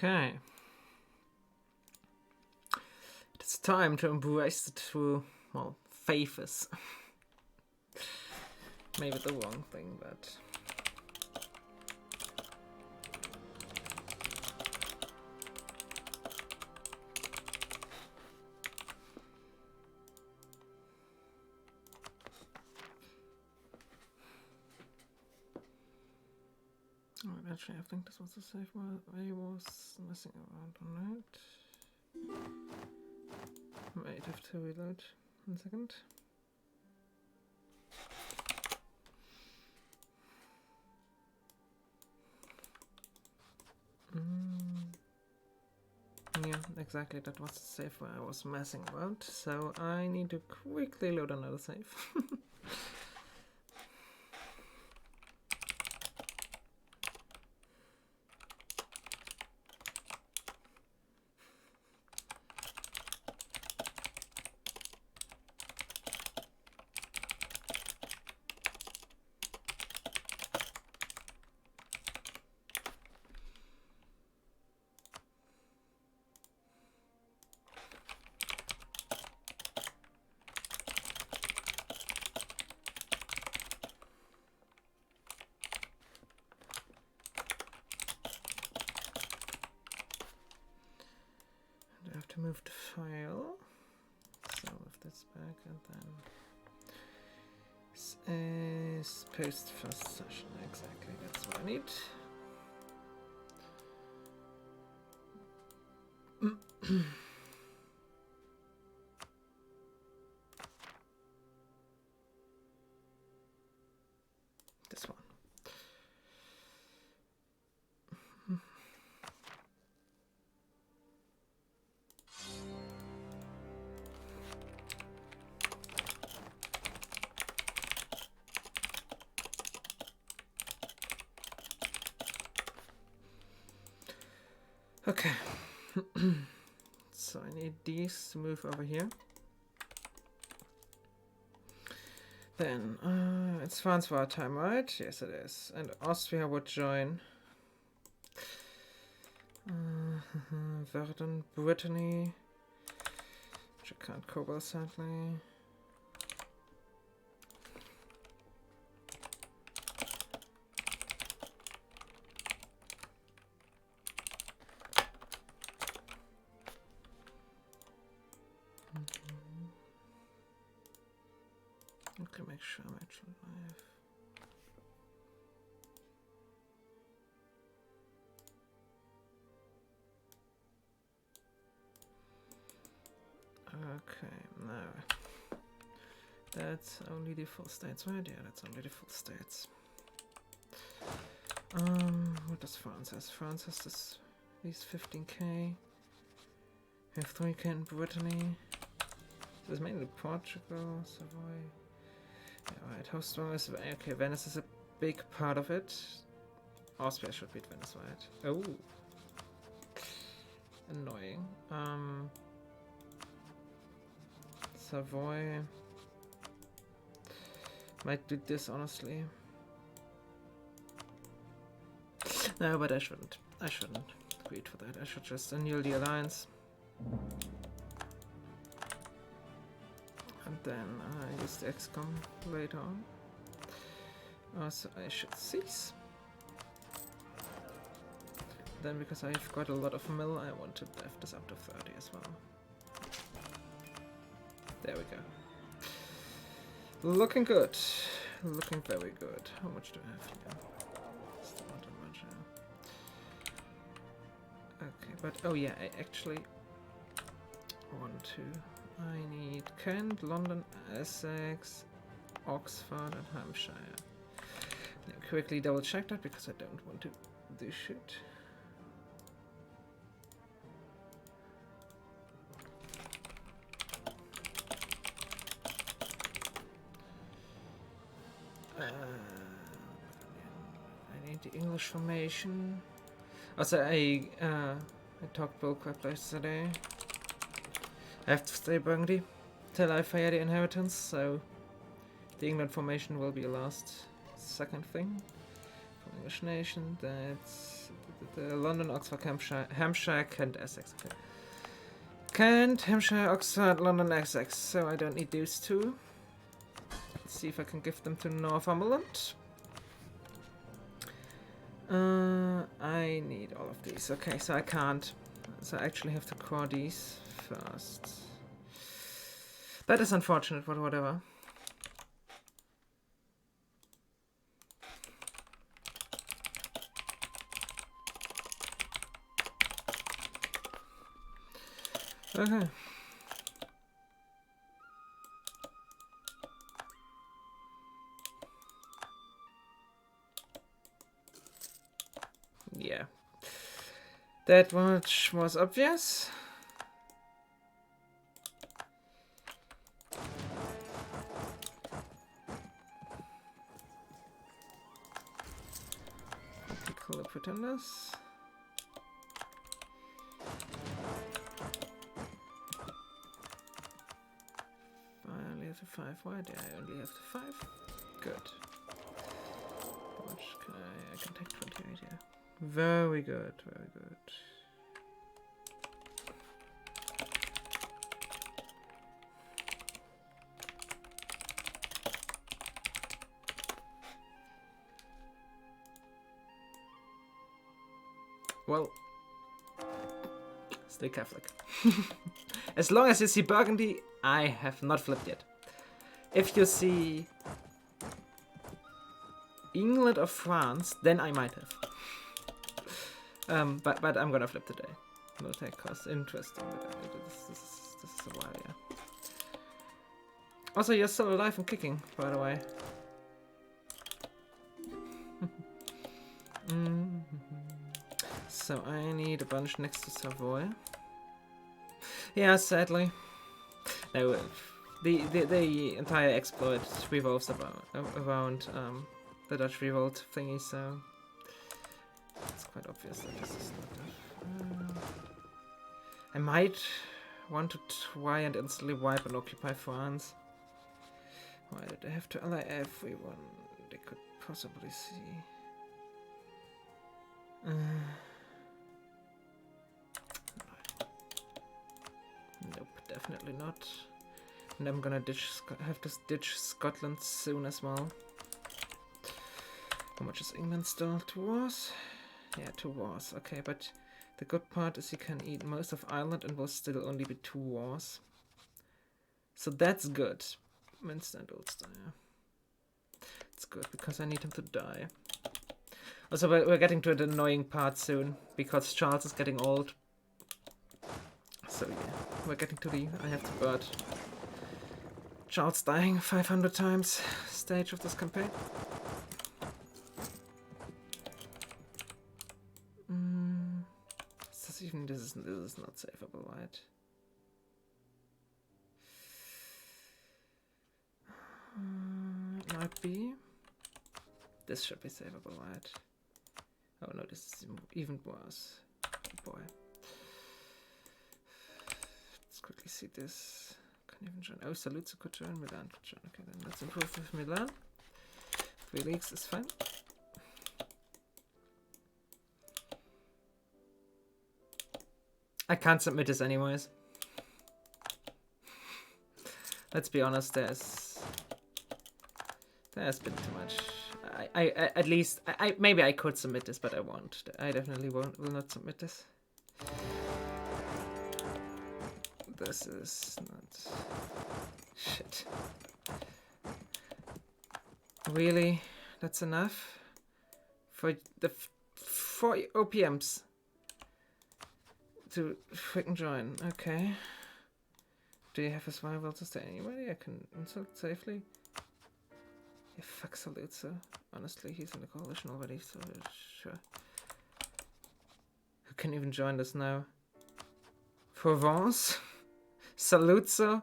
Okay. It's time to embrace the true, well, faiths. Maybe the wrong thing, but... Alright, actually, I think this was the safe where I was messing around on it. Might have to reload. 1 second. Yeah, exactly, that was the save where I was messing around, so I need to quickly load another save. I have to move the file, so move this back, and then this is post first session. Exactly, that's what I need. This one. Okay. So I need these to move over here. Then, it's Francois time, right? Yes, it is. And Austria would join. Verdun, Brittany. Which I can't cobble, sadly. Okay, make sure I'm actually live. Okay, now that's only the full states, right? Yeah, that's only the full states. What does France has? France has this, these 15k. We have 3k in Brittany. This is mainly Portugal, Savoy. Yeah, right, how strong is okay? Venice is a big part of it. Austria should beat Venice, right? Oh, annoying. Savoy might do this, honestly. No, but I shouldn't. I shouldn't greed for that. I should just annul the alliance. And then I use the XCOM later on. So I should cease. Then, because I've got a lot of mill, I want to def this up to 30 as well. There we go. Looking good. Looking very good. How much do I have here? Still not that much, yeah. Okay, but oh yeah, I actually want to. I need Kent, London, Essex, Oxford, and Hampshire. Let me quickly double check that because I don't want to do shit. I need the English formation. Also, I talked bullcrap yesterday. I have to stay Burgundy till I fire the inheritance, so the England formation will be the last second thing. For English nation, that's the London, Oxford, Hampshire, Kent, Essex. Okay. Kent, Hampshire, Oxford, London, Essex. So I don't need these two. Let's see if I can give them to Northumberland. I need all of these. Okay, so I can't. So I actually have to core these first. That is unfortunate, but whatever. Okay. Yeah. That much was obvious. Color pretenders. I only have the 5. Why do I only have the 5? Good. How much can I can take 28 here. Very good, very good. Well, stay Catholic. As long as you see Burgundy, I have not flipped yet. If you see England or France, then I might have. But I'm gonna flip today. No take cost. Interesting. This is a while, yeah. Also, you're still alive and kicking, by the way. So I need a bunch next to Savoy. Yeah, sadly. No, the entire exploit revolves around the Dutch revolt thingy, so it's quite obvious that this is not. I might want to try and instantly wipe and occupy France. Why did they have to ally everyone they could possibly see? Nope, definitely not. And I'm gonna have to ditch Scotland soon as well. How much is England still? 2 wars? Yeah, 2 wars. Okay, but the good part is you can eat most of Ireland and will still only be 2 wars. So that's good. Minster and Ulster, yeah. It's good because I need him to die. Also, we're getting to the annoying part soon because Charles is getting old. So yeah, we're getting to the I have to bird Charles dying 500 times stage of this campaign. This is not savable, right? Might be. This should be savable, right? Oh no, this is even worse. Oh boy. Let's quickly see this. Can even join. Oh, Saluzzo could join, Milan could join. Okay, then let's improve with Milan. 3 leagues is fine. I can't submit this anyways. Let's be honest, there's been too much. I at least maybe I could submit this, but I won't. I definitely will not submit this. This is not shit. Really? That's enough for the 4 OPMs to freaking join? Okay. Do you have a survival to stay anybody I can insult safely? Yeah, fuck Saluzzo. Honestly, he's in the coalition already, so sure. Who can even join us now? Provence, Saluzzo,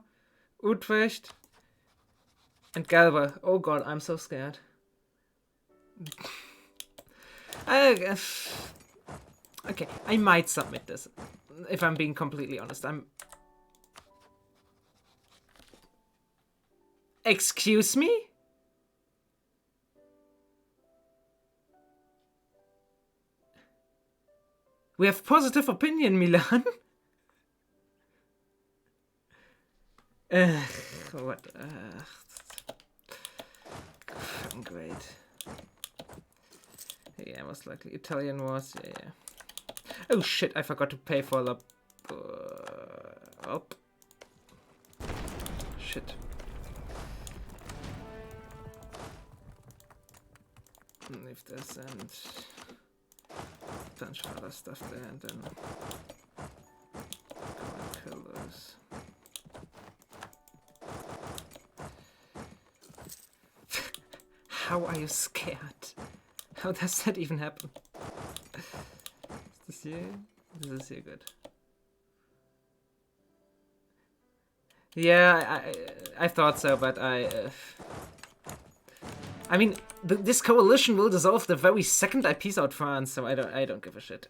Utrecht, and Galba. Oh god, I'm so scared. Okay, I might submit this. If I'm being completely honest, Excuse me? We have positive opinion, Milan. What? Fucking great. Yeah, most likely Italian wars. Yeah. Oh shit! I forgot to pay for the. Up. Shit. Leave this and bunch of other stuff there, and then go and kill those. How are you scared? How does that even happen? Is this here? This is here good. Yeah, I thought so, but I mean, this coalition will dissolve the very second I peace out France, so I don't give a shit.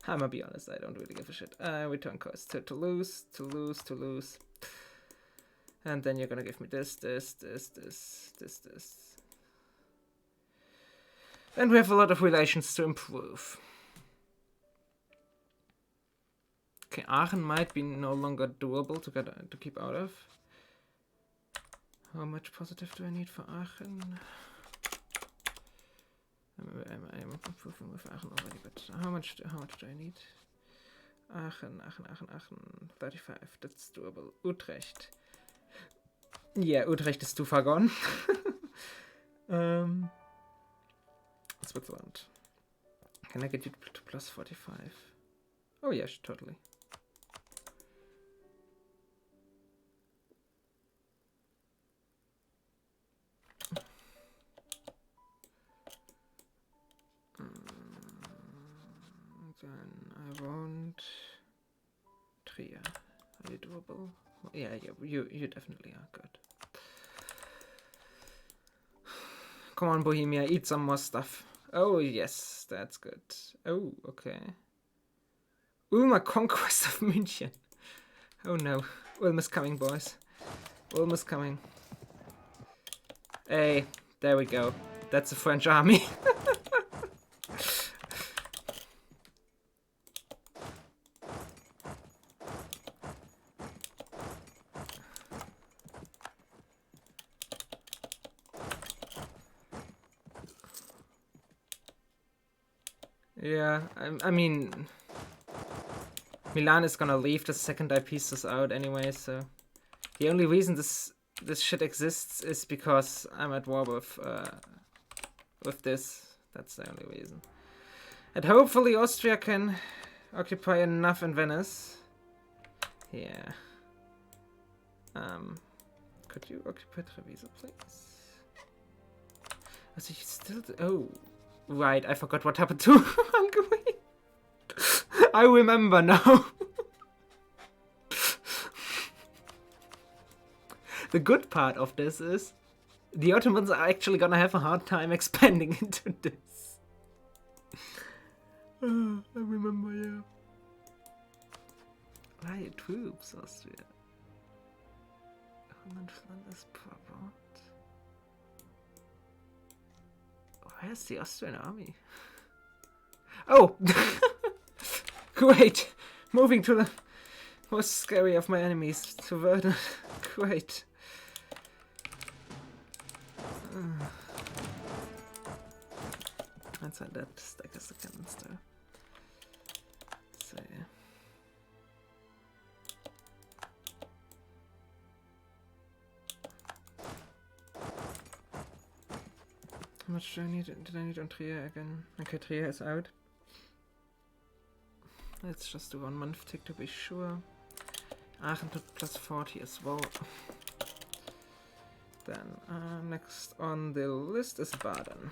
I'm gonna be honest, I don't really give a shit. Return cost to lose. And then you're gonna give me this. And we have a lot of relations to improve. Okay, Aachen might be no longer doable to keep out of. How much positive do I need for Aachen? I'm improving with Aachen already, but how much do I need? Aachen, 35. That's doable. Utrecht. Yeah, Utrecht is too far gone. Switzerland. Can I get you to plus 45? Oh yes, totally. Then I want Trier. Are you doable? Yeah, you definitely are good. Come on, Bohemia, eat some more stuff. Oh yes, that's good. Oh, okay. Ulmer conquest of München. Oh no, Ulm is coming, boys. Ulm is coming. Hey, there we go. That's a French army. Yeah, I mean, Milan is gonna leave the second I piece this out anyway, so the only reason this shit exists is because I'm at war with this. That's the only reason. And hopefully Austria can occupy enough in Venice. Yeah. Could you occupy Treviso, please? Also, you still oh. Right, I forgot what happened to Hungary. I remember now. The good part of this is the Ottomans are actually gonna have a hard time expanding into this. I remember, yeah. Right, troops, Austria. Holland, Flanders, Brabant. Where's the Austrian army? Oh! Great! Moving to the most scary of my enemies, to Verdun. Great. Inside that stack is the cannons there. So yeah. How much do I need? Did I need on Trier again? Okay, Trier is out. Let's just do 1 month tick to be sure. Aachen to plus 40 as well. Then next on the list is Baden.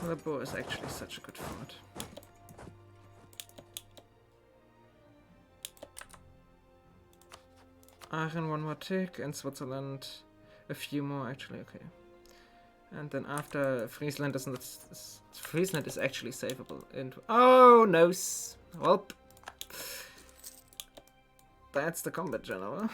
The bow is actually such a good fort. Aachen 1 more tick, and Switzerland a few more actually, okay. And then after Friesland Friesland is actually savable. Oh no! Well, That's the combat general.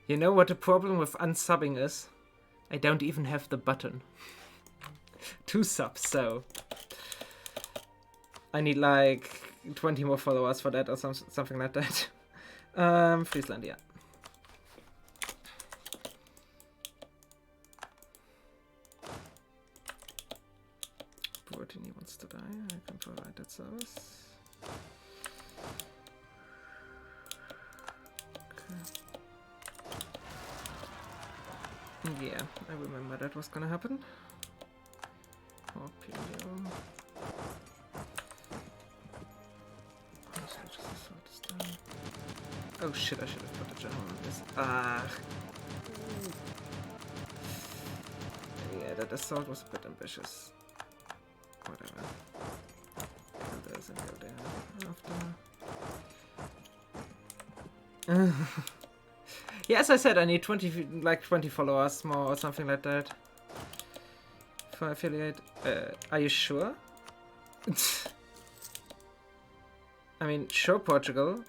You know what the problem with unsubbing is? I don't even have the button to sub, so I need like 20 more followers for that or something like that. Friesland, yeah. Brittany wants to die. I can provide that service. Yeah, I remember that was gonna happen. Opium. Oh shit, I should have put the general on this. Ah. Yeah, that assault was a bit ambitious. Whatever. Kill those and go there after. Yeah, as I said, I need 20 followers more or something like that for affiliate. Are you sure? I mean, sure, Portugal.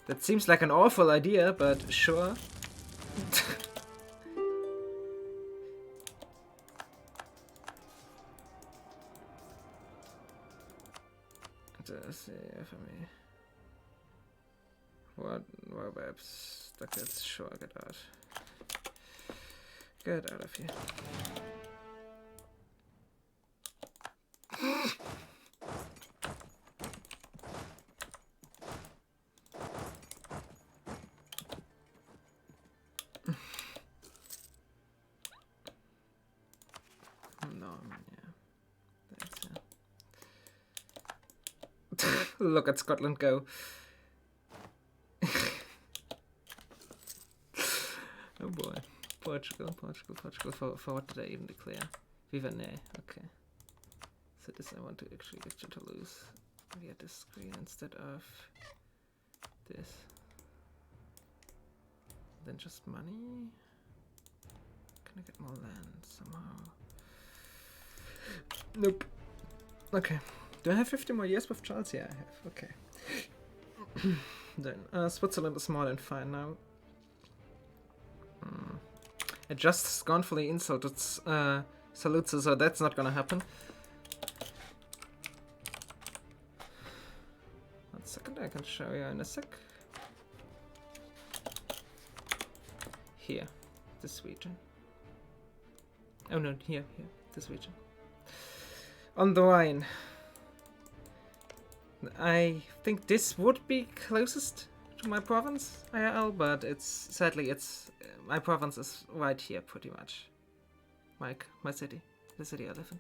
That seems like an awful idea, but sure. For me. What webs? Okay, sure, get out. Get out of here. No, yeah. That's Look at Scotland go. Oh boy. Portugal. For what did I even declare? Viva ne. Okay. So this I want to actually get you to lose via this screen instead of this. Then just money. Can I get more land somehow? Nope. Okay. Do I have 50 more years with Charles? Yeah, I have. Okay. Then Switzerland is more than fine now. I just scornfully insulted Saluzzo, so that's not gonna happen. 1 second, I can show you in a sec. Here, this region. Oh no, here, this region. On the Rhine. I think this would be closest to my province, IRL, but sadly my province is right here pretty much. Like my city, the city I live in.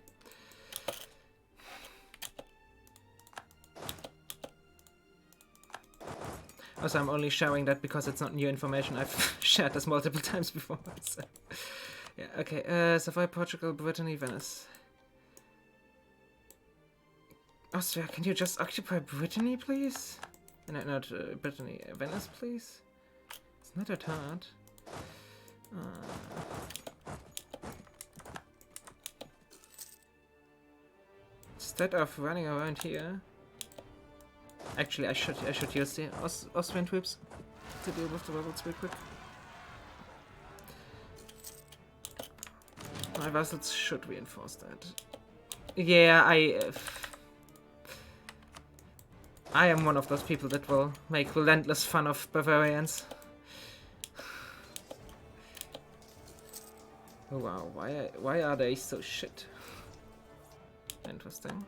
Also, I'm only showing that because it's not new information. I've shared this multiple times before. So. Yeah, okay. Savoy, Portugal, Brittany, Venice. Austria, can you just occupy Brittany, please? No, not Brittany. Venice, please? It's not that hard. Instead of running around here... Actually, I should use the Austrian troops to deal with the rebels real quick. My vassals should reinforce that. Yeah, I am one of those people that will make relentless fun of Bavarians. Oh wow, why are they so shit? Interesting.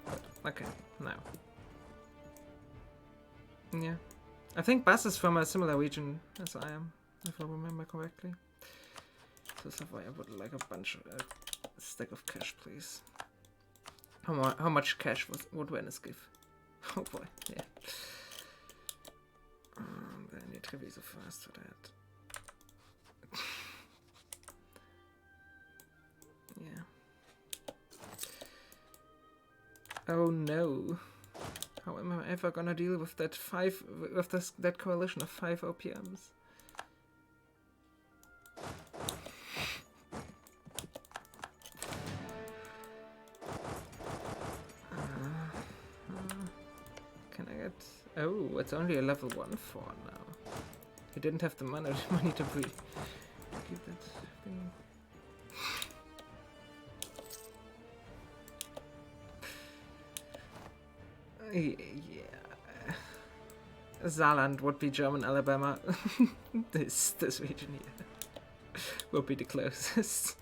But, okay, now. Yeah. I think Bass is from a similar region as I am, if I remember correctly. So Savoy, I would like a bunch of a stack of cash, please. How much cash would Venice give? Oh boy, yeah. I need Treviso first for that. Yeah. Oh no. How am I ever gonna deal with that that coalition of 5 OPMs? Oh, it's only a level 1 for now. He didn't have the money to keep that thing. Yeah. Saarland would be German Alabama. this region here would be the closest.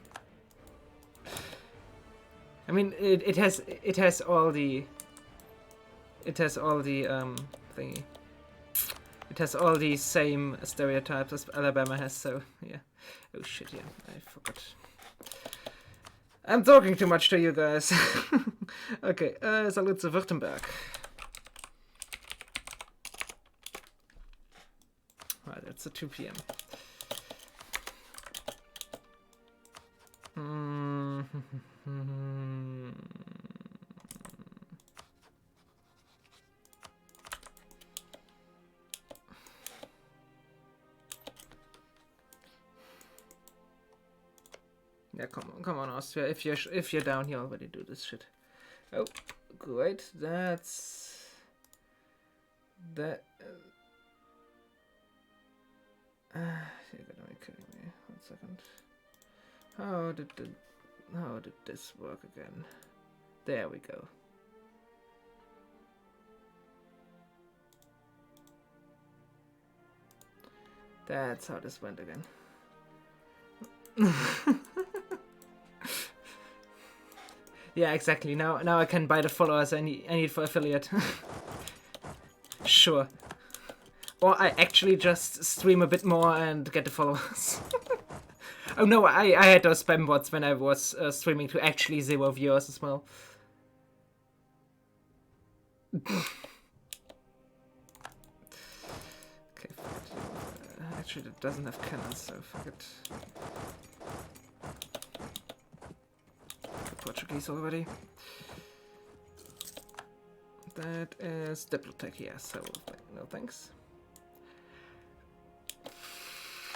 I mean, it has all the thingy. It has all the same stereotypes as Alabama has. So yeah. Oh shit! Yeah, I forgot. I'm talking too much to you guys. Okay, Salut zu Württemberg. Right, it's at 2 p.m. Yeah, come on, Austria. If you're down here already, do this shit. Oh, great. That's that. You're gonna be kidding me. 1 second. How did this work again? There we go. That's how this went again. Yeah, exactly. Now I can buy the followers I need for affiliate. Sure. Or I actually just stream a bit more and get the followers. Oh no, I had those spam bots when I was streaming to actually 0 viewers as well. Okay, actually it doesn't have cannons, so fuck it. Portuguese already. That is Diplotech, yeah, so no thanks.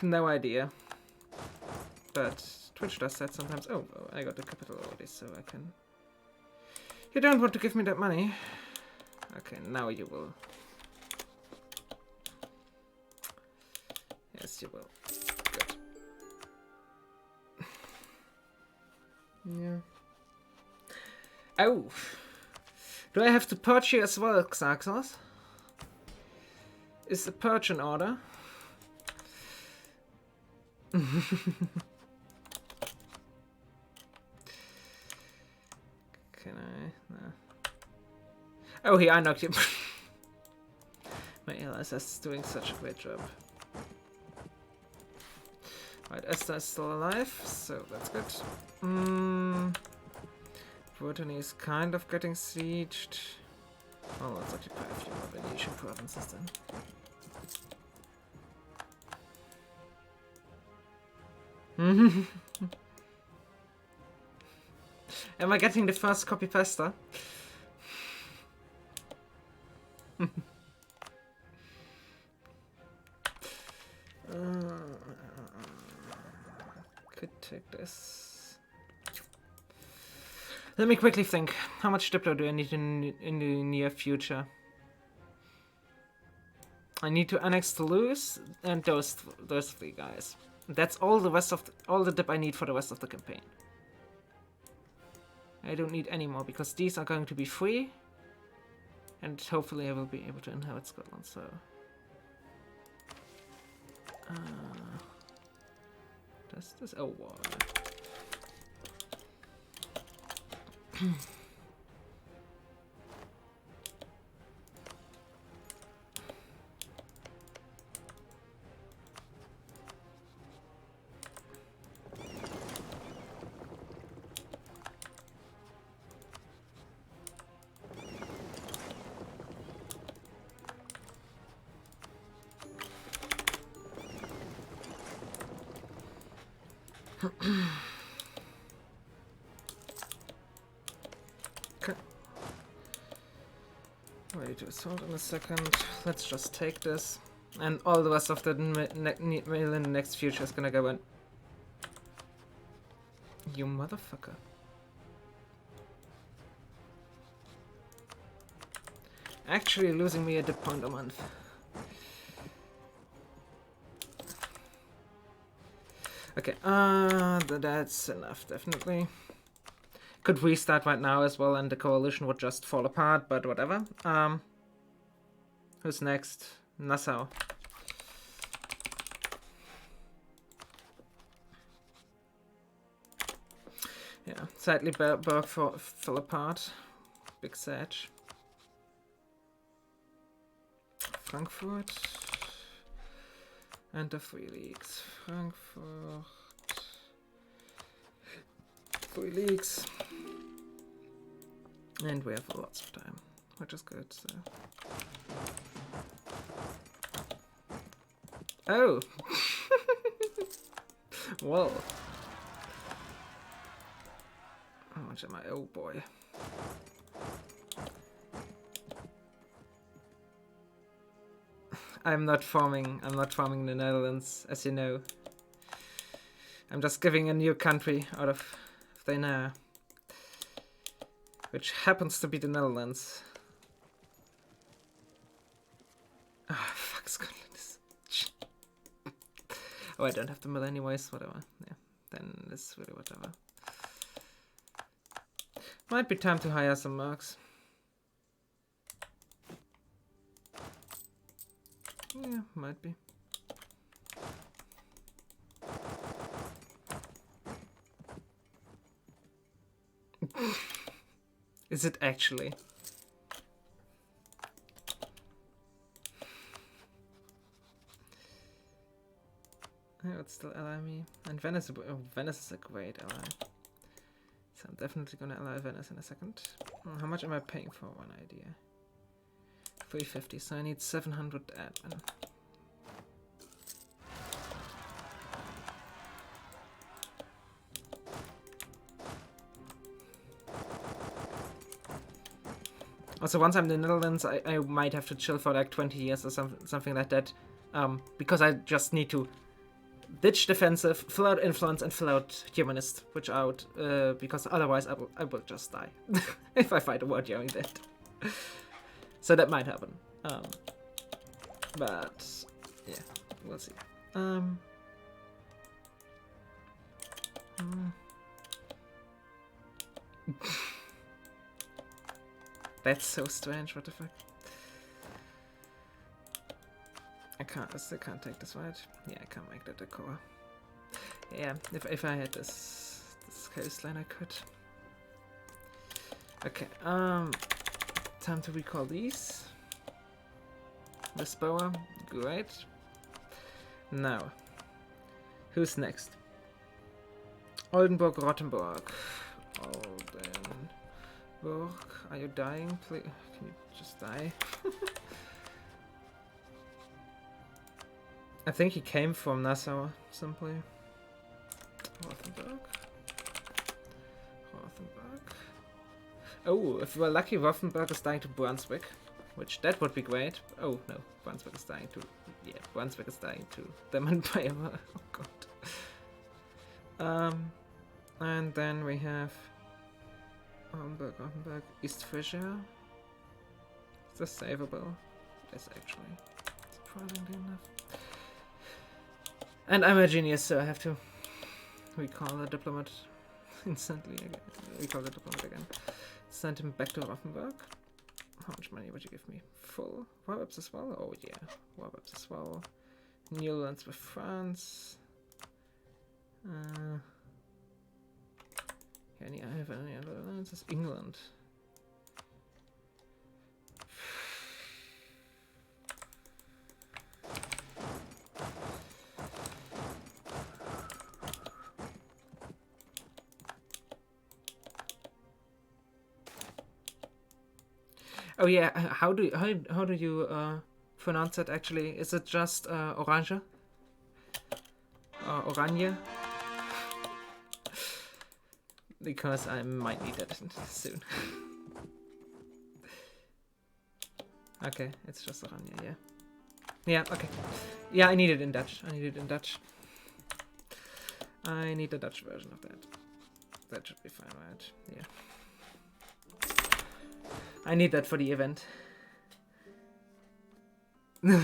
No idea. But Twitch does that sometimes. Oh, I got the capital already, so I can... You don't want to give me that money? Okay, now you will. Yes, you will. Good. Yeah. Oh! Do I have to purge you as well, Xaxos? Is the purge in order? Can I? No. Oh, I knocked you. My LSS is doing such a great job. Right, Esther is still alive, so that's good. Brittany is kind of getting sieged. Oh, let's occupy a few more Venetian provinces then. Am I getting the first copy pasta? Could take this. Let me quickly think. How much Diplo do I need in the near future? I need to annex Toulouse and those 3 guys. That's all the rest of all the dip I need for the rest of the campaign. I don't need any more because these are going to be free, and hopefully I will be able to inherit Scotland. So, does this? Oh, wow. Okay. Ready to assault in a second. Let's just take this. And all the rest of the mail in the next future is gonna go in. You motherfucker. Actually losing me a dip point a month. Okay, that's enough, definitely. Could restart right now as well, and the coalition would just fall apart, but whatever. Who's next? Nassau. Yeah, sadly Berg fell apart. Big sad. Frankfurt. And the 3 leagues. Frankfurt. 3 leagues. And we have lots of time, which is good, so. Oh! Whoa. How much am I? Oh boy. I'm not farming the Netherlands, as you know. I'm just giving a new country out of thin air. Which happens to be the Netherlands. Ah, fuck Scotland. Oh, I don't have the mill anyways, whatever. Yeah, then it's really whatever. Might be time to hire some mercs. Yeah, might be. Is it actually? Oh, it's still ally me. And Venice, Venice is a great ally. So I'm definitely gonna ally Venice in a second. How much am I paying for one idea? 350, so I need 700 admin. Also, once I'm in the Netherlands, I might have to chill for like 20 years or something like that. Because I just need to ditch defensive, fill out influence, and fill out humanist, which out, because otherwise I will just die if I fight a war during that. So that might happen. But yeah, we'll see. That's so strange. What the fuck? I still can't take this, right? Yeah, I can't make that a core. Yeah, if I had this coastline, I could. Okay, time to recall these. Lisboa, great. Now, who's next? Oldenburg, Rottenburg. Oldenburg, are you dying? Please, can you just die? I think he came from Nassau, simply. Rothenburg. Oh, if we're lucky, Rothenburg is dying to Brunswick, which that would be great. Oh no, Brunswick is dying to... Yeah, Brunswick is dying to the Empire. Oh god. And then we have... Rothenburg, East Frisia. Is this savable? Yes, actually. Surprisingly enough. And I'm a genius, so I have to recall the diplomat instantly again. Recall the diplomat again. Send him back to Rothenburg. How much money would you give me? Full war webs as well? Oh yeah, war webs as well. New lands with France. Any other lands? It's England. Oh yeah, how do you pronounce it actually? Is it just Orange? Oranje? Because I might need that soon. Okay, it's just Oranje, yeah. Yeah, okay. Yeah, I need it in Dutch. I need the Dutch version of that. That should be fine, right? Yeah. I need that for the event. Okay.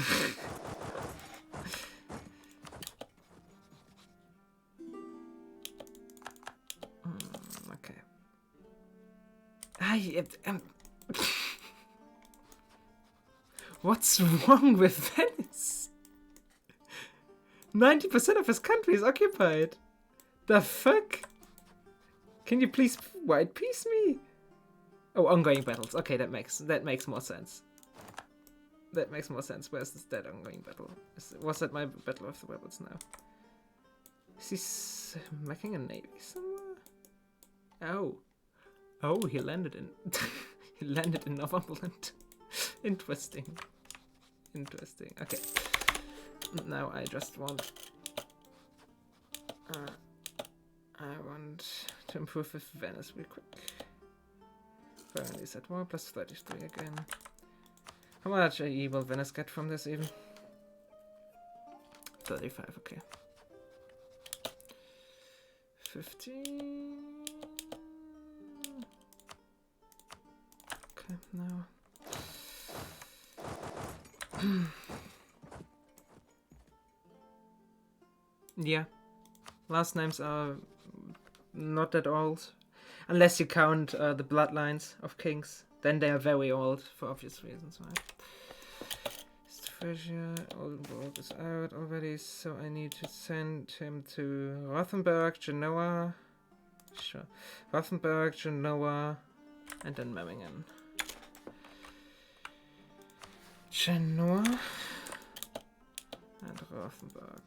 What's wrong with Venice? 90% of his country is occupied. The fuck? Can you please white peace me? Oh, ongoing battles. Okay, that makes more sense. That makes more sense. Where's this dead ongoing battle? Was that my battle of the rebels now? Is he making a navy somewhere? Oh. Oh, he landed in he landed in Northumberland. Interesting. Interesting. Okay. Now I just want I want to improve with Venice real quick. Burgundy's at war, plus 33 again. How much AE will Venice get from this even? 35, okay. 15. Okay, now. Yeah. Last names are not that old. Unless you count the bloodlines of kings. Then they are very old, for obvious reasons, right? Treasure, Oldenburg is out already, so I need to send him to Rothenburg, Genoa. Sure. Rothenburg, Genoa, and then Memmingen. Genoa and Rothenburg.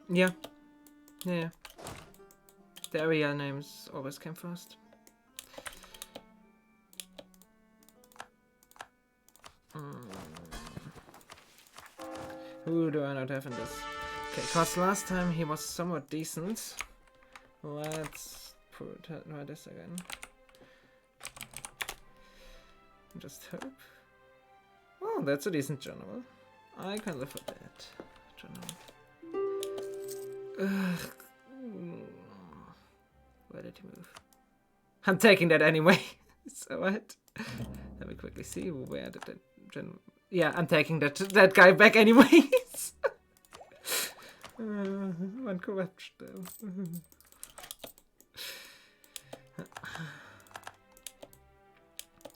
Yeah. Yeah. The area names always came first. Who do I not have in this? Okay, cause last time he was somewhat decent. Let's try this again. Just hope. Oh, that's a decent general. I can live with that. General. Ugh. Where did he move? I'm taking that anyway. So what? Let me quickly see where did the general. Yeah, I'm taking that guy back anyways. One corruption though.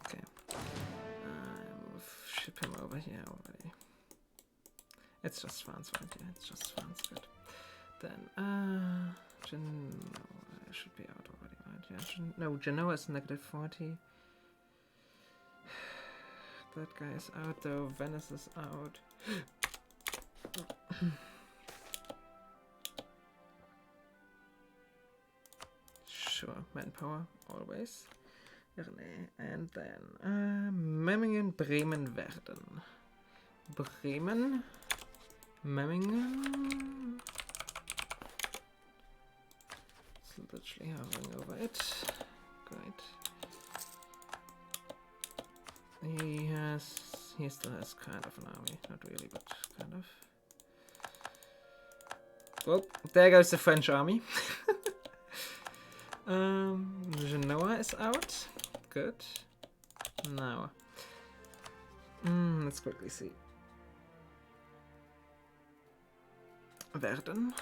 Okay. Ship him over here already. It's just France, right? Yeah, it's just France. Good. Then, Genoa should be out already, right? Yeah, no, Genoa is -40. That guy is out though. Venice is out. Sure, manpower always. And then Memmingen, Bremen, Verden. Bremen, Memmingen. It's literally hovering over it. Great. He still has kind of an army. Not really, but kind of. Well, there goes the French army. Genoa is out. Good. Now. Let's quickly see. Verden.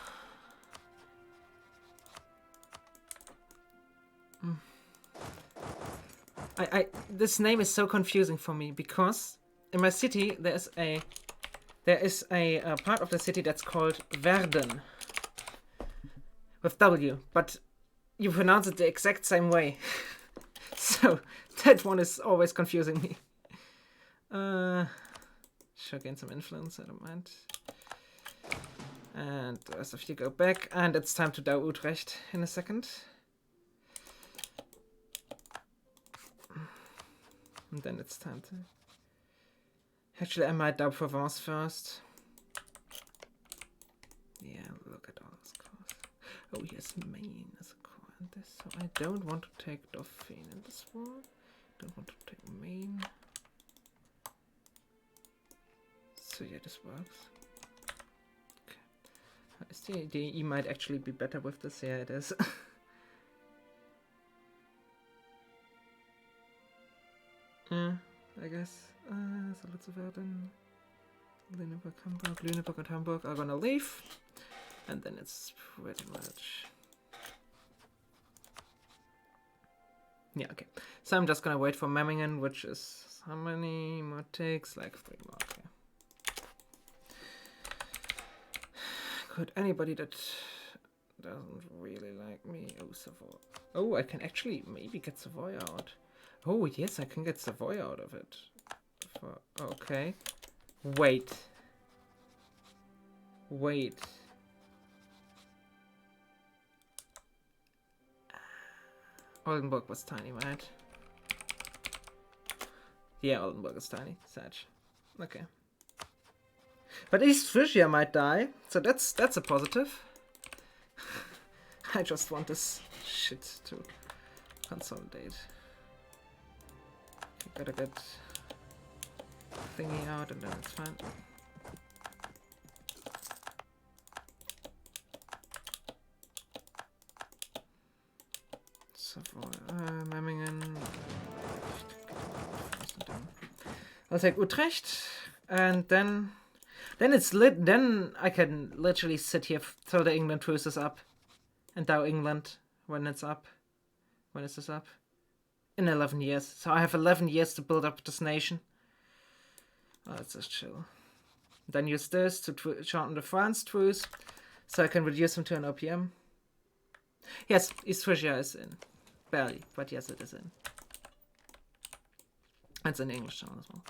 This name is so confusing for me because in my city there is a part of the city that's called Verden with W, but you pronounce it the exact same way. So that one is always confusing me. Sure, gain some influence, I don't mind. And the rest of you go back, and it's time to Dow Utrecht in a second. And then it's time to... Actually, I might Dow Provence first. Yeah, look at all those cores. Oh, yes, Maine as a core in this. So I don't want to take Dauphine in this war. Don't want to take Maine. So yeah, this works. Okay. The E might actually be better with this. Yeah, it is. guess. So Lutzewerden, Lüneburg, Hamburg, Lüneburg and Hamburg are gonna leave. And then it's pretty much... Yeah, okay. So I'm just gonna wait for Memmingen, which is how many more takes? Like 3 more, okay. Could anybody that doesn't really like me... Oh, Savoy. Oh, I can actually maybe get Savoy out. Oh, yes, I can get Savoy out of it. Okay. Wait. Wait. Oldenburg was tiny, right? Yeah, Oldenburg is tiny. Sad. Okay. But East Frisia might die, so that's a positive. I just want this shit to consolidate. Gotta get thingy out and then it's fine. Savoy, Memmingen. I'll take Utrecht, and then it's lit. Then I can literally sit here till the England truce is up, and down England when it's up. When is this up? In 11 years. So I have 11 years to build up this nation. Oh, that's just chill. Then use this to shorten the France truce, so I can reduce them to an OPM. Yes, East Frisia is in. Barely, but yes, it is in. It's in English channel as well.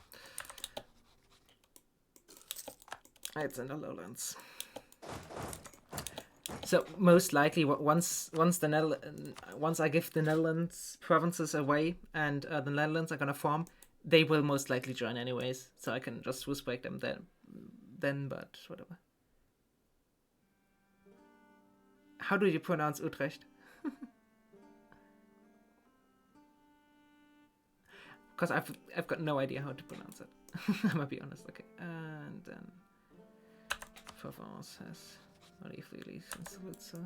It's in the lowlands. So most likely, once I give the Netherlands provinces away and the Netherlands are gonna form, they will most likely join anyways. So I can just respect them then, but whatever. How do you pronounce Utrecht? Because I've got no idea how to pronounce it. I'm gonna be honest. Okay, and then Provence has olive lilies and Saluzzo.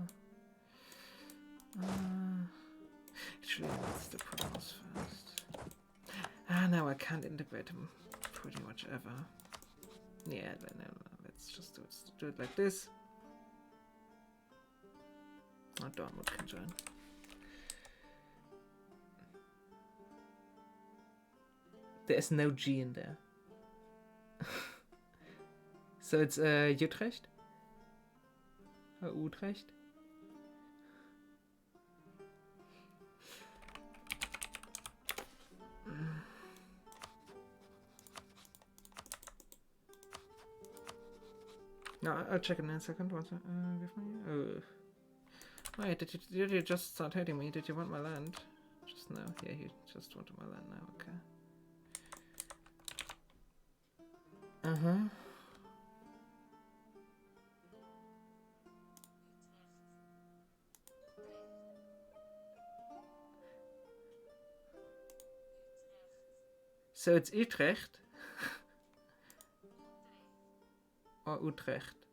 Actually, let's do Provence first. Now I can't integrate them pretty much ever. Yeah, no, let's just do it like this. Oh, Dortmund can join. There's no G in there. So it's Utrecht? Or Utrecht? No, I'll check it in a second. What's it? Wait, did you just start hating me? Did you want my land? Just now? Yeah, you just wanted my land now, okay. Uh-huh. So it's Utrecht? Or Utrecht?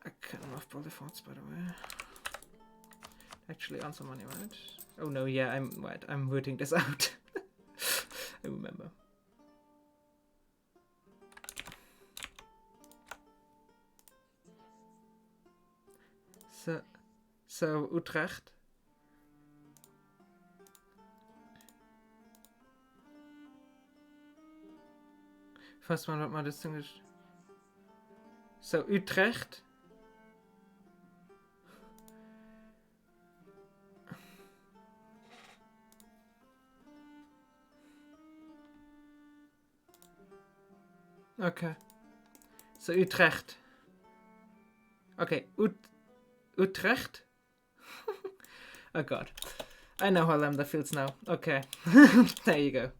I can move Boulevard, by the way. Actually, answer money, right? Oh no, yeah, I'm rooting this out. I remember. So Utrecht. First one what more distinguished. So Utrecht. Okay. So Utrecht. Okay, Utrecht? Oh god. I know how Lambda feels now. Okay. There you go.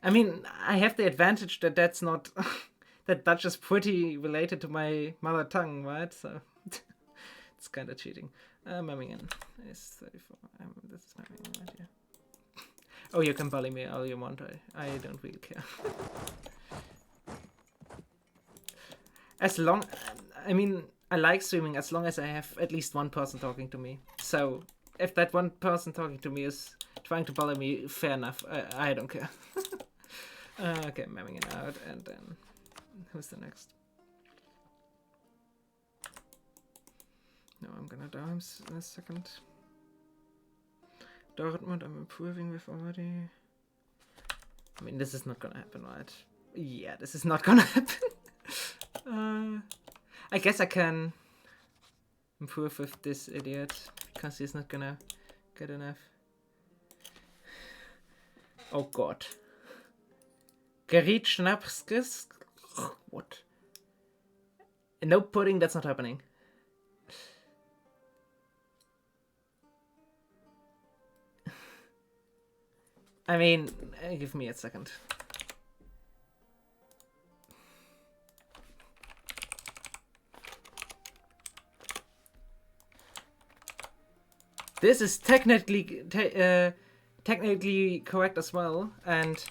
I mean, I have the advantage that that's not... that Dutch is pretty related to my mother tongue, right? So it's kind of cheating. Memmingen is 34. This is Memmingen right here. Oh, you can bully me all you want. I don't really care. As long... I mean, I like streaming as long as I have at least one person talking to me. So if that one person talking to me is trying to bother me, fair enough. I don't care. Okay, mamming it out, and then who's the next? No, I'm gonna die in a second. Dortmund, I'm improving with already. I mean, this is not gonna happen, right? Yeah, this is not gonna happen. I guess I can improve with this idiot because he's not gonna get enough. Oh god. Geriet Schnapskis? What? No pudding, that's not happening. I mean, give me a second. This is technically correct as well, and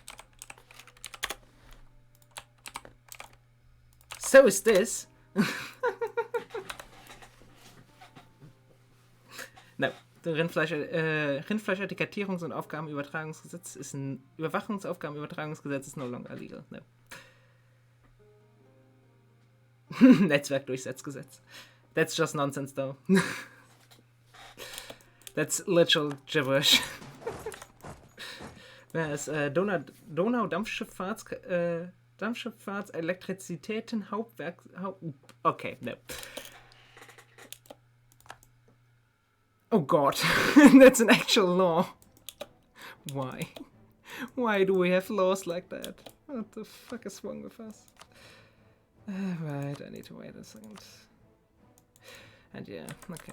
so is this. No. Rindfleischetikettierungs- und Aufgabenübertragungsgesetz ist ein Überwachungsaufgabenübertragungsgesetz is no longer legal. No. Netzwerkdurchsetzgesetz. That's just nonsense though. That's literal gibberish. Whereas Donau-Dampfschifffahrts Elektrizitäten Okay, no. Oh god, that's an actual law. Why? Why do we have laws like that? What the fuck is wrong with us? Right, I need to wait a second. And yeah, okay.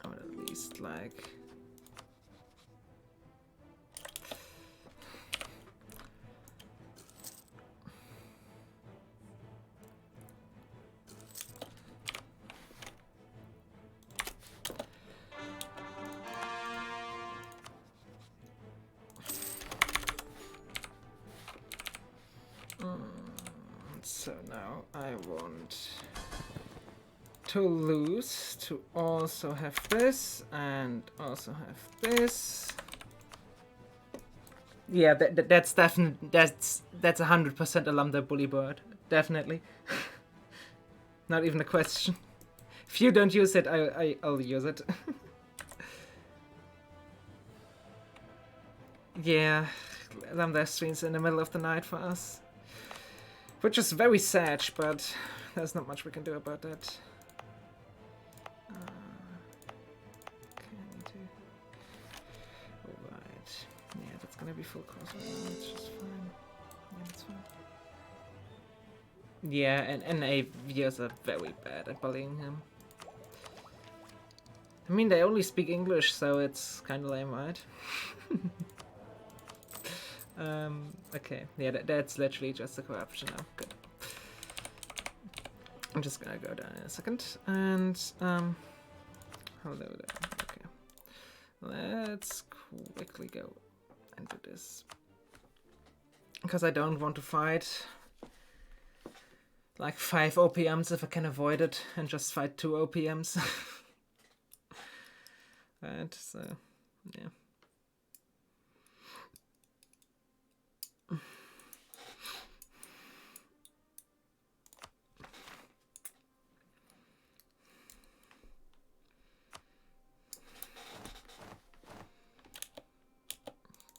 I would at least like... So now I want to lose to also have this and also have this. Yeah, that's definitely that's 100% a lambda bully bird, definitely. Not even a question. If you don't use it, I'll use it. Yeah, lambda streams in the middle of the night for us. Which is very sad, but there's not much we can do about that. Okay, I need to... Alright. Yeah, that's gonna be full course. It's just fine. Yeah, that's fine. Yeah, and NA viewers are very bad at bullying him. I mean, they only speak English, so it's kinda lame, right? Okay, yeah, that's literally just a corruption now. Good. I'm just gonna go down in a second, and, hello there, okay. Let's quickly go and do this. Because I don't want to fight like 5 OPMs if I can avoid it, and just fight 2 OPMs. Right, so, yeah.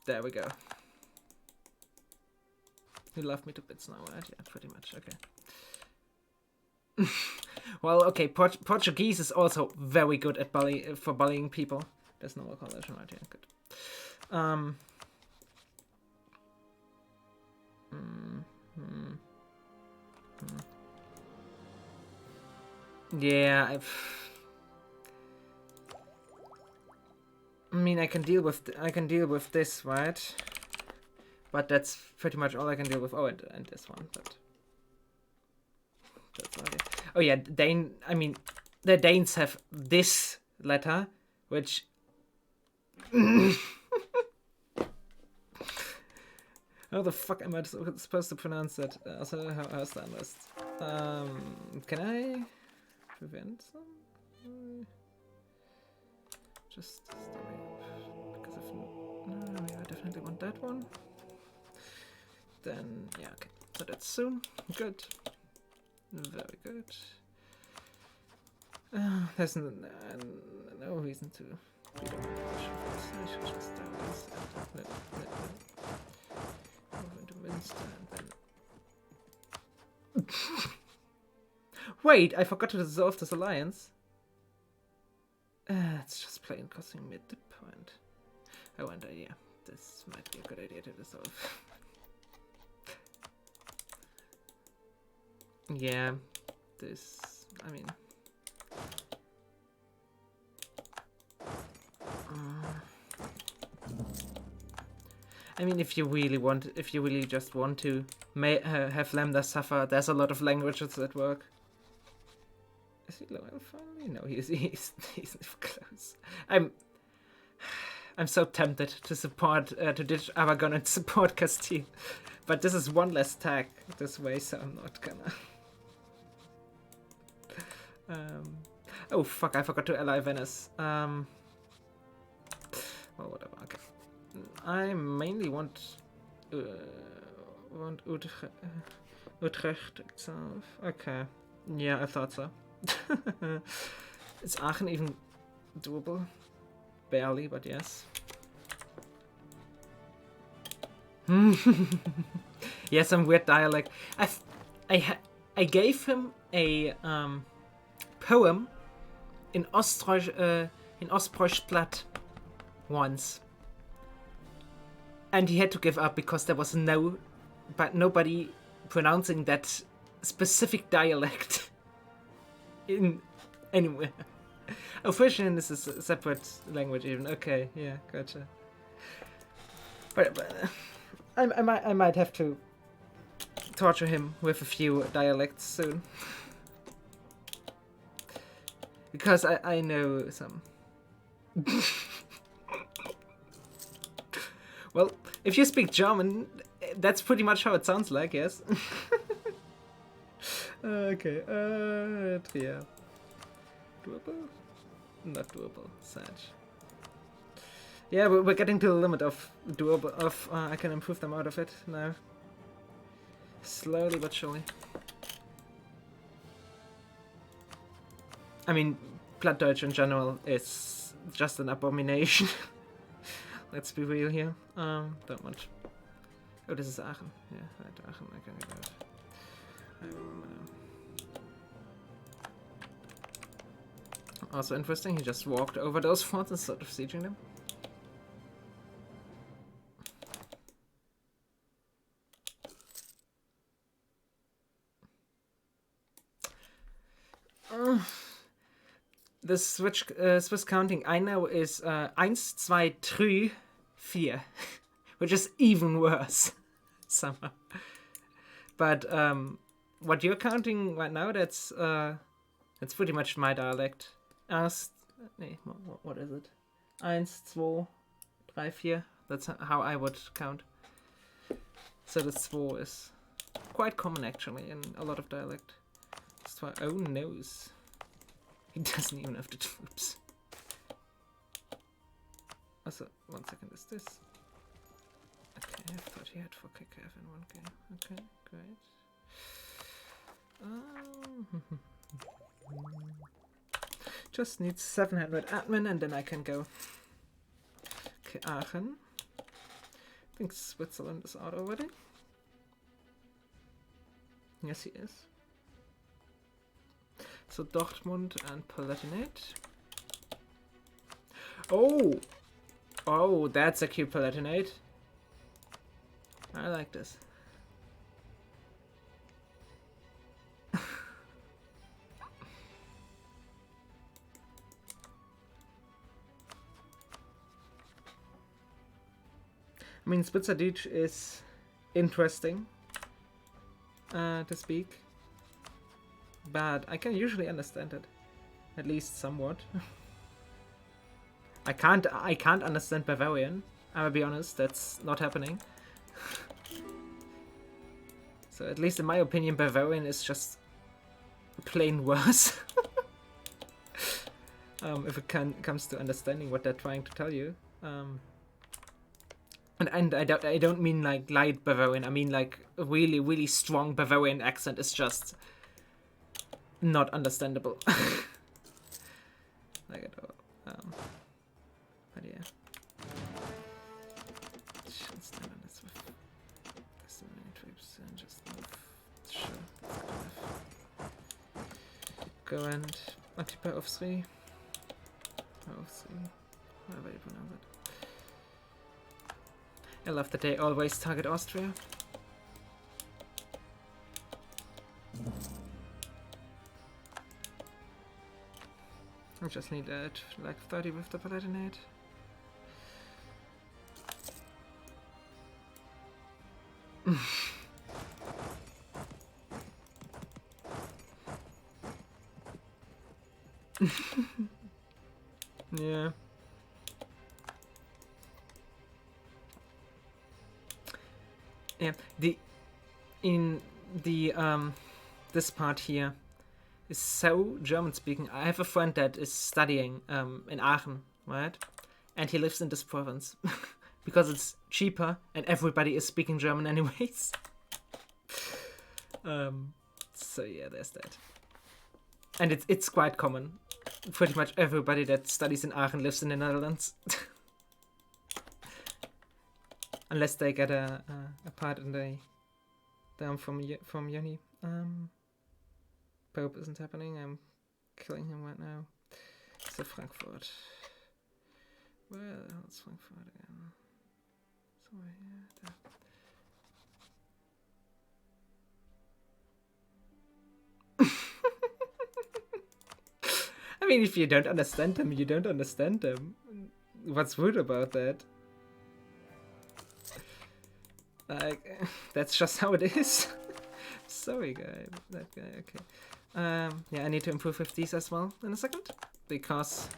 There we go. You love me to bits now, right? Yeah, pretty much. Okay. Well, okay. Portuguese is also very good at bullying people. There's no correlation right here. Good. Yeah, I mean, I can deal with this, right? But that's pretty much all I can deal with. Oh, and this one, but that's not it. Oh yeah, I mean, the Danes have this letter, which how the fuck am I supposed to pronounce it? Also, how's the list? Can I prevent some? Just story up, because if no, yeah, I definitely want that one. Then yeah, okay. So that's soon. Good. Very good. There's no reason to beat up I should just start this and move into Minster and then. Wait, I forgot to dissolve this alliance. It's just plain costing me the point. I wonder, yeah, this might be a good idea to dissolve. Yeah, this, I mean. If you really just want to have Lambda suffer, there's a lot of languages that work. Is he loyal finally? No, he's close. I'm so tempted to support to ditch Aragon and support Castile, but this is one less tag this way, so I'm not gonna. Oh fuck! I forgot to ally Venice. Well, whatever. Okay. I mainly want Utrecht itself. Okay. Yeah, I thought so. Is Aachen even doable? Barely, but yes. Yeah, some weird dialect. I gave him a poem in Ostpreußblatt once, and he had to give up because there was nobody pronouncing that specific dialect in anywhere. Oh, Frisian is a separate language even. Okay, yeah, gotcha. But I might have to torture him with a few dialects soon. Because I know some. Well, if you speak German, that's pretty much how it sounds like, yes? Okay, Trier. Doable? Not doable. Sad. Yeah, we're getting to the limit of doable. I can improve them out of it now. Slowly but surely. I mean, Plattdeutsch in general is just an abomination. Let's be real here. Don't want. Oh, this is Aachen. Yeah, right, Aachen. I can get that. Also interesting, he just walked over those forts instead of sieging them. The Swiss counting I know is 1, 2, 3, 4, which is even worse somehow. But what you're counting right now, that's pretty much my dialect. What is it? 1, 2, 3, 4. That's how I would count. So the 2 is quite common actually in a lot of dialect. Oh noes. He doesn't even have the troops. Also, 1 second, is this? Okay, I thought he had 4 KKF in one game. Okay, great. Just need 700 admin and then I can go. Okay, Aachen. I think Switzerland is out already. Yes, he is. So Dortmund and Palatinate. Oh, that's a cute Palatinate. I like this. I mean, Spitzerdeutsch is interesting to speak, but I can usually understand it, at least somewhat. I can't understand Bavarian. I'll be honest, that's not happening. So at least in my opinion, Bavarian is just plain worse. If it comes to understanding what they're trying to tell you. And I don't mean like light Bavarian. I mean like a really, really strong Bavarian accent is just not understandable. Like at all. But yeah. Should stand on this with this many troops and just move. Sure, that's good enough. Go and occupy of 3. Of 3. However you pronounce it. I love that they always target Austria. I just need like 30 with the Palatinate. Yeah. Yeah. This part here is so German speaking. I have a friend that is studying in Aachen, right? And he lives in this province because it's cheaper and everybody is speaking German anyways. So yeah, there's that. And it's quite common. Pretty much everybody that studies in Aachen lives in the Netherlands. Unless they get a part in the down from uni. Pope isn't happening. I'm killing him right now. So Frankfurt. Where the hell is Frankfurt again? Somewhere here. There. I mean, if you don't understand them, you don't understand them. What's rude about that? Like, that's just how it is. Sorry, that guy, okay. Yeah, I need to improve with these as well in a second. Because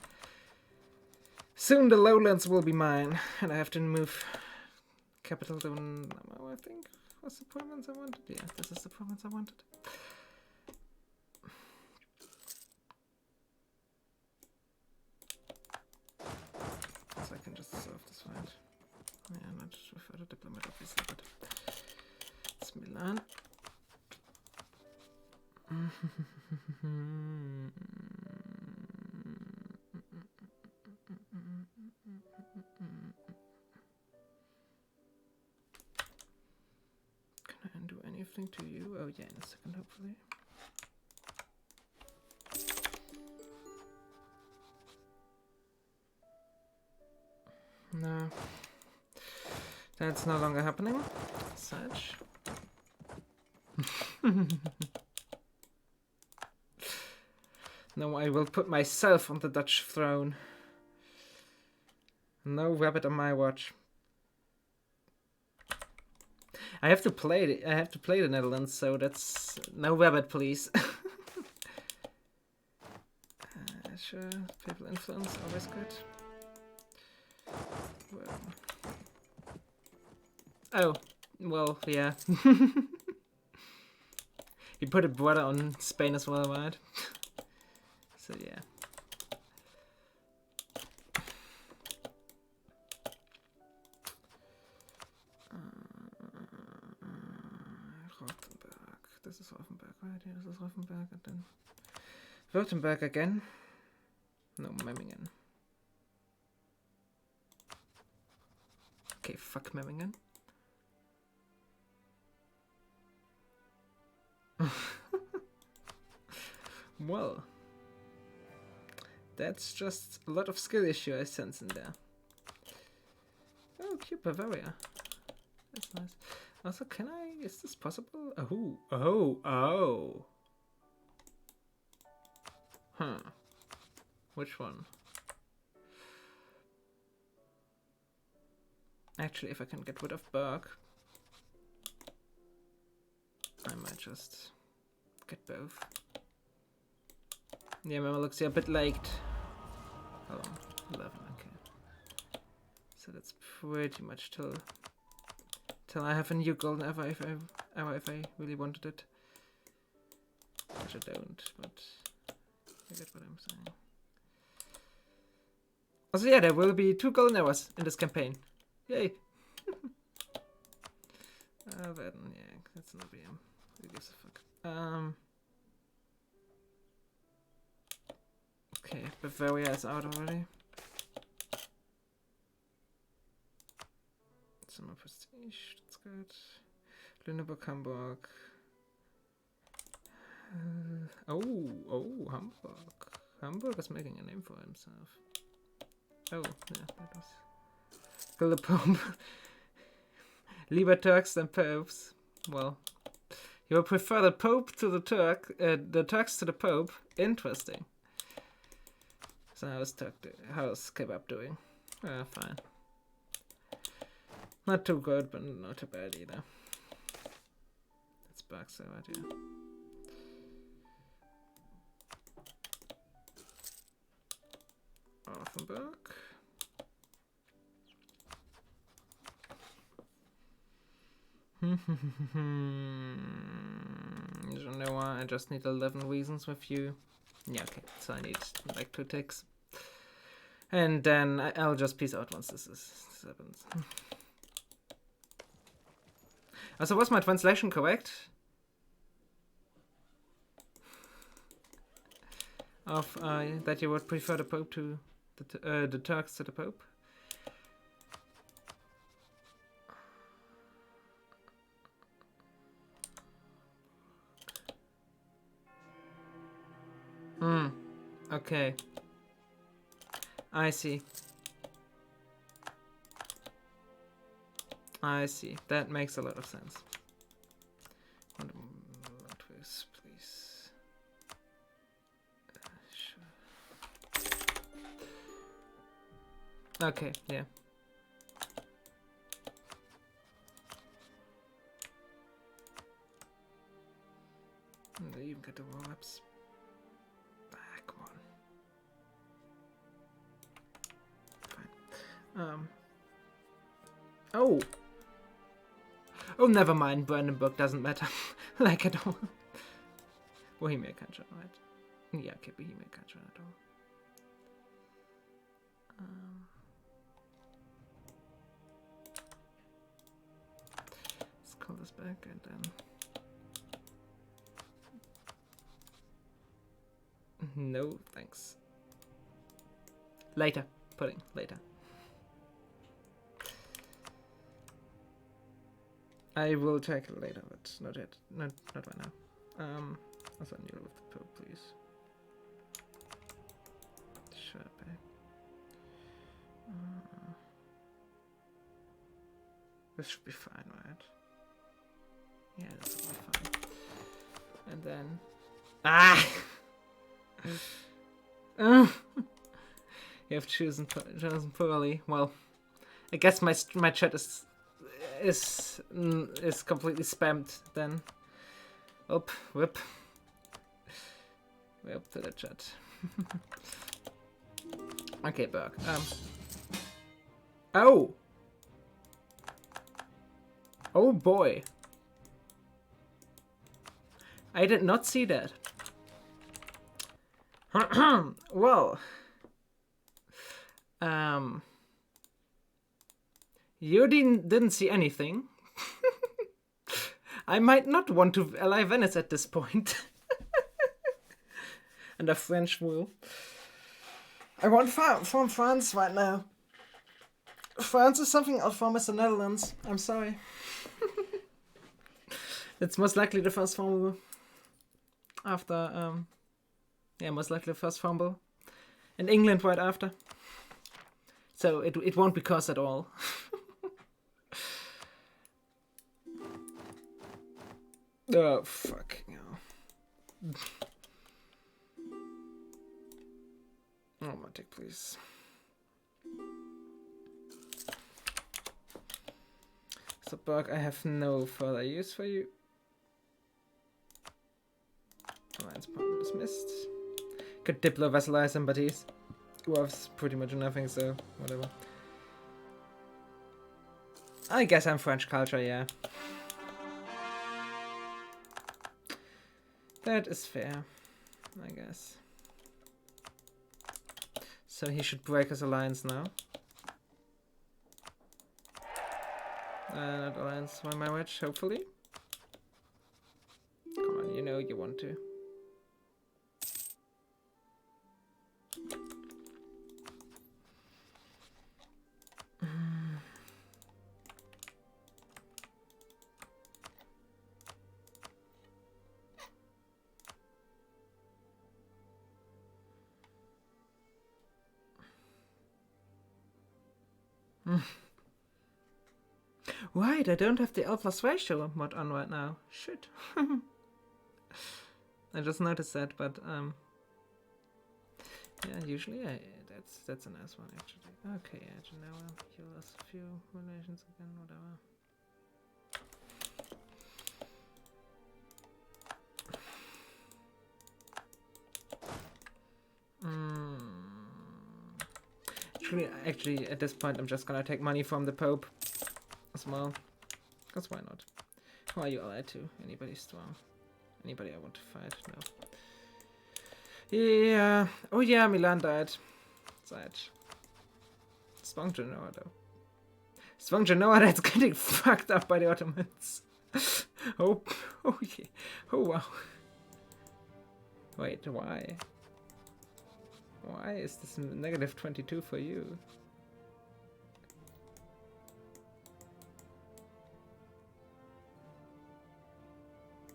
soon the lowlands will be mine. And I have to move capital to, I think, was the province I wanted? Yeah, this is the province I wanted. So I can just solve this fight. Yeah, not refer to diplomat obviously, but it's Milan. Can I undo anything to you? Oh yeah, in a second hopefully. No. That's no longer happening. Such. No, I will put myself on the Dutch throne. No rabbit on my watch. I have to play the Netherlands, so that's no rabbit, please. Sure, people influence always good. Well. Oh, well, yeah. You put a border on Spain as well, right? So yeah. Rothenburg. This is Rothenburg, right? Yeah, this is Rothenburg, and then Württemberg again. No, Memmingen. Okay, fuck Memmingen. Well, that's just a lot of skill issue I sense in there. Oh, cute Bavaria. That's nice. Also, can I? Is this possible? Oh. Huh. Which one? Actually, if I can get rid of Berg, I might just get both. Yeah, my looks a bit late. Hold on, 11, okay. So that's pretty much till I have a new golden era if I really wanted it. which I don't, but I get what I'm saying. Also, yeah, there will be 2 golden hours in this campaign. Yay! Then, yeah, that's no BM. Who gives a fuck? Okay, Bavaria is out already. Some more prestige, that's good. Lüneburg, Hamburg. Oh, Hamburg. Hamburg is making a name for himself. Oh, yeah, that was. Kill the Pope. Lieber Turks than Popes. Well, you would prefer the Pope to the Turks to the Pope. Interesting. So how's Kebab doing? Fine. Not too good, but not too bad either. That's Bucks, right? Yeah. Offenburg. Genoa, I just need 11 reasons with you. Yeah, okay, so I need like 2 ticks. And then I'll just peace out once this happens. So was my translation correct? Of that you would prefer the Pope to the Turks to the Pope? Okay. I see. I see. That makes a lot of sense. Twist, please. Sure. Okay, yeah. And they even get the roll-ups. Come on. Fine. Oh! Oh, never mind. Brandenburg doesn't matter. Like at all. Bohemia country, right? Yeah, okay, Bohemia country at all. Let's call this back and then. No, thanks. Later. Pudding. Later. I will check it later, but not yet. Not right now. Also kneel with the Pope, please. Sure, babe. This should be fine, right? Yeah, this will be fine. And then... Ah! You have chosen poorly. Well, I guess my chat is completely spammed then. Up, whip. Way up to the chat. Okay, Berg. Oh! Oh boy. I did not see that. Well. You didn't see anything. I might not want to ally Venice at this point. Under French rule. I want from France right now. France is something I'll form as the Netherlands. I'm sorry. It's most likely the first fumble. After, yeah, most likely the first fumble. And England right after. So it won't be cursed at all. Oh, fuck. No. Romantic, please. So, Berg, I have no further use for you. Alliance partner dismissed. Could Diplo vassalize somebody's. Who has pretty much nothing, so whatever. I guess I'm French culture, yeah. That is fair, I guess. So he should break his alliance now. Not alliance, my marriage, hopefully. Come on, you know you want to. Right, I don't have the L plus ratio mod on right now. Shit. I just noticed that, but yeah, usually that's a nice one actually. Okay, yeah, Genoa, you lost a few relations again, whatever. Actually, at this point, I'm just gonna take money from the Pope as well. Because why not? Who are you allied to? Anybody strong? Anybody I want to fight? No. Yeah. Oh yeah, Milan died. Sad. Strong Genoa though. Strong Genoa that's getting fucked up by the Ottomans. Oh yeah. Oh wow. Wait, why? Why is this negative 22 for you?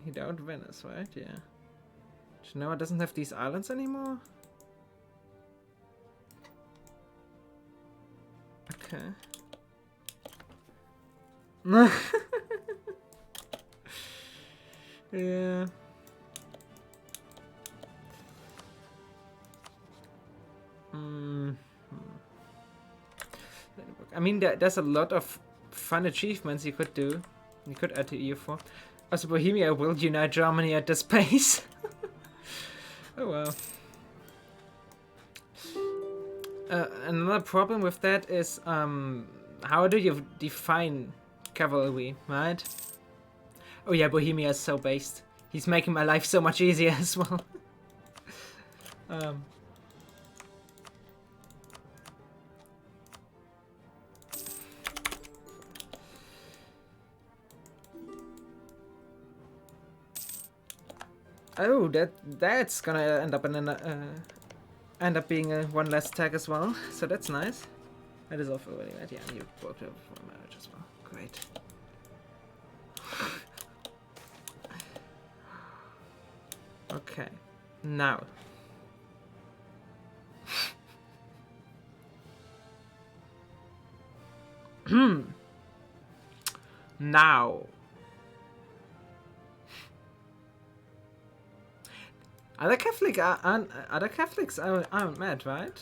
He downed Venice, right? Yeah. Genoa doesn't have these islands anymore? Okay. Yeah. I mean, there's a lot of fun achievements you could do. You could add to EU4. Also, Bohemia will unite Germany at this pace. Oh well. Another problem with that is, how do you define cavalry, right? Oh yeah, Bohemia is so based. He's making my life so much easier as well. Oh, that's gonna end up being a one less tag as well. So that's nice. That is off already, right? Yeah, and you broke up for marriage as well. Great. Okay, now. Now. Other Catholics aren't mad, right?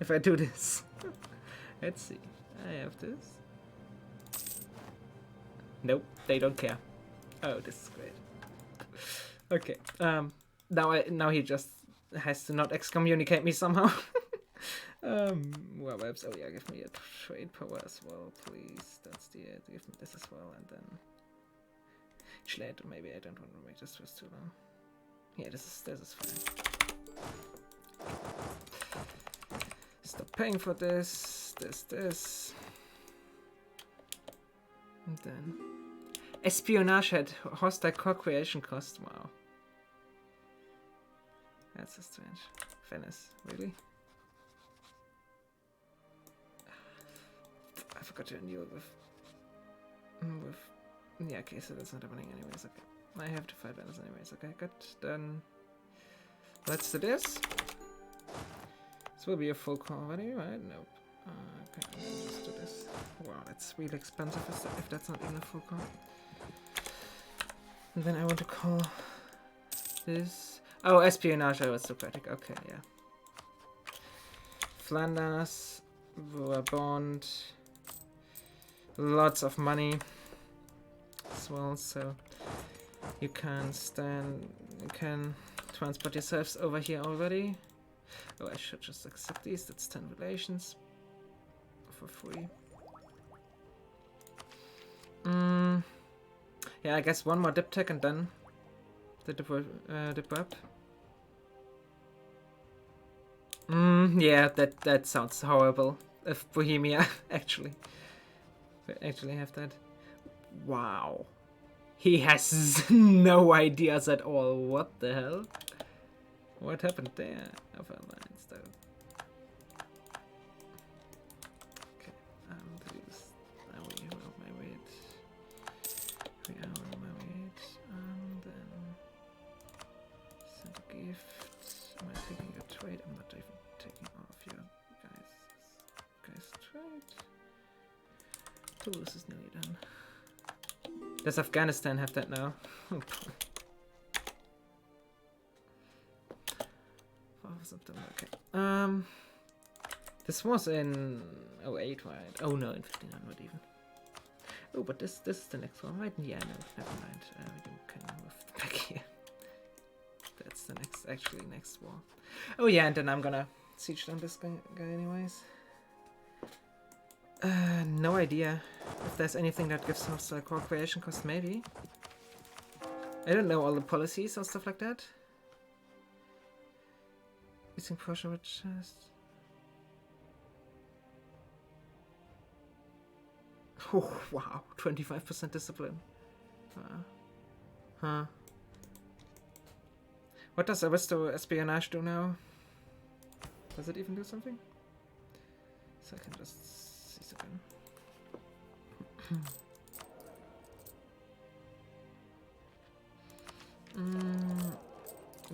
If I do this. Let's see. I have this. Nope, they don't care. Oh, this is great. Okay. Now he just has to not excommunicate me somehow. Well, oh yeah, give me a trade power as well, please. That's the give me this as well, and then actually maybe I don't want to make this just too long. Yeah, this is fine. Stop paying for this. And then espionage at hostile co-creation cost. Wow, that's so strange. Venice, really? I forgot to renew it with. Yeah, okay, so that's not happening anyways. Okay, I have to fight Venice anyways. Okay, good. Then let's do this. This will be a full call already, right? Nope. Okay, I'll just do this. Wow, that's really expensive if that's not even a full call. And then I want to call this. Oh, espionage aristocratic. Okay, yeah. Flanders, Bond. Lots of money as well, so you can transport yourselves over here already. Oh, I should just accept these. That's 10 relations for free. Yeah, I guess one more diptech and then The Debub. Yeah, that sounds horrible. If Bohemia actually have that. Wow. He has no ideas at all. What the hell? What happened there? Of our lines though. Okay, we will marry it. We will marry it. And then send a gift. Am I taking your trade? I'm not even taking all of your guys trade. Toulouse is nearly done. Does Afghanistan have that now? Oh, okay. This was in 08, right? Oh no, in 1500 even. Oh, but this is the next one, right? Yeah, no, never mind. We can move back here. That's the next war. Oh yeah, and then I'm gonna siege down this guy anyways. No idea if there's anything that gives hostile core creation cost, maybe. I don't know all the policies or stuff like that. Using pressure with chest. Oh, wow, 25% discipline. Huh. What does Aristo espionage do now? Does it even do something? So I can just see again.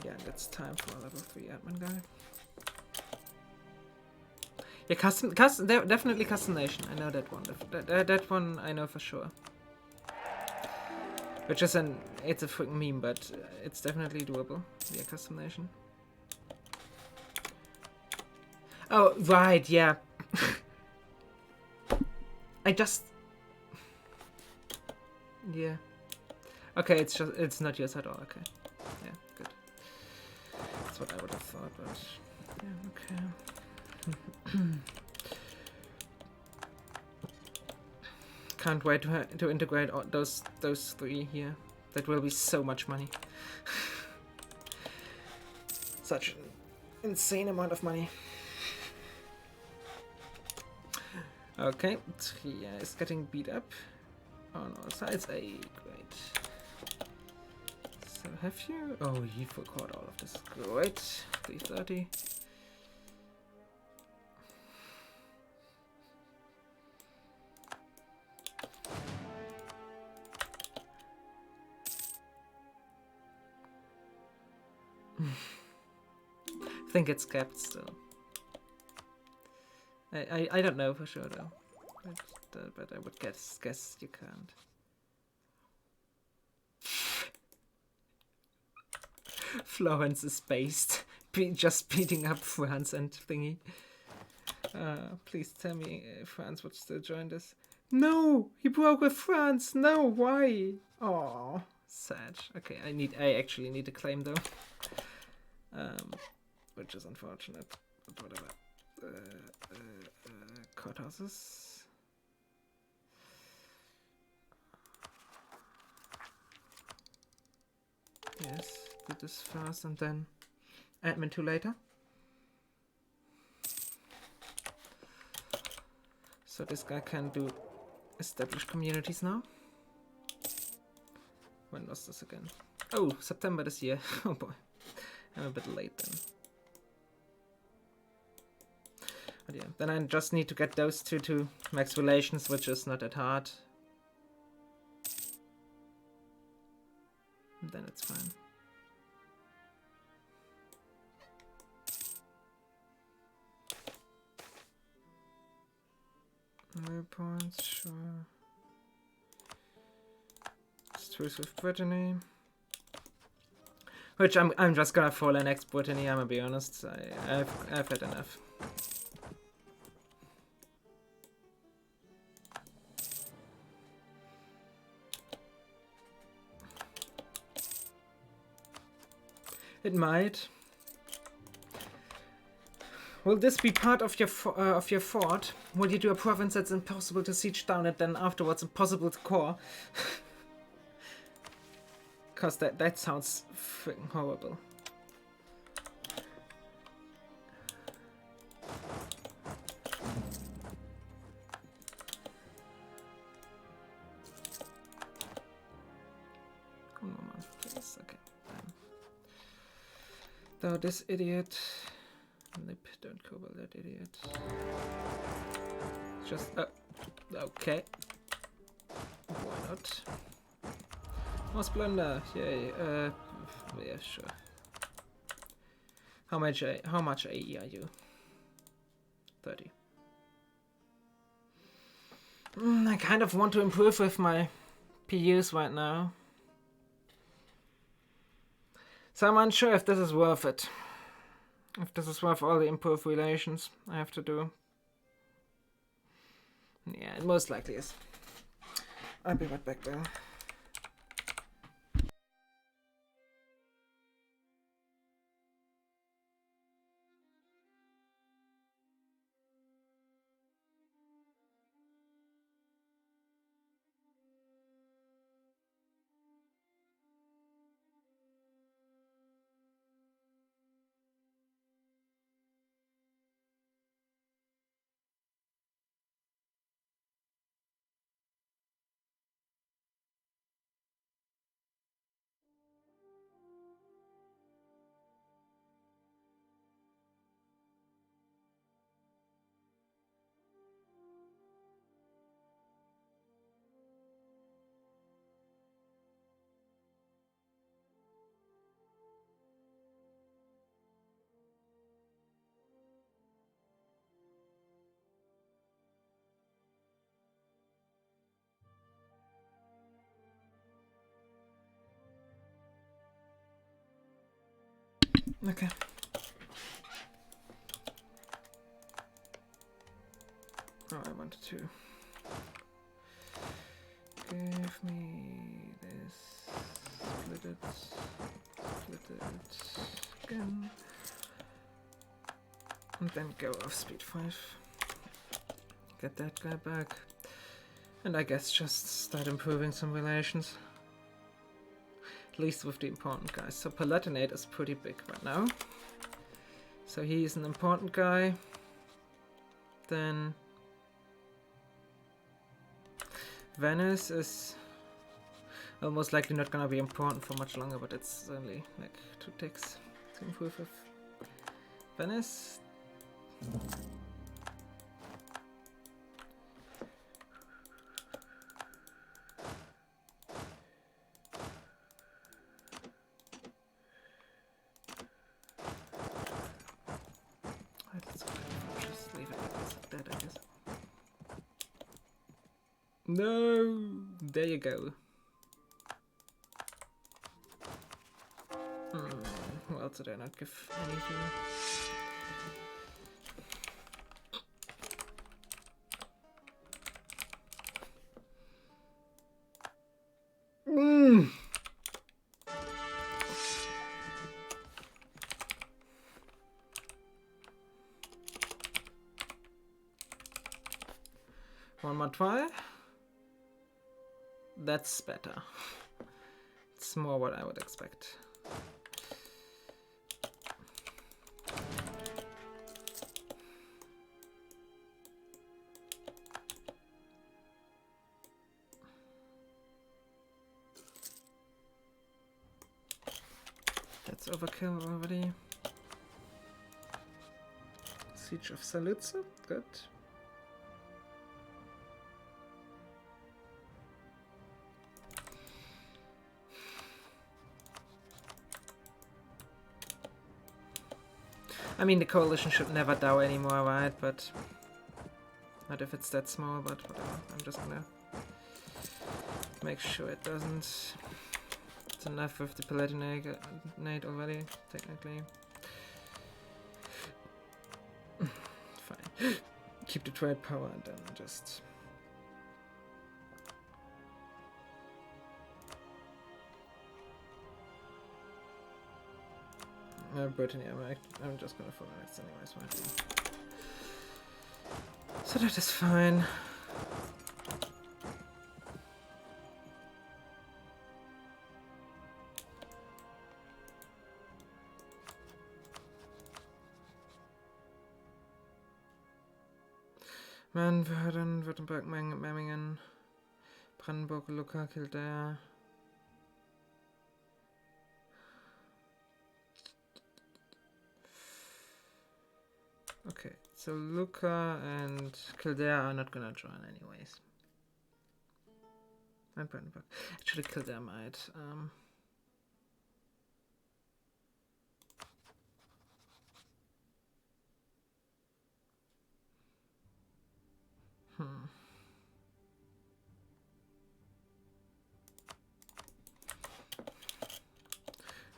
Yeah, that's time for a level 3 admin guy. Yeah, definitely custom nation. I know that one. That one I know for sure. Which is it's a freaking meme, but it's definitely doable via custom nation. Oh right, yeah. Yeah. Okay, it's not yours at all. Okay. Yeah, good. That's what I would have thought, but yeah, okay. Can't wait to integrate all those three here. That will be so much money. Such an insane amount of money. Okay, Trier is getting beat up on all sides. Great. So have you? Oh, you forgot all of this. Great. 330. I think it's capped still. I don't know for sure though, but I would guess you can't. Florence is based, just beating up France and thingy. Please tell me France would still join this. No, he broke with France. No, why? Oh, sad. Okay, I actually need to claim though, which is unfortunate. But whatever. Courthouses. Yes, do this first and then admin 2 later. So this guy can do established communities now. When was this again? Oh, September this year. Oh boy, I'm a bit late then. But yeah, then I just need to get those two to max relations, which is not that hard. And then it's fine. No points, sure. Truce with Brittany. Which I'm just gonna fall in next Brittany, I'm gonna be honest. I've had enough. It might. Will this be part of your fort? Will you do a province that's impossible to siege down and then afterwards impossible to core? Cause that sounds freaking horrible. Come on, man, please. Okay. Though this idiot. Lip, don't cobble that idiot. Just okay. Why not? More splendor, yay. Yeah, sure. How much AE are you? 30. I kind of want to improve with my PUs right now. So I'm unsure if this is worth it. If this is worth all the improved relations I have to do. Yeah, it most likely is. I'll be right back though. Okay. Oh, I wanted to give me this. Split it again, and then go off speed 5. Get that guy back, and I guess just start improving some relations. At least with the important guys. So Palatinate is pretty big right now. So he's an important guy. Then Venice is almost likely not gonna be important for much longer, but it's only like 2 ticks to improve with Venice. No, there you go. What else did I not give anything? One more try. That's better. It's more what I would expect. That's overkill already. Siege of Saluzzo, good. I mean, the coalition should never die anymore, right? But not if it's that small, but whatever. I'm just gonna make sure it doesn't. It's enough with the Palatinate already, technically. Fine. Keep the trade power and then just... Brittany, I'm just gonna follow next anyways, right? So that is fine. Baden, Württemberg, Memmingen, Brandenburg, Lucca, Kildare. Okay, so Lucca and Kildare are not gonna join anyways. And Brandenburg. Actually, Kildare might.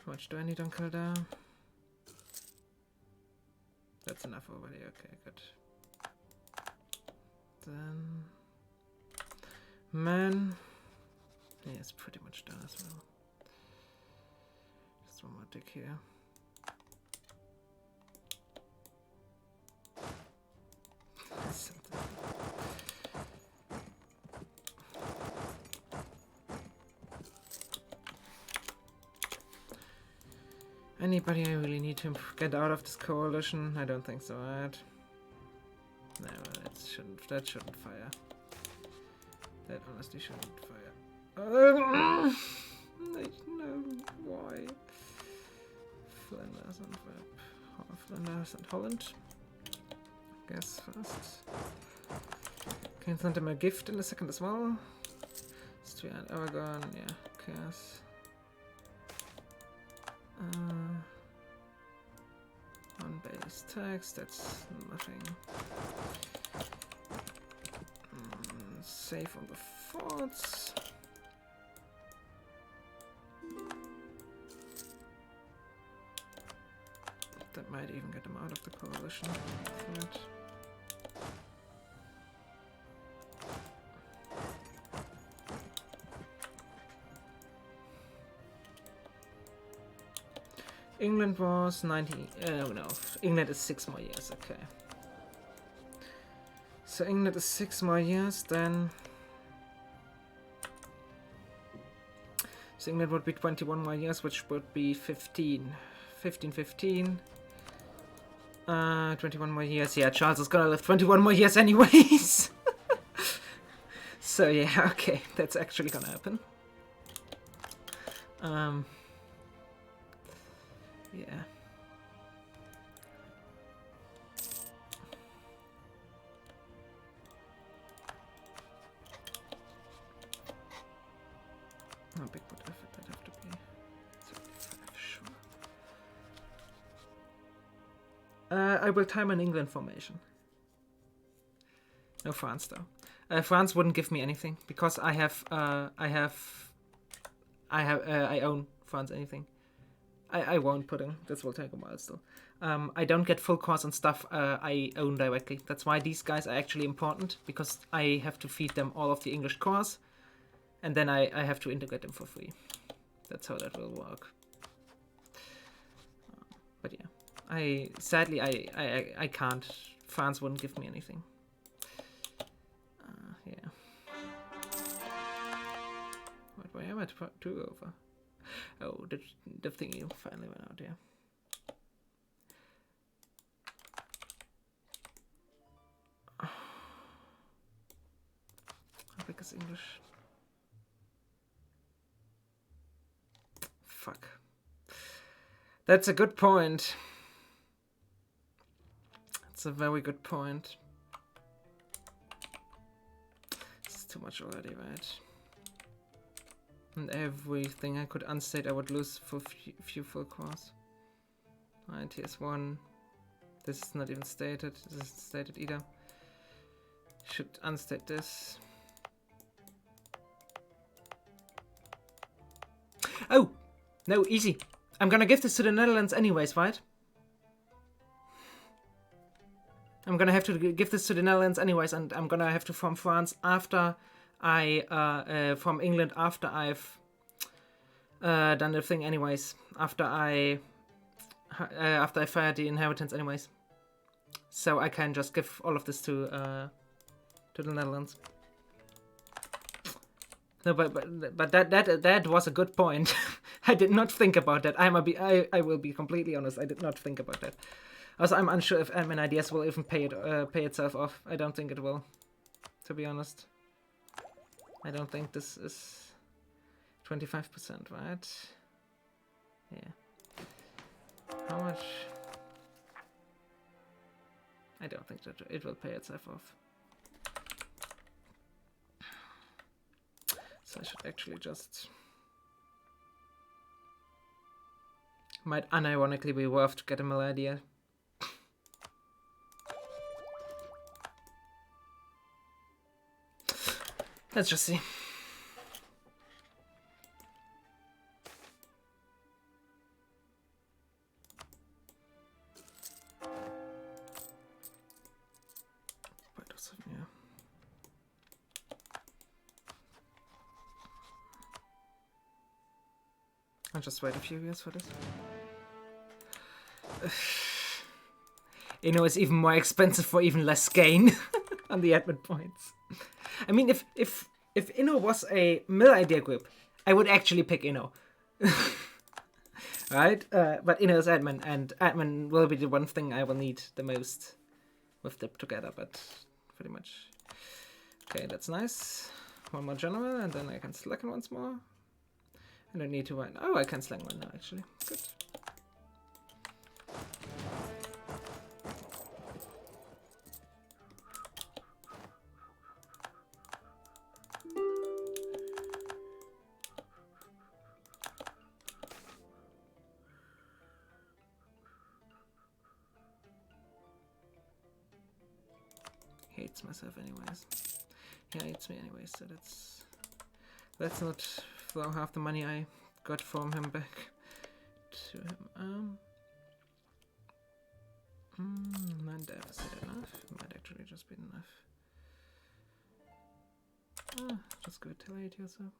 How much do I need on Kildare? That's enough already. Okay, good. Then man, yeah, it's pretty much done as well. Just one more tick here. Anybody I really need to get out of this coalition? I don't think so, right? No, that shouldn't fire. That honestly shouldn't fire. I know why. Flanders and Holland. Guess first. Can send him a gift in a second as well. Austria and Aragon, yeah, chaos. On base tax, that's nothing. Save on the forts. That might even get them out of the coalition. Right. England was 90. No, England is 6 more years. Okay. So England is 6 more years, then. So England would be 21 more years, which would be 15. 15. 21 more years. Yeah, Charles is gonna live 21 more years anyways. So yeah, okay, that's actually gonna happen. Yeah. How big would that have to be? 75, sure. I will time an England formation. No France though. France wouldn't give me anything because I own France anything. I won't put in. This will take a while still. I don't get full course on stuff I own directly. That's why these guys are actually important, because I have to feed them all of the English cores, and then I have to integrate them for free. That's how that will work. But yeah, sadly I can't. France wouldn't give me anything. Yeah. Why am I two over? Oh, the thingy finally went out, yeah. How big is English? Fuck. That's a good point. That's a very good point. It's too much already, right? And everything I could unstate I would lose for few full cores. Right, here's one. This is not even stated. This isn't stated either. Should unstate this. Oh! No, easy. I'm gonna give this to the Netherlands anyways, right? I'm gonna have to give this to the Netherlands anyways, and I'm gonna have to form France after from England after I've done the thing anyways. After I fired the inheritance anyways. So I can just give all of this to the Netherlands. No, but that was a good point. I did not think about that. I will be completely honest. I did not think about that. Also, I'm unsure if admin ideas will even pay itself off. I don't think it will, to be honest. I don't think this is 25%, right? Yeah. How much? I don't think that it will pay itself off. So I should actually just... Might unironically be worth to get a mill idea. Let's just see. Yeah. I'll just wait a few years for this. You know, it's even more expensive for even less gain on the admin points. I mean, if Inno was a mill idea group, I would actually pick Inno. Right? But Inno is admin, and admin will be the one thing I will need the most with Dip together, but pretty much. Okay, that's nice. One more general, and then I can select once more. I don't need to write. Oh, I can select one now, actually. Good. Hates myself anyways. He hates me anyways, so let's not throw half the money I got from him back to him. Might is it enough? Might actually just be enough. Just go retaliate yourself.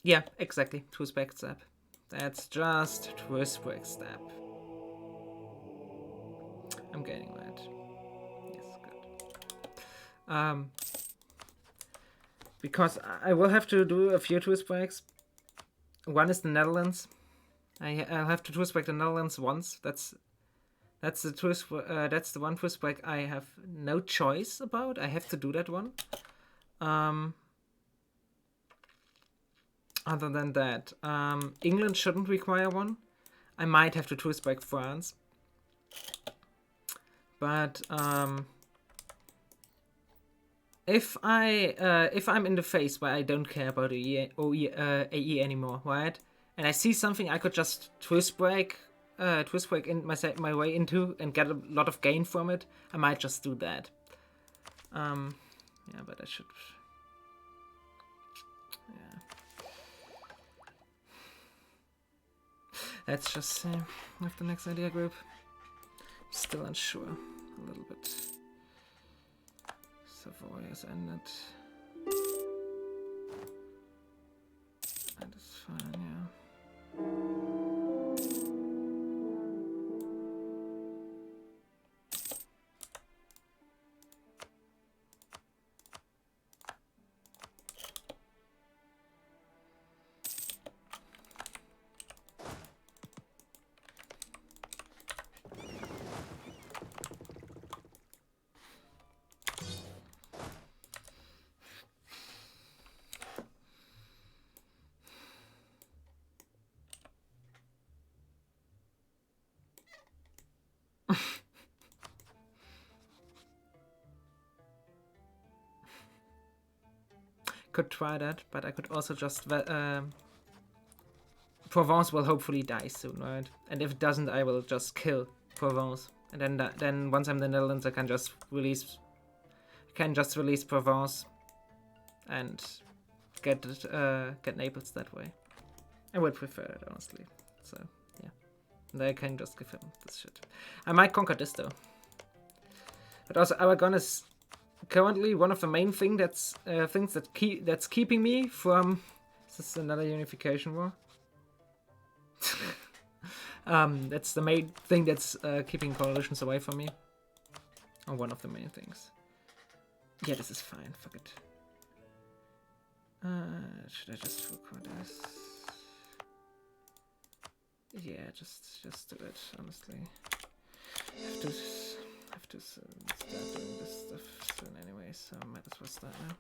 Yeah, exactly. 2 spec step. That's just 2 spec step. I'm getting that. Because I will have to do a few 2 specs. One is the Netherlands. I'll have to 2 spec the Netherlands once. That's the one 2 spec I have no choice about. I have to do that one. Other than that, England shouldn't require one. I might have to 2 spec France. But if I'm in the phase where I don't care about AE anymore, right? And I see something I could just twist break in my way into and get a lot of gain from it, I might just do that. Yeah, but I should. Yeah. Let's just see with the next idea group. Still unsure a little bit. Savoy has ended. That is fine, yeah. Could try that, but I could also just Provence will hopefully die soon, right? And if it doesn't, I will just kill Provence, and then once I'm in the Netherlands, I can just release Provence and get Naples that way. I would prefer it, honestly. So yeah, and I can just give him this shit. I might conquer this though, but also Aragon is currently one of the main things that's keeping me from. Is this another unification war? That's the main thing that's keeping coalitions away from me. Or one of the main things. Yeah, this is fine. Fuck it. Should I just record this? Yeah, just do it, honestly. Have to start doing this stuff soon anyway, so might as well start now.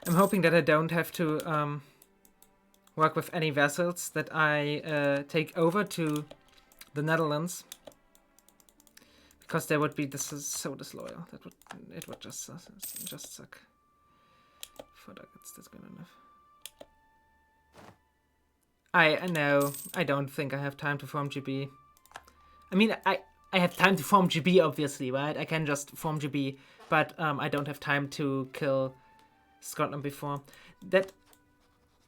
I'm hoping that I don't have to work with any vessels that I take over to the Netherlands, because there would be so disloyal. It would just suck. For that's good enough. I know. I don't think I have time to form GB. I mean, I have time to form GB, obviously, right? I can just form GB, but I don't have time to kill Scotland before.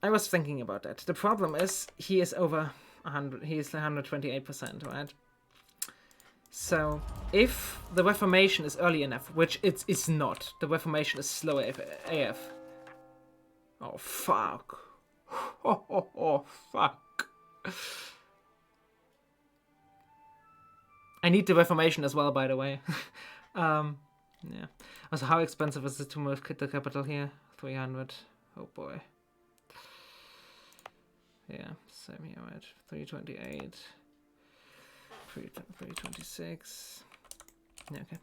I was thinking about that. The problem is he is over 100. He is 128%, right? So if the Reformation is early enough, which it's not, the Reformation is slow AF. Oh fuck. Oh, fuck. I need the Reformation as well, by the way. Yeah. Also, how expensive is it to move the capital here? 300. Oh boy. Yeah, same here, right? 328. 326. Yeah, okay.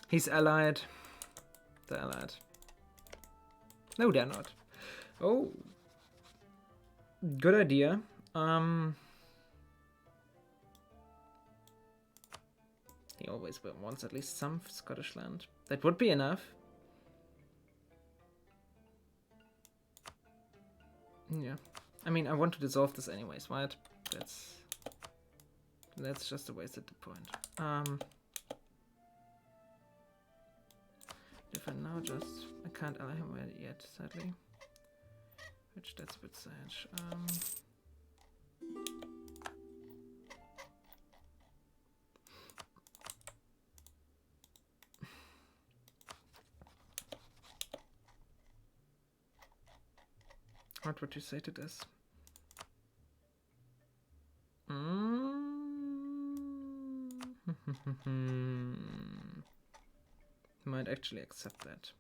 He's allied. They're allied. No, they're not. Oh. Good idea. He always wants at least some Scottish land. That would be enough. Yeah. I mean, I want to dissolve this anyways, right? That's just a wasted point. If I now I can't ally him yet, sadly. Which that's a bit sad. What would you say to this? Might actually accept that.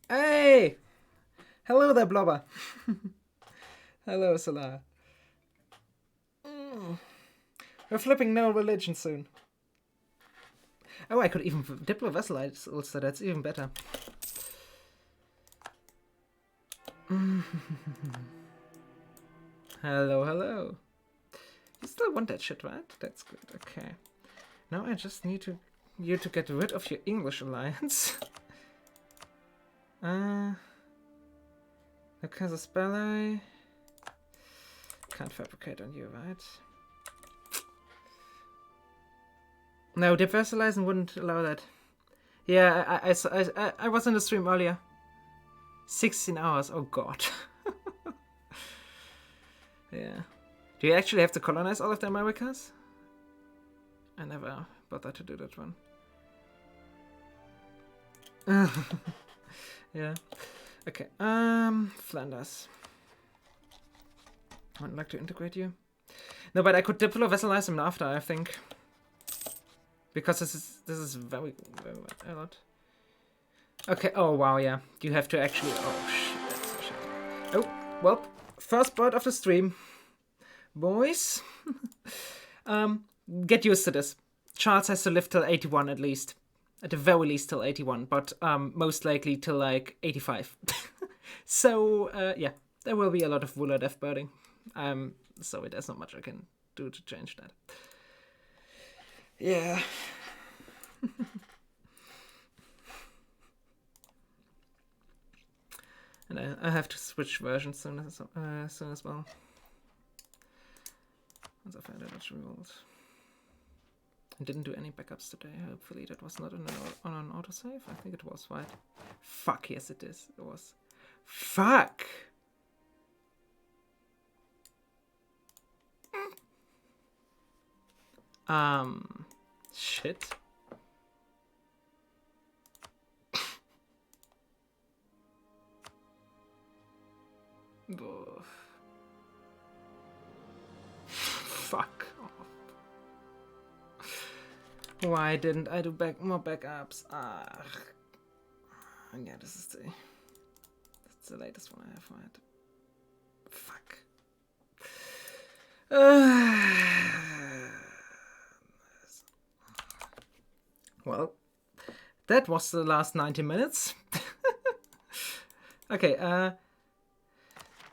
Hey! Hello there, Blobber. Hello, Salah. We're flipping no religion soon. Oh, I could even diplo vassalize also, that's even better. Hello, hello. You still want that shit, right? That's good, okay. Now I just need you to get rid of your English alliance. The Casus Belli. Can't fabricate on you, right? No, depersonalizing wouldn't allow that. Yeah, I was in the stream earlier. 16 hours, oh god. Yeah. Do you actually have to colonize all of the Americas? I never bothered to do that one. Yeah. Okay, Flanders. I'd like to integrate you. No, but I could diplo vassalize him after, I think. Because this is very a lot. Okay, oh wow, yeah. You have to actually oh shit, that's so shit. Oh, well, first part of the stream. Boys. Get used to this. Charles has to live till 81 at least. At the very least till 81, but most likely till like 85. So, yeah, there will be a lot of ruler death birding. So there's not much I can do to change that. Yeah. And I have to switch versions soon as well. Once I find out which revolt. I didn't do any backups today. Hopefully that was not on an autosave. I think it was, right? Fuck, yes it is. It was. Fuck! Shit. Fuck off. Why didn't I do more backups? Ah. Yeah, this is the the latest one I have, right? Fuck. Well, that was the last 90 minutes. Okay,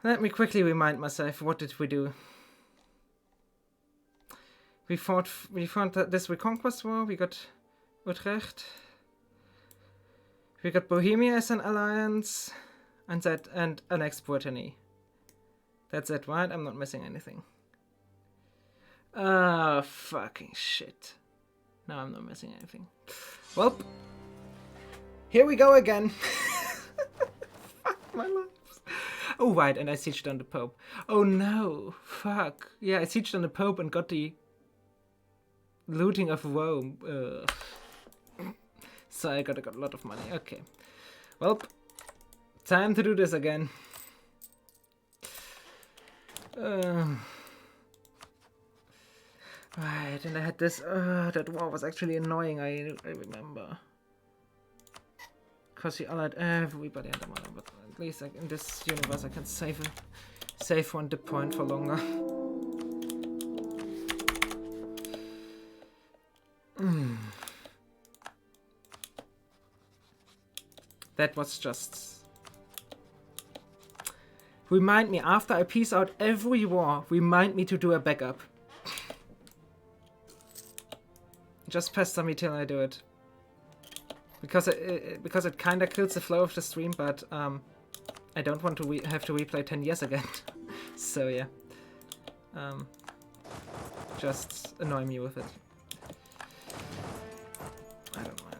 let me quickly remind myself, what did we do? We fought this Reconquest War, we got Utrecht. We got Bohemia as an alliance, and annexed Brittany. That's it, right? I'm not missing anything. Ah, fucking shit. No, I'm not missing anything. Well, here we go again. Fuck my life. Oh, right, and I sieged on the Pope. Oh no, fuck. Yeah, I sieged on the Pope and got the looting of Rome. Ugh. So I got a lot of money. Okay. Well, time to do this again. Right, and I had this. That war was actually annoying. I remember. Because he allied everybody under money, but at least in this universe I can save one dip point for longer. That was just... Remind me, after I piece out every war, remind me to do a backup. Just pester me till I do it. Because it kinda kills the flow of the stream, but I don't want to have to replay 10 years again. So yeah. Just annoy me with it. I don't mind.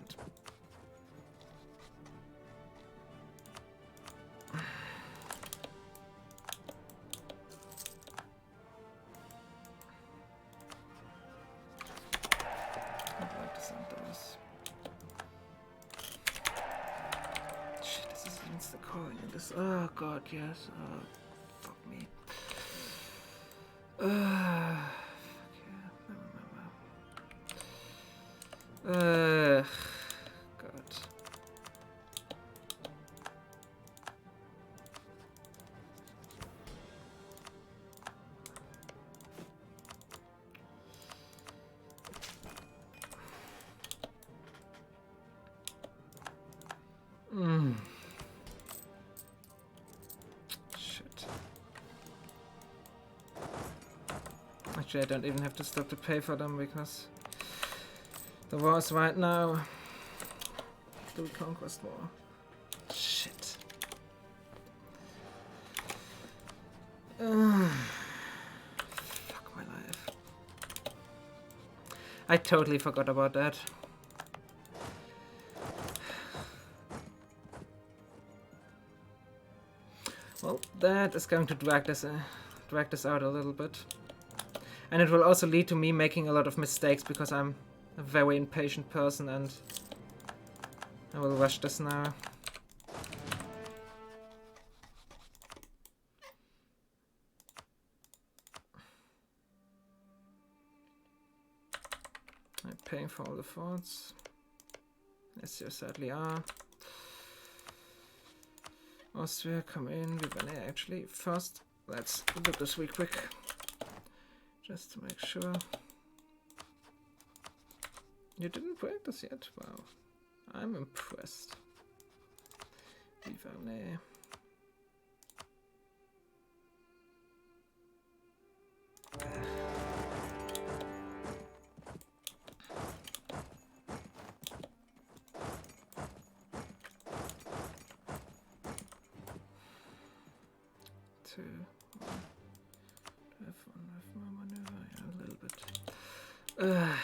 Oh god, yes. Oh, fuck me. Fuck yeah. God. Actually, I don't even have to stop to pay for them because the war is right now. The Reconquest War. Shit. Fuck my life. I totally forgot about that. Well, that is going to drag this out a little bit. And it will also lead to me making a lot of mistakes because I'm a very impatient person and I will rush this now. I'm paying for all the forts. Yes, you sadly are. Austria, come in. Vivané, actually. First, let's do this real quick. Just to make sure. You didn't break this yet? Wow. I'm impressed. Vivané.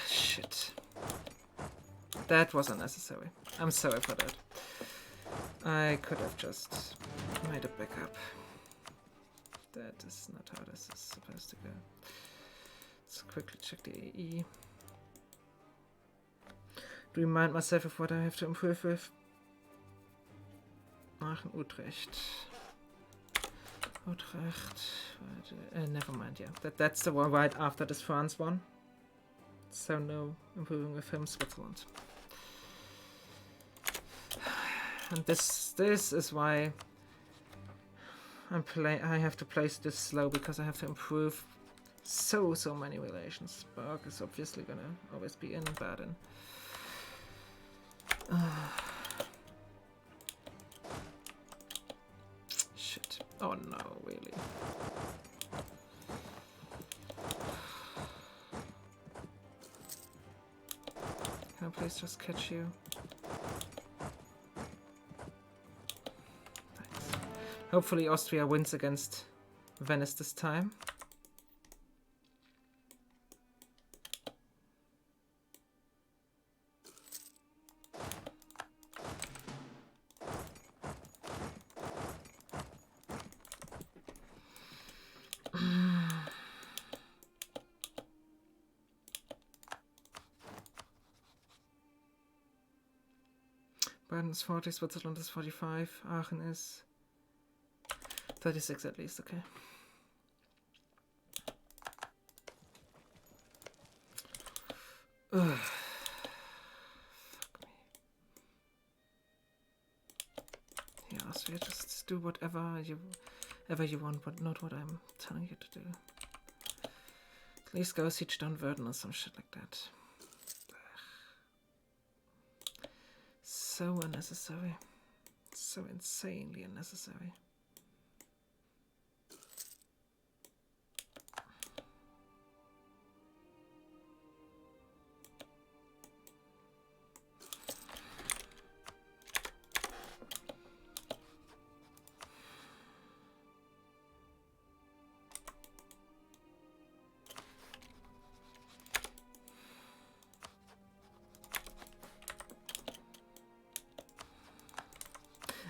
Shit. That was unnecessary. I'm sorry for that. I could have just made a backup. That is not how this is supposed to go. Let's quickly check the AE. To remind myself of what I have to improve with. Aachen, Utrecht. Never mind, yeah. That's the one right after this France one. So no improving with him, Switzerland. And this is why I have to place this slow because I have to improve so many relations. Berg is obviously gonna always be in Baden. Shit. Oh no, really. Can I please just catch you? Thanks. Hopefully Austria wins against Venice this time. Baden is 40, Switzerland is 45, Aachen is 36 at least, okay. Ugh. Fuck me. Yeah, Austria, just do whatever you want, but not what I'm telling you to do. At least go siege down Verden or some shit like that. So unnecessary. So insanely unnecessary.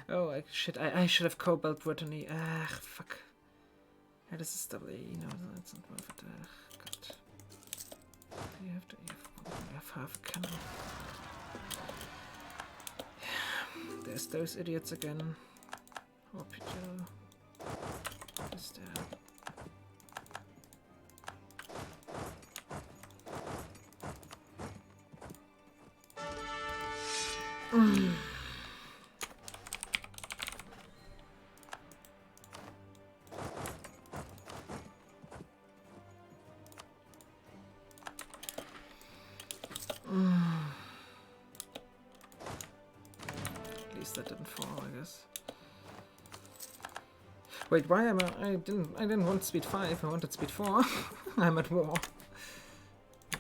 Oh, shit, I should have co-built Brittany. Ah, fuck. Yeah, this is doubly, you know, that's not worth it. God. You have half a cannon. Yeah, there's those idiots again. Oh, Pijo. Is there? At least that didn't fall, I guess. Wait, why am I didn't want speed 5, I wanted speed 4. I'm at war.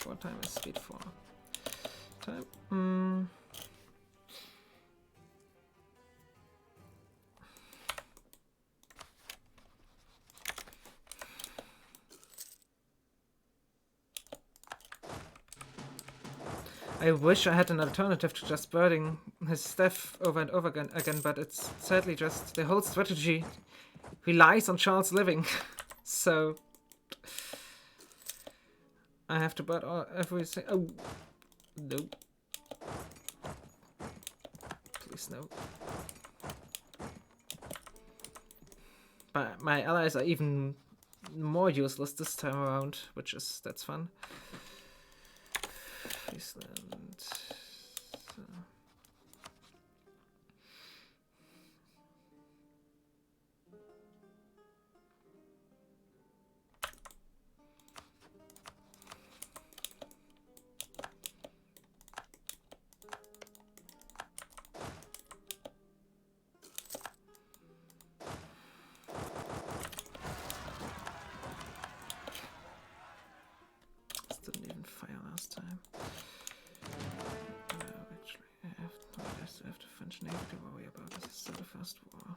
What time is speed 4? Time? I wish I had an alternative to just burning his staff over and over again, but it's sadly just the whole strategy relies on Charles living. So I have to burn everything. Oh, no. Please no. But my allies are even more useless this time around, that's fun. Friesland. Didn't even fire last time. Actually, I still have the French Navy to worry about. This is still the first war.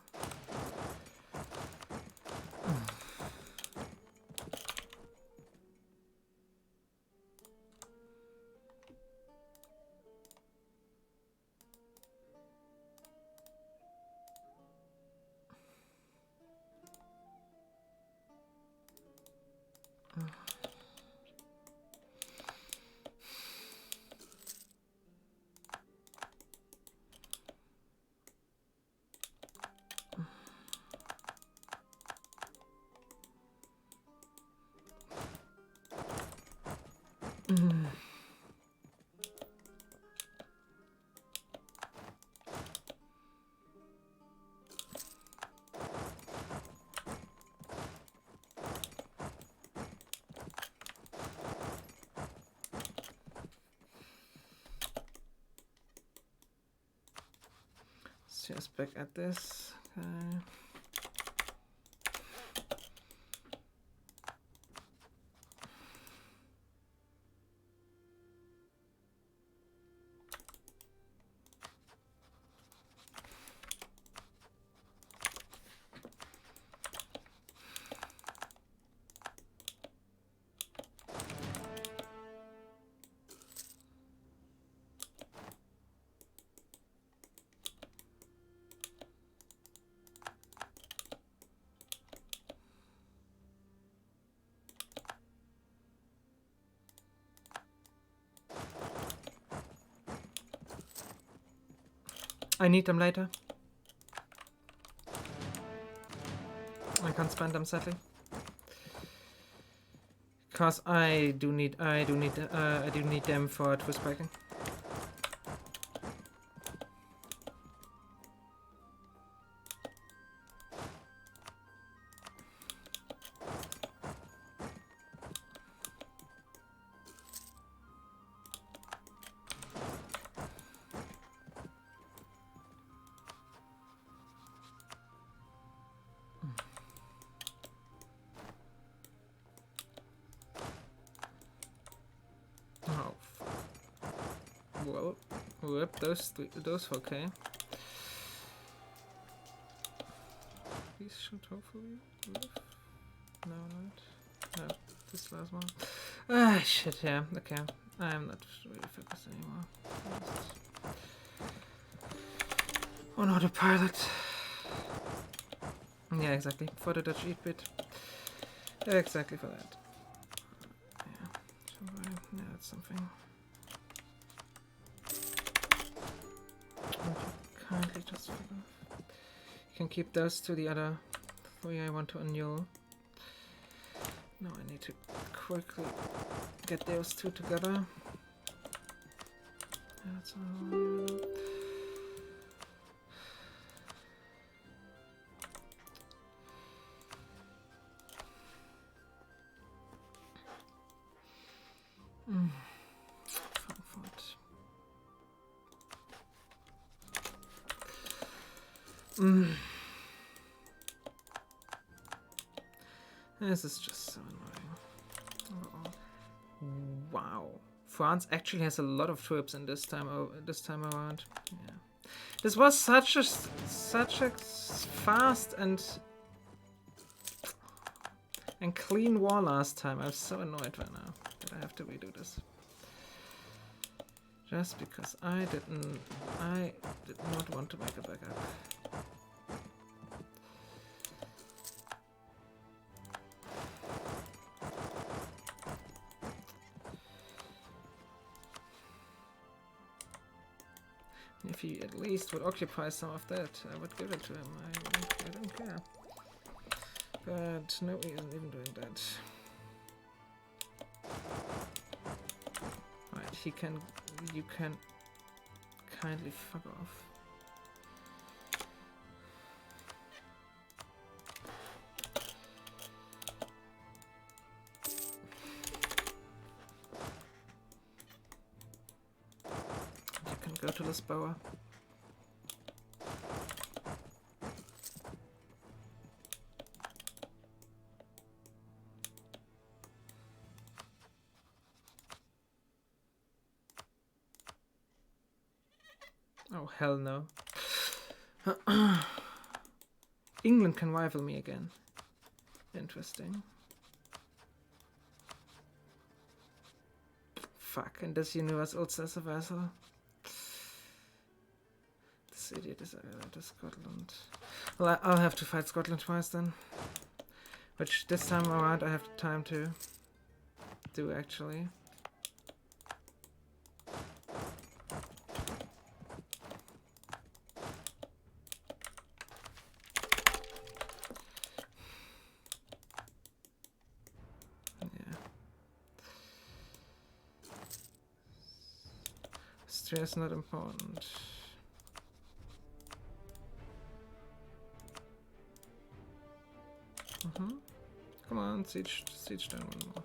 Austria is back at this. Okay. I need them later. I can't spend them sadly. Cause I do need them for twist breaking. Oh, well, whoop, those 4K. These should hopefully live. No, not. No, this last one. Ah, shit, yeah, okay. I'm not really focused anymore. On autopilot. Yeah, exactly. For the Dutch 8-bit. Exactly for that. Yeah, that's something. Kindly just figure. You can keep those to the other 3 I want to annul. Now I need to quickly get those 2 together. That's all. Frankfurt. This is just so annoying. Wow. France actually has a lot of troops in this time around. Yeah. This was such a fast and clean war last time. I'm so annoyed right now that I have to redo this. Just because I did not want to make a backup. If he at least would occupy some of that, I would give it to him. I don't care. But no, he isn't even doing that. Right, you can kindly fuck off. You can go to Lisboa. Oh, hell no. England can rival me again. Interesting. Fuck, and this universe also has a vassal. This idiot is to Scotland. Well, I'll have to fight Scotland twice then. Which this time around I have the time to do actually. Austria is not important. Come on, siege down one more.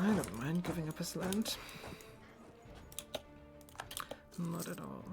I don't mind giving up his land. Not at all.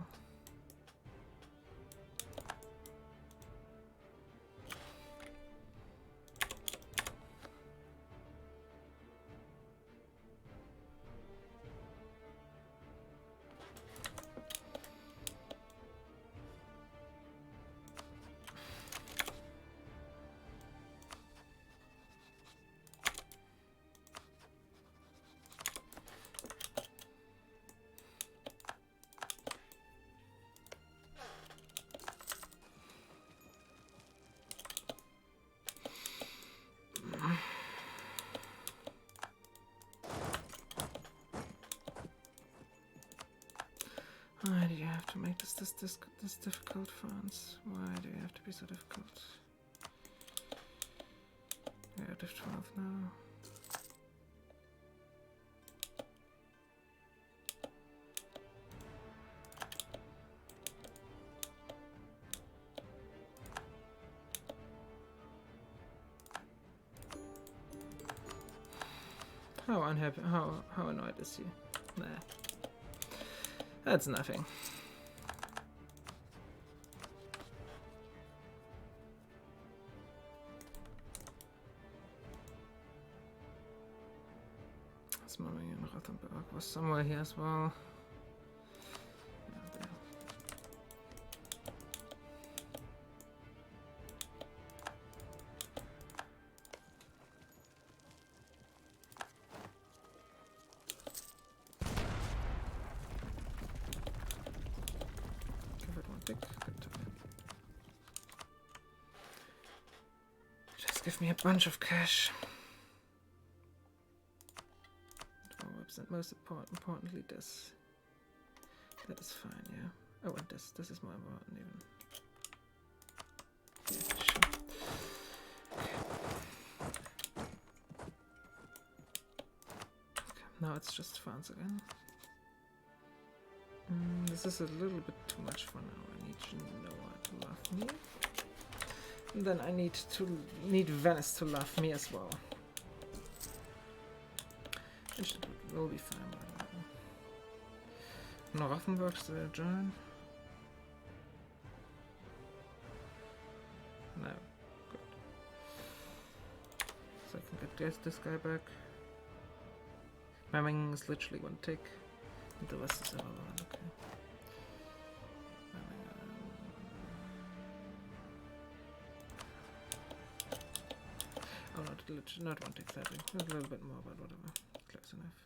Why do you have to make this difficult, France? Why do you have to be so difficult? We're out of 12 now. How unhappy, how annoyed is he? Nah. That's nothing. Smuggling in Rothenburg was somewhere here as well. Yeah, there. Give it one tick. Good tick. Just give me a bunch of cash. And most importantly this. That is fine, yeah. Oh, and this is more important even. Yeah, sure. Okay, now it's just France again. This is a little bit too much for now. I need Genoa to love me. And then I need Venice to love me as well. We'll be fine. No, Rothenburg still join. No, good. So I can get this guy back. Memmingen is literally one tick. And the rest is irrelevant, okay. Oh, not one tick, sadly. A little bit more, but whatever. Close enough.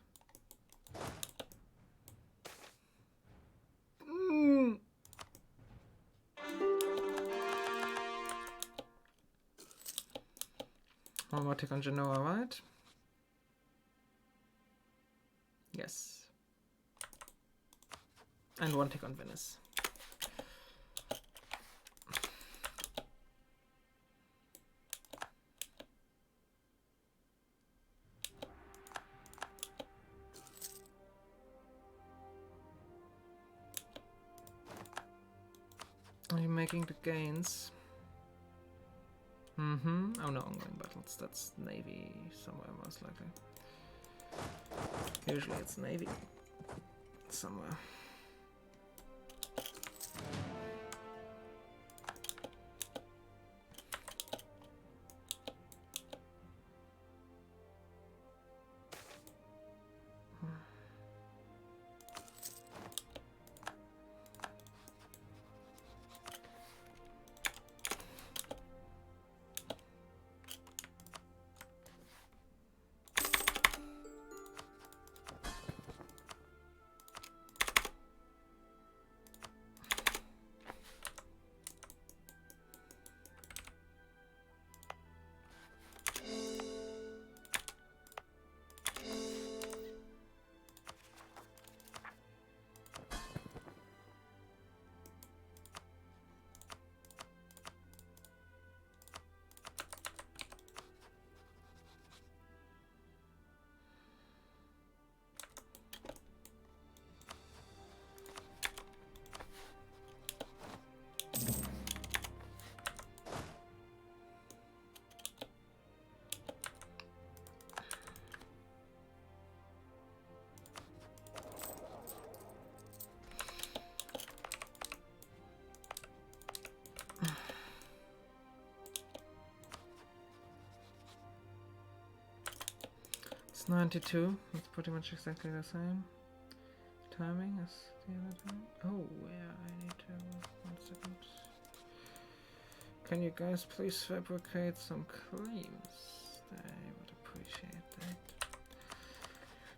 One more tick on Genoa, right? Yes. And one tick on Venice. Are you making the gains? Mm-hmm. Oh no, ongoing battles. That's Navy somewhere, most likely. Usually it's Navy somewhere. It's 92. It's pretty much exactly the same. Timing is the other time. Oh, yeah, I need to... 1 second. Can you guys please fabricate some claims? I would appreciate that.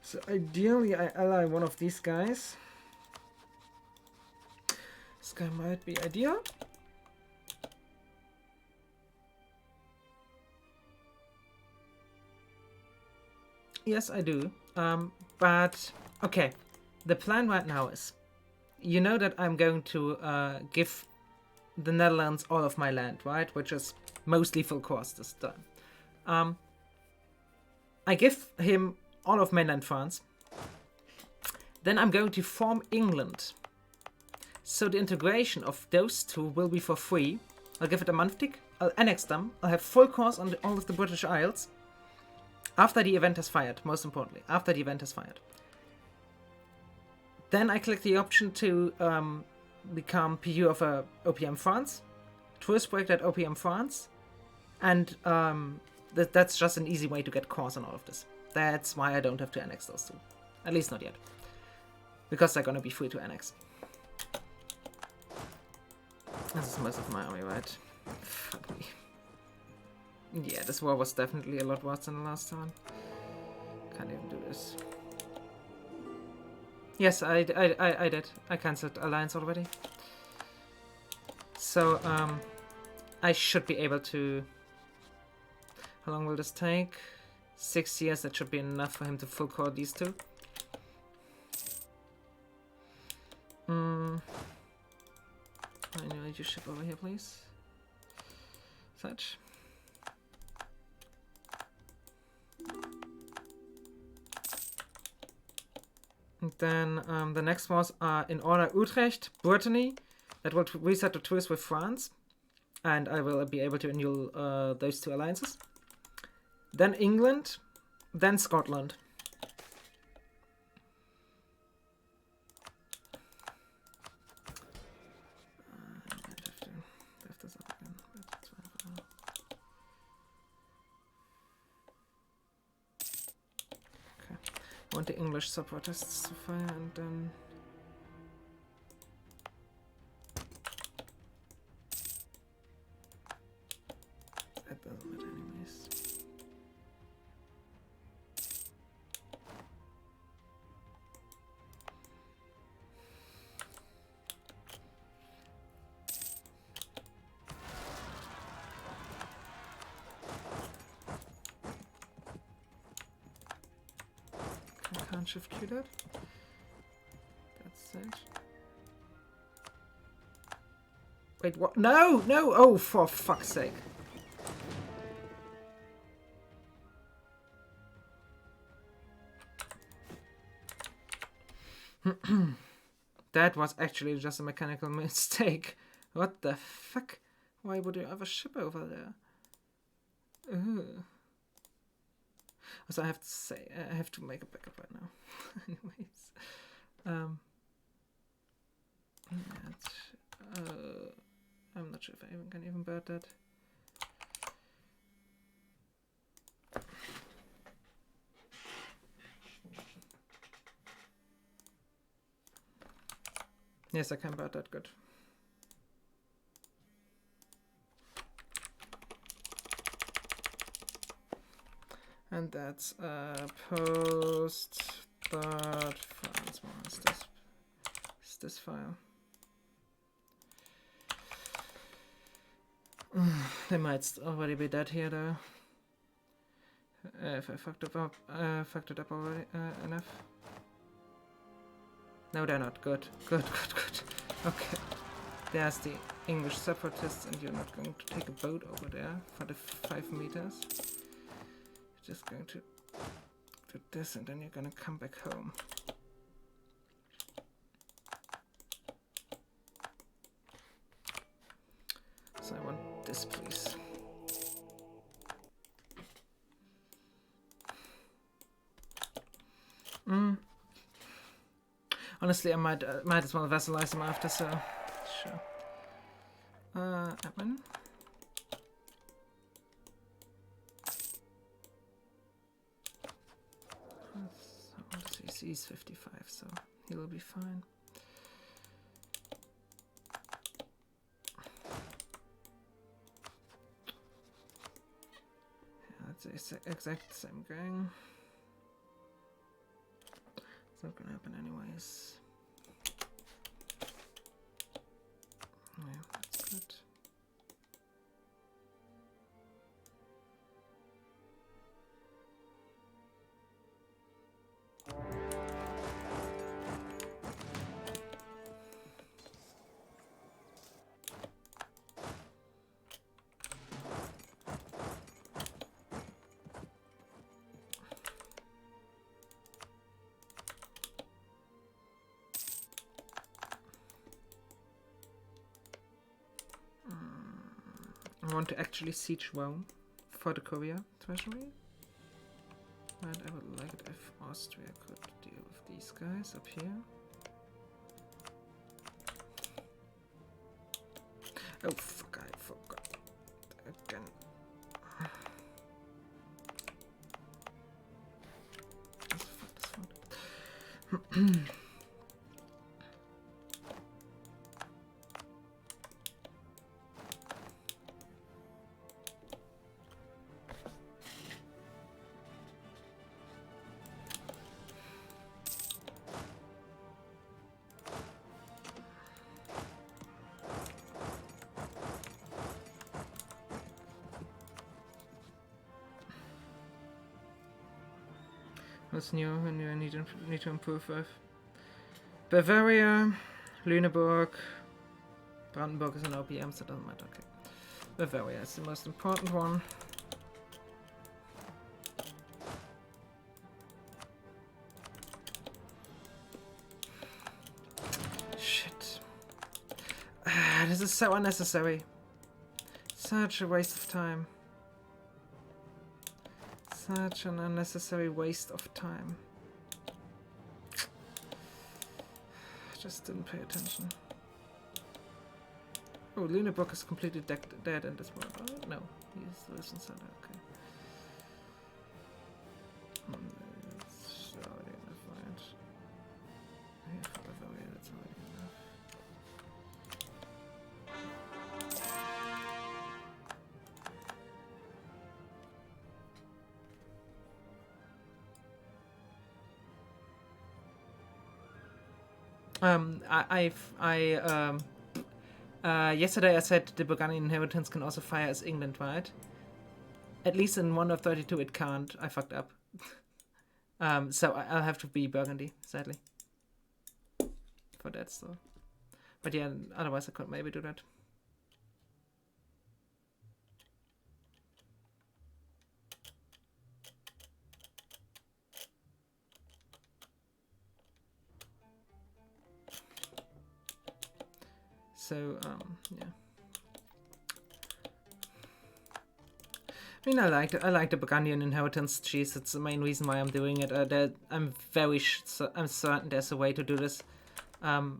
So ideally I ally one of these guys. This guy might be ideal. Yes, I do. But okay, the plan right now is, you know that I'm going to give the Netherlands all of my land, right? Which is mostly full course this time. I give him all of mainland France. Then I'm going to form England. So the integration of those two will be for free. I'll give it a month tick. I'll annex them. I'll have full course on all of the British Isles. After the event has fired, most importantly. After the event has fired. Then I click the option to become PU of OPM France. Tourist break at OPM France. And that's just an easy way to get cores on all of this. That's why I don't have to annex those two. At least not yet. Because they're gonna be free to annex. This is most of my army, right? Fuck me. Yeah, this war was definitely a lot worse than the last one. Can't even do this. Yes, I did. I cancelled Alliance already. So, I should be able to... How long will this take? 6 years, that should be enough for him to full core these two. I need you ship over here, please. Such. And then the next was in order Utrecht, Brittany. That will reset the truce with France. And I will be able to annul those two alliances. Then England. Then Scotland. I want the English separatists to fire and then... That doesn't matter anyways. Shift Q that. That's it. Wait, what? No! No! Oh, for fuck's sake. That was actually just a mechanical mistake. What the fuck? Why would you have a ship over there? Ugh. So I have to say, I have to make a backup right now. Anyways, I'm not sure if I can even bird that. Yes, I can bird that. Good. And that's post third France. What is this? Is this file? They might already be dead here though. If I fucked it up already enough. No, they're not. Good. Good. Good. Good. Okay. There's the English separatists, and you're not going to take a boat over there for the 5 meters. Just going to do this and then you're gonna come back home. So I want this, please. Honestly, I might as well vassalize him after, so sure. Admin. he's 55, so he'll be fine. Yeah, it's the exact same gang. It's not gonna happen anyways. Yeah, that's good. I want to actually siege Rome for the Korea treasury. And I would like it if Austria could deal with these guys up here. Oh fuck, I forgot again. That's fun. What's new when you need to improve with? Bavaria, Lüneburg, Brandenburg is an OPM, so it doesn't matter. Okay. Bavaria is the most important one. Shit. This is so unnecessary. Such a waste of time. Such an unnecessary waste of time. I just didn't pay attention. Oh, Lüneburg is completely dead in this world. Oh, no, he's lives inside. Okay. It's already enough, right? Yeah, for Bavaria, that's already enough. Yesterday I said the Burgundian inheritance can also fire as England, right? At least in 1 of 32 it can't. I fucked up. So I'll have to be Burgundy, sadly. For that still. But yeah, otherwise I could maybe do that. So, yeah. I mean, I like the Burgundian inheritance. Jeez, it's the main reason why I'm doing it. I'm certain there's a way to do this,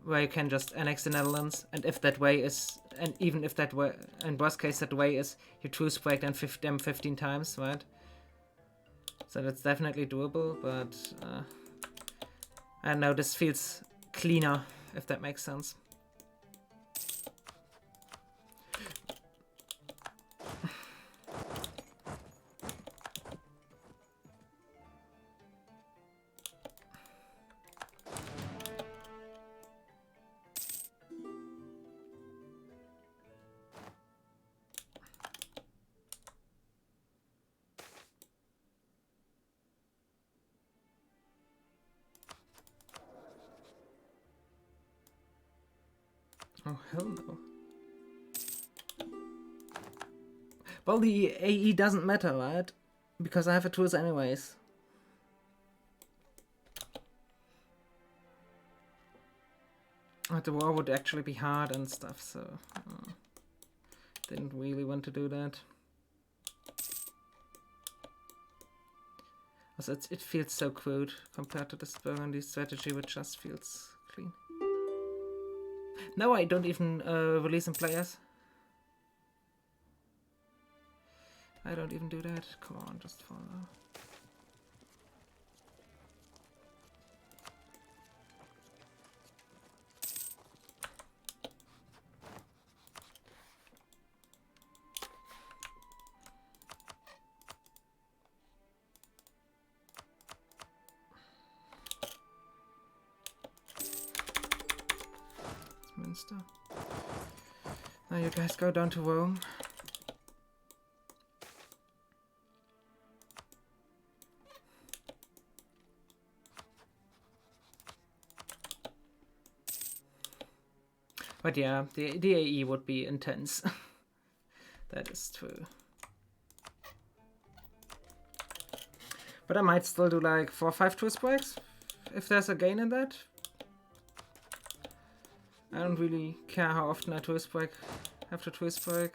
where you can just annex the Netherlands, and if that way is, and even if that way, in worst case that way is, you truce break them 15 times, right? So that's definitely doable, but I don't know, this feels cleaner, if that makes sense. Oh, hell no. Well, the AE doesn't matter, right? Because I have a truce anyways. The war would actually be hard and stuff, so didn't really want to do that. Also, it feels so crude compared to this Burgundy strategy, which just feels clean. No, I don't even release some players. I don't even do that. Come on, just follow. monster. Now you guys go down to Rome. But yeah, the AE would be intense. That is true. But I might still do like 4 or 5 twist breaks if there's a gain in that. I don't really care how often I twist break after twist break.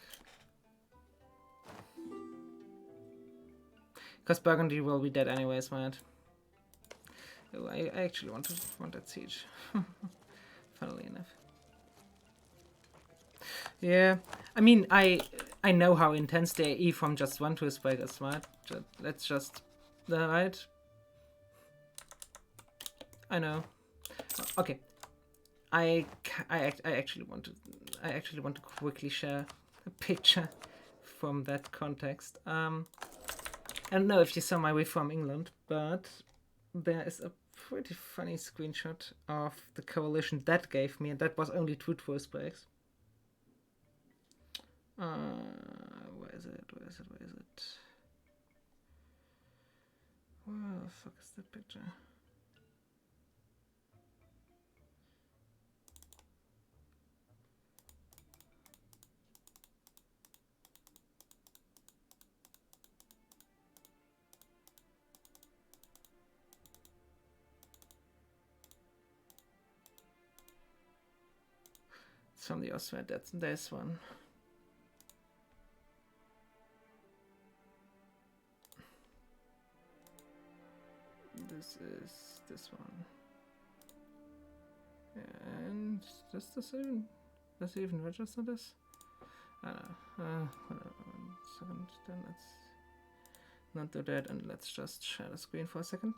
Because Burgundy will be dead anyways, right? Oh, I actually want that siege. Funnily enough. Yeah, I mean, I know how intense the AE from just one twist break is, right? Let's just... right? I know. Okay. I actually want to quickly share a picture from that context. I don't know if you saw my way from England, but there is a pretty funny screenshot of the coalition that gave me, and that was only 2 twist breaks. Where is it? Where is it? Where is it? Where the fuck is that picture? It's from the Austria, that's this one. This is this one. And does this even register this? I don't know. Hold on 1 second, then let's not do that and let's just share the screen for a second.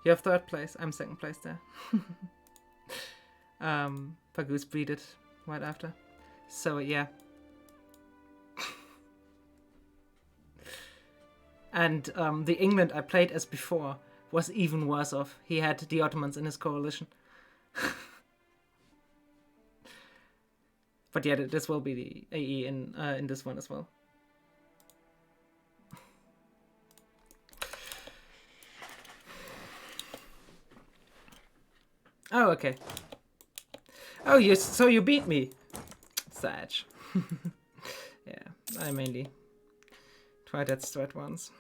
You have 3rd place, I'm 2nd place there. Pagoose beat it right after. So yeah. And the England I played as before was even worse off. He had the Ottomans in his coalition. But yeah, this will be the AE in this one as well. Oh, okay. Oh, so you beat me. Sad. Yeah, I mainly tried that strat once.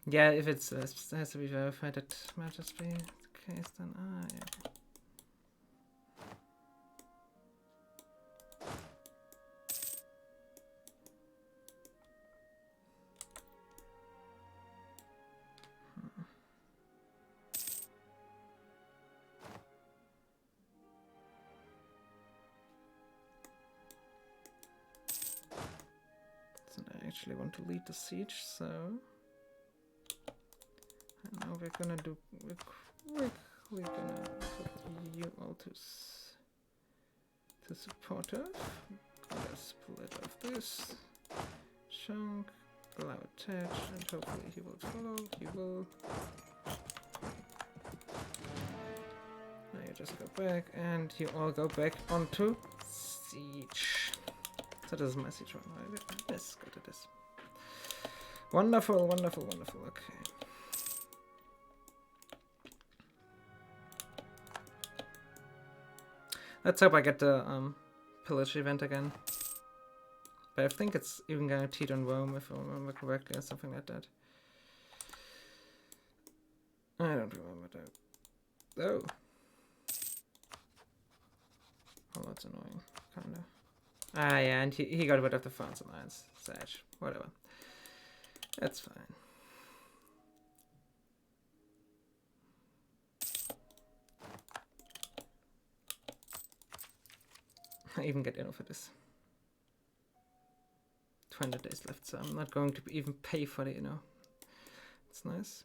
Yeah, if it has to be verified, that might just be the case then. Ah, yeah. I actually want to lead the siege, so now we're quickly gonna put you all to supportive. Gonna split off this chunk, allow attach, and hopefully he will follow. He will. Now you just go back, and you all go back onto siege. So this is my siege one, right? Yes, good at this. Wonderful, wonderful, wonderful. Okay. Let's hope I get the pillage event again. But I think it's even guaranteed on Rome, if I remember correctly, or something like that. I don't remember that. Oh. Oh, that's annoying. Kinda. Ah, yeah, and he got rid of the France alliance. Sad. Whatever. That's fine. I even get in for this. 20 days left, so I'm not going to even pay for it, you know. It's nice.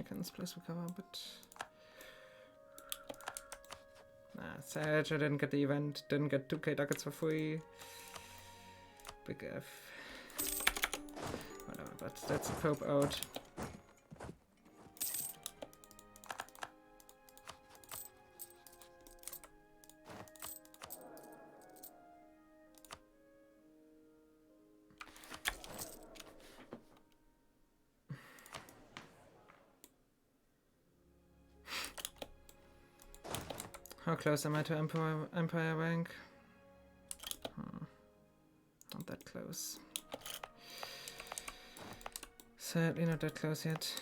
seconds plus recover, but... Nah, sad, I didn't get the event, didn't get 2k ducats for free. Big F. Whatever, but that's a Pope out. How close am I to Empire rank? Not that close. Sadly not that close yet.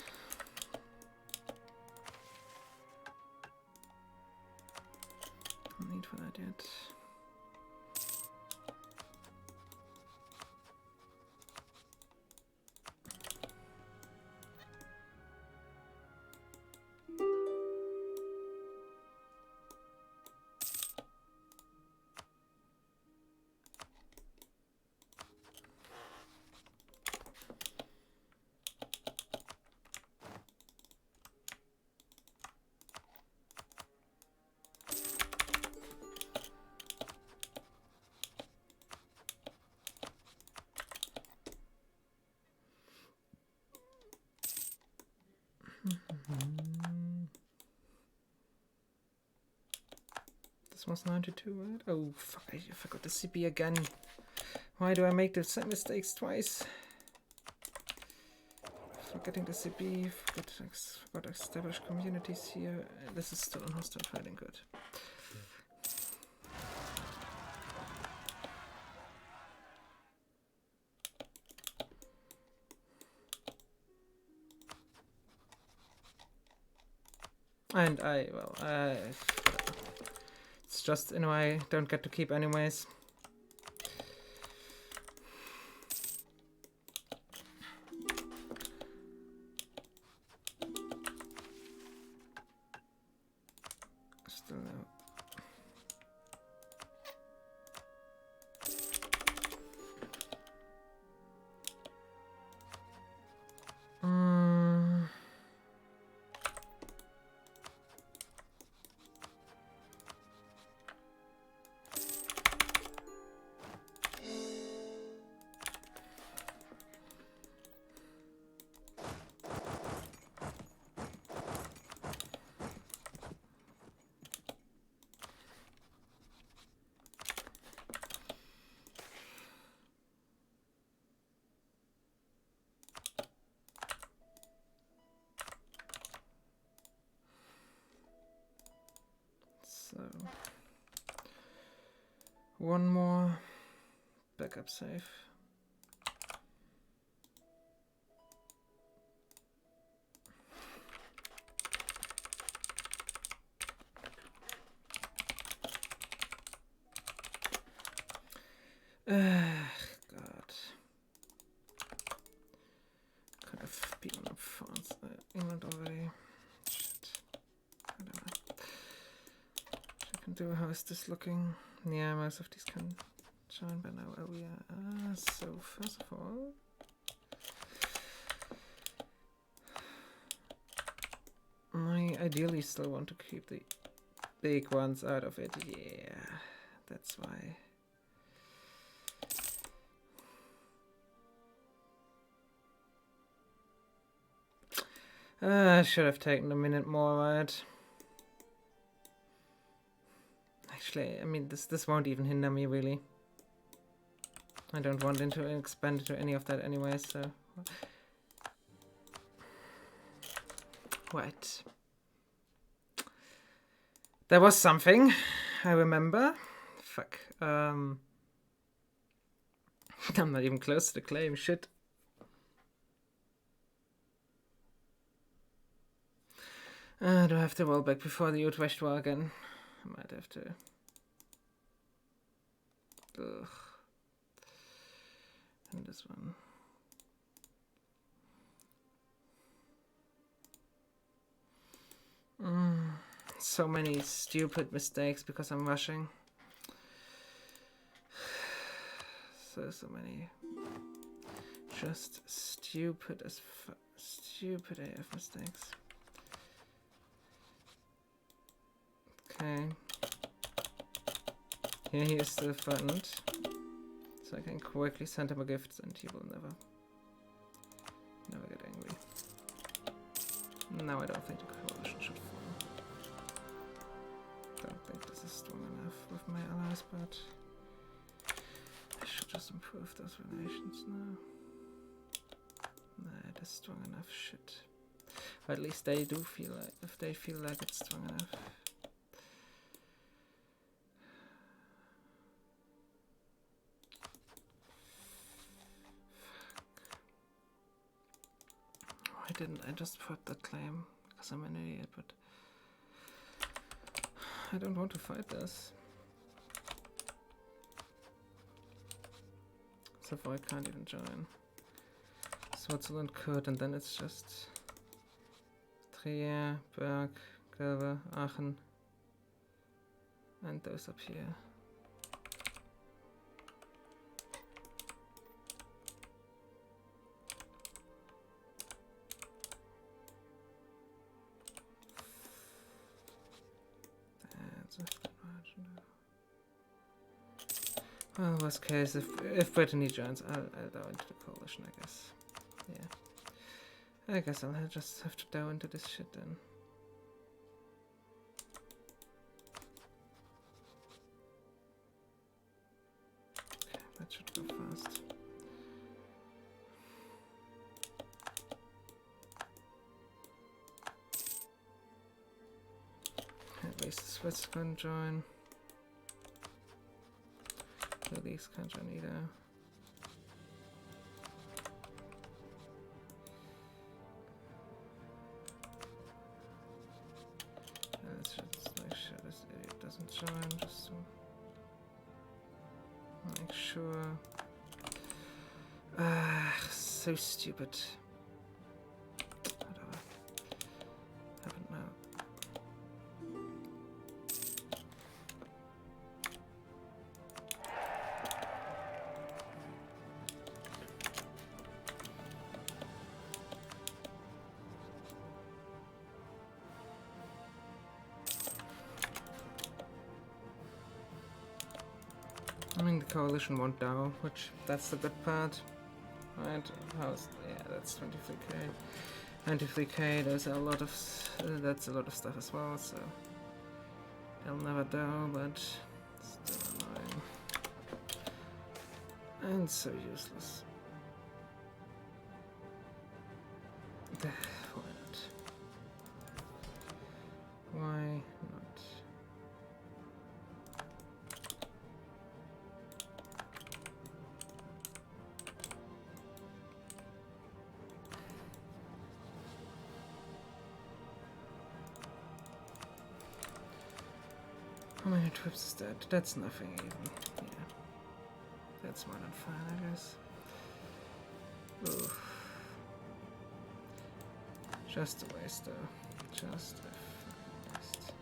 No need for that yet. This was 92, right? Oh, fuck, I forgot the CP again. Why do I make the same mistakes twice? Forgetting the CP, forgot to establish communities here. This is still hostile fighting, good. And it's just, you know, I don't get to keep anyways. Still no. So, one more backup save. God. Could have been in France, England already. Shit. Whatever. I can do. How is this looking? Yeah, most of these can join by now. Oh yeah. So first of all, I ideally still want to keep the big ones out of it. Yeah, that's why. I should have taken a minute more, right? Actually, I mean, this won't even hinder me, really. I don't want to expand into any of that anyway, so... What? There was something, I remember. Fuck. I'm not even close to the claim, shit. Do I have to roll back before the Utrecht war again? I might have to. Ugh. And this one. So many stupid mistakes because I'm rushing. So many. Just stupid as stupid AF mistakes. Okay. Here he is still threatened. So I can quickly send him a gift and he will never get angry. No, I don't think the coalition should fall. Don't think this is strong enough with my allies, but I should just improve those relations now. Nah, it is strong enough, shit. Or at least they do feel like, if they feel like it's strong enough. Why didn't I just put the claim? Because I'm an idiot, but I don't want to fight this. Savoy can't even join. Switzerland could, and then it's just Trier, Berg, Gelbe, Aachen, and those up here. That's a good margin. Well, worst case, if Brittany joins, I'll go into the coalition, I guess. Yeah. I guess I'll just have to dive into this shit then. Okay, that should go fast. At least the Swiss can join. The Leagues can't join either. Let's just make sure this idiot doesn't join, just to make sure. Ah, so stupid. Whatever. Happened now. I mean, the coalition won't die, which that's the good part. Right, how's, yeah, that's 23k. 93k, there's a lot of, that's a lot of stuff as well, so they'll never die, but still annoying. And so useless. Why not? Why not? How many troops is that? That's nothing even. Yeah. That's more than fine, I guess. Oof. Just a waste though. Just a waste.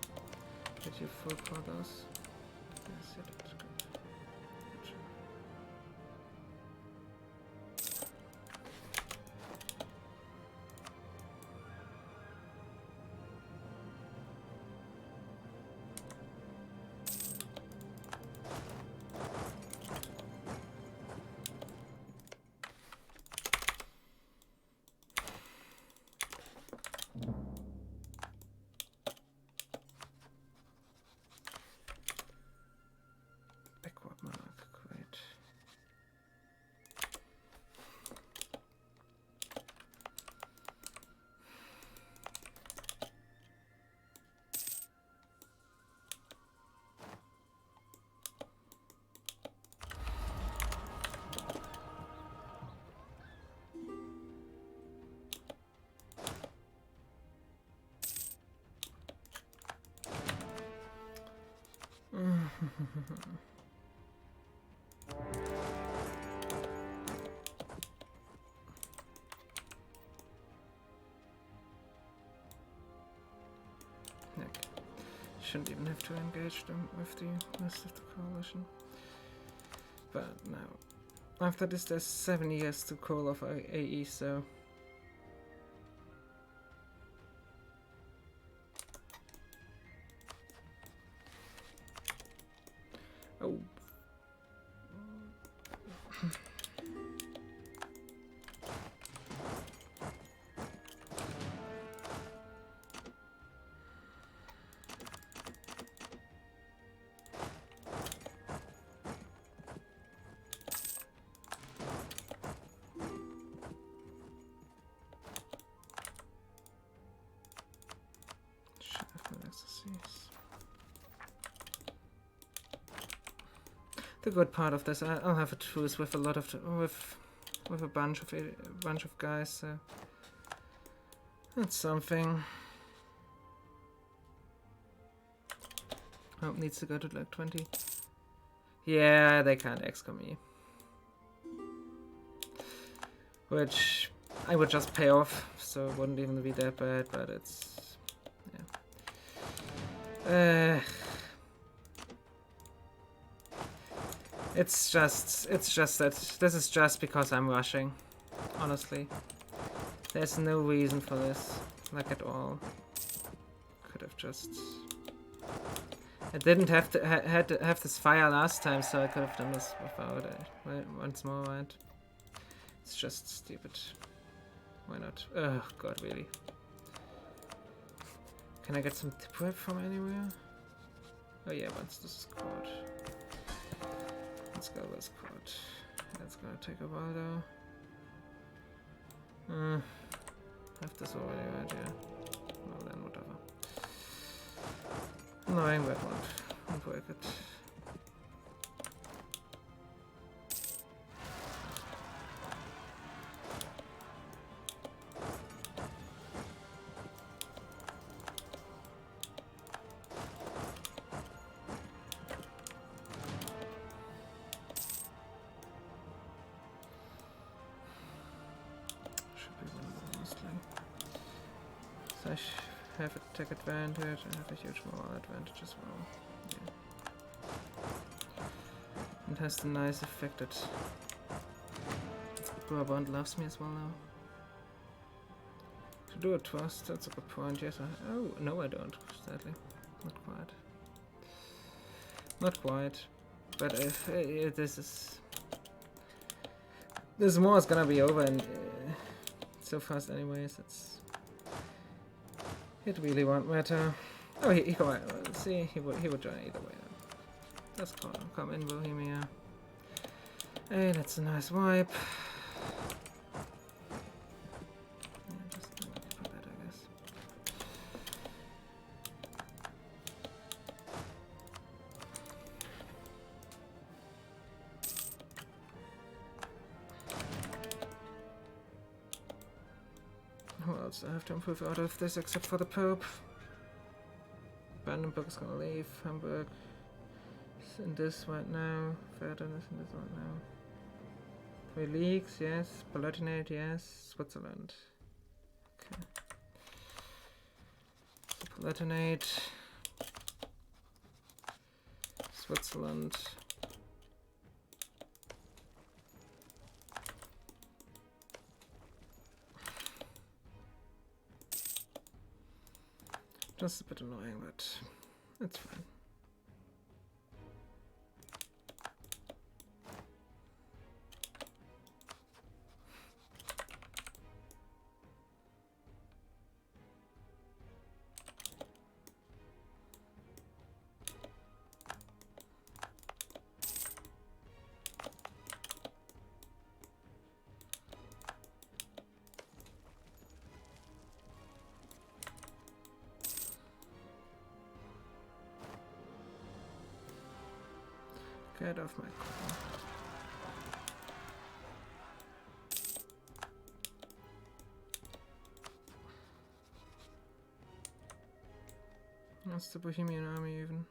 Did you full for those? Yes, you did. Good. Good job. Backward monarch, great. Heck, shouldn't even have to engage them with the rest of the coalition. But now, after this, there's 7 years to call off AE, so. Oh. The good part of this, I'll have a truce with a lot of with a bunch of guys. So that's something. Oh, needs to go to like 20. Yeah, they can't excom me, which I would just pay off, so it wouldn't even be that bad. But it's yeah. It's just that this is just because I'm rushing. Honestly, there's no reason for this, like at all. Could have just. I didn't have to had to have this fire last time, so I could have done this without it. Once more, right? It's just stupid. Why not? Oh god, really? Can I get some tip rep from anywhere? Oh yeah, once this is caught. Let's go with quad. That's gonna take a while though. Have this already right here. Well then, whatever. Annoying, but won't break it. So I have a tech advantage, I have a huge moral advantage as well. Yeah. It has the nice effect that Burgundy loves me as well now. To do a trust, that's a good point, yes. Oh, no I don't, sadly. Not quite. Not quite. But if this war is gonna be over and so fast anyways, it really won't matter. Oh, he go. See, he would join either way. Let's call him. Come in, Bohemia. Hey, that's a nice wipe. Yeah, just put that, I guess. Who else I have to improve out of this except for the Pope? Brandenburg's gonna leave. Hamburg is in this right now. Verdun is in this right now. 3 leagues, yes. Palatinate, yes. Switzerland. Okay. So Palatinate. Switzerland. Just a bit annoying, but it's fine. Get off my car. That's the Bohemian army even.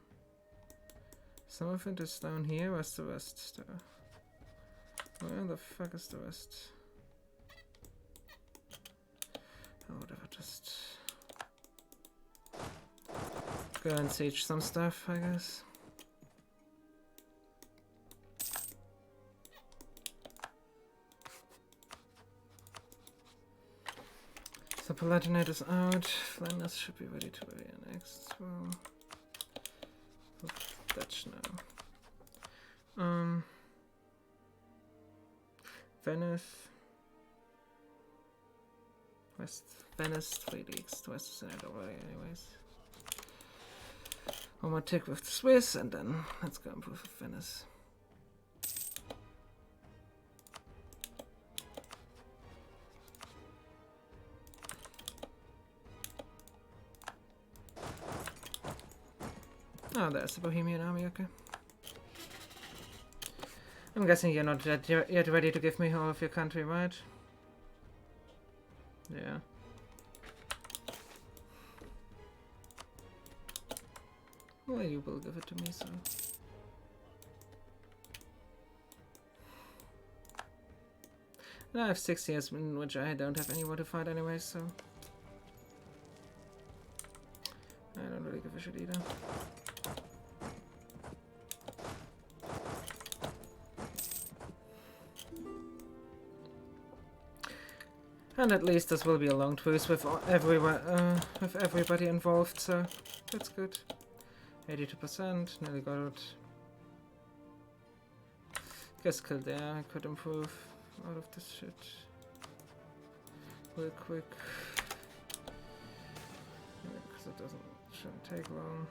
Some of it is down here, where's the rest though? Where the fuck is the rest? Oh, whatever, just go and siege some stuff, I guess. So Palatinate is out. Flanders should be ready to area next. Well, Dutch now. Venice. West Venice, 3 leagues. Twice the Senate already, anyways. One more tick with the Swiss, and then let's go improve with Venice. Oh, there's the Bohemian army, okay. I'm guessing you're not yet ready to give me all of your country, right? Yeah. Well, you will give it to me, so... And I have 6 years in which I don't have anyone to fight anyway, so... I don't really give a shit either. And at least this will be a long truce with everybody involved, so that's good. 82%, nearly got it. Guess Kildare I could improve out of this shit real quick. Yeah, because it shouldn't take long.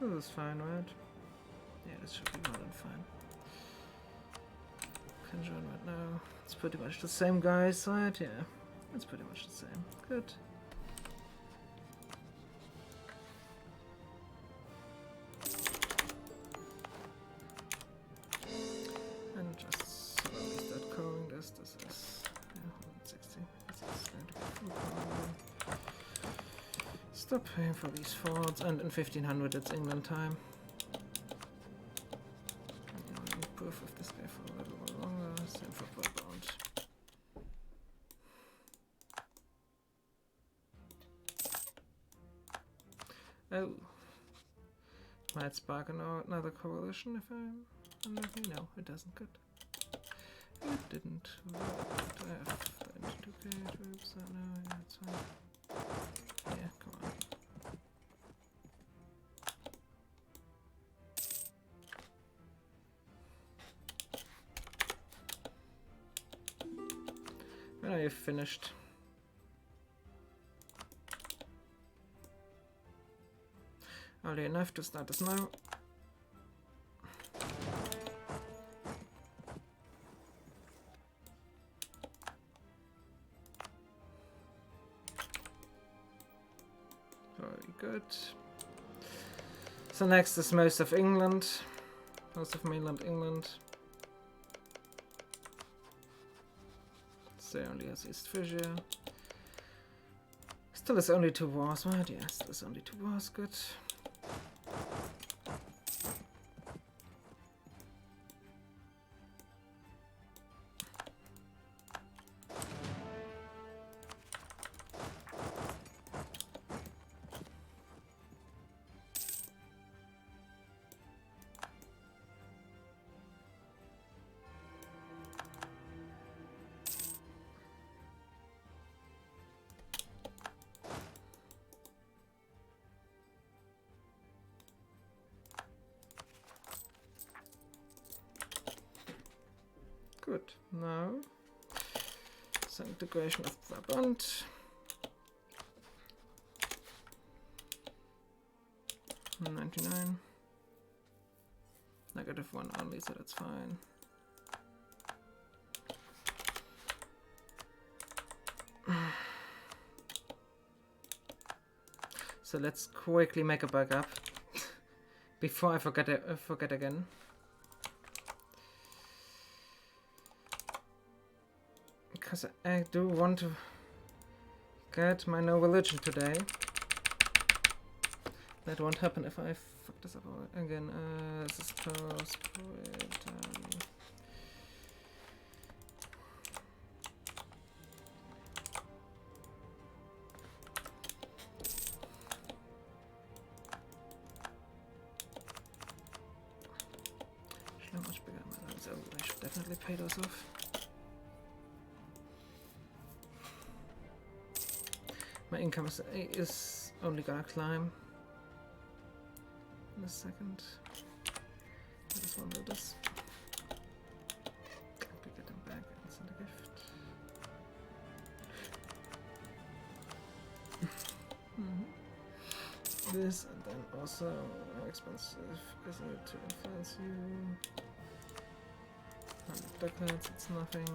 This is fine, right? Yeah, this should be more than fine. Can join right now. It's pretty much the same guys, right? Yeah, it's pretty much the same. Good. And just slowly start calling this. This is 160. This is going to be full power. Stop paying for these forts, and in 1500 it's England time. Proof of this guy for a little while longer. Same for Burgundy. Oh, might spark another coalition if I'm unlucky. No, it doesn't. Good. It didn't. I have 22k troops. No, yeah, it's fine. Yeah, come on. When are you finished? Early enough to start this now. Very good. So next is most of England. Most of mainland England. So only has East Frisia. Still is only 2 wars, right? Yeah, still is only 2 wars, good. Good. Now, some integration of Brabant. 99. -1 only, so that's fine. So let's quickly make a backup before I forget again. Because I do want to get my no religion today. That won't happen if I fuck this up again. This is close. How much bigger am I? So I should definitely pay those off. My income is only gonna climb in a second. I just want to do this. Can we get them back and send a gift? This, and then also how expensive is it to influence you? 100 ducats, it's nothing.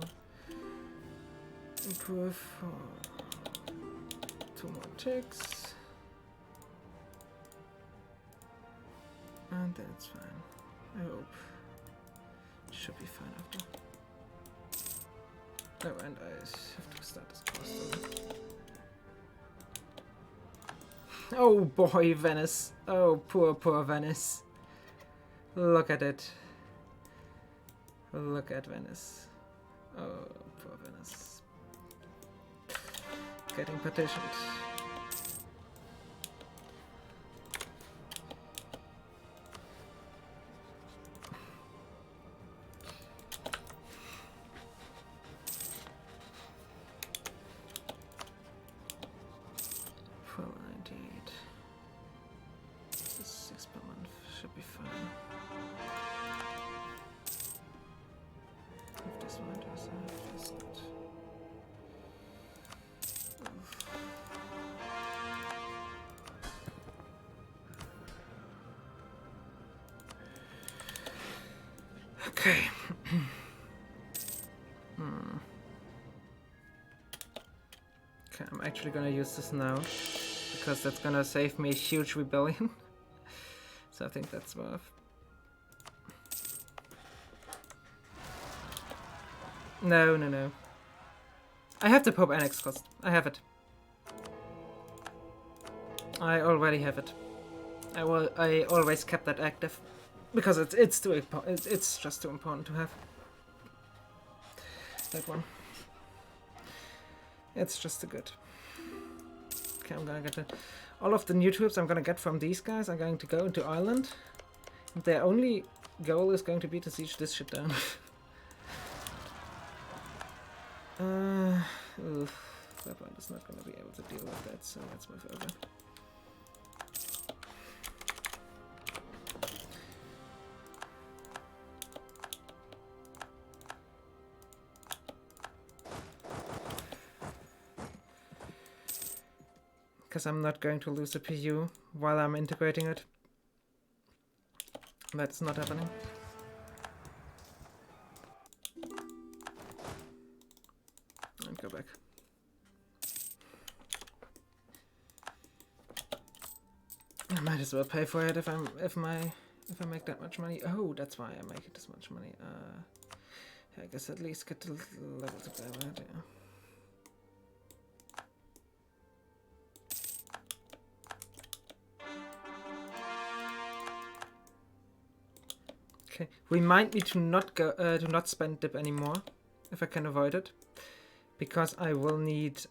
Improve for 2 more ticks. And that's fine. I hope. It should be fine after. Oh, and I have to start this course. Oh boy, Venice. Oh, poor, poor Venice. Look at it. Look at Venice. Oh, poor Venice. Getting petitioned. Okay. Okay, I'm actually gonna use this now because that's gonna save me a huge rebellion. So I think that's worth. No, no, no. I have the Pope Annex cost. I have it. I already have it. I always kept that active because it's too important. It's just too important to have that one. It's just too good. Okay, I'm gonna get all of the new troops I'm gonna get from these guys are going to go into Ireland. Their only goal is going to be to siege this shit down. That one is not gonna be able to deal with that, so let's move over. Because I'm not going to lose the PU while I'm integrating it. That's not happening. And go back. I might as well pay for it if I make that much money. Oh, that's why I make it this much money. I guess at least get the level to play with it, yeah. Okay, we might need to not spend dip anymore if I can avoid it, because I will need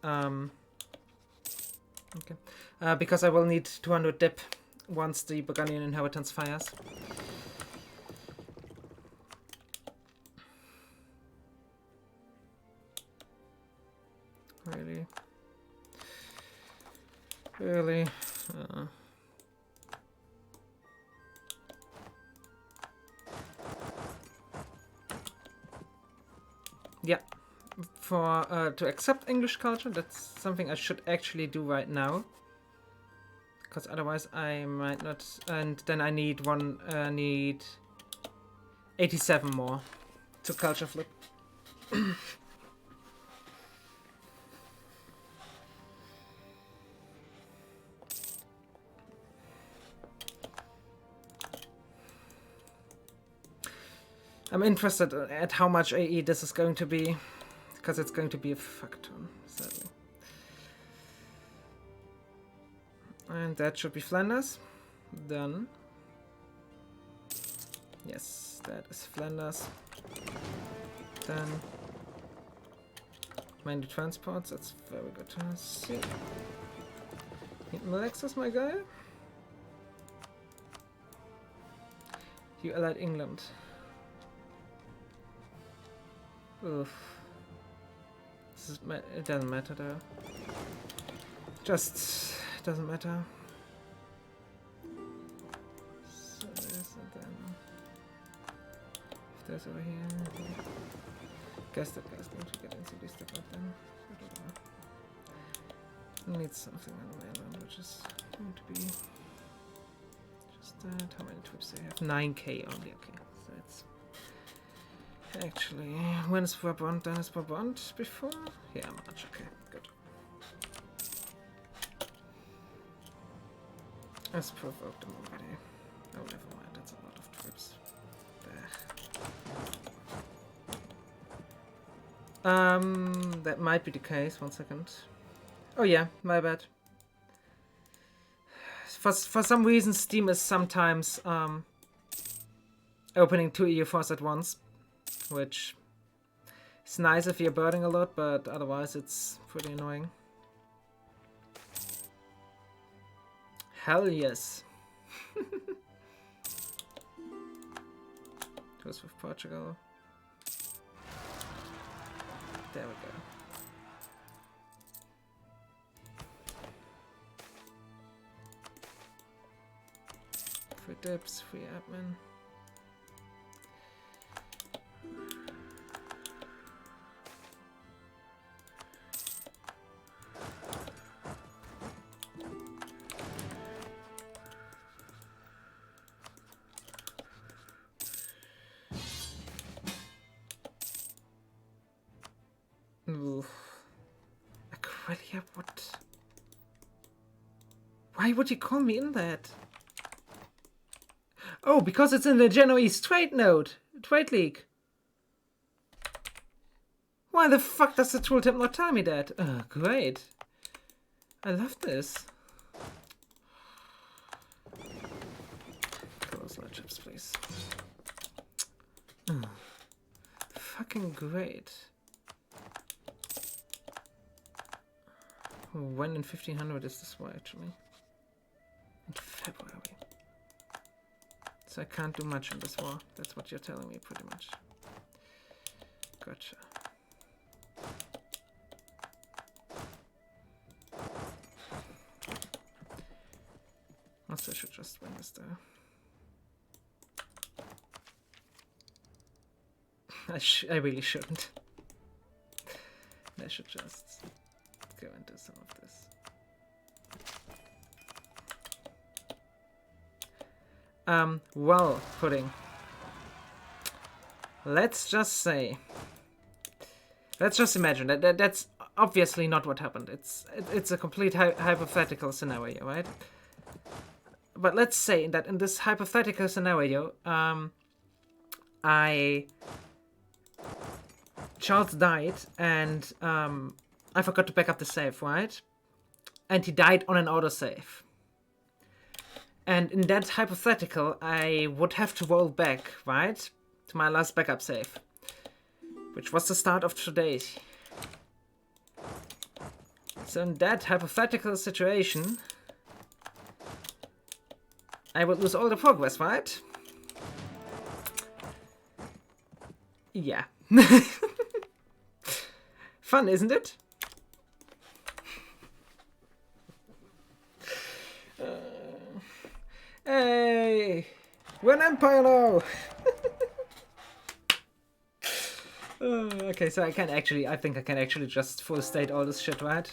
because I will need 200 dip once the Burgundian inheritance fires. Really, really. Yeah, for to accept English culture, that's something I should actually do right now, because otherwise I might not. And then I need need 87 more to culture flip. I'm interested at how much AE this is going to be, because it's going to be a fuck ton, sadly. And that should be Flanders. Done. Yes, that is Flanders. Done. Mainly transports, that's very good to see. Need Malexis, my guy? You allied England. Oof. This is it doesn't matter though. Just doesn't matter. So this and then if there's over here. Guess that guy's going to get into this stuff up then. Need something on the mainland, which is going to be just that. How many troops do you have? 9k only, okay. So it's actually, when is Brabant? Done is Brabant before? Yeah, March, okay, good. Let's provoke them already. Oh, never mind, that's a lot of troops. There. That might be the case, 1 second. Oh yeah, my bad. For some reason, Steam is sometimes opening 2 EU4s at once, which is nice if you're birding a lot, but otherwise it's pretty annoying. Hell yes. Goes with Portugal. There we go. Free dips, free admin. Oof. Aqualia, what? Why would you call me in that? Oh, because it's in the Genoese trade league. Why the fuck does the tooltip not tell me that? Oh, great. I love this. Close my chips, please. Oh, fucking great. When in 1500 is this war, actually? In February. So I can't do much in this war. That's what you're telling me, pretty much. Gotcha. Also, I should just win this, though. I really shouldn't. I should just go into some of this. Well, Pudding. Let's just imagine that's obviously not what happened. It's a complete hypothetical scenario, right? But let's say that in this hypothetical scenario, Charles died, and I forgot to back up the save, right? And he died on an autosave. And in that hypothetical, I would have to roll back, right? To my last backup save. Which was the start of today. So in that hypothetical situation, I would lose all the progress, right? Yeah. Fun, isn't it? Hey! We're an empire now! Okay, so I think I can actually just full state all this shit, right?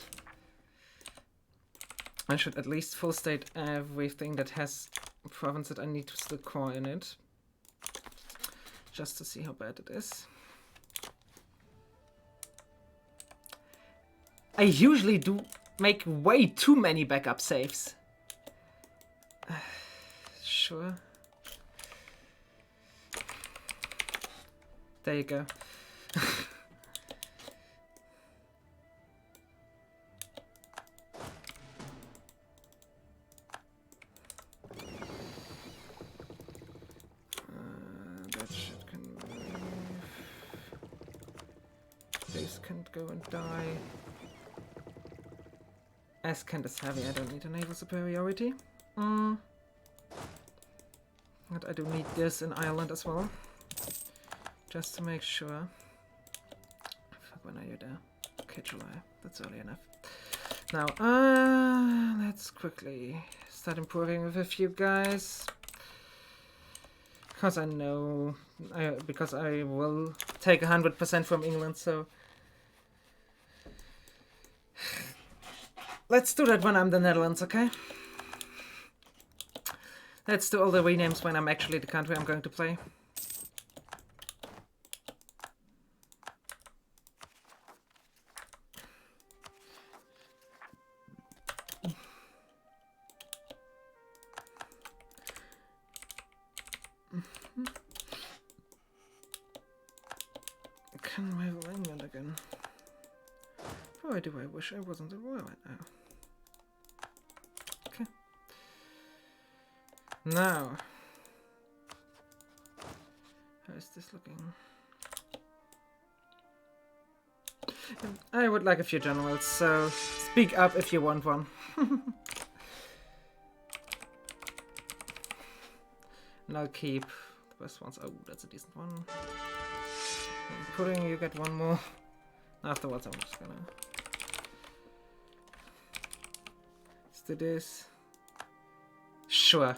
I should at least full state everything that has a province that I need to still core in it. Just to see how bad it is. I usually do make way too many backup saves. Sure. There you go. S can go and die. S Kent is heavy, I don't need a naval superiority. But I do need this in Ireland as well. Just to make sure. Fuck, when are you there? Okay, July. That's early enough. Now, let's quickly start improving with a few guys. Because I know... because I will take 100% from England, so... Let's do that when I'm the Netherlands, okay? Let's do all the renames when I'm actually the country I'm going to play. Can I rival England again? Boy, do I wish I wasn't at war right now. Okay. Now. How is this looking? I would like a few generals, so speak up if you want one. And I'll keep the best ones. Oh, that's a decent one. Pudding, you get one more. Afterwards, I'm just gonna... Let's do this. Sure.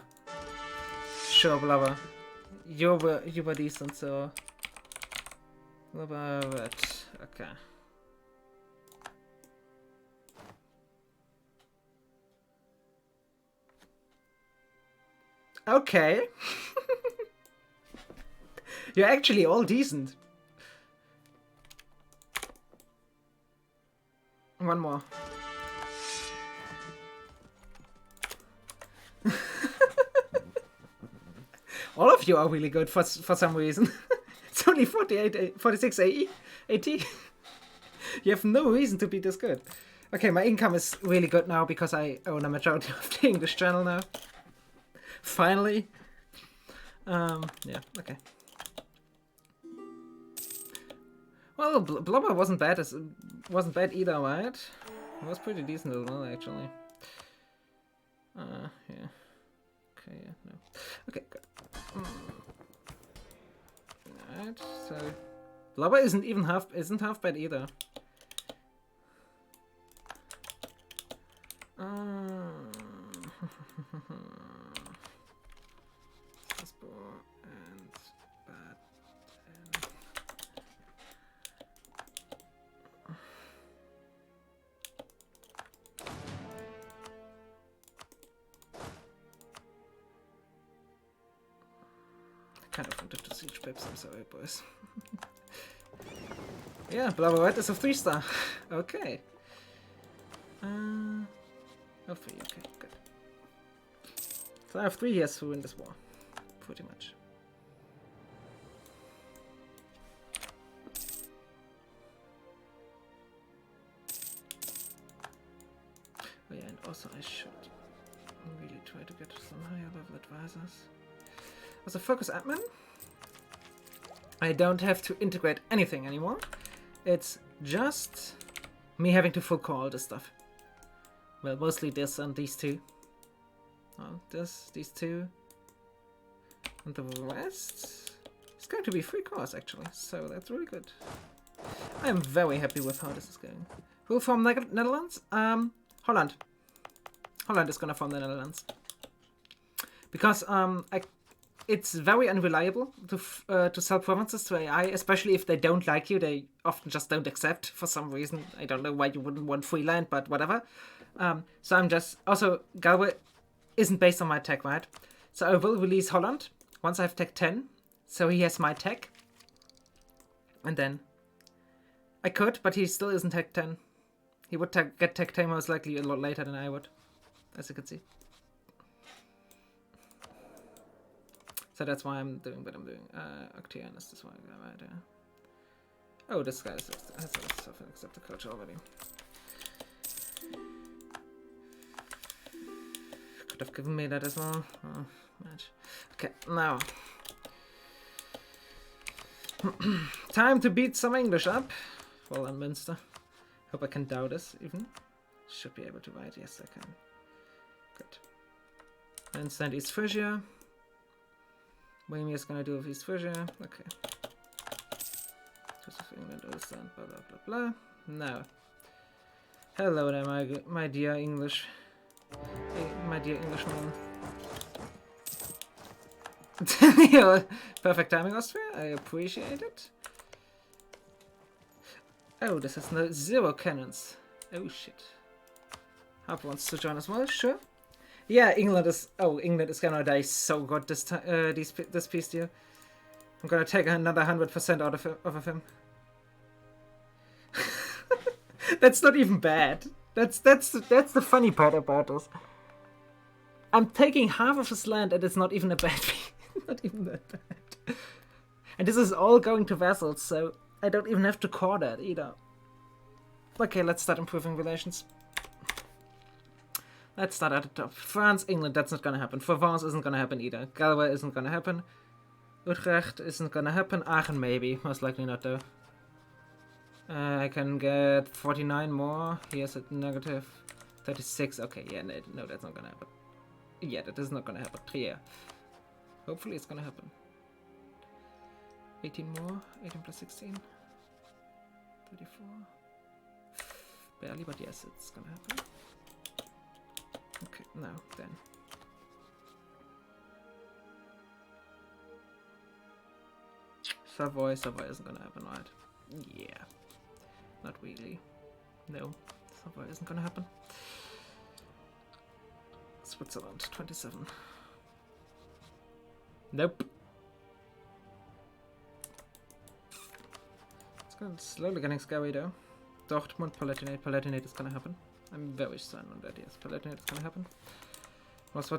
Sure, Blubber. You were decent, so... Blubber, but... Okay. Okay. You're actually all decent. One more. All of you are really good for some reason. It's only 46 AT. You have no reason to be this good. Okay, my income is really good now because I own a majority of the English channel now. Finally. Yeah, okay. Well, Blubber wasn't bad either, right? It was pretty decent as well, actually. Yeah. Okay, yeah, no. Okay, good. Alright, so Blubber isn't half bad either. And bad. Kind of wanted to siege pips, I'm sorry, boys. Yeah, Blubber Red is a 3-star. Okay. Oh, 3, okay, good. So I have 3 years to win this war. Pretty much. Oh yeah, and also I should really try to get some higher level advisors. As a focus admin, I don't have to integrate anything anymore. It's just me having to full core all this stuff. Well, mostly this and these two. Oh, these two. And the rest is going to be 3 cores actually, so that's really good. I'm very happy with how this is going. Who from Netherlands? Holland. Holland is gonna form the Netherlands. Because it's very unreliable to sell provinces to AI, especially if they don't like you. They often just don't accept for some reason. I don't know why you wouldn't want free land, but whatever. So I'm just... Also, Galway isn't based on my tech, right? So I will release Holland once I have tech 10. So he has my tech. And then... I could, but he still isn't tech 10. He would get tech 10 most likely a lot later than I would, as you can see. So that's why I'm doing what I'm doing. Octian is this one guy right there. Oh, this guy has accepted culture already. Could have given me that as well. Oh, match. Okay, now. Time to beat some English up. Fall on Münster. Hope I can do this even. Should be able to write. Yes, I can. Good. And send East Frisia. Bohemia is gonna do with East Frisia. Okay. Choice of England, Ulster, blah blah blah blah. Now. Hello there, my dear English. My dear Englishman. Perfect timing, Austria. I appreciate it. Oh, this has no 0 cannons. Oh shit. Harp wants to join as well, sure. Yeah, England is gonna die so good this time. This peace deal. I'm gonna take another 100% out of him. That's not even bad. That's the funny part about this. I'm taking half of his land, and it's not even a bad. Not even that bad. And this is all going to vassals, so I don't even have to core that either. Okay, let's start improving relations. Let's start at the top. France, England, that's not gonna happen. Provence isn't gonna happen either. Galway isn't gonna happen. Utrecht isn't gonna happen. Aachen maybe. Most likely not though. I can get 49 more. Here's a negative 36. Okay, yeah, no, that's not gonna happen. Yeah, that is not gonna happen. Trier. Hopefully it's gonna happen. 18 more. 18 plus 16. 34. Barely, but yes, it's gonna happen. Okay, now then. Savoy isn't gonna happen, right? Yeah. Not really. No, Savoy isn't gonna happen. Switzerland, 27. Nope. It's slowly getting scary though. Dortmund, Palatinate is gonna happen. I'm very certain on that, yes. Palatinate is gonna happen. What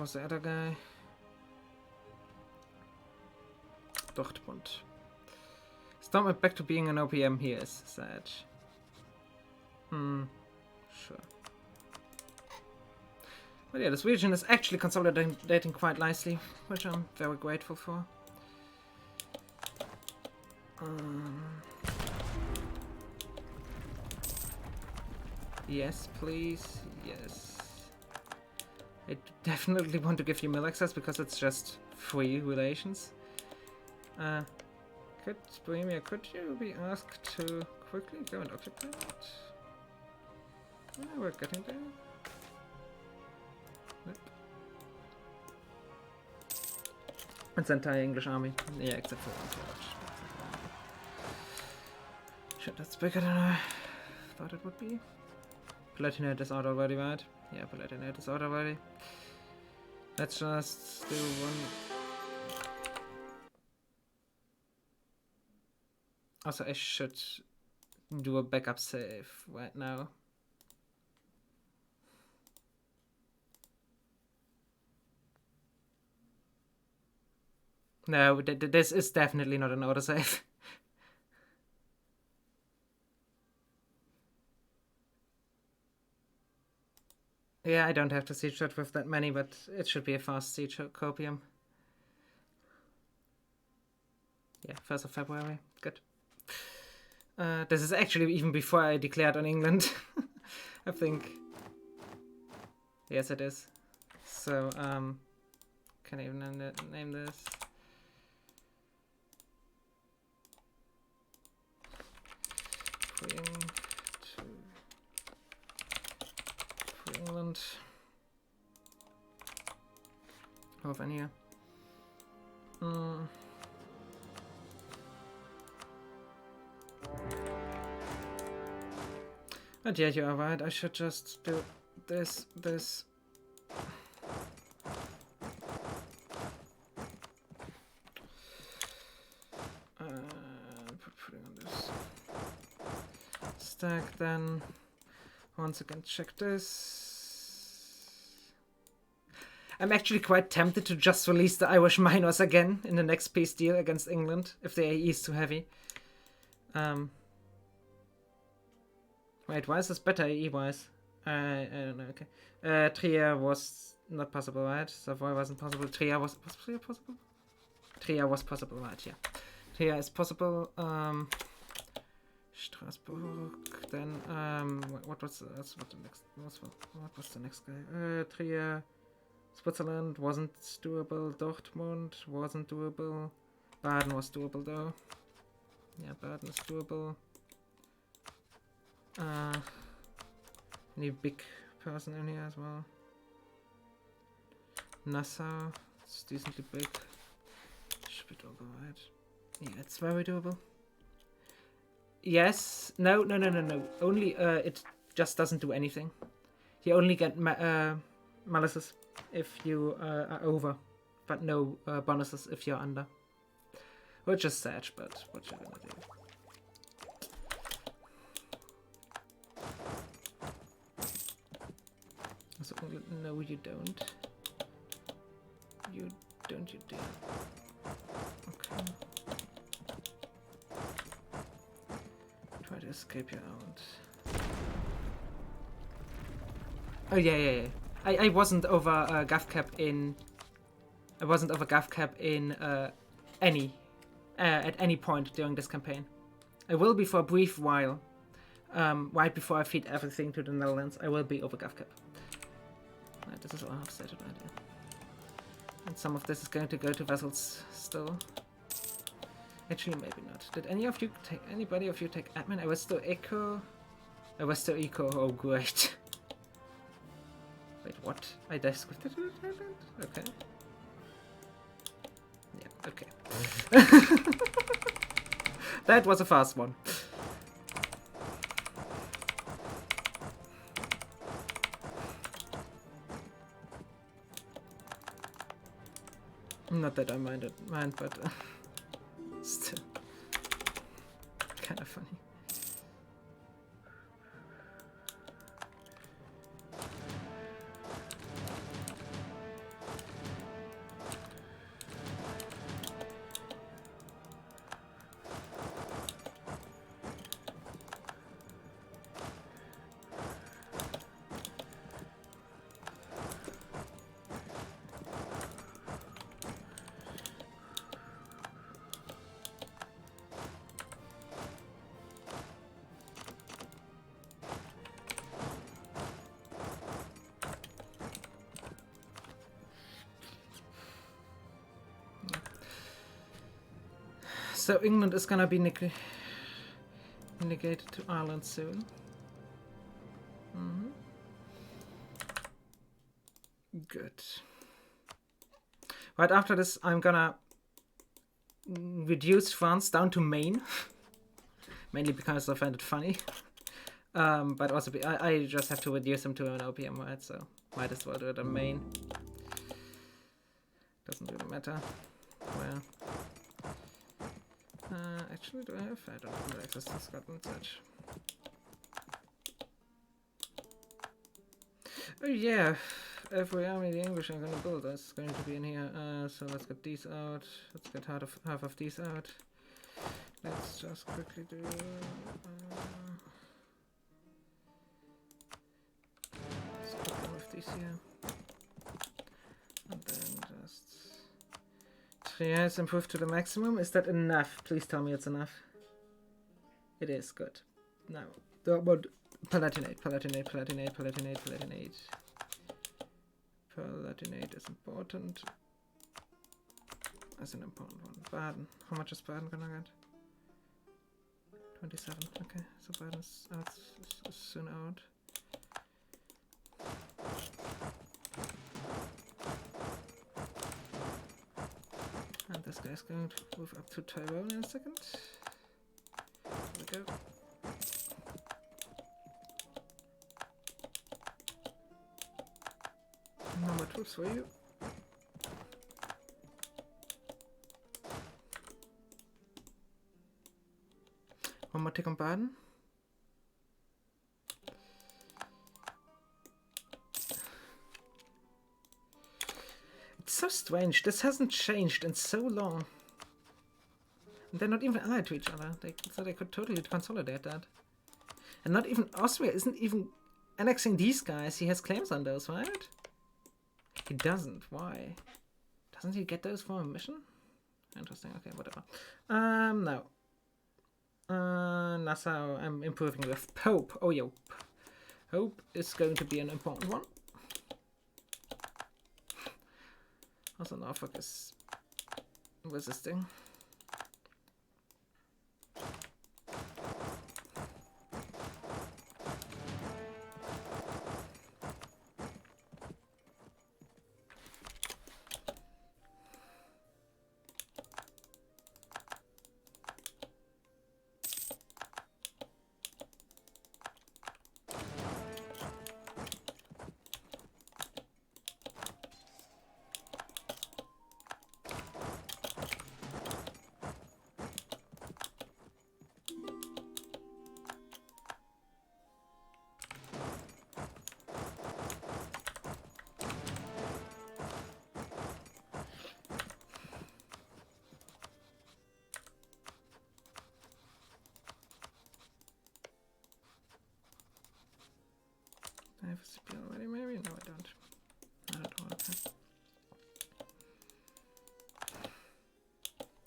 was the other guy? Dortmund. Storm went back to being an OPM here is sad. Sure. But yeah, this region is actually consolidating quite nicely, which I'm very grateful for. Yes, please. Yes. I definitely want to give you mill access because it's just free relations. Bohemia, could you be asked to quickly go and occupy it? Yeah, we're getting there. Nope. It's the entire English army. Yeah, except for one village. Shit, that's bigger than I thought it would be. Palatinate is out already, right? Yeah, Palatinate is out already. Let's just do one. Also, I should do a backup save right now. No, this is definitely not an autosave. Yeah, I don't have to siege that with that many, but it should be a fast siege copium. Yeah, 1st of February. Good. This is actually even before I declared on England. I think. Yes, it is. So, can I even name this? For England. Over here. But yeah, you are right. I should just do this. Putting on this stack. Then once again check this. I'm actually quite tempted to just release the Irish minors again in the next peace deal against England if the AE is too heavy. Wait, why is this better AE-wise? I don't know, okay. Trier was not possible, right? Savoy wasn't possible. Trier was Trier possible? Trier was possible, right, yeah. Trier is possible. Strasbourg. Then what was the next guy? Trier, Switzerland wasn't doable. Dortmund wasn't doable. Baden was doable though. Yeah, Baden is doable. Any big person in here as well? Nassau, it's decently big. Should be doable, right? Yeah, it's very doable. Yes. No. Only it just doesn't do anything. You only get malices if you are over, but no bonuses if you're under. Which is sad, but what you're gonna do. So, no, you don't. You dare. Okay. Try to escape your out. Oh yeah. I wasn't over gaff cap in. I wasn't over gaff cap in at any point during this campaign. I will be for a brief while. Right before I feed everything to the Netherlands, I will be over gaff cap. Right, this is all I've stated idea. And some of this is going to go to vessels still. Actually, maybe not. Did anybody of you take admin? I was still eco. Oh, great. Wait, what? I descripted it? Okay. Yeah, okay. That was a fast one. Not that I mind, but still kind of funny. So England is gonna be negated to Ireland soon. Good. Right after this, I'm gonna reduce France down to Maine. Mainly because I find it funny. But also, I just have to reduce them to an OPM, right? So might as well do it on Maine. Doesn't really matter. Well. Actually, do I have? I don't have access to Scotland such. Oh yeah, every army the English are gonna build is going to be in here. So let's get these out. Let's get half of these out. Let's just quickly do. Let's quickly move these here, and then just. Yeah, it's improved to the maximum. Is that enough? Please tell me it's enough. It is, good. Now, Dortmund, Palatinate. Palatinate is important. That's an important one. Baden. How much is Baden gonna get? 27. Okay, so Baden's out soon out. And this guy's going to move up to Tyrone in a second. There we go. No more troops for you. One more tick on Baden. It's so strange. This hasn't changed in so long. And they're not even allied to each other. So they could totally consolidate that. And not even Austria isn't even annexing these guys. He has claims on those, right? He doesn't. Why? Doesn't he get those from a mission? Interesting. Okay, whatever. Now. Nassau, I'm improving with Pope. Oh, yo. Hope is going to be an important one. Also, Norfolk is resisting. I have a CP already, maybe? No, I don't. I don't want to.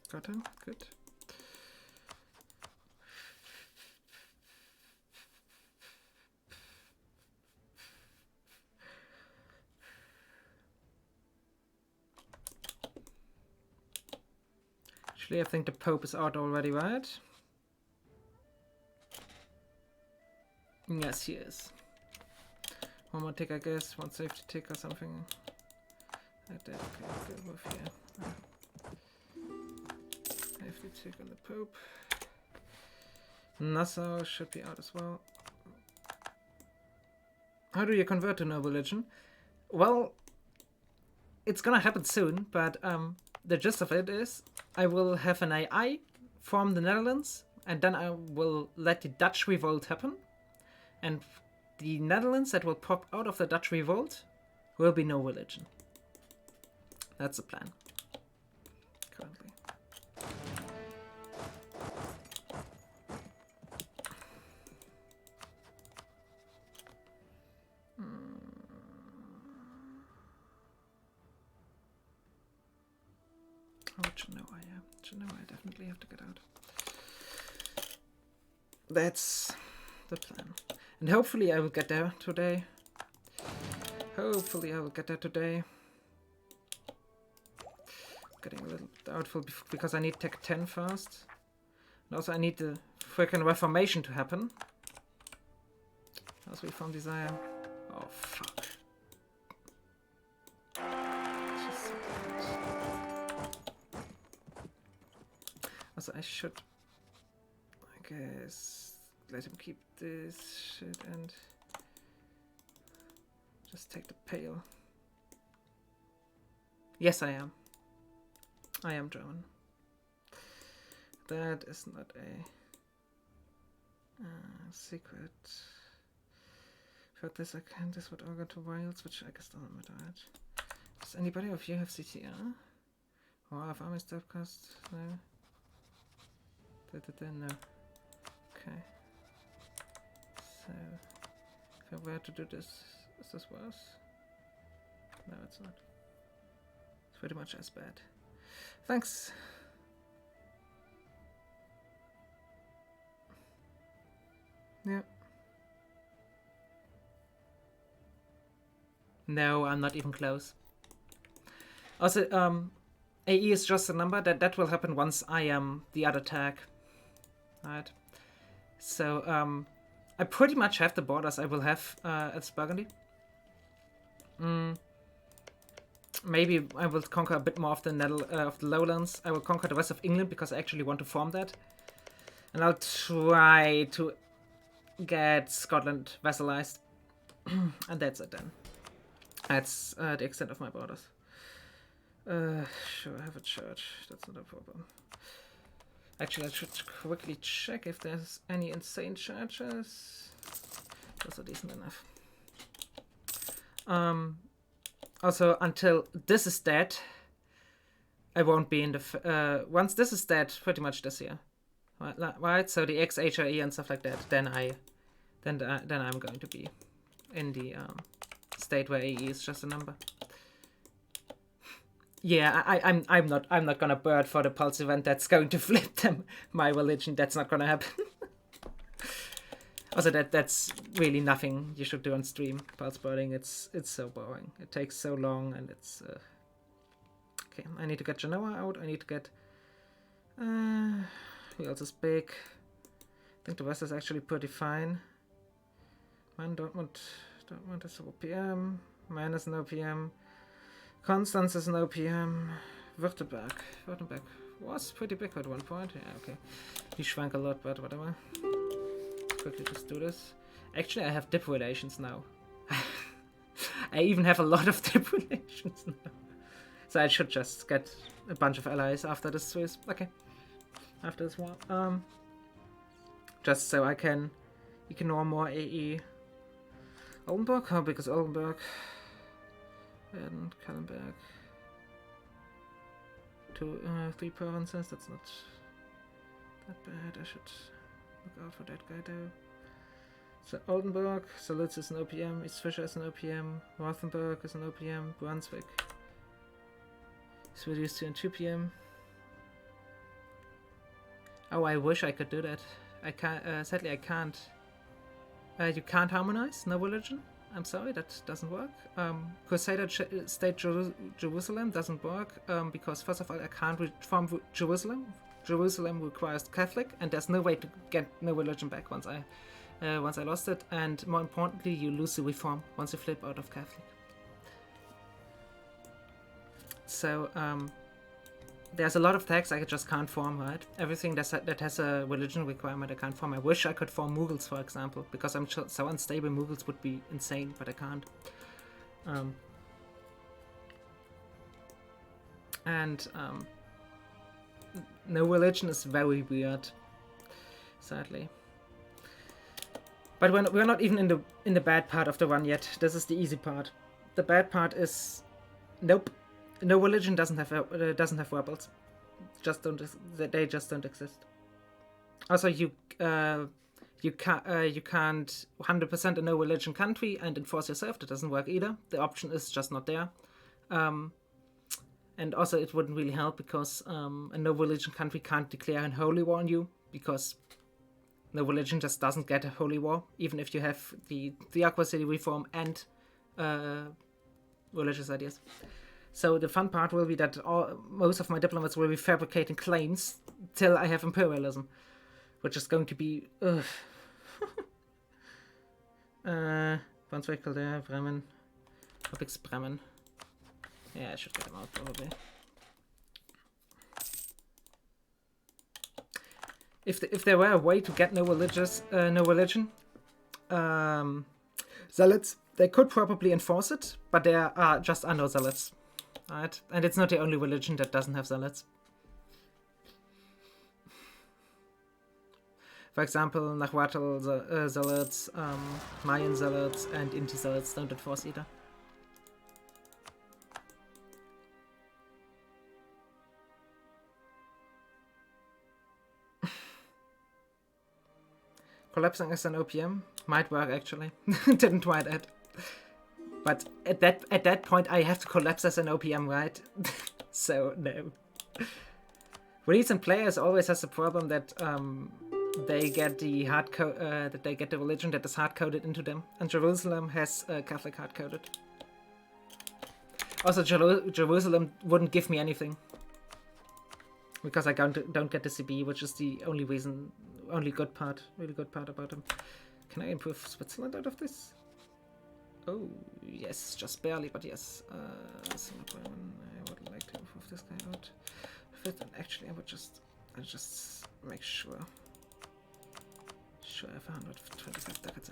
Got him, good. Actually, I think the Pope is out already, right? Yes, he is. One more tick, I guess. One safety tick or something. Like that. Okay, good move here. Safety tick on the Pope. Nassau should be out as well. How do you convert to no religion? Well, it's gonna happen soon, but the gist of it is I will have an AI from the Netherlands, and then I will let the Dutch revolt happen, and the Netherlands that will pop out of the Dutch revolt will be no religion. That's the plan. Currently. Oh, Genoa, yeah. Genoa, I definitely have to get out. That's the plan. And hopefully I will get there today. Hopefully I will get there today. Getting a little doubtful because I need Tech 10 first. And also I need the freaking Reformation to happen. As we found Desire. Oh, fuck. Just so bad. Also I should, I guess, let him keep this shit and just take the Pale. Yes, I am. I am German. That is not a secret. For this I can this would all go to Wales, which I guess doesn't matter, right? Does anybody of you have CTR? Or have army staff cost? No. No. Okay. So, if I were to do this, is this worse? No, it's not. It's pretty much as bad. Thanks. Yeah. No, I'm not even close. Also, AE is just a number. That will happen once I am the other tag. Right. So, I pretty much have the borders I will have at Burgundy. Maybe I will conquer a bit more of the lowlands. I will conquer the rest of England because I actually want to form that. And I'll try to get Scotland vassalized. And that's it then. That's the extent of my borders. Sure, I have a church. That's not a problem. Actually, I should quickly check if there's any insane churches. Those are decent enough. Also, until this is dead, I won't be in the... once this is dead, pretty much this year. Right? So the XHRE and stuff like that, then I'm going to be in the state where AE is just a number. Yeah, I'm not gonna bird for the pulse event that's going to flip them my religion. That's not gonna happen. Also, that's really nothing you should do on stream. Pulse birding, it's so boring. It takes so long, and it's okay. I need to get Genoa out. I need to get who else is big? I think the West is actually pretty fine. Man, Dortmund is OPM. Man is an OPM. Constance is an OPM. Württemberg was pretty big at one point. Yeah, okay. He shrank a lot, but whatever. Let's quickly just do this. Actually, I have dip relations now. I even have a lot of dip relations now. So I should just get a bunch of allies after this Swiss. Okay. After this war. Just so I can ignore more AE. Oldenburg? How big is Oldenburg? And Kallenberg. 3 provinces, that's not that bad. I should look out for that guy though. So Oldenburg, Solitz is an OPM, East Fisher is an OPM, Rothenburg is an OPM, Brunswick is reduced to an 2 PM. Oh, I wish I could do that. I can't, sadly I can't. You can't harmonize? No religion? I'm sorry, that doesn't work. Crusader State Jerusalem doesn't work because, first of all, I can't reform Jerusalem. Jerusalem requires Catholic, and there's no way to get no religion back once I lost it. And more importantly, you lose the reform once you flip out of Catholic. So there's a lot of tags I just can't form, right? Everything that has a religion requirement I can't form. I wish I could form Mughals, for example, because I'm so unstable. Mughals would be insane, but I can't. No religion is very weird, sadly. But we're not even in the bad part of the run yet. This is the easy part. The bad part is, nope. No religion doesn't have rebels. They just don't exist. Also, you can't 100% a no religion country and enforce yourself. That doesn't work either. The option is just not there. And also, it wouldn't really help because a no religion country can't declare a holy war on you because no religion just doesn't get a holy war, even if you have the theocracy reform and religious ideas. So the fun part will be that most of my diplomats will be fabricating claims till I have imperialism, which is going to be Brunswick, Kildare, Bremen. How big's Bremen? Yeah, I should get them out probably. If there were a way to get no religion, zealots, they could probably enforce it, but there are just under zealots. Right? And it's not the only religion that doesn't have zealots. For example, Nahuatl zealots, Mayan zealots, and Inti zealots don't enforce either. Collapsing as an OPM might work actually. Didn't try that. But at that point, I have to collapse as an OPM, right? So no. Recent players always has the problem that they get the religion that is hard coded into them, and Jerusalem has Catholic hard coded. Also, Jerusalem wouldn't give me anything because I don't get the CB, which is the only really good part about them. Can I improve Switzerland out of this? Oh, yes, just barely, but yes. I would like to improve this guy out. Actually, I'll just make sure. Sure, I have 125 ducats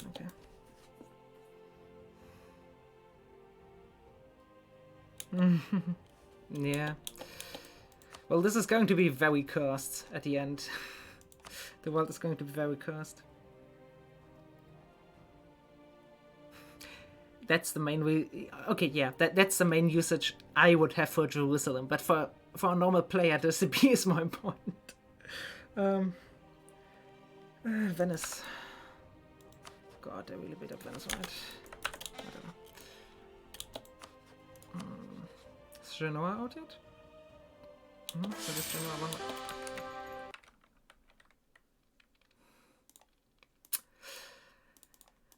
in, okay. Yeah. Well, this is going to be very cursed at the end. The world is going to be very cursed. That's the main okay, yeah, that's the main usage I would have for Jerusalem, but for a normal player, the CP is more important. Venice. God, I really beat up Venice, right? I don't know. Genoa out yet? No, that is Genoa 1.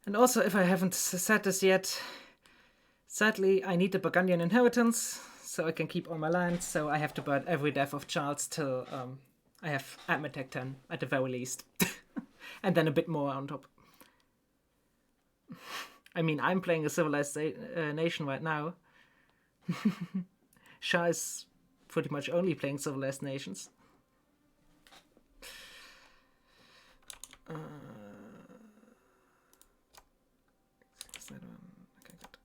And also, if I haven't said this yet, sadly, I need the Burgundian inheritance, so I can keep all my lands, so I have to burn every death of Charles till I have Admetech 10, at the very least. And then a bit more on top. I mean, I'm playing a civilized nation right now. Shah is pretty much only playing civilized nations. Okay, good.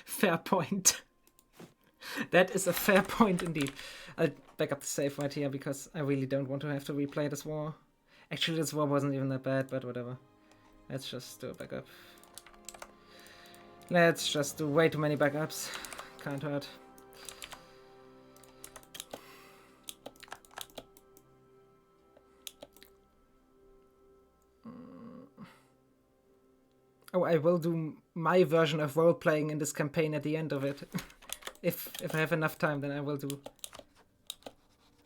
Fair point. That is a fair point indeed. I'll back up the save right here because I really don't want to have to replay this war. Actually, this war wasn't even that bad, but whatever. Let's just do a backup. Let's just do way too many backups. Can't hurt. Oh, I will do my version of role-playing in this campaign at the end of it. If I have enough time, then I will do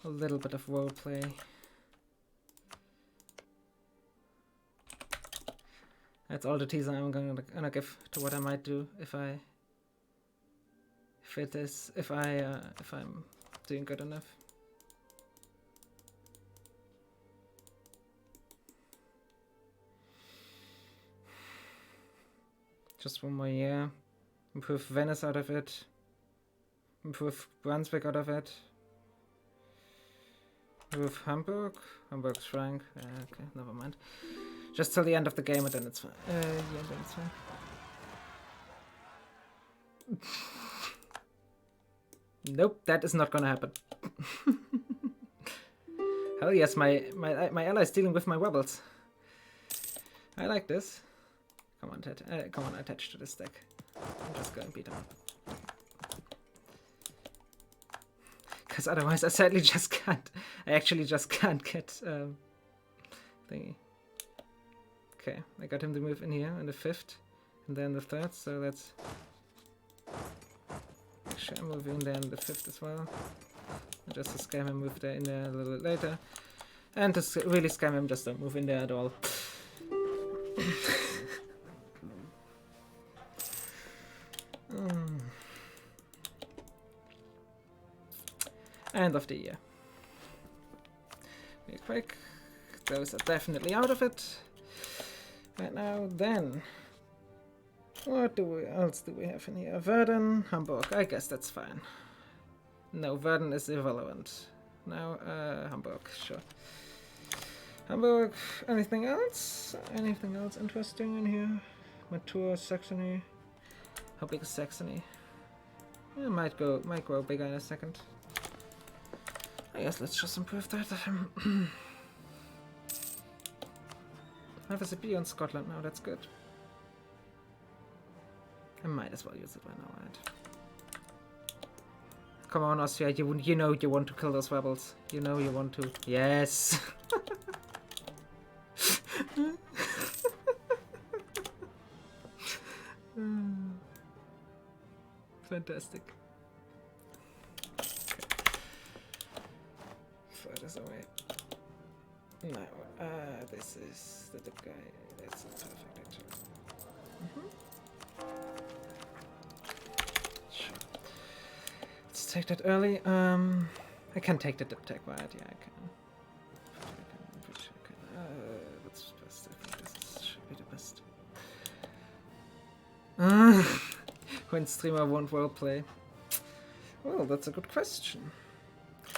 a little bit of roleplay. That's all the teaser I'm gonna give to what I might do if I'm doing good enough. Just one more year. Improve Venice out of it. Improve Brunswick out of it. Improve Hamburg. Hamburg's Frank. Okay, never mind. Just till the end of the game and then it's fine. Yeah, then it's fine. Nope, that is not gonna happen. Hell yes, my ally is dealing with my rebels. I like this. Come on, come on, attach to this deck. I'm just going to beat him up. Because otherwise I sadly just can't. I actually just can't get thingy. Okay, I got him to move in here in the 5th and then the 3rd, so that's... Actually, I'm moving there in the 5th as well. And just to scam him, move there in there a little bit later. And to really scam him, just don't move in there at all. End of the year. Real quick. Those are definitely out of it. Right now, then. What else do we have in here? Verden, Hamburg. I guess that's fine. No, Verden is irrelevant. Now, Hamburg, sure. Hamburg, anything else? Anything else interesting in here? Mature, Saxony. How big is Saxony? It might grow bigger in a second. I guess let's just improve that. I have a CP on Scotland now, that's good. I might as well use it right now, right? Come on, Austria, you know you want to kill those rebels. You know you want to. Yes! Fantastic. Throw this away. No, this is the dip guy. That's not perfect, actually. Sure. Let's take that early. I can take the dip tech, right? Yeah, I can. That's best. I think this should be the best. When streamer won't roleplay? Well, that's a good question.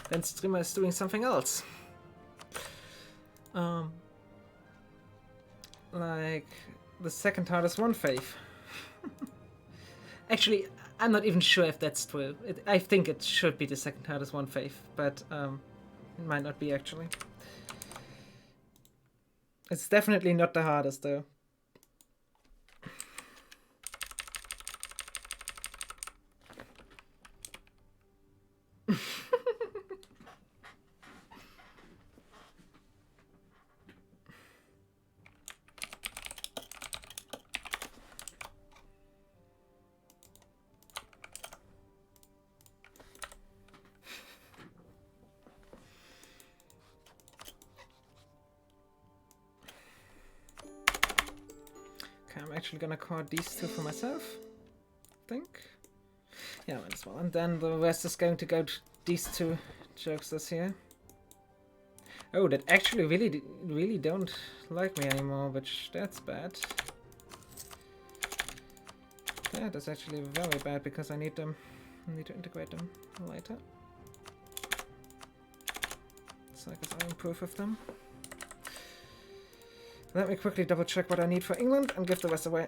Then streamer is doing something else. Like the second hardest one faith. Actually, I'm not even sure if that's true. I think it should be the second hardest one faith, but it might not be actually. It's definitely not the hardest though. I'm actually gonna card these two for myself. I think. Yeah, might as well. And then the rest is going to go to these two jokesters here. Oh, that actually really don't like me anymore, which that's bad. That is actually very bad because I need them. I need to integrate them later. So I guess I'll improve with them. Let me quickly double check what I need for England and give the rest away.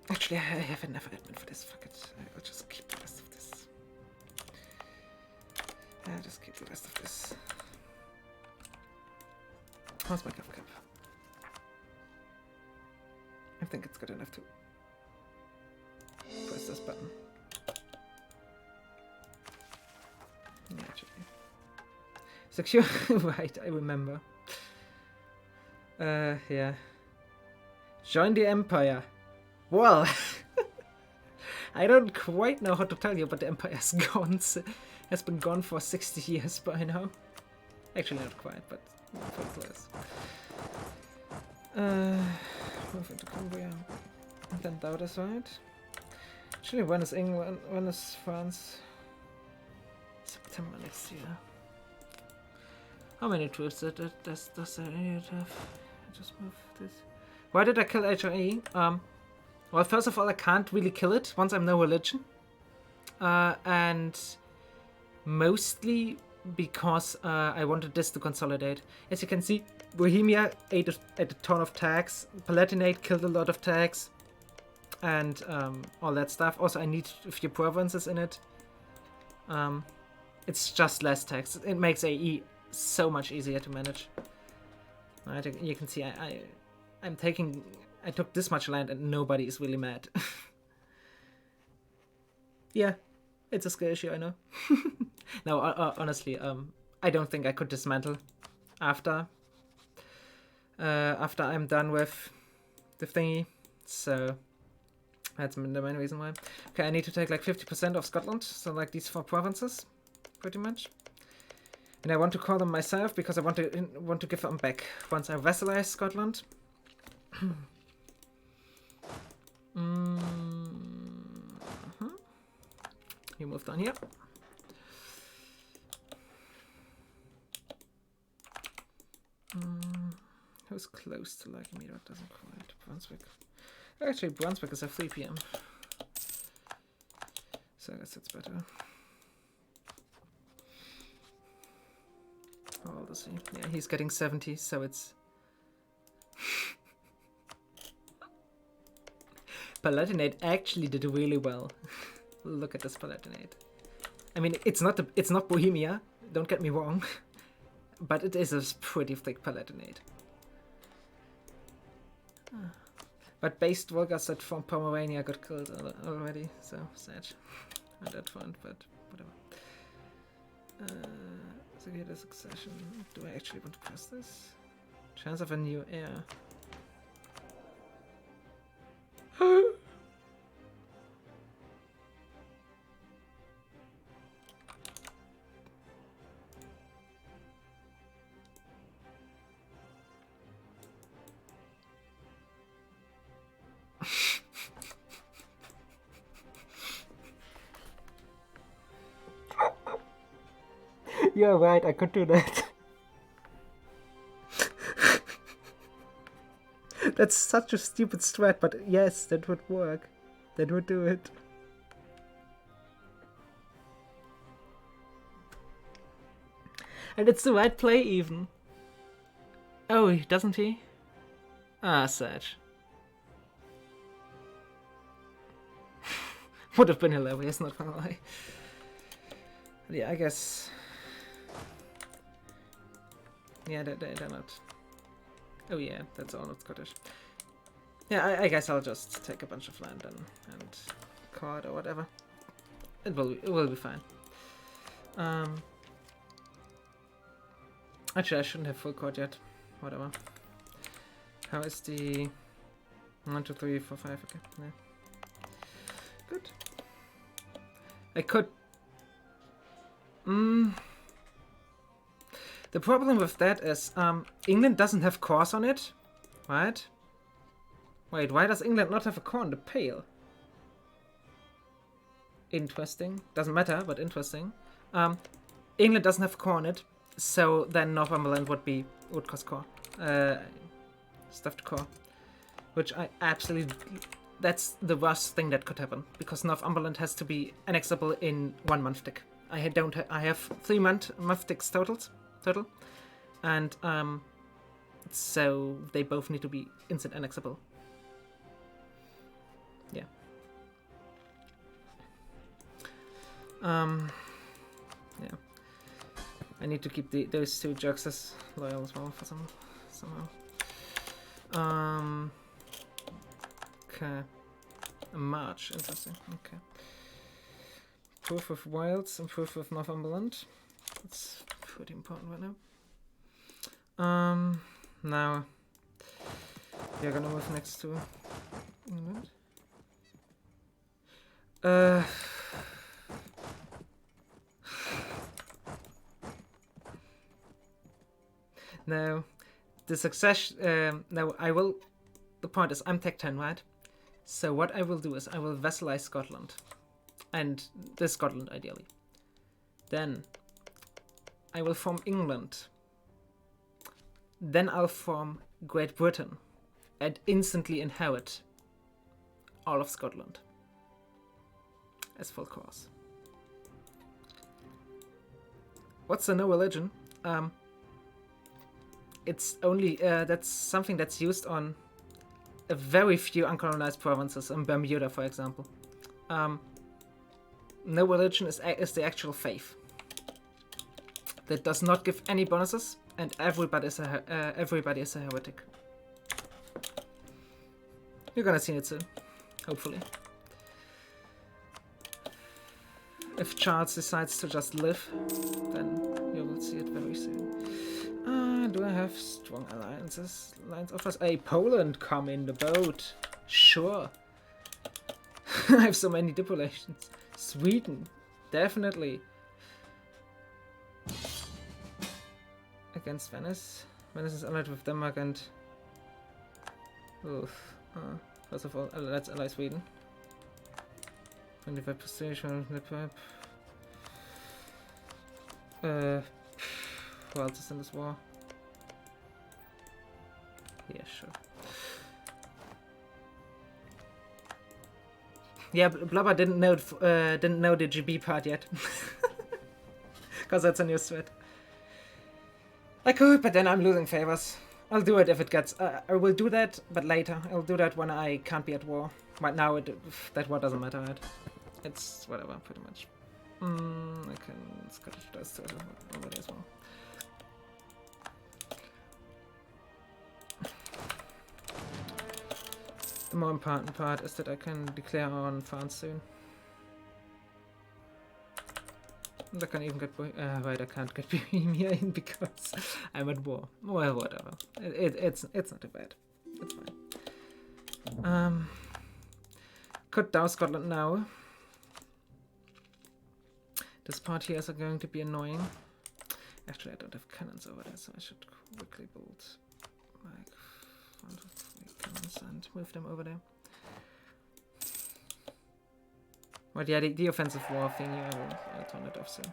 Actually, I have enough admin for this. Fuck it. I'll just keep the rest of this. I'll just keep the rest of this. How's my cup? I think it's good enough to press this button. Yeah, actually. Secure. Right, I remember. Yeah. Join the Empire. Well, I don't quite know how to tell you, but the Empire's gone. Has been gone for 60 years by now. Actually, not quite, but pretty close. Move into Cumbria. And then down this side. Actually, when is England? When is France? September next year. How many troops does that unit have? I just move this. Why did I kill HRE? Well, first of all, I can't really kill it once I'm no religion. And mostly because I wanted this to consolidate. As you can see, Bohemia ate a ton of tags, Palatinate killed a lot of tags, and all that stuff. Also, I need a few provinces in it. It's just less tags. It makes AE so much easier to manage. Right, you can see I took this much land and nobody is really mad. Yeah, it's a skill issue, I know. No, honestly, I don't think I could dismantle after I'm done with the thingy. So that's the main reason why. Okay, I need to take like 50% of Scotland, so like these 4 provinces, pretty much. And I want to call them myself because I want to give them back once I vassalize Scotland. You move down here. Who's close to liking me? That doesn't quite. Brunswick. Actually, Brunswick is at 3 PM. So I guess that's better. How old is he? Yeah, he's getting 70, so it's... Palatinate actually did really well. Look at this Palatinate. I mean, it's not Bohemia, don't get me wrong, but it is a pretty thick Palatinate. But based Volgasat from Pomerania got killed already, so sad on that front, but whatever. So here the succession. Do I actually want to press this? Chance of a new heir. You're right, I could do that. That's such a stupid strat, but yes, that would work. That would do it. And it's the right play even. Oh, doesn't he? Ah, sad. Would have been hilarious, not gonna lie. Yeah, I guess... Yeah, they're not... Oh yeah, that's all not Scottish. Yeah, I guess I'll just take a bunch of land and card or whatever. It will be fine. Actually, I shouldn't have full card yet. Whatever. How is the 1, 2, 3, 4, 5? Okay, yeah. Good. I could. The problem with that is England doesn't have cores on it, right? Wait, why does England not have a core in the Pale? Interesting. Doesn't matter, but interesting. England doesn't have a core in it, so then Northumberland would cost core. Stuffed core. Which I absolutely... That's the worst thing that could happen, because Northumberland has to be annexable in 1 month tick. I have 3 month ticks total, and so they both need to be instant annexable. Yeah. Yeah. I need to keep those 2 jerks as loyal as well for somehow. Okay. A march, interesting. Okay. Proof of Wilds and proof of Northumberland. That's pretty important right now. Now we are gonna move next to England. Now the succession. Now I will. The point is, I'm Tech 10, right? So what I will do is I will vassalize Scotland, and this Scotland ideally. Then I will form England. Then I'll form Great Britain, and instantly inherit all of Scotland as full cores. What's the no religion? It's only that's something that's used on a very few uncolonized provinces in Bermuda, for example. No religion is the actual faith. That does not give any bonuses, and everybody is a heretic. You're gonna see it soon, hopefully. If Charles decides to just live, then you will see it very soon. Do I have strong alliances? Alliance offers. Hey, Poland, come in the boat. Sure. I have so many diplomations. Sweden, definitely. Against Venice. Venice is allied with Denmark and... Oof. First of all, let's ally Sweden. 25 prestige, who else is in this war? Yeah, sure. Yeah, Blubber didn't know the GB part yet, because that's a new threat. I could, but then I'm losing favors. I'll do it if it gets. I will do that, but later. I'll do that when I can't be at war. Right now, that war doesn't matter. Right? It's whatever, pretty much. I can Scottish does over there as well. The more important part is that I can declare on France soon. And I can even get right, I can't get Bohemia in because I'm at war. Well, whatever. It's not too bad. It's fine. Could down Scotland now. This part here is going to be annoying. Actually, I don't have cannons over there, so I should quickly build like 1, 2, 3 cannons and move them over there. But yeah, the offensive war thing, I'll turn it off soon.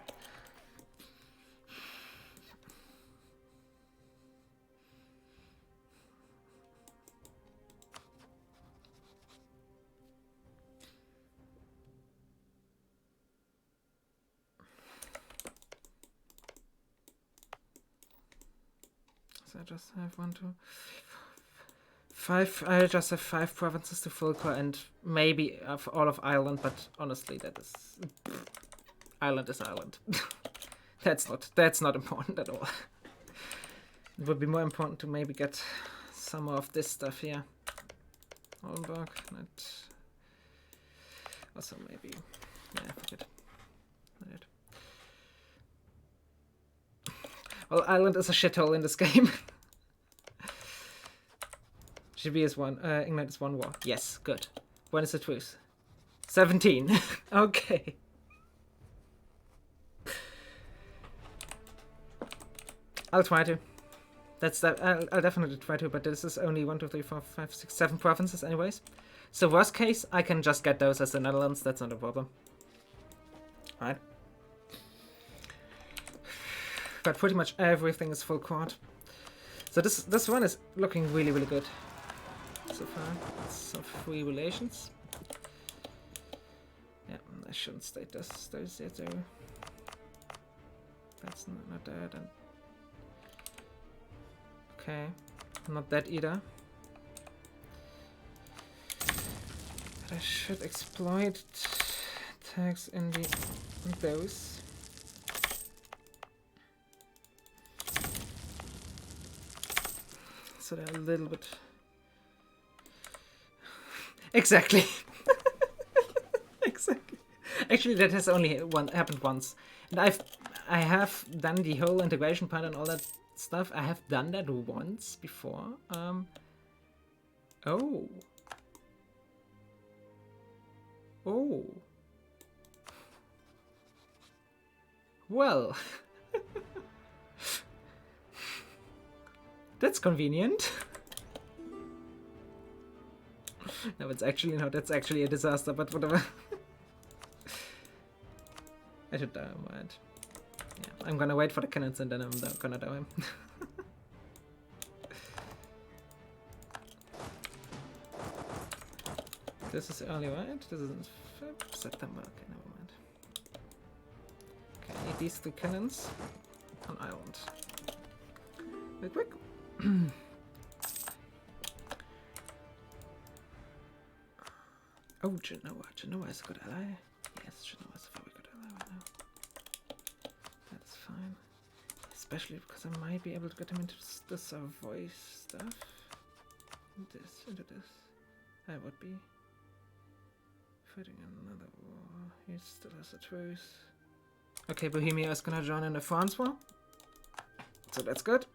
So I just have 1, 2, 5. I just have 5 provinces to full core and maybe all of Ireland, but honestly, that is Ireland is Ireland. that's not important at all. It would be more important to maybe get some more of this stuff here. Oldenburg, not. Also maybe. Yeah, forget. Not yet. Well, Ireland is a shithole in this game. GB is 1. England is 1 war. Yes, good. When is the truce? 17. Okay. I'll try to. I'll definitely try to, but this is only 1, 2, 3, 4, 5, 6, 7 provinces anyways. So worst case, I can just get those as the Netherlands. That's not a problem. Alright. But pretty much everything is full quad. So this one is looking really, really good so far. Some free relations. Yeah, I shouldn't state those yet though. That's not that. And okay, not that either. But I should exploit tags in those. So they're a little bit. Exactly. Exactly. Actually, that has only happened once, and I have done the whole integration part and all that stuff. I have done that once before. Oh. Oh. Well. That's convenient. No, it's actually not. That's actually a disaster, but whatever. I should die, right? Yeah, I'm gonna wait for the cannons and then I'm gonna die. This is early, right? This is in September. Okay, never mind. Okay, I need these 3 cannons on island. Real quick. Oh, Genoa. Genoa is a good ally. Yes, Genoa is a very good ally right now. That's fine. Especially because I might be able to get him into the Savoy stuff. Into this. I would be fighting another war. He still has a truce. Okay, Bohemia is gonna join in the France war. So that's good.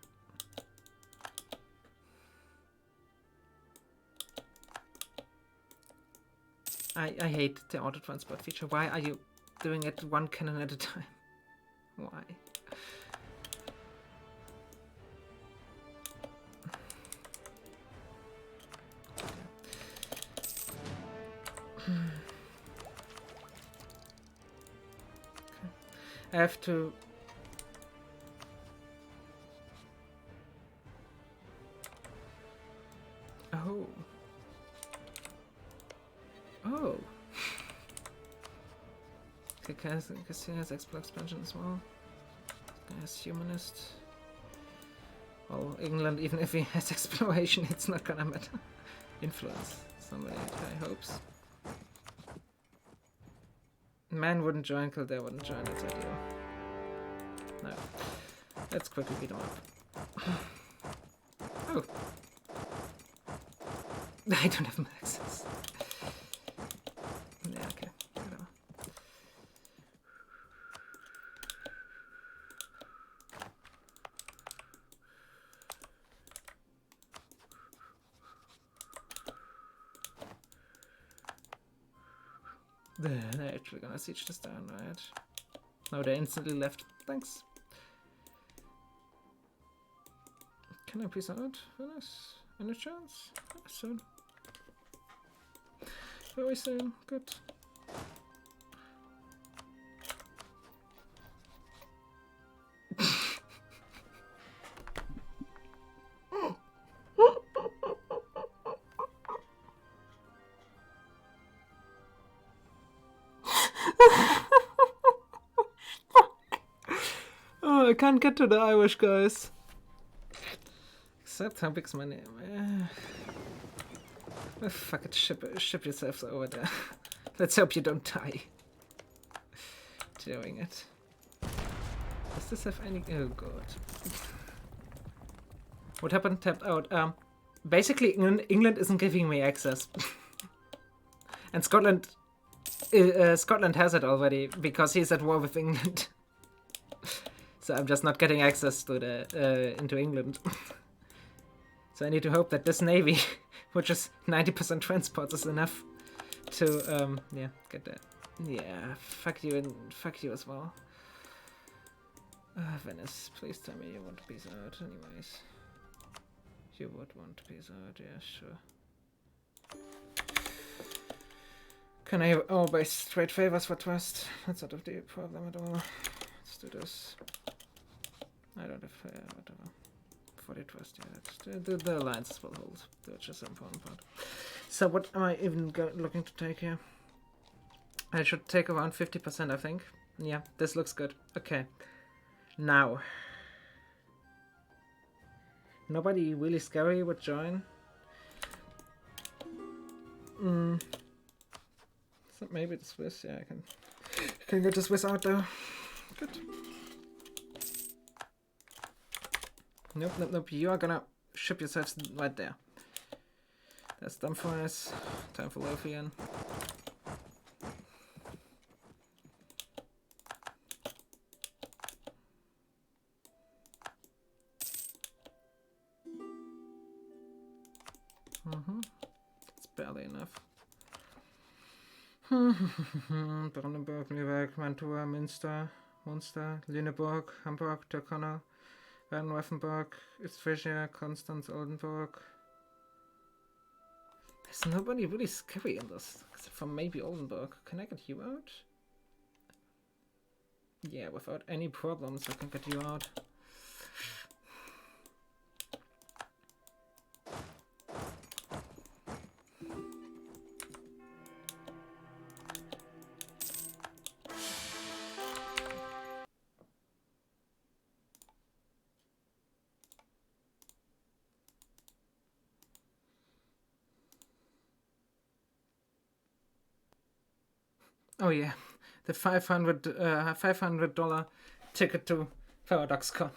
I hate the auto-transport feature. Why are you doing it 1 cannon at a time? Why? Okay. I have to... Oh. Oh. Okay, Castillo has export expansion as well. Has humanist. Well, England, even if he has exploration, it's not gonna matter. Influence. Somebody had high hopes. Man wouldn't join, Kildare wouldn't join, that's ideal. No. Let's quickly beat him up. Oh. I don't have access. Yeah, okay. Whatever. They're actually gonna siege this down, right? No, they instantly left. Thanks. Can I please out? Very nice. Any chance? Soon. Very soon. Good. Oh, I can't get to the Irish guys. Except how big's my name? Oh, fuck it, ship yourselves over there. Let's hope you don't die doing it. Does this have any... Oh god. What happened? Tapped out. Basically, England isn't giving me access. And Scotland has it already, because he's at war with England. So I'm just not getting access to the into England. So I need to hope that this navy, which is 90% transport, is enough to yeah, get that. Yeah, fuck you and fuck you as well. Venice, please tell me you want to peace out anyways. You would want to piece out, yeah, sure. Can I always trade favors for trust? That's not the problem at all. Let's do this. I don't have whatever. For the trust, yeah, that's the alliances will hold, which is the important part. So what am I even looking to take here? I should take around 50%, I think. Yeah, this looks good. Okay. Now. Nobody really scary would join. So maybe the Swiss, yeah, I can get the Swiss out though. Good. Nope, nope, nope. You are gonna ship yourselves right there. That's done for us. Time for Lothian. It's barely enough. Brandenburg, Lübeck, Mantua, Münster, Lüneburg, Hamburg, Tyrconnell, Baden-Württemberg, Istria, Constance, Oldenburg. There's nobody really scary in this, except for maybe Oldenburg. Can I get you out? Yeah, without any problems I can get you out. Oh yeah, the $500 ticket to ParadoxCon.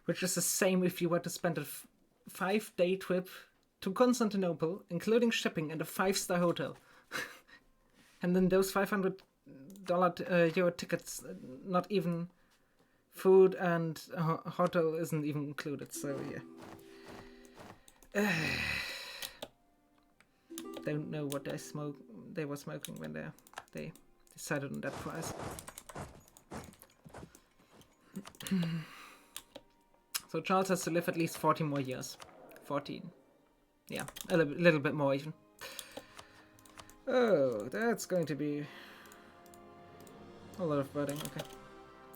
Which is the same if you were to spend a 5-day trip to Constantinople, including shipping and a 5-star hotel. And then those $500 euro tickets, not even food and hotel isn't even included, so yeah. Don't know what they were smoking when they decided on that price. So Charles has to live at least 14 more years. 14. Yeah, a little bit more even. Oh, that's going to be a lot of voting. Okay,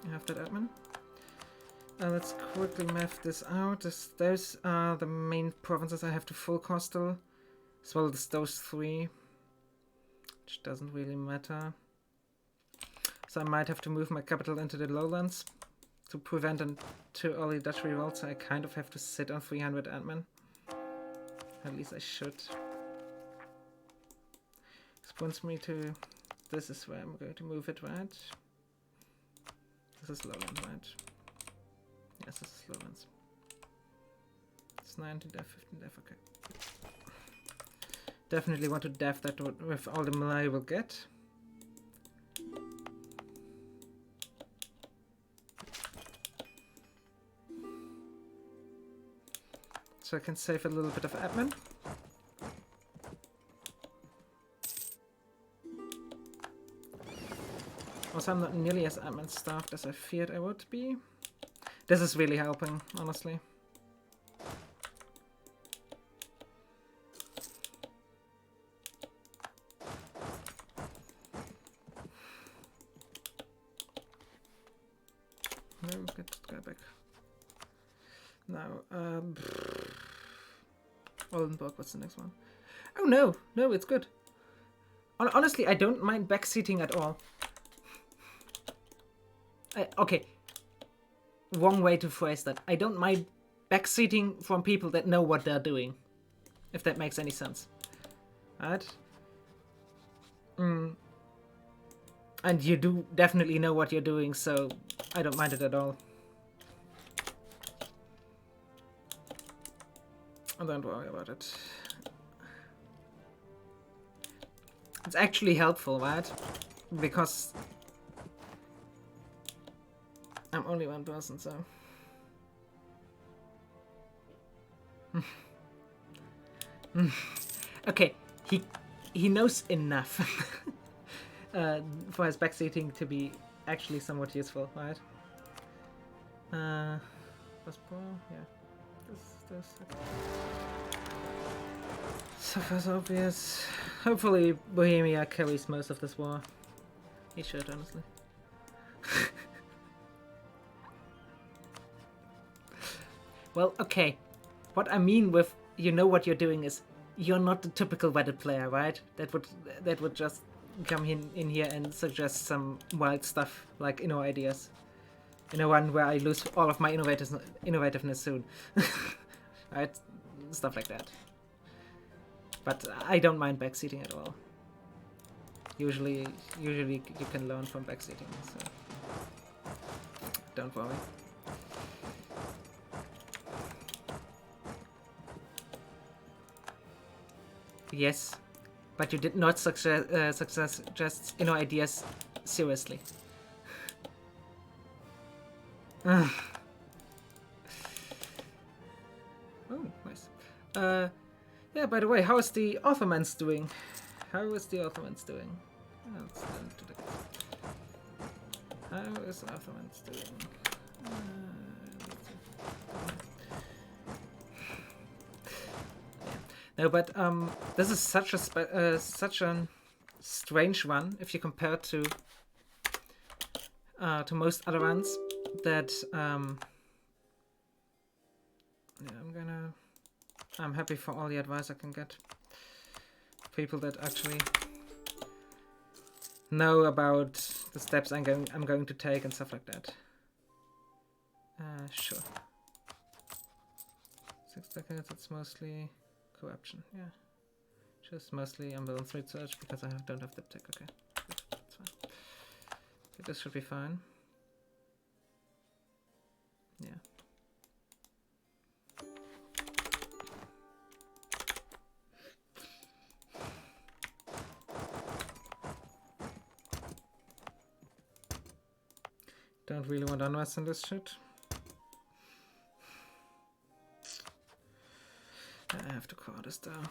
I have that admin. Let's quickly map this out. Those are the main provinces I have to full coastal. As well as those 3, which doesn't really matter. So I might have to move my capital into the lowlands to prevent a too early Dutch revolt, so I kind of have to sit on 300 admin. At least I should. This brings me to... This is where I'm going to move it, right? This is lowland, right? Yes, this is lowlands. It's 19 def, 15 def, okay. Definitely want to def that with all the Malay will get. So I can save a little bit of admin. Also, I'm not nearly as admin staffed as I feared I would be. This is really helping, honestly. No, go back. Now, Oldenburg, what's the next one? Oh no, no, it's good. Honestly, I don't mind backseating at all. Okay, wrong way to phrase that. I don't mind backseating from people that know what they're doing, if that makes any sense. Right? And you do definitely know what you're doing, so I don't mind it at all. Don't worry about it. It's actually helpful, right? Because I'm only one person, so... Okay, he knows enough for his backseating to be actually somewhat useful, right? Passport, yeah. This. Okay. So far so obvious. Hopefully Bohemia carries most of this war. He should, honestly. Well, okay. What I mean with you know what you're doing is you're not the typical Reddit player, right? That would just come in here and suggest some wild stuff like ideas. One where I lose all of my innovativeness soon. Right? Stuff like that. But I don't mind backseating at all. Usually you can learn from backseating, so don't worry. Yes, but you did not suggest ideas seriously. Oh, nice. Yeah, by the way, how is the Ottomans doing? How is the Ottomans doing? Let's to the... How is Ottomans doing? No, but this is such a strange one if you compare to most other ones that yeah, I'm happy for all the advice I can get. People that actually know about the steps I'm going to take and stuff like that. Sure. 6 decades, it's mostly corruption, yeah. Just mostly ambulance research because I don't have the tech. Okay, good, that's fine. Okay, this should be fine. Yeah. Don't really want unrest in this shit. I have to call this down.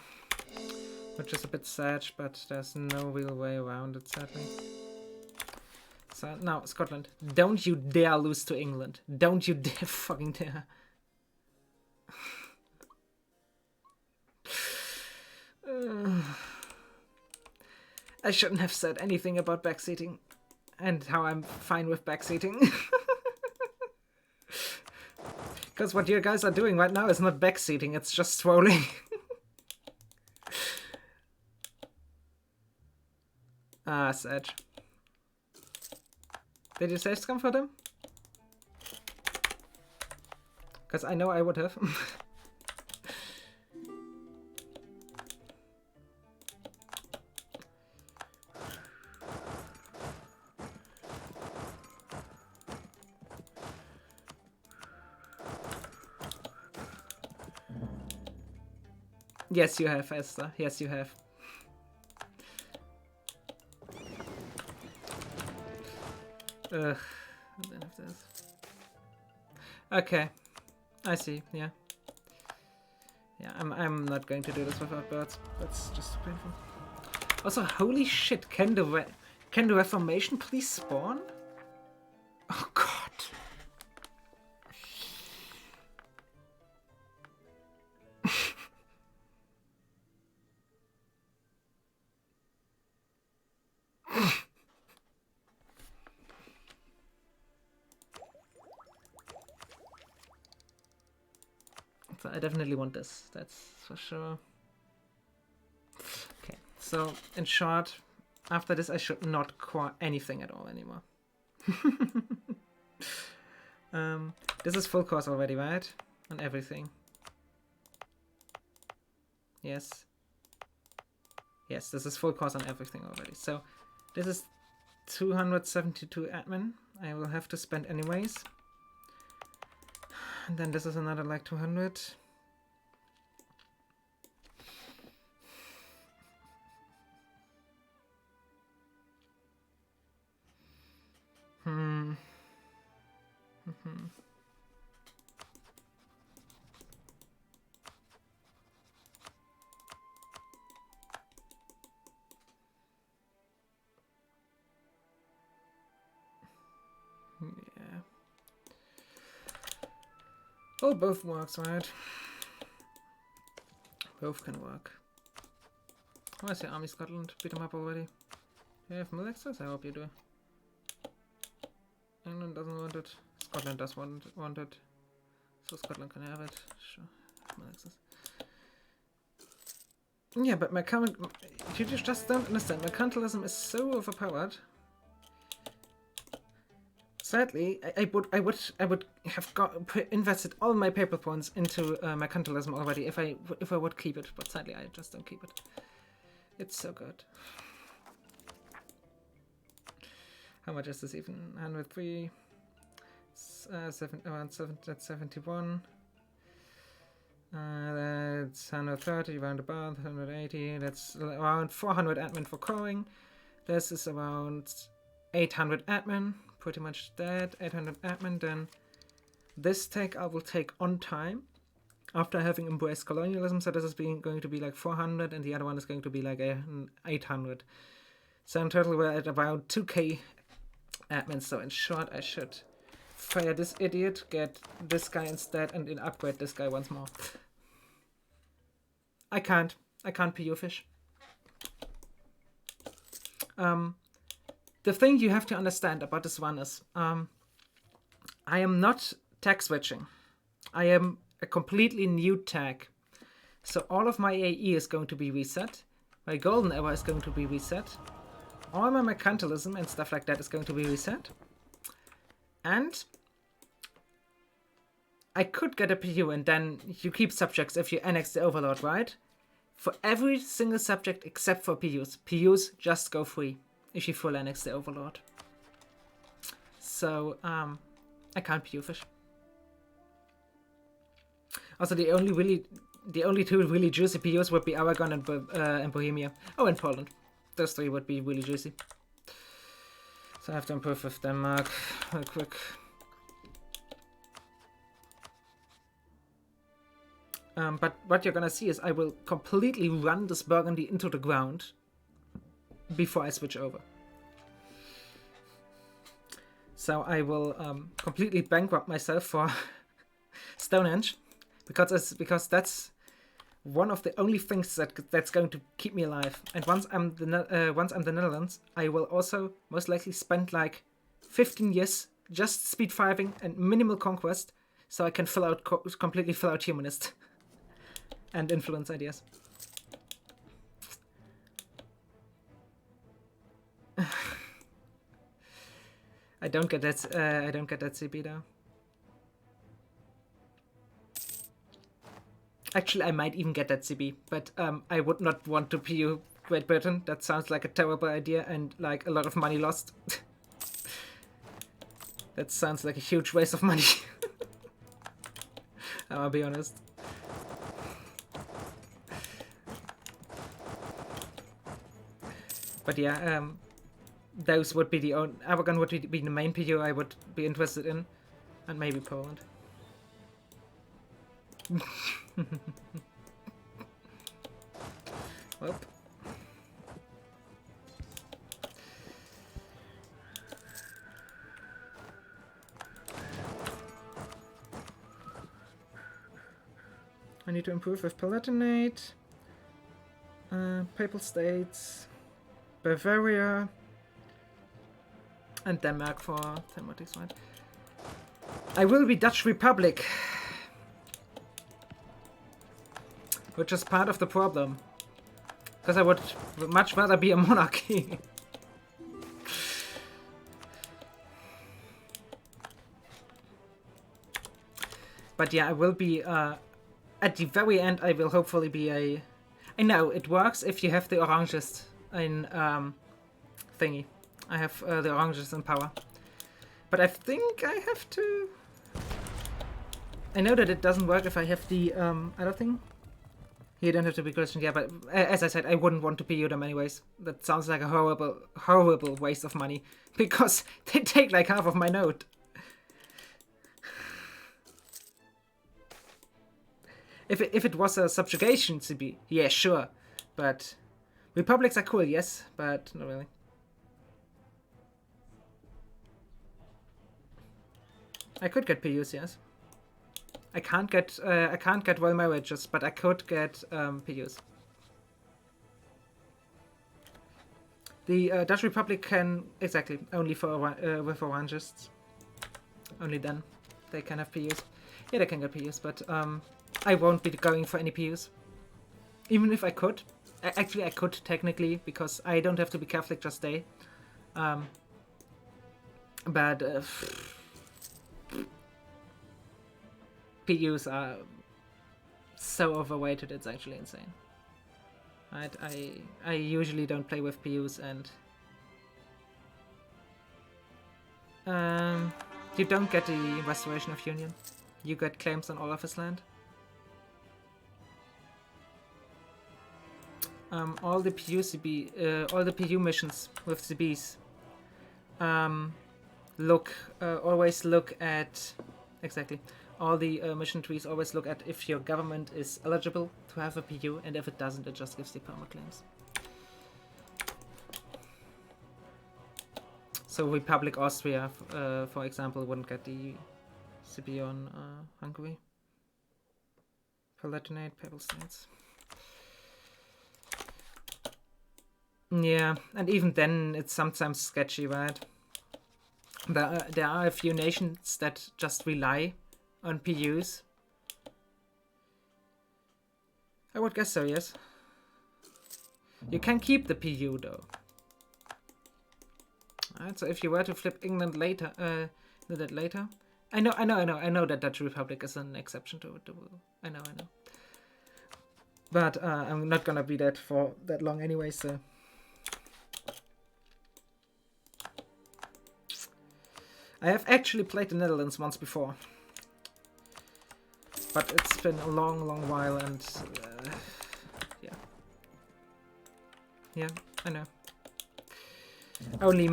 Which is a bit sad, but there's no real way around it, sadly. So, now, Scotland, don't you dare lose to England. Don't you dare fucking dare. I shouldn't have said anything about backseating. And how I'm fine with backseating. Because what you guys are doing right now is not backseating, it's just trolling. Ah, Sedge. Did you say scum for them? Because I know I would have. Yes, you have, Esther. Yes, you have. Ugh. I don't have this. Okay. I see, yeah. Yeah, I'm not going to do this without birds. That's just painful. Also, holy shit, can the Reformation please spawn? Oh god. So I definitely want this, that's for sure. Okay, so in short, after this I should not core anything at all anymore. This is full course already, right? On everything. Yes. Yes, this is full course on everything already. So this is 272 admin. I will have to spend anyways. And then this is another like 200. Yeah. Well, both works, right? Both can work. Oh, I see Army Scotland. Beat them up already. Do you have mill access? I hope you do. England doesn't want it. Scotland does want it. So Scotland can have it. Sure. Mill access. Yeah, but my current... You just don't understand. Mercantilism is so overpowered. Sadly, I would have invested all my paper points into mercantilism already if I would keep it, but sadly I just don't keep it. It's so good. How much is this even? 103, around 71. That's 130 round about 180. That's around 400 admin for crowing. This is around 800 admin. Pretty much that, 800 admin. Then this take I will take on time after having embraced colonialism. So this is going to be like 400 and the other one is going to be like 800. So in total we're at about 2k admin. So in short I should fire this idiot, get this guy instead, and then upgrade this guy once more. I can't PU fish. The thing you have to understand about this one is, I am not tag switching. I am a completely new tag. So all of my AE is going to be reset. My golden era is going to be reset. All my mercantilism and stuff like that is going to be reset. And I could get a PU and then you keep subjects if you annex the overlord, right? For every single subject except for PUs. PUs just go free if you full annex the overlord. So, I can't PU fish. Also, the only two really juicy PUs would be Aragon and Bohemia. Oh, and Poland. Those three would be really juicy. So I have to improve with Denmark real quick. But what you're gonna see is I will completely run this Burgundy into the ground before I switch over. So I will completely bankrupt myself for Stonehenge, because that's one of the only things that's going to keep me alive. And once I'm the Netherlands, I will also most likely spend like 15 years just speed 5ing and minimal conquest, so I can completely fill out humanist and influence ideas. I don't get that. I don't get that CP though. Actually, I might even get that CB, but I would not want to PU Great Britain. That sounds like a terrible idea and like a lot of money lost. That sounds like a huge waste of money. I'll be honest. But yeah, those would be the only... Aragon would be the main PU I would be interested in. And maybe Poland. Well. I need to improve with Palatinate, Papal States, Bavaria, and Denmark for thematics, right? I will be Dutch Republic, which is part of the problem, because I would much rather be a monarchy. But yeah, I will be, at the very end, I will hopefully be a... I know, it works if you have the oranges in thingy. I have the oranges in power. But I think I have to... I know that it doesn't work if I have the other thing. You don't have to be Christian, yeah, but as I said, I wouldn't want to PU them anyways. That sounds like a horrible, horrible waste of money. Because they take like half of my node. If it was a subjugation CB, yeah, sure. But republics are cool, yes, but not really. I could get PUs, yes. I can't get royal marriages, but I could get PUs. The Dutch Republic can exactly only for with orangists. Only then they can have PUs. Yeah, they can get PUs, but I won't be going for any PUs. Even if I could. Actually, I could technically, because I don't have to be Catholic, just they. But PUs are so overrated, it's actually insane. Right? I usually don't play with PUs, and you don't get the Restoration of Union. You get claims on all of his land. All the PU missions with CBs always look at exactly. All the mission trees always look at if your government is eligible to have a PU, and if it doesn't, it just gives the perma claims. So Republic Austria, for example, wouldn't get the CB on Hungary. Palatinate, Papal States. Yeah, and even then it's sometimes sketchy, right? There are a few nations that just rely on PUs. I would guess so, yes. You can keep the PU though. Alright, so if you were to flip England later, I know that Dutch Republic is an exception to the rule. I know. But I'm not gonna be that for that long anyway, so. I have actually played the Netherlands once before. But it's been a long while, and yeah. Yeah, I know. Only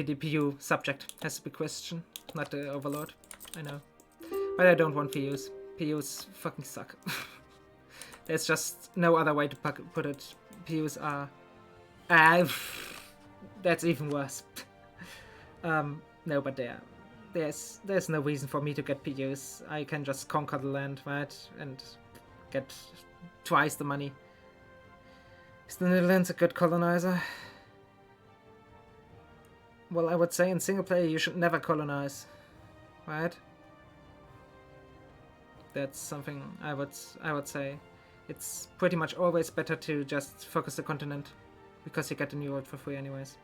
the PU subject has to be questioned, not the overlord. I know. But I don't want PUs. PUs fucking suck. There's just no other way to put it. PUs are... that's even worse. No, but there's no reason for me to get PUs. I can just conquer the land, right? And get twice the money. Is the Netherlands a good colonizer? Well, I would say in single player you should never colonize, right? That's something I would say. It's pretty much always better to just focus the continent, because you get the new world for free anyways.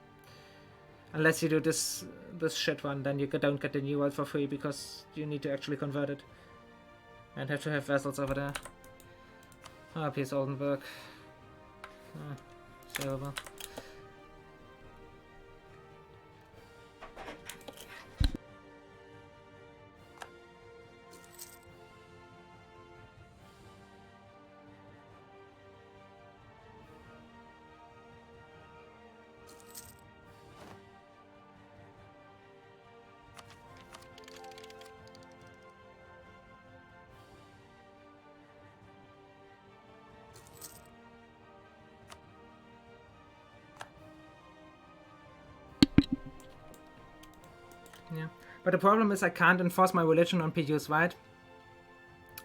Unless you do this shit one, then you don't get the new world for free, because you need to actually convert it and have to have vessels over there. Ah, Piers Oldenburg. Terrible. Yeah, but the problem is I can't enforce my religion on PUs, right?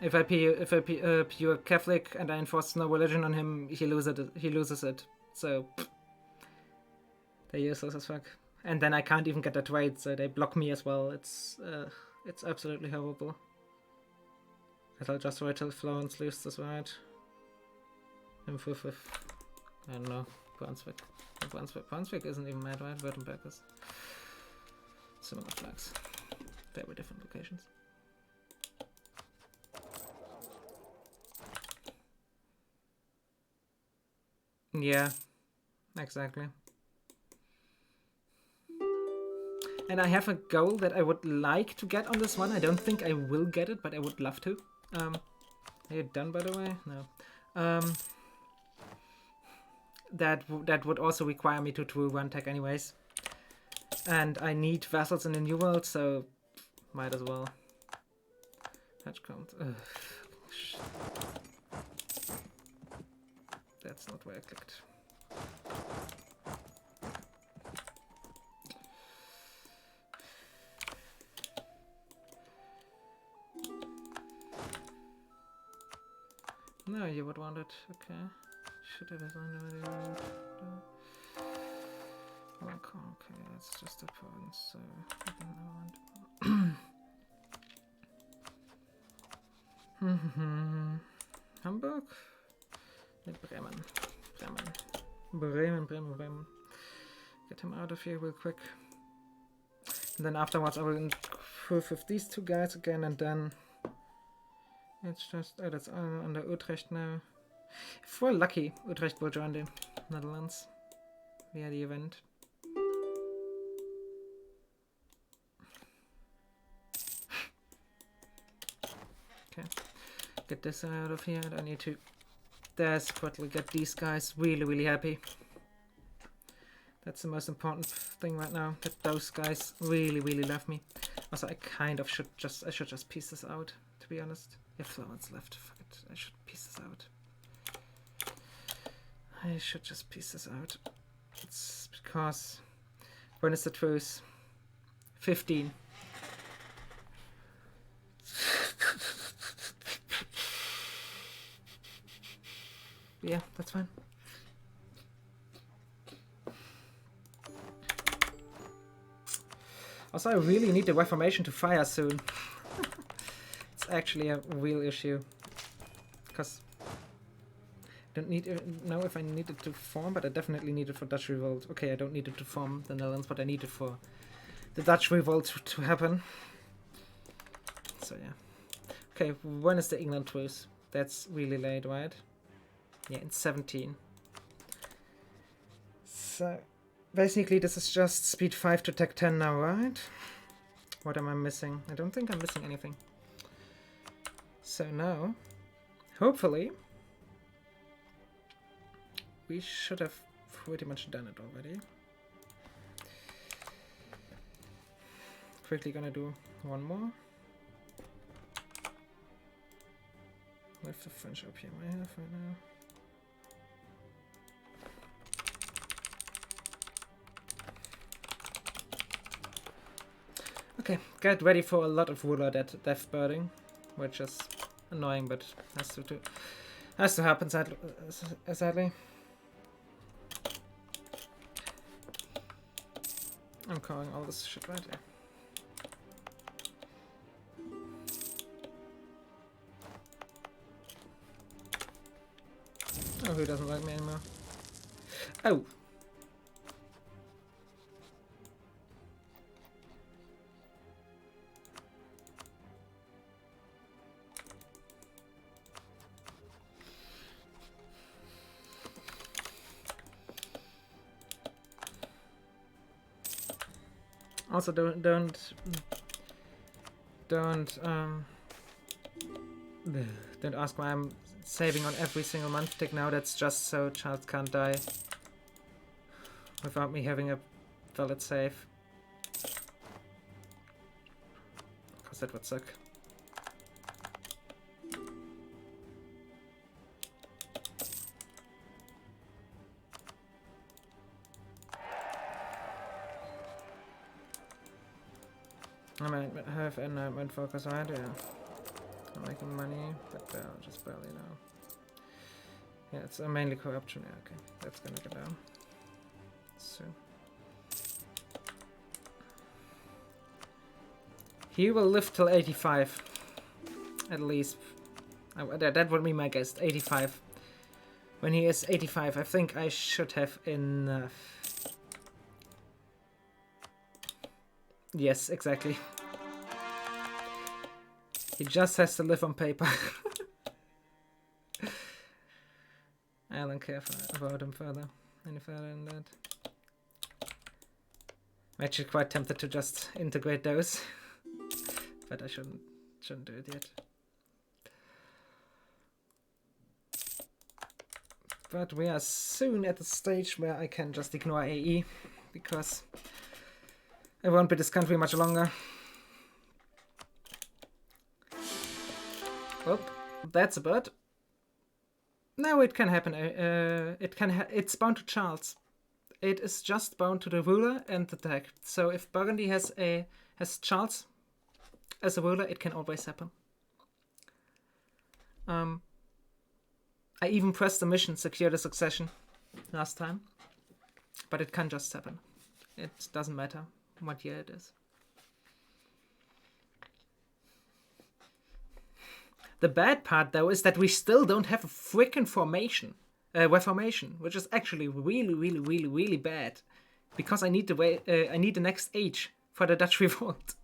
If I PU Catholic and I enforce no religion on him, he loses it. So they're useless as fuck. And then I can't even get that trade, so they block me as well. It's absolutely horrible. I'll just wait till Florence loses this right. And with I don't know, Brunswick. Brunswick isn't even mad, right? Württemberg is. Similar flags. Very different locations. Yeah, exactly. And I have a goal that I would like to get on this one. I don't think I will get it, but I would love to. Are you done, by the way? No. That would also require me to do one tech anyways. And I need vessels in the New World, so might as well. Hatch count. That's not where I clicked. you would want it. Okay. Should I design already? Okay, it's just a province, so I don't want. Hamburg? Bremen. Get him out of here real quick. And then afterwards I will improve with these two guys again, and then it's just, oh, that's under Utrecht now. If we're lucky, Utrecht will join the Netherlands via the event. Okay, get this out of here, and I need to desperately get these guys really happy. That's the most important thing right now, that those guys really love me. Also, I kind of should just piece this out, to be honest. If Florence left, fuck it, I should piece this out. I should just piece this out. It's because, when is the truce? 15. Yeah, that's fine. Also, I really need the Reformation to fire soon. It's actually a real issue. Because I don't know if I need it to form, but I definitely need it for Dutch Revolt. Okay, I don't need it to form the Netherlands, but I need it for the Dutch Revolt to happen. So yeah. Okay, when is the England truce? That's really late, right? Yeah, in 17. So basically this is just speed 5 to tech 10 now, right? What am I missing? I don't think I'm missing anything. So now, hopefully, we should have pretty much done it already. Quickly gonna do one more. Left the French up here I have right now. Okay, get ready for a lot of ruler death birding, which is annoying, but has to happen sadly. I'm calling all this shit right here. Oh, who doesn't like me anymore? Oh! Also, don't ask why I'm saving on every single month tick now. That's just so Charles can't die without me having a valid save. Because that would suck. I might have enlightenment focus, right? Yeah. I'm making money, but just barely now. Yeah, it's mainly corruption. Yeah, okay. That's gonna go down. So. He will live till 85. At least. That would be my guess. 85. When he is 85, I think I should have enough. Yes, exactly. He just has to live on paper. I don't care about him any further than that. I'm actually quite tempted to just integrate those, but I shouldn't do it yet. But we are soon at the stage where I can just ignore AE, because I won't be this country much longer. Well, that's a bird. No, it can happen. It's bound to Charles. It is just bound to the ruler and the tag. So if Burgundy has Charles as a ruler, it can always happen. I even pressed the mission secure the succession last time. But it can just happen. It doesn't matter what year it is. The bad part, though, is that we still don't have a freaking reformation, which is actually really, really, really, really bad, because I need the next age for the Dutch revolt.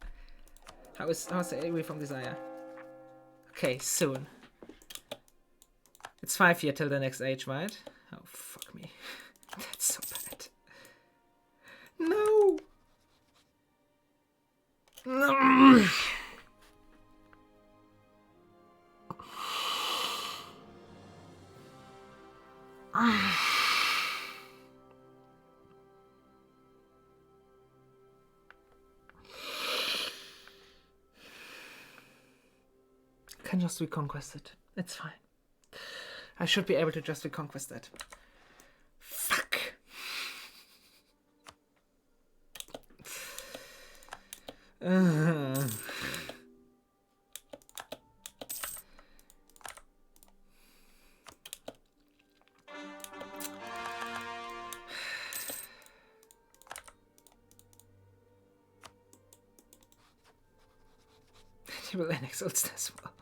How's the reform desire? Okay, soon. It's 5 years till the next age, right? Oh fuck me, that's so bad. No. No. Can just reconquest it. It's fine. I should be able to just reconquest that. Fuck. He will annex Ulster as well.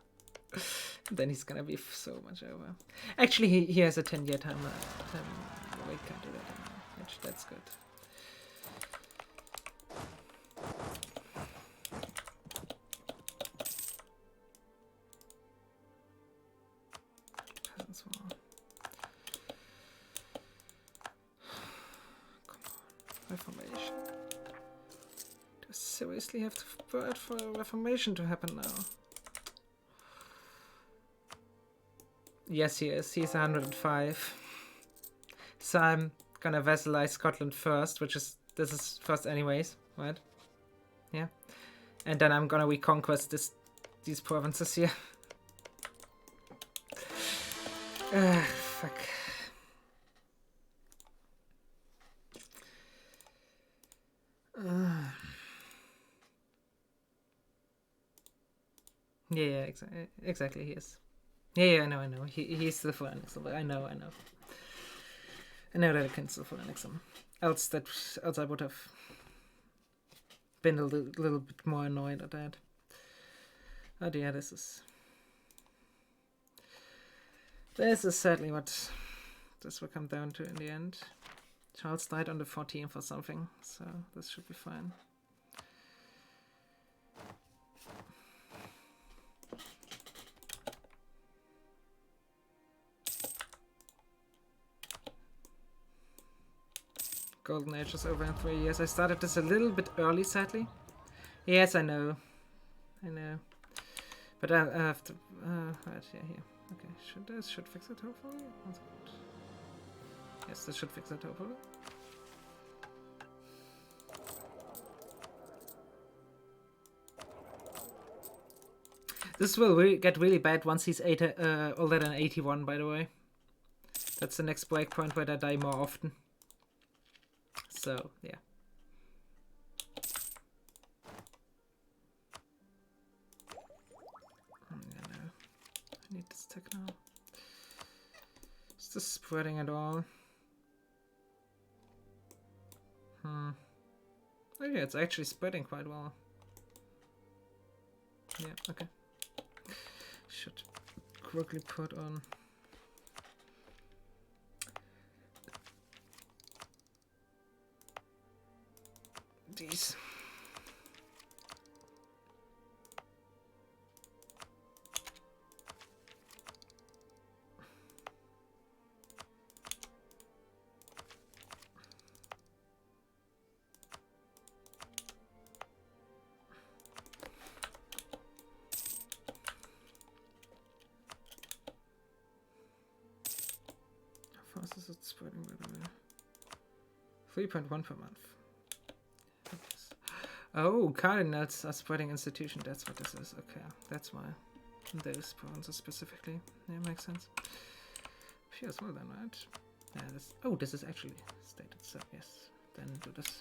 Then he's gonna be so much over. Actually, he has a 10-year time. We can't do that anymore. Which, that's good. Peasants War. Come on, Reformation. Do I seriously have to fight for a Reformation to happen now? Yes, he is. He's 105. So I'm gonna vassalize Scotland first, this is first anyways, right? Yeah. And then I'm gonna reconquest these provinces here. Fuck. Yeah, exactly, he is. Yeah, I know. He's still for annexum. I know. I know that I can still for annexum. Else I would have been a little bit more annoyed at that. Oh dear, this is sadly what this will come down to in the end. Charles died on the 14th or something, so this should be fine. Golden Age is over in 3 years. I started this a little bit early, sadly. Yes, I know. But I have to... right, yeah, here. Okay, this should fix it, hopefully? Yes, this should fix it, hopefully. This will get really bad once he's older than 81, by the way. That's the next breakpoint where they die more often. So, yeah. I need this tech now. Is this spreading at all? Okay, it's actually spreading quite well. Yeah, okay. Should quickly put on... these. How fast is it spreading, by the way? 3.1 per month. Oh, cardinals are spreading institution. That's what this is. Okay, that's why. Those provinces specifically. Yeah, makes sense. Here as well then, right? Yeah, this... oh, this is actually stated, so yes. Then do this.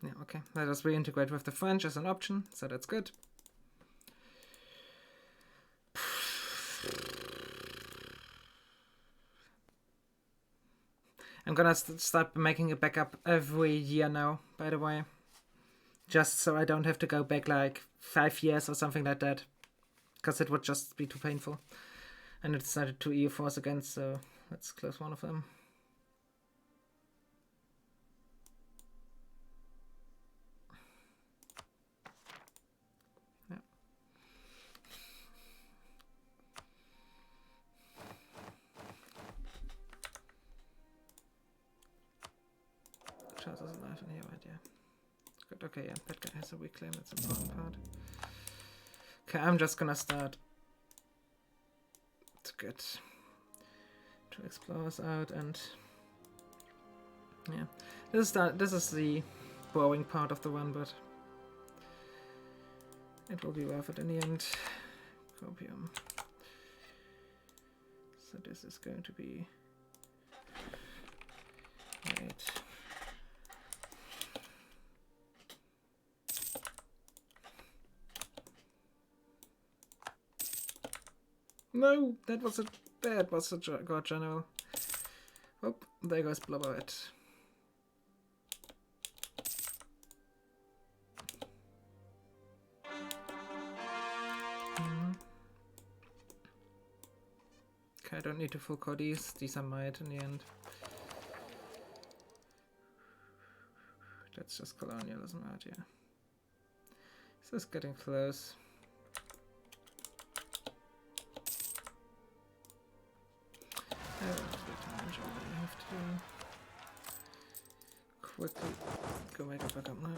Yeah, okay. Let us reintegrate with the French as an option, so that's good. I'm gonna start making a backup every year now, by the way. Just so I don't have to go back like 5 years or something like that. Because it would just be too painful. And it started 2 EU4s again, so let's close one of them. Yeah. Charles is alive in here, right? Yeah. Good, okay, yeah. That guy has a weak claim, that's an important part. Okay, I'm just gonna start to get 2 explorers out, and yeah, this is the boring part of the run, but it will be worth it in the end. Copium. So this is going to be right. No, that was a God General. Oh, there goes Blubberhead. Okay, I don't need to full core these. These are might in the end. That's just colonialism out, yeah. This is getting close. I have to quickly go make a backup now.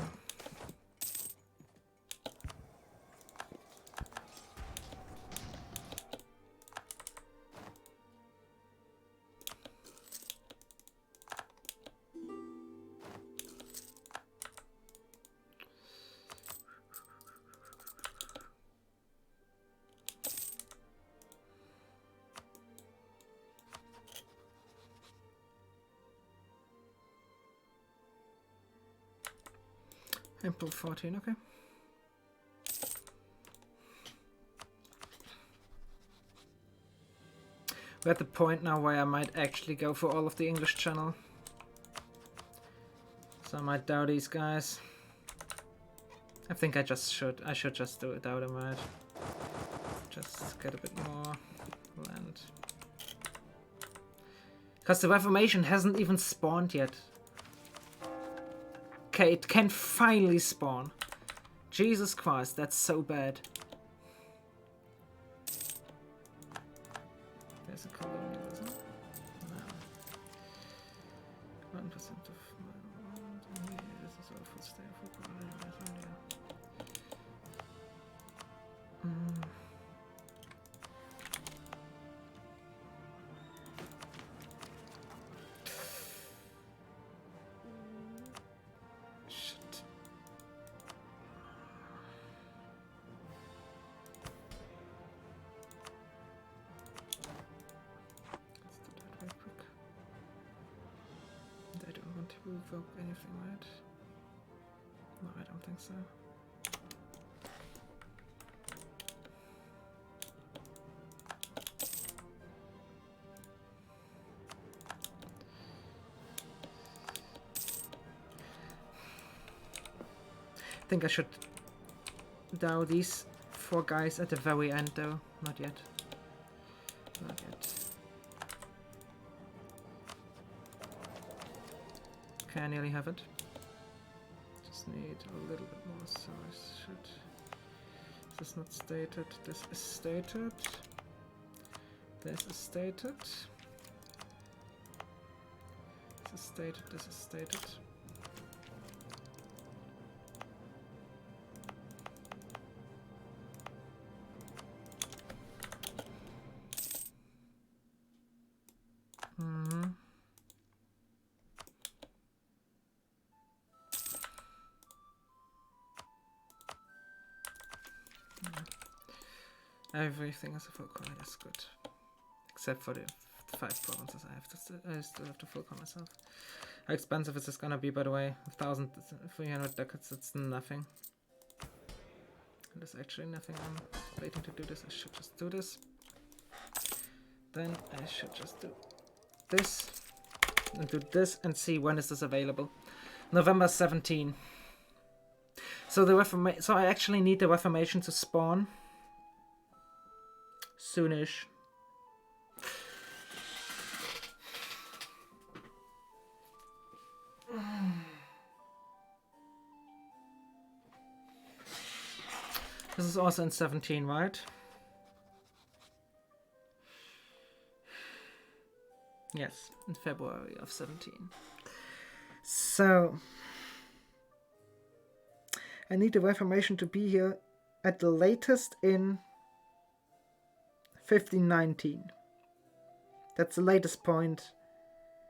Impulse 14, okay. We're at the point now where I might actually go for all of the English channel. So I might dow these guys. I think I should just do it, dow them, right? Just get a bit more land. Because the Reformation hasn't even spawned yet. Okay, it can finally spawn. Jesus Christ, that's so bad. There's a colonialism. No. 1% of my world. Yeah, this is all for stay for colonialism, yeah. Revoke anything, right? No, I don't think so. I think I should dow these 4 guys at the very end though. Not yet. Not yet. Okay, I nearly have it. Just need a little bit more, so I should... This is not stated. This is stated. This is stated. This is stated. This is stated. Everything is a full core, that's good. Except for the 5 provinces I still have to full core myself. How expensive is this gonna be, by the way? 1,300 ducats, it's nothing. There's actually nothing. I'm waiting to do this. I should just do this. Then I should just do this. And do this and see when is this available. November 17. So so I actually need the Reformation to spawn soonish. This is also in 17, right? Yes, in February of 17. So I need the Reformation to be here at the latest in 1519. That's the latest point.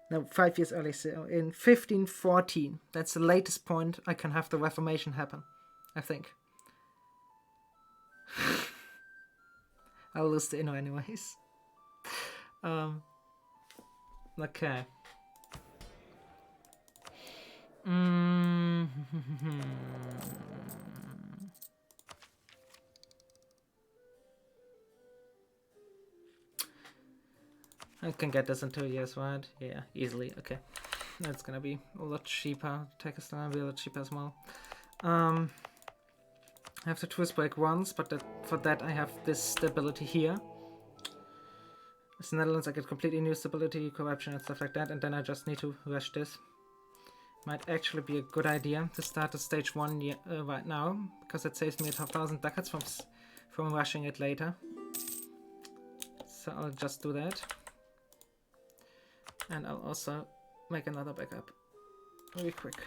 No, 5 years early. So in 1514, that's the latest point I can have the Reformation happen, I think. I'll lose the inno anyways. Okay. I can get this in 2 years, right? Yeah, easily. Okay. That's gonna be a lot cheaper. Tech is gonna be a lot cheaper as well. I have the twist break once, but for that I have this stability here. As Netherlands, I get completely new stability, corruption, and stuff like that, and then I just need to rush this. Might actually be a good idea to start the stage 1 right now, because it saves me 1,000 ducats from rushing it later. So I'll just do that. And I'll also make another backup. Really quick.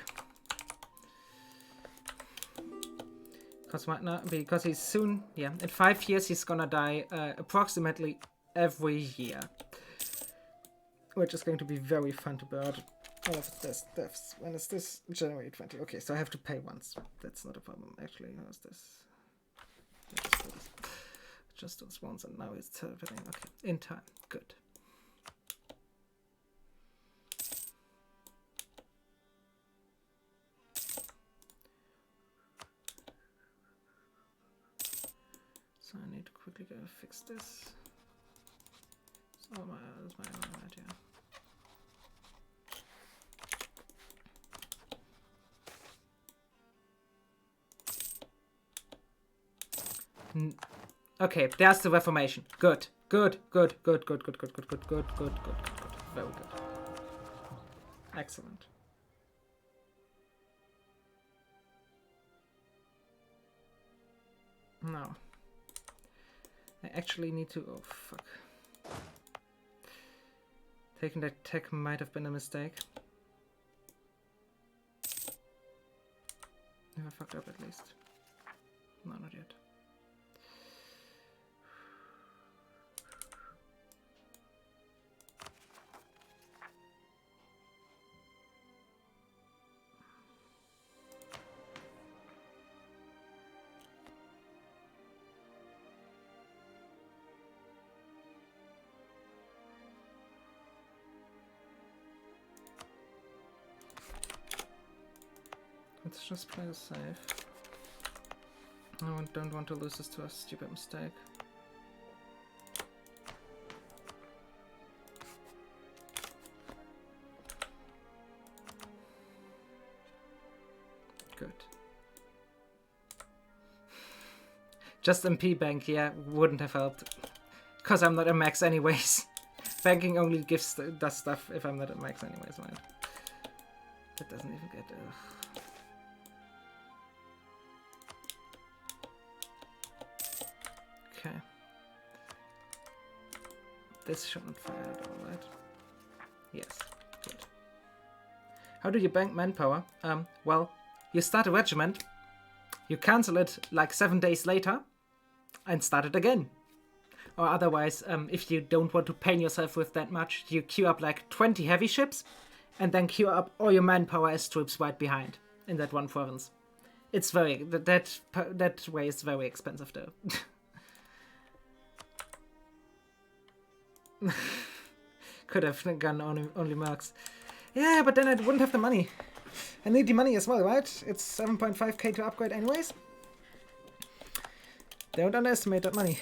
Because right now, because he's soon, yeah, in 5 years he's gonna die approximately every year. Which is going to be very fun to bear. All of this deaths. When is this? January 20. Okay, so I have to pay once. That's not a problem. Actually, how's this? Just those ones, and now it's happening. Okay, in time. Good. So I need to quickly go fix this. So that's my idea. Okay, there's the Reformation. Good. Good. Very good. Excellent. Now, I actually need to... Oh, fuck. Taking that tech might have been a mistake. Never fucked up, at least. No, not yet. Let's just play this safe. I don't want to lose this to a stupid mistake. Good. Just MP bank, yeah, wouldn't have helped. Because I'm not a max anyways. Banking only does stuff if I'm not a max anyways, right? That doesn't even get... Okay. This shouldn't fire at all, right? Yes, good. How do you bank manpower? Well, you start a regiment, you cancel it like 7 days later, and start it again. Or otherwise, if you don't want to pain yourself with that much, you queue up like 20 heavy ships, and then queue up all your manpower as troops right behind in that one province. It's very... that way is very expensive though. Could have gone only mercs. Yeah, but then I wouldn't have the money. I need the money as well, right? It's 7.5k to upgrade anyways. Don't underestimate that money.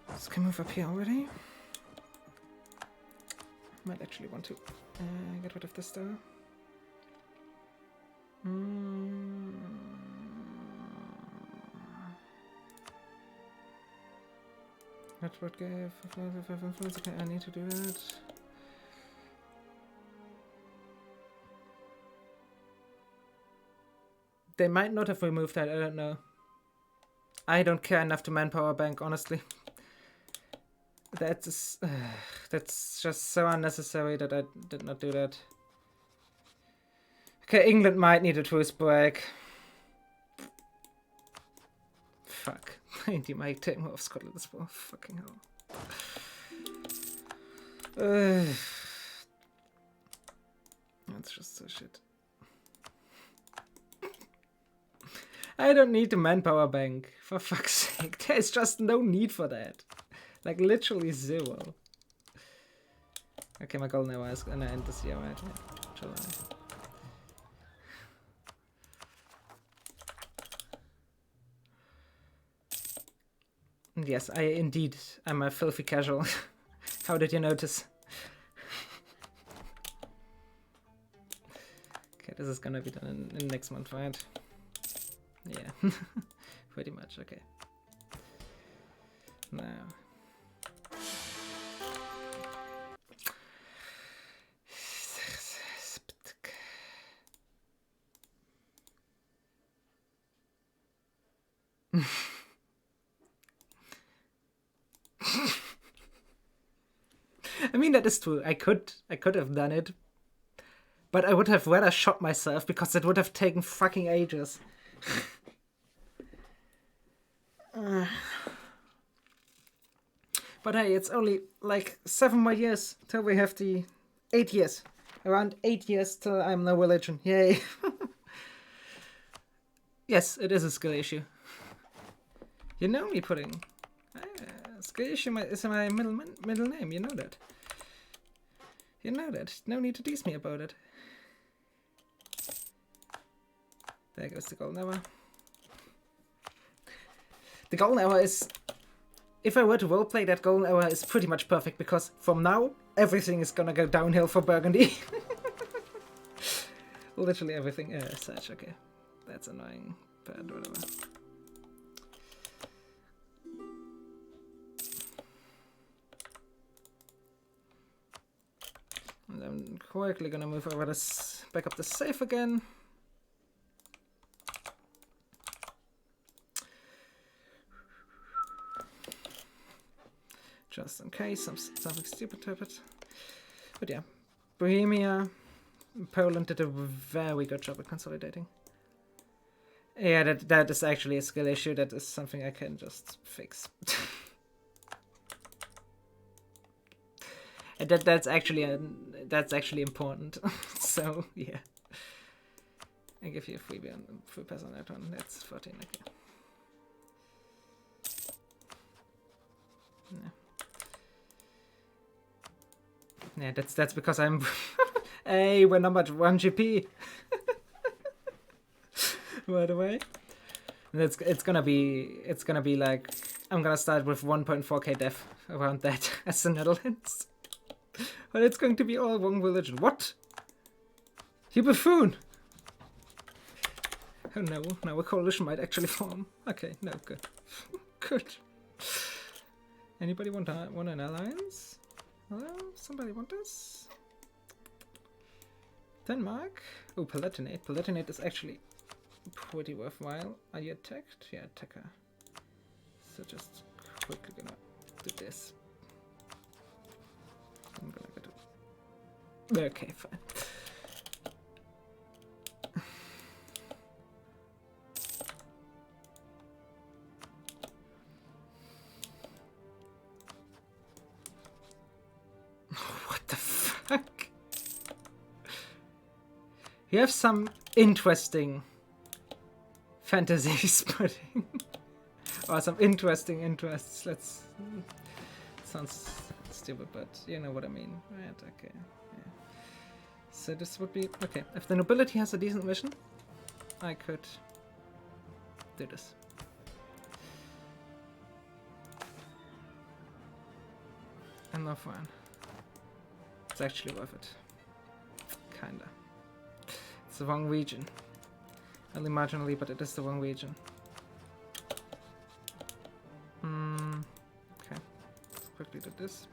This can move up here already. Might actually want to get rid of this though. Network give influence. Okay, I need to do that. They might not have removed that, I don't know. I don't care enough to manpower bank, honestly. That's just so unnecessary that I did not do that. Okay, England might need a truce break. Fuck. You might take more of Scotland as well. Fucking hell. That's just so shit. I don't need the manpower bank, for fuck's sake. There's just no need for that. Like, literally zero. Okay, my golden hour is gonna end this year, right? Yeah, July. Yes, I indeed am a filthy casual. How did you notice? Okay, this is gonna be done in next month, right? Yeah, pretty much, okay. Now. I mean, that is true. I could have done it. But I would have rather shot myself because it would have taken fucking ages. But hey, it's only like 7 more years till we have the 8 years. Around 8 years till I'm no religion. Yay. Yes, it is a skill issue. You know me, Pudding. Skill issue is my middle name, you know that. You know that. No need to tease me about it. There goes the golden hour. The golden hour is... If I were to roleplay, that golden hour is pretty much perfect, because from now, everything is gonna go downhill for Burgundy. Literally everything. Such, okay. That's annoying, but whatever. And I'm quickly gonna move over this, back up the safe again. Just in case something stupid happened. But yeah, Bohemia, Poland did a very good job at consolidating. Yeah, that is actually a skill issue. That is something I can just fix. And that's actually important. So yeah, I give you a free pass on that one. That's 14. Okay. Yeah. Yeah, that's because I'm. Hey, we're number 1 GP. By the way, it's gonna be like I'm gonna start with 1.4k def around that as the Netherlands, but it's going to be all one religion. What? You buffoon! Oh no! Now a coalition might actually form. Okay, no, good, good. Anybody want an alliance? Hello? Somebody want this? Denmark? Oh, Palatinate. Palatinate is actually pretty worthwhile. Are you attacked? Yeah, attacker. So just quickly gonna do this. I'm gonna go to... Okay, fine. What the fuck? You have some interesting fantasies, Pudding. Or some interesting interests. Let's... Sounds stupid, but you know what I mean. Right, okay. Yeah. So this would be... Okay, if the nobility has a decent mission, I could do this. And no fine. It's actually worth it. Kinda. It's the wrong region. Only marginally, but it is the wrong region. Okay. Let's quickly do this.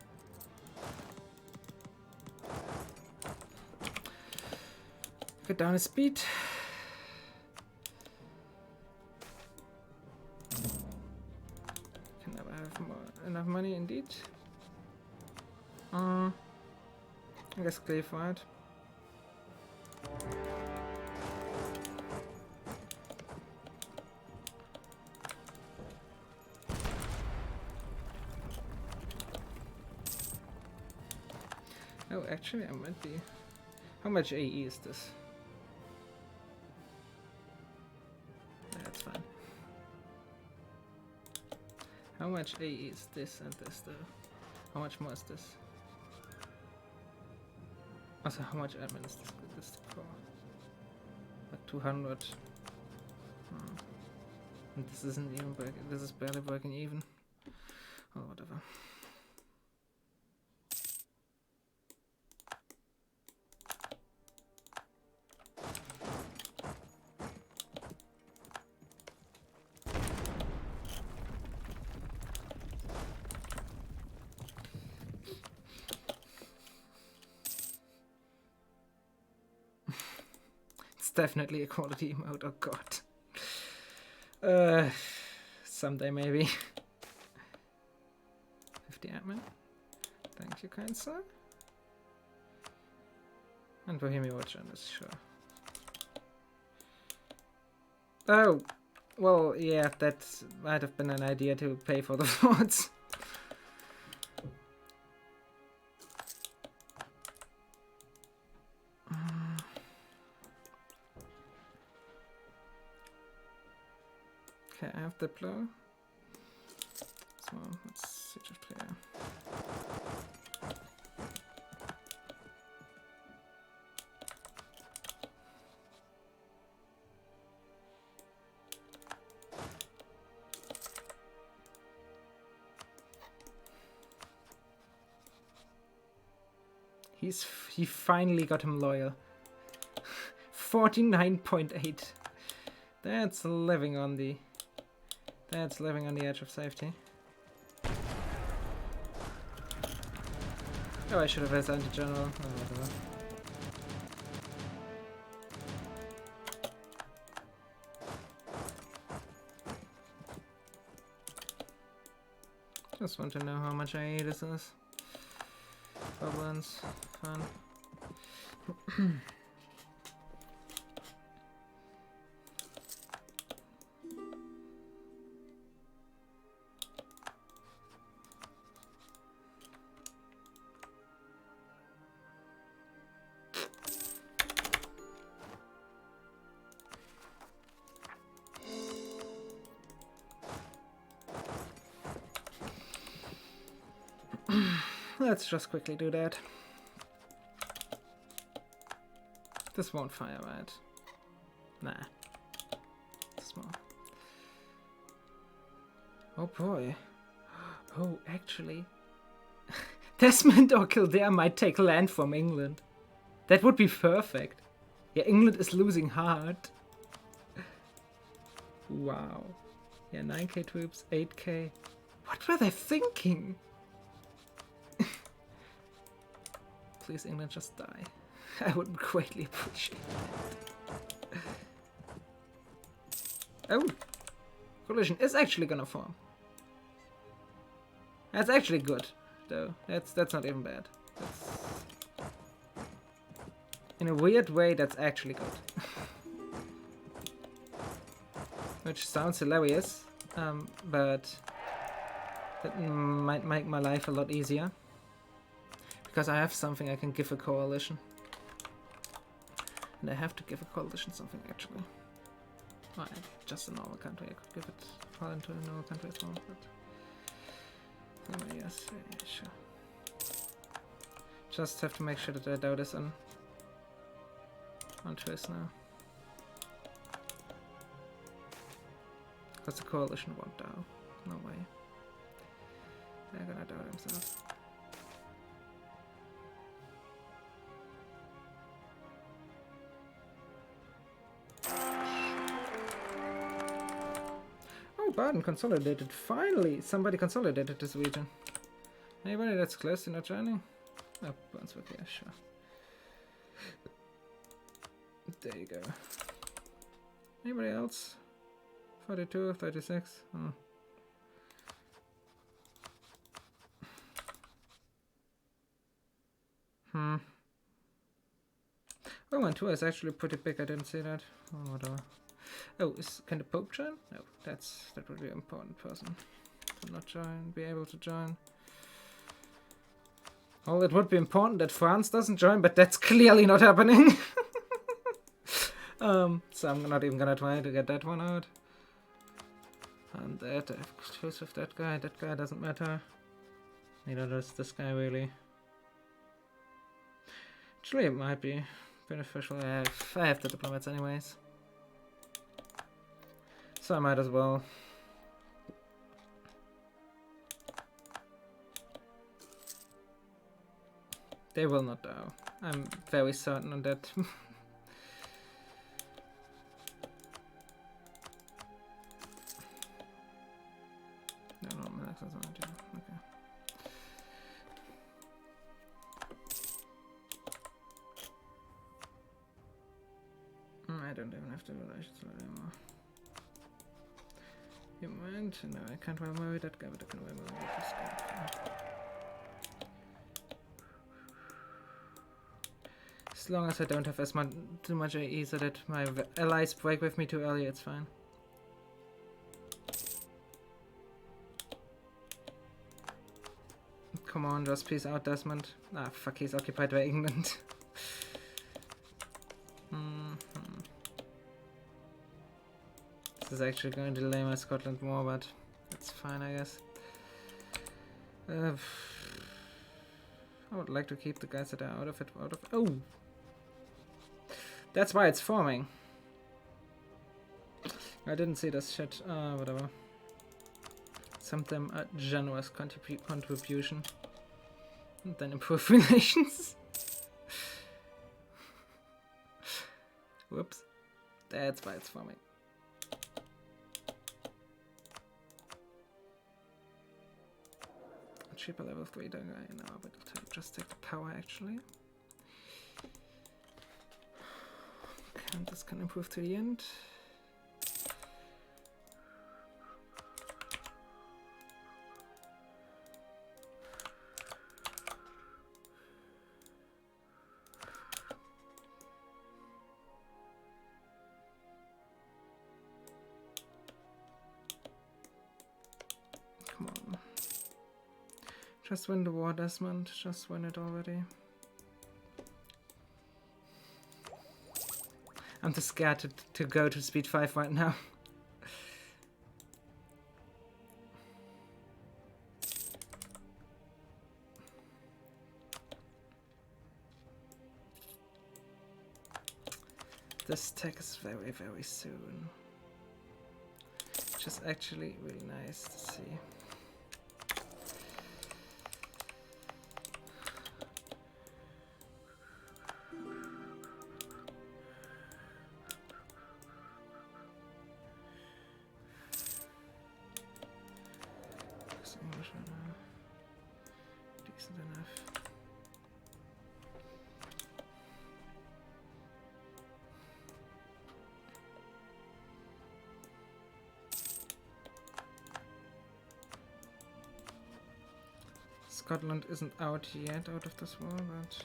Get down his speed. Can never have enough money indeed. I guess clear for it. Oh, actually, I might be. How much AE is this? That's fine. How much AE is this and this, though? How much more is this? Also, how much admin is this for? Like 200. And this isn't even working. This is barely working even. Or whatever. Definitely a quality mode, oh god. Someday maybe. 50 admin. Thank you, kind sir. And Bohemian Watcher, sure. Oh, well, yeah, that might have been an idea to pay for the forts. Okay, I have Diplo. So let's switch of player. He finally got him loyal. 49.8. That's living on the edge of safety. Oh, I should have assigned to general. Oh, whatever. Just want to know how much I this is. Goblins, fun. Let's just quickly do that. This won't fire, right? Nah. Small. Oh boy. Oh, actually. Desmond or Kildare might take land from England. That would be perfect. Yeah, England is losing hard. Wow. Yeah, 9k troops, 8k. What were they thinking? Please, England, just die. I would greatly appreciate it. Oh! Coalition is actually gonna form. That's actually good, though. That's not even bad. That's... In a weird way, that's actually good. Which sounds hilarious, but that might make my life a lot easier. Because I have something I can give a coalition. And I have to give a coalition something, actually. Well, just a normal country I could give it. fall into no country as well, but yes, yeah, sure. Just have to make sure that I doubt this on choice now. Because the coalition won't doubt. No way. They're gonna doubt themselves. Oh, Baden consolidated. Finally! Somebody consolidated this region. Anybody that's close to not joining? Oh, Brunswick, yeah, sure. There you go. Anybody else? 42, 36? Oh. Oh, Mantua is actually pretty big. I didn't see that. Oh, whatever. Oh, can the Pope join? No, that would be an important person to not join, be able to join. Well, it would be important that France doesn't join, but that's clearly not happening. So I'm not even gonna try to get that one out. And that, I have choice with that guy. That guy doesn't matter. Neither does this guy really. Actually, it might be beneficial. I have the diplomats anyways. So I might as well. They will not die. I'm very certain on that. Okay. I don't even have to relations anymore. You mind? No, I can't well marry that guy, but I can well marry this guy. As long as I don't have as much too much AE so that my allies break with me too early, it's fine. Come on, just peace out, Desmond. Ah, fuck, he's occupied by England. This is actually going to delay my Scotland more, but it's fine, I guess. I would like to keep the guys that are out of it. Oh! That's why it's forming. I didn't see this shit. Whatever. Something a generous contribution. And then improve relations. Whoops. That's why it's forming. Cheaper level 3 don't I know, but I'll just take the power actually. And this can improve to the end. Come on. Just win the war, Desmond. Just win it already. I'm too scared to go to speed 5 right now. This tech is very, very soon. Which is actually really nice to see. Decent enough. Scotland isn't out yet, out of this war, but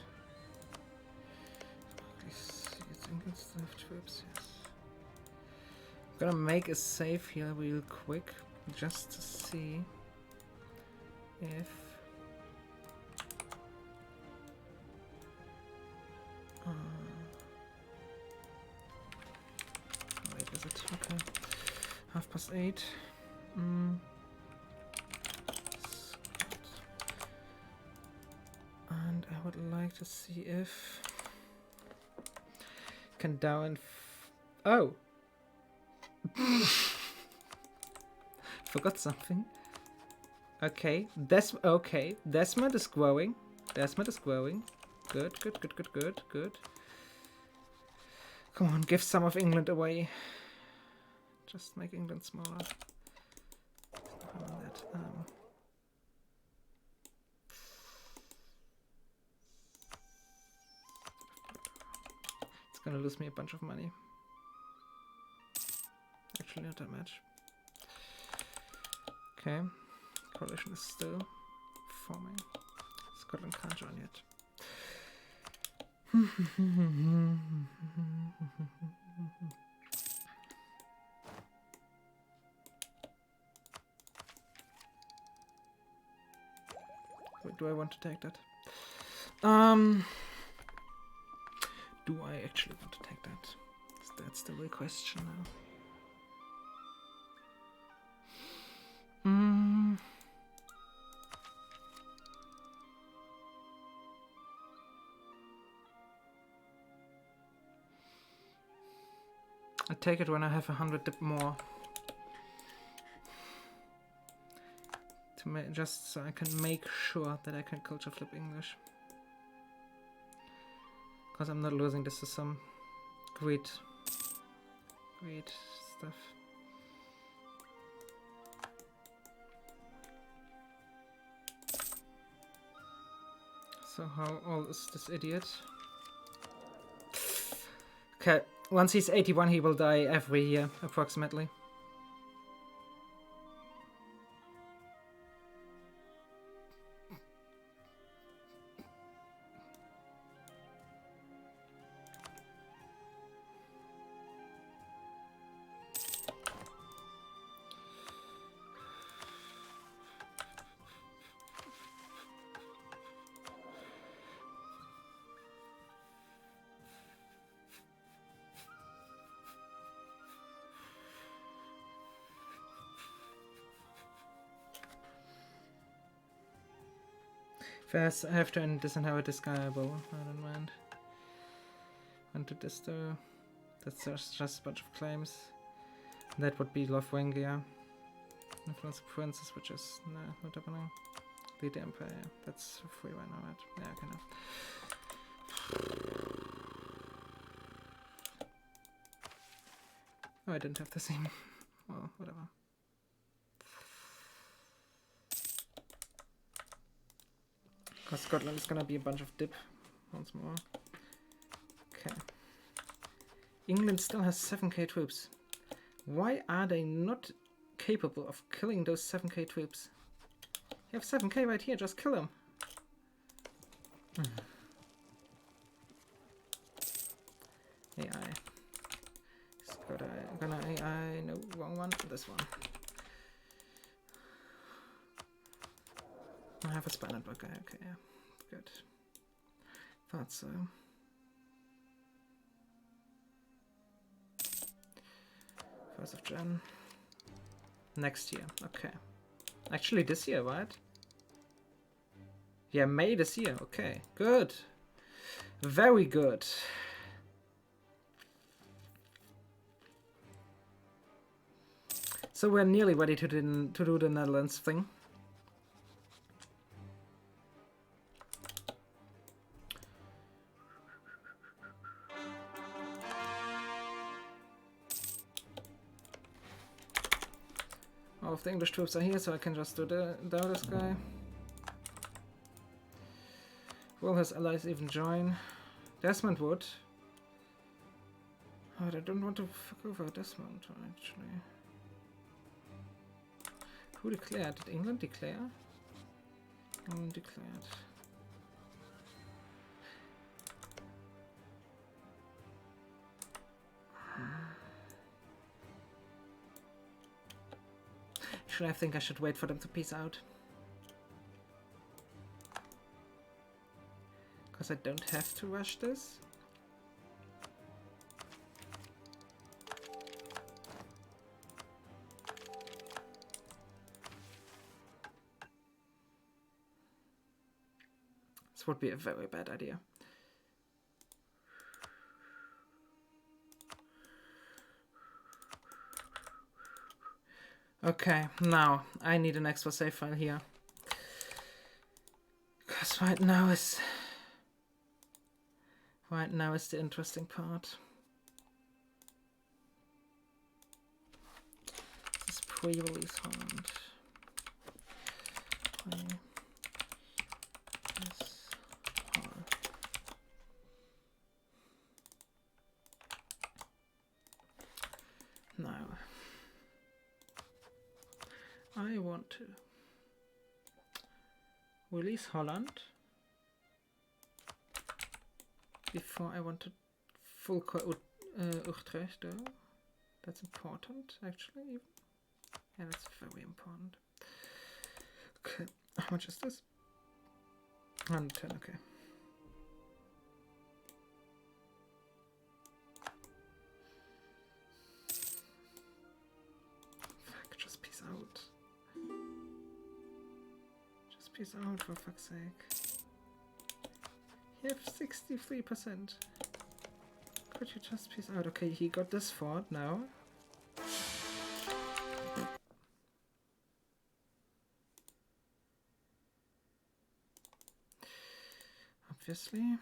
I think it's still have troops, yes. I'm gonna make a save here real quick, just to see if wait, is it? Okay. 8:30. And I would like to see if can down. Oh, forgot something. Okay, Desmond is growing. Desmond is growing. Good, good, good, good, good, good. Come on, give some of England away. Just make England smaller. It's gonna lose me a bunch of money. Actually, not that much. Okay, coalition is still forming. Scotland can't join yet. Wait, do I want to take that? Do I actually want to take that? That's the real question now. I take it when I have 100 dip more. Just so I can make sure that I can culture flip English. Because I'm not losing this to some great stuff. So how old is this idiot? Okay, once he's 81 he will die every year, approximately. First, I have to disinherit this guy, but I don't mind. And do this though. That's just a bunch of claims. That would be Lotharingia. Influence the princess, which is not happening. Lead the empire, yeah. That's free right now, right? Yeah, okay, no. Oh, I didn't have the same. Well, whatever. Because Scotland is gonna be a bunch of dip once more. Okay. England still has 7k troops. Why are they not capable of killing those 7k troops? You have 7k right here, just kill them. AI. Gonna AI, no, wrong one, this one. I have a spinal bug guy, okay, yeah, good. Thought so. First of Jan. Next year, okay. Actually this year, right? Yeah, May this year, okay, good. Very good. So we're nearly ready to do the Netherlands thing. All of the English troops are here, so I can just do this guy. Will his allies even join? Desmond would. Oh, I don't want to fuck over Desmond, actually. Who declared? Did England declare? England declared. Actually, I think I should wait for them to peace out. Because I don't have to rush this. This would be a very bad idea. Okay, now I need an extra save file here. Because right now is the interesting part. This is pre-release Holland. Now I want to release Holland before I want to full Utrecht though. That's important actually even. Yeah, that's very important. Okay, how much is this? 110, okay. Fuck, just peace out. Just peace out for fuck's sake. You have 63%. Could you just peace out? Okay, he got this fort now. Obviously.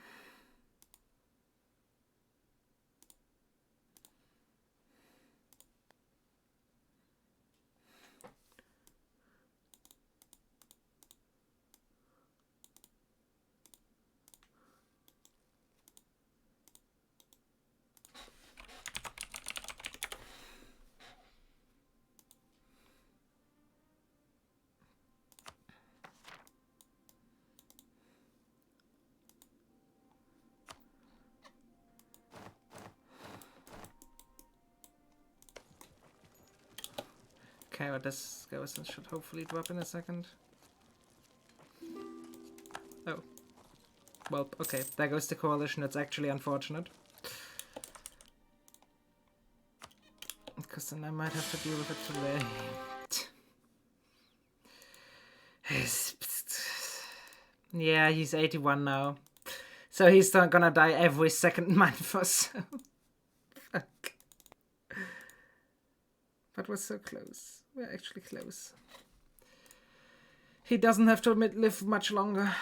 Okay, well, this garrison should hopefully drop in a second. Oh. Well, okay, there goes the coalition. That's actually unfortunate. Because then I might have to deal with it today. Yeah, he's 81 now. So he's not gonna die every second month or so. Fuck. But we're so close. We're actually close. He doesn't have to live much longer.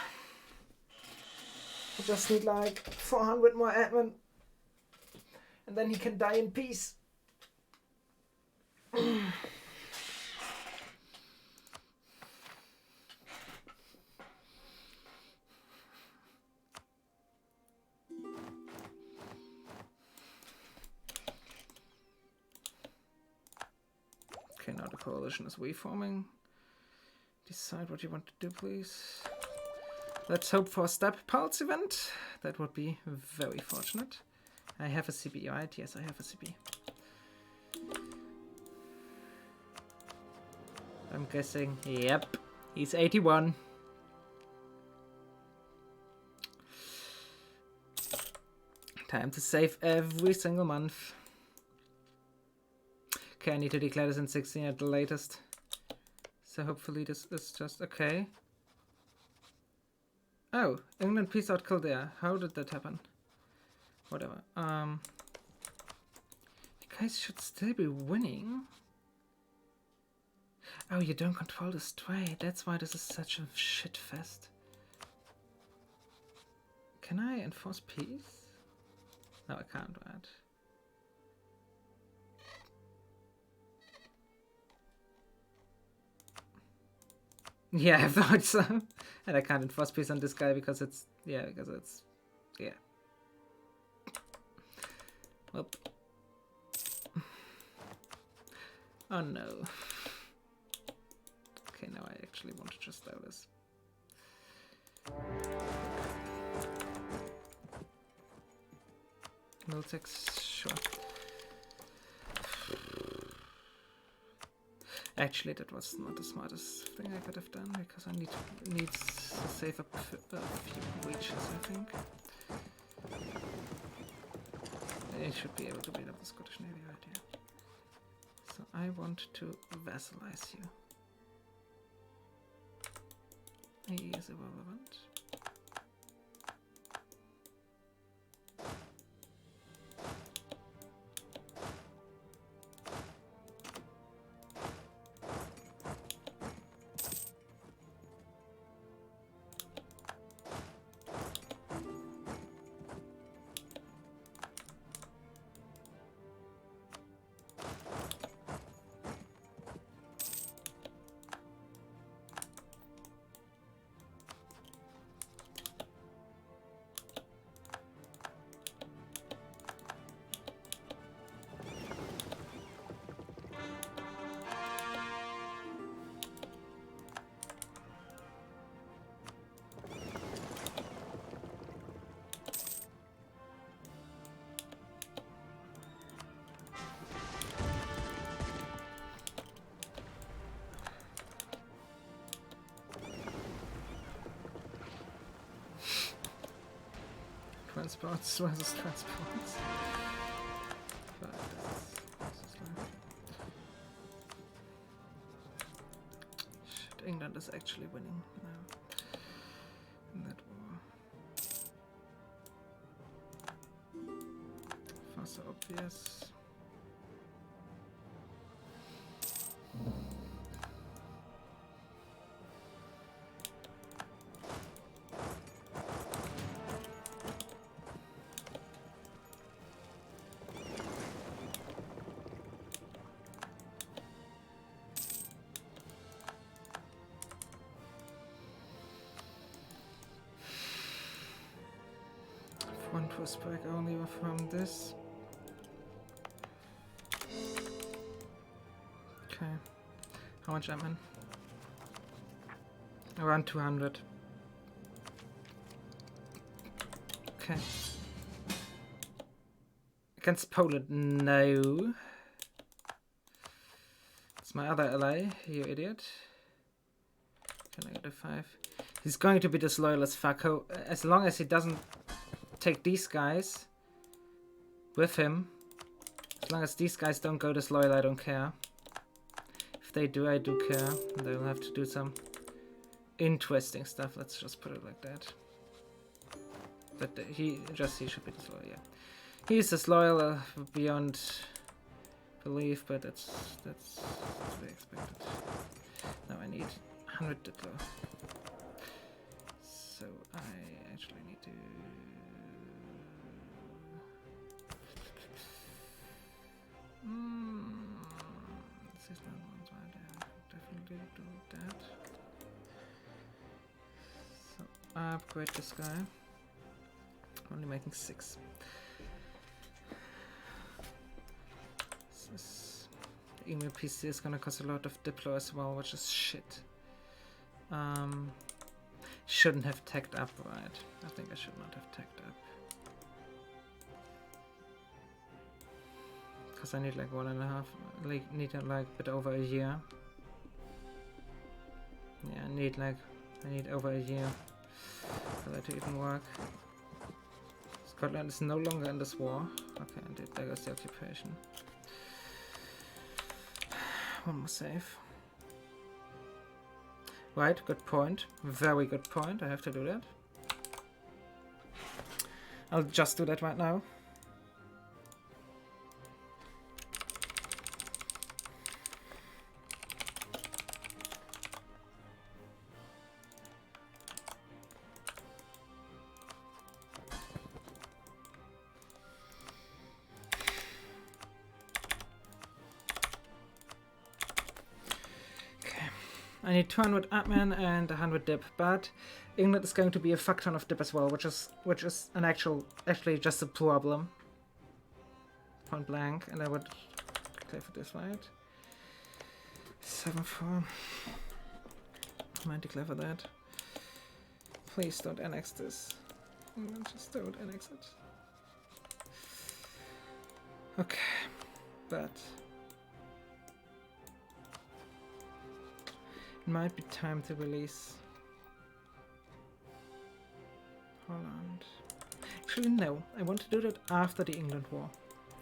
We just need like 400 more admin. And then he can die in peace. Okay, now the coalition is reforming. Decide what you want to do, please. Let's hope for a step pulse event. That would be very fortunate. I have a CB, right? Yes, I have a CB. I'm guessing, yep, he's 81. Time to save every single month. Okay, I need to declare this in 16 at the latest. So hopefully this is just okay. Oh, England peace out Kildare. How did that happen? Whatever. You guys should still be winning. Oh, you don't control the strait. That's why this is such a shit fest. Can I enforce peace? No, I can't, right? Yeah, I thought so. And I can't enforce peace on this guy because it's... Yeah, because it's... Yeah. Well. Oh no. Okay, now I actually want to just do this. Miltex, sure. Actually, that was not the smartest thing I could have done because I need to save up a few reaches, I think. I should be able to beat up the Scottish Navy right here. So I want to vassalize you. He is irrelevant. transports versus transports. But this is like... Shit, England is actually winning now in that war. Far so obvious. One twist break only from this. Okay. How much am I? Around 200. Okay. Against Poland, no. It's my other ally, you idiot. Can I get a 5? He's going to be disloyal as fuck. As long as he doesn't take these guys with him. As long as these guys don't go disloyal, I don't care. If they do, I do care. And they'll have to do some interesting stuff. Let's just put it like that. But he should be disloyal, yeah. He's disloyal beyond belief, but that's to be expected. Now I need 100 Ditlo. So I actually need to... This is not one, so I definitely do that. So I upgrade this guy. Only making 6. The email PC is gonna cost a lot of Diplo as well, which is shit. Shouldn't have tagged up, right? I think I should not have tagged up. Because I need like 1.5, like need like a bit over a year. Yeah, I need over a year for that to even work. Scotland is no longer in this war. Okay, and there goes the occupation. One more save. Right, good point. Very good point. I have to do that. I'll just do that right now. I need 200 admin and 100 dip, but England is going to be a fuck ton of dip as well, which is an actually just a problem. Point blank, and I would play for this, right? 7-4. I might declare for that. Please don't annex this. England, just don't annex it. Okay, but it might be time to release Holland. Actually, no. I want to do that after the England War.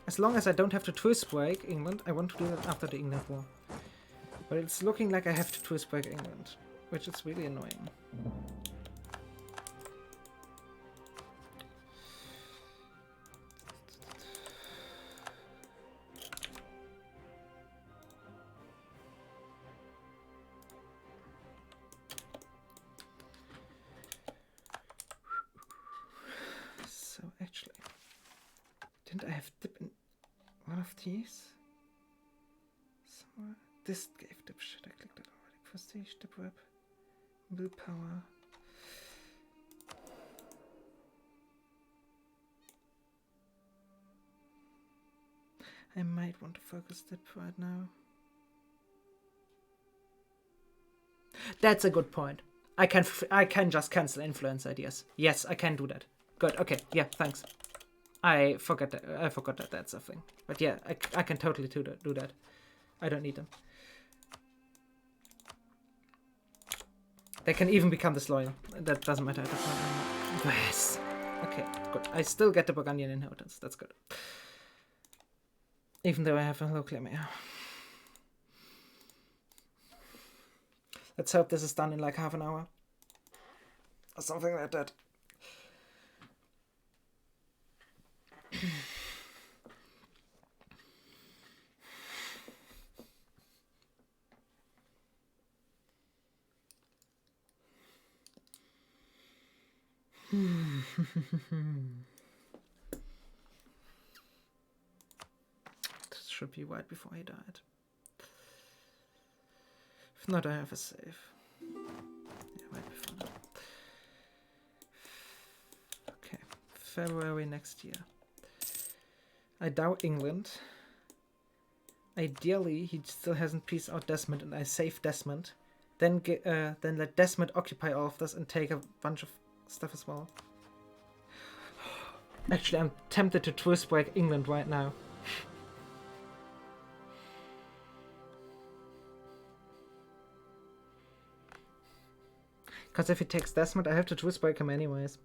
As long as I don't have to twist break England, I want to do that after the England War. But it's looking like I have to twist break England, which is really annoying. Didn't I have dip in one of these? Somewhere? This gave dip shit. I clicked it already. Prestige, dip web, willpower. I might want to focus dip right now. That's a good point. I can just cancel influence ideas. Yes, I can do that. Good. Okay. Yeah. Thanks. I forgot that that's a thing. But yeah, I can totally do that. I don't need them. They can even become disloyal. That doesn't matter. Yes. Okay, good. I still get the Burgundian inheritance. That's good. Even though I have a local emir. Let's hope this is done in like half an hour. Or something like that. This should be right before he died. If not, I have a save. Yeah, right before that. Okay, February next year. I doubt England. Ideally, he still hasn't pieced out Desmond, and I save Desmond. Then let Desmond occupy all of this and take a bunch of stuff as well. Actually, I'm tempted to twist break England right now. Because if he takes Desmond, I have to twist break him anyways.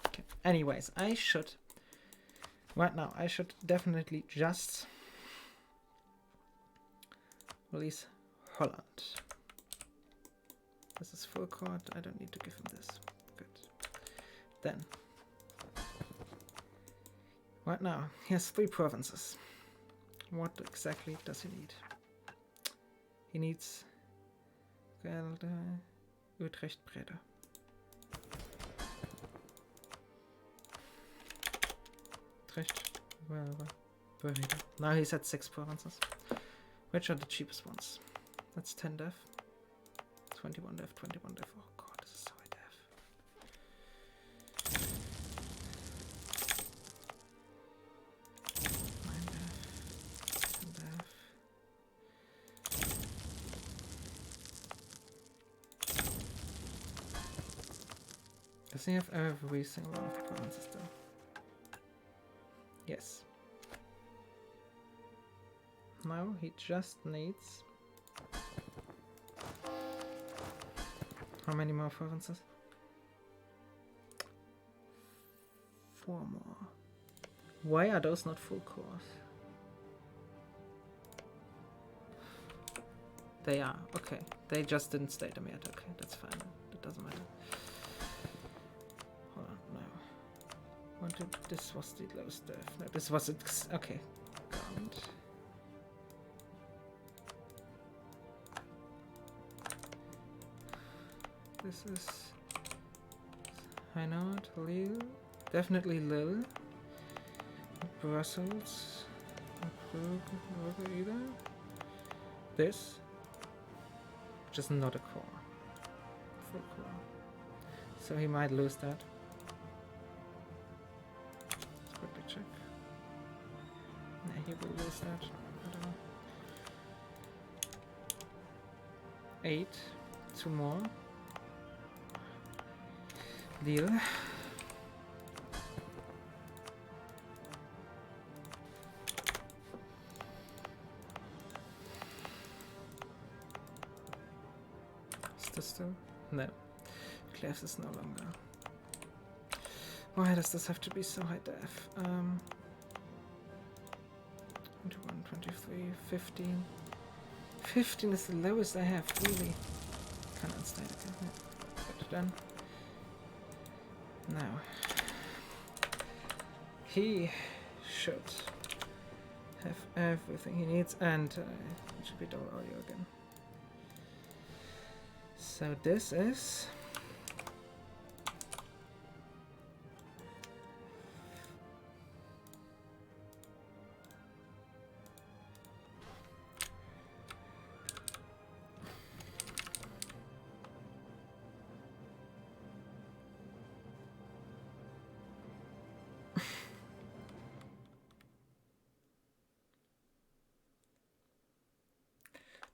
Okay. Anyways, I should... Right now, I should definitely just... release Holland. This is full court. I don't need to give him this. Good. Then... right now, he has 3 provinces. What exactly does he need? He needs Gelder, Utrecht, Breda. Utrecht, Breda. Now he's at 6 provinces. Which are the cheapest ones? That's 10 def. 21 def, 21 def. Oh god, this is so high def. 9 def, 10 def. Does he have every single one of the provinces though? Yes. Now he just needs... how many more provinces? 4 more. Why are those not full course? They are, okay. They just didn't state them yet. Okay, that's fine. That doesn't matter. Hold on, no. This was the lowest def. No, this was it. Okay. Ground. This is Hainaut, Lille, definitely Lille, Brussels, not either. This, just not a core, full core. So he might lose that. Let's quickly check. Yeah, he will lose that. I don't know. 8, 2 more. Deal. Is this still? No. Cleves is no longer. Why does this have to be so high def? 21, 23, 15. 15 is the lowest I have, really. Can't unstay it. Okay. Good, done. Now, he should have everything he needs, and it should be double audio again. So this is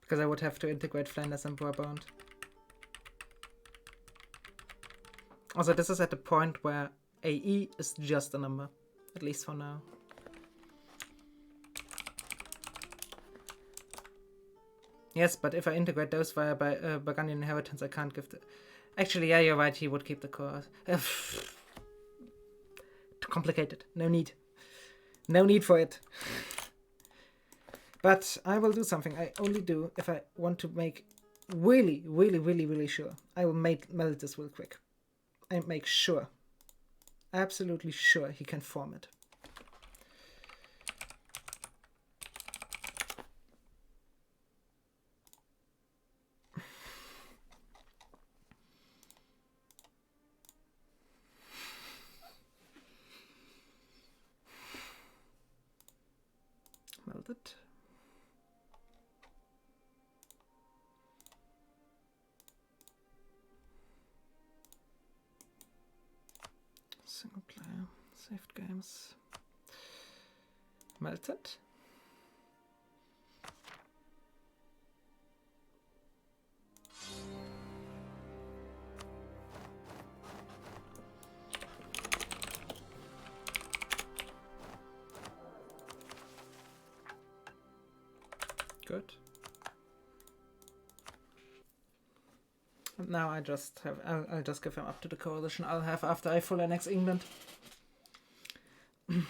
because I would have to integrate Flanders and Brabant. Also, this is at the point where AE is just a number, at least for now. Yes, but if I integrate those via Burgundy inheritance, I can't give the... Actually, yeah, you're right, he would keep the core. Too complicated. No need. No need for it. But I will do something. I only do if I want to make really, really, really, really sure. I will melt this real quick. And make sure. Absolutely sure he can form it. Melt it. Single player, saved games. Melted. Good. And now I just have, I'll just give him up to the coalition I'll have after I full annex England. And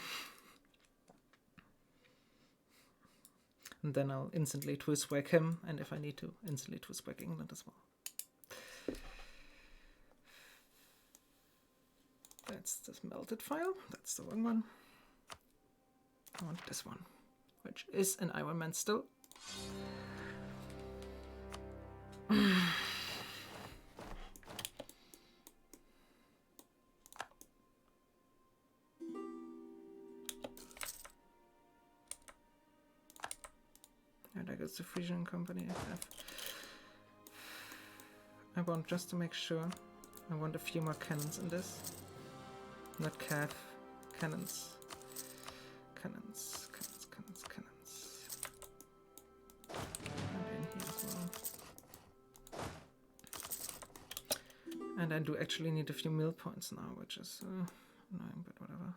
then I'll instantly twist whack him, and if I need to, instantly twist whack England as well. That's this melted file. That's the wrong one. I want this one, which is an Iron Man still. And I guess the Frisian company I have. I want, just to make sure, I want a few more cannons in this. Not cav, cannons. Cannons. And in here as well. And I do actually need a few mill points now, which is annoying, but whatever.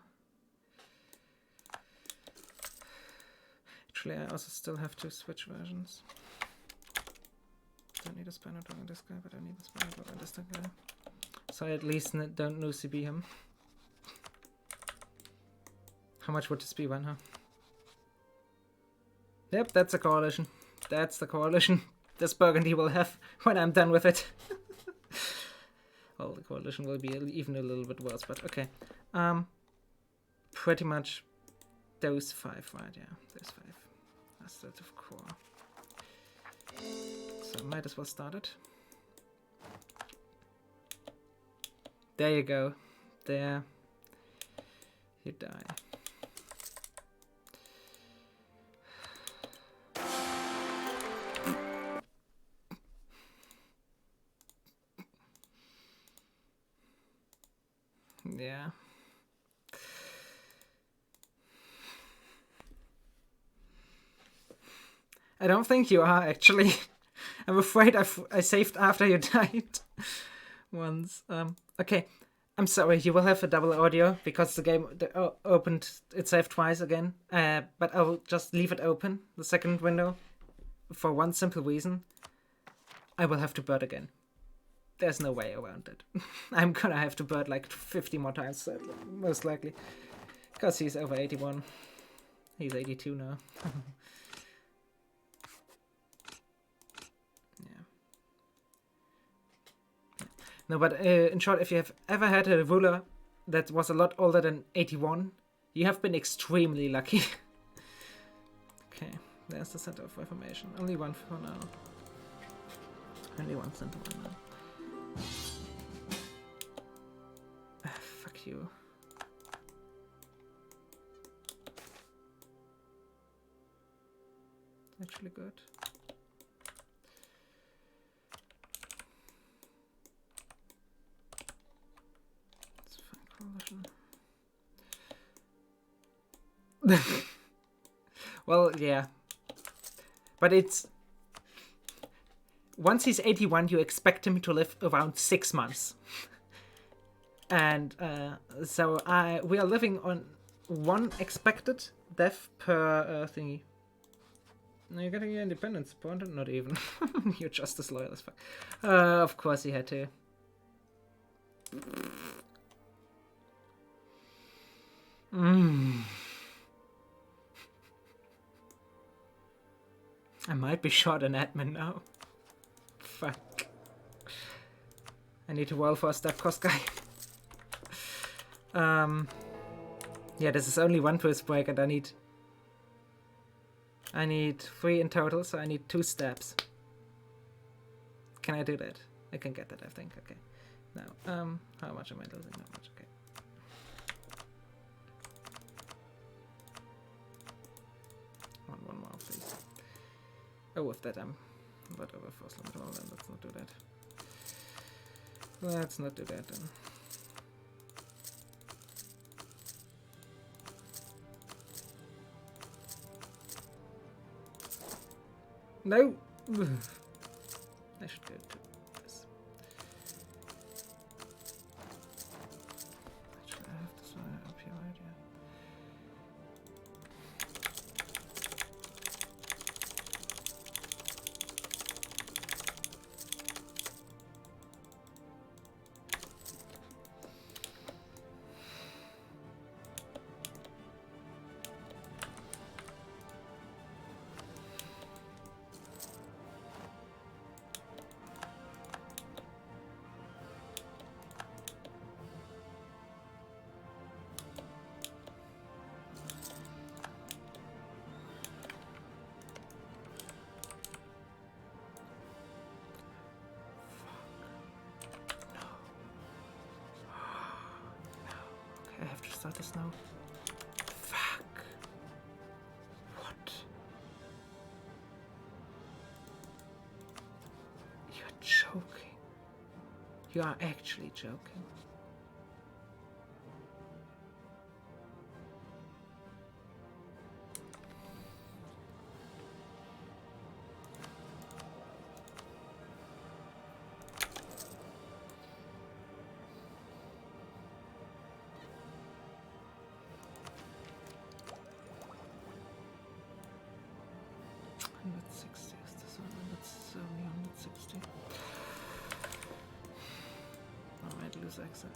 Actually, I also still have to switch versions. Don't need a spanner dog on this guy, but I need a spanner dog on this guy. So I at least don't lose CB him. How much would this be, one, huh? Yep, that's a coalition. That's the coalition this Burgundy will have when I'm done with it. Well, the coalition will be even a little bit worse, but okay. Pretty much those 5, right? Yeah, those 5. That's that of core. So might as well start it. There you go. There. You die. Yeah. I don't think you are, actually. I'm afraid I saved after you died once. Okay, I'm sorry, you will have a double audio because the game opened, it saved twice again. But I'll just leave it open, the second window, for one simple reason. I will have to bird again. There's no way around it. I'm gonna have to bird like 50 more times, most likely. Because he's over 81. He's 82 now. No, but in short, if you have ever had a ruler that was a lot older than 81, you have been extremely lucky. Okay, there's the center of reformation. Only one for now. Only one center one now. Fuck you. Actually good. Well, yeah. But it's... Once he's 81, you expect him to live around 6 months. And so we are living on 1 expected death per thingy. No, you're getting your independence support, not even. You're just as loyal as fuck. Of course he had to. I might be short an admin now. Fuck. I need to roll for a step cost guy. Yeah, this is only one twist break and I need 3 in total, so I need 2 steps. Can I do that? I can get that, I think. Okay. Now, how much am I losing? Not much, okay. One more, please. Oh, with that I'm not over force limit. Well, then let's not do that. Let's not do that then. No! I should go to this. Actually, I have this one up here, right? Yeah. I have to start this now. Fuck. What? You're joking. You are actually joking.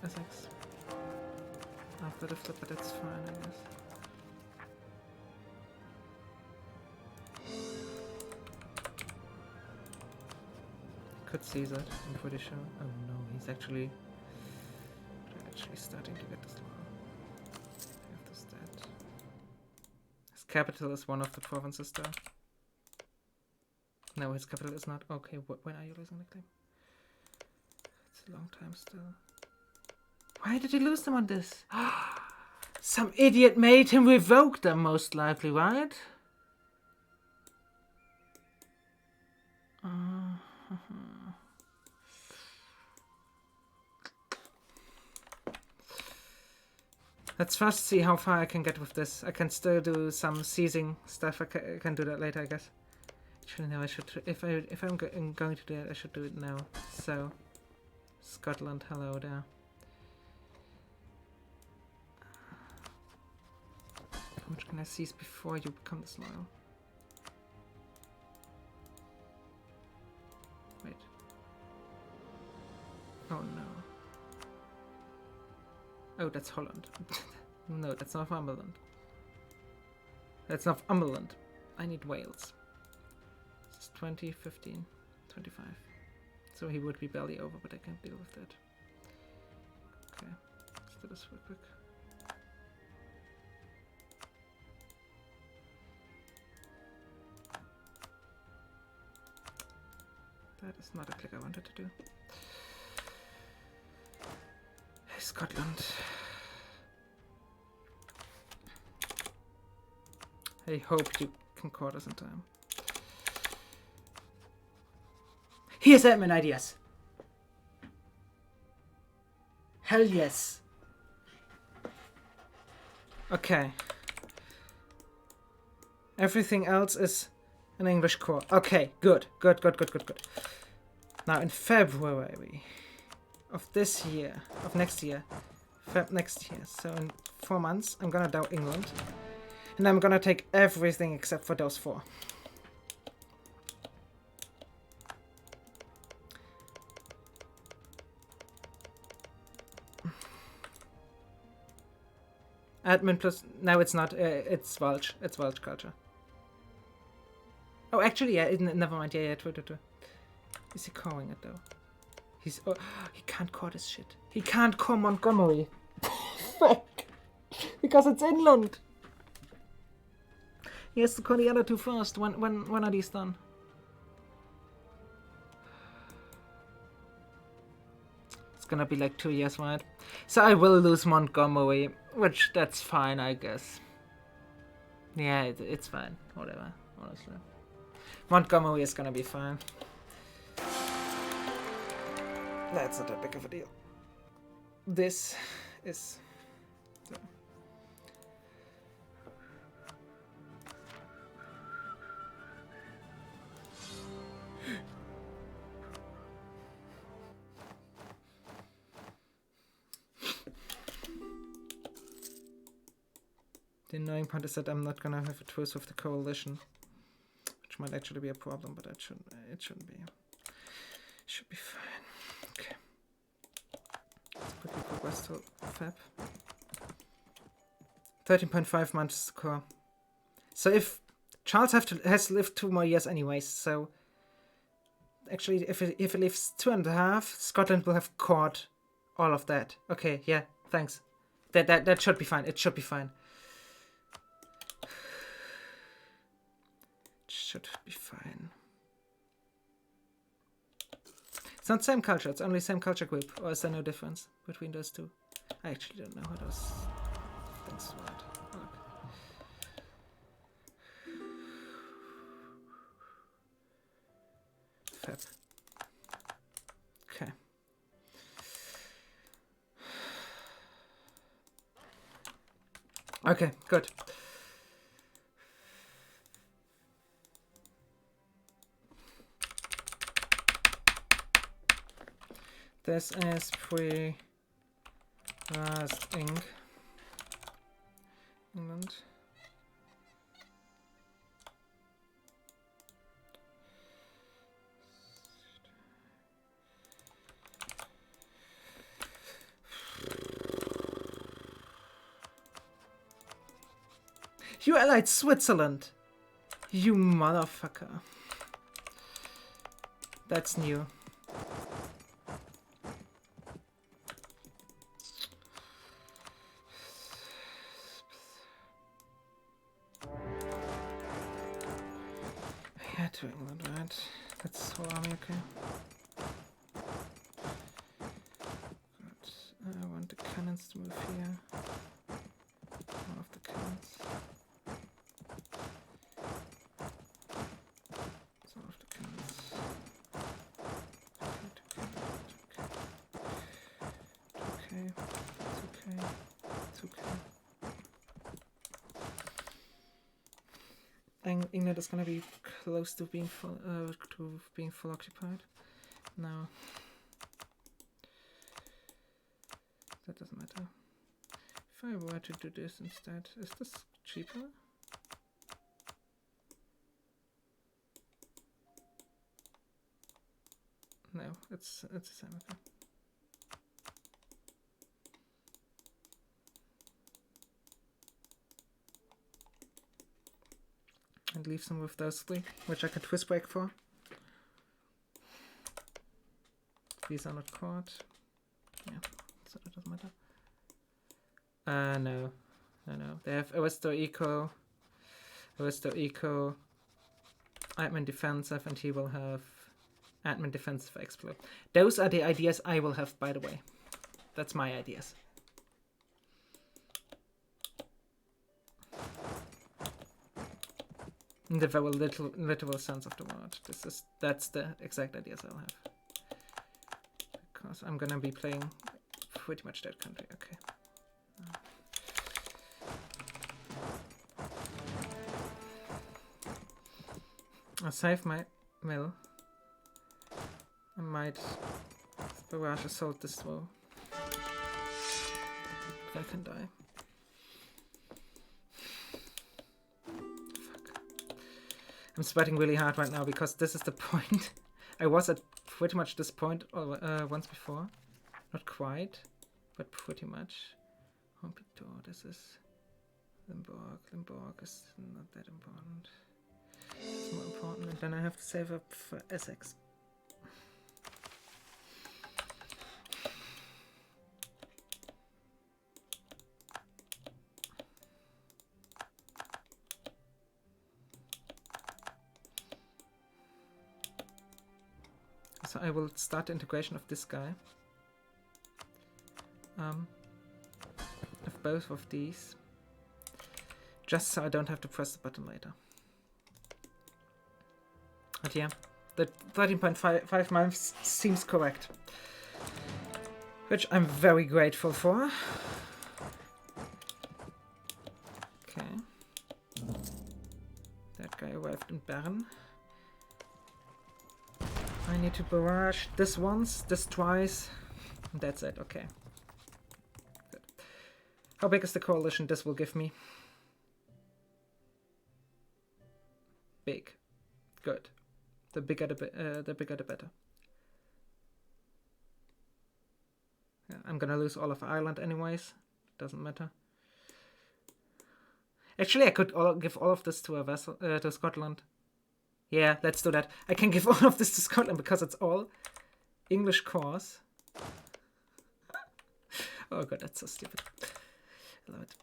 SX after the flip, but that's fine, I guess. Could see that, I'm pretty sure. Oh no, he's actually starting to get this low. Have this dead. His capital is one of the provinces there. No, his capital is not. Okay, when are you losing the claim? It's a long time still. Why did he lose them on this? Some idiot made him revoke them, most likely, right? Let's first see how far I can get with this. I can still do some seizing stuff. I can do that later, I guess. Actually, no, I should. If I'm going to do it, I should do it now. So, Scotland, hello there. How much can I seize before you become disloyal? Wait. Oh no. Oh, that's Holland. No, that's Northumberland. That's Northumberland. I need Wales. This is 20, 15, 25. So he would be barely over, but I can deal with that. Okay, let's do this real quick. That is not a click I wanted to do. Hey, Scotland. I hope you can court us in time. Here's admin ideas. Hell yes. Okay. Everything else is an English core. Okay, good. Now in February of this year, of next year, next year, so in 4 months, I'm gonna down England. And I'm gonna take everything except for those 4. Admin plus... No, it's not. It's Vulge. It's Vulge culture. Oh, actually, yeah. Never mind. Yeah, true. Is he calling it, though? He's... Oh, he can't call this shit. He can't call Montgomery. Fuck. Because it's inland. He has to call the other two first. When are these done? It's gonna be like 2 years, right? So I will lose Montgomery, which that's fine, I guess. Yeah, it's fine. Whatever, honestly. Montgomery is gonna be fine. That's not that big of a deal. This is... So. The annoying part is that I'm not gonna have a truce with the coalition, which might actually be a problem, but it shouldn't be. It should be fine. Okay. Let's quickly progress to Feb. 13.5 months to core. So if Charles has lived 2 more years anyways, so actually if it lives 2.5, Scotland will have caught all of that. Okay, yeah, thanks. That should be fine. It should be fine. Should be fine. It's not same culture, it's only same culture group. Or is there no difference between those two? I actually don't know how those things work. Fab. Okay. Okay, good. This is pre-last ink. England. You allied Switzerland! You motherfucker. That's new. Yeah, to England, right? That's whole army, okay. Good. I want the cannons to move here. More of the cannons. Some of the cannons. Okay. It's okay. England is gonna be close to being full occupied. No, that doesn't matter. If I were to do this instead, is this cheaper? No, it's the same. Okay. And leave some with those 3, which I can twist break for. These are not caught. Yeah, so that doesn't matter. No. They have Aristo Eco, admin defensive, and he will have admin defensive exploit. Those are the ideas I will have, by the way. That's my ideas. In the very literal sense of the word. That's the exact ideas I'll have. Because I'm gonna be playing pretty much that country. Okay. I'll save my mill. I might barrage assault this through. I can die. I'm sweating really hard right now because this is the point. I was at pretty much this point once before. Not quite, but pretty much. Pompidou, this is Limburg is not that important. It's more important, and then I have to save up for Essex. So I will start the integration of this guy. Of both of these. Just so I don't have to press the button later. But yeah, the 13.5 months seems correct. Which I'm very grateful for. Okay. That guy arrived in Bern. I need to barrage this once, this twice. And that's it, okay. Good. How big is the coalition this will give me? Big. Good. The bigger the better. Yeah, I'm gonna lose all of Ireland anyways. Doesn't matter. Actually, I could give all of this to a vessel to Scotland. Yeah, let's do that. I can give all of this to Scotland because it's all English cores. Oh god, that's so stupid. I love it.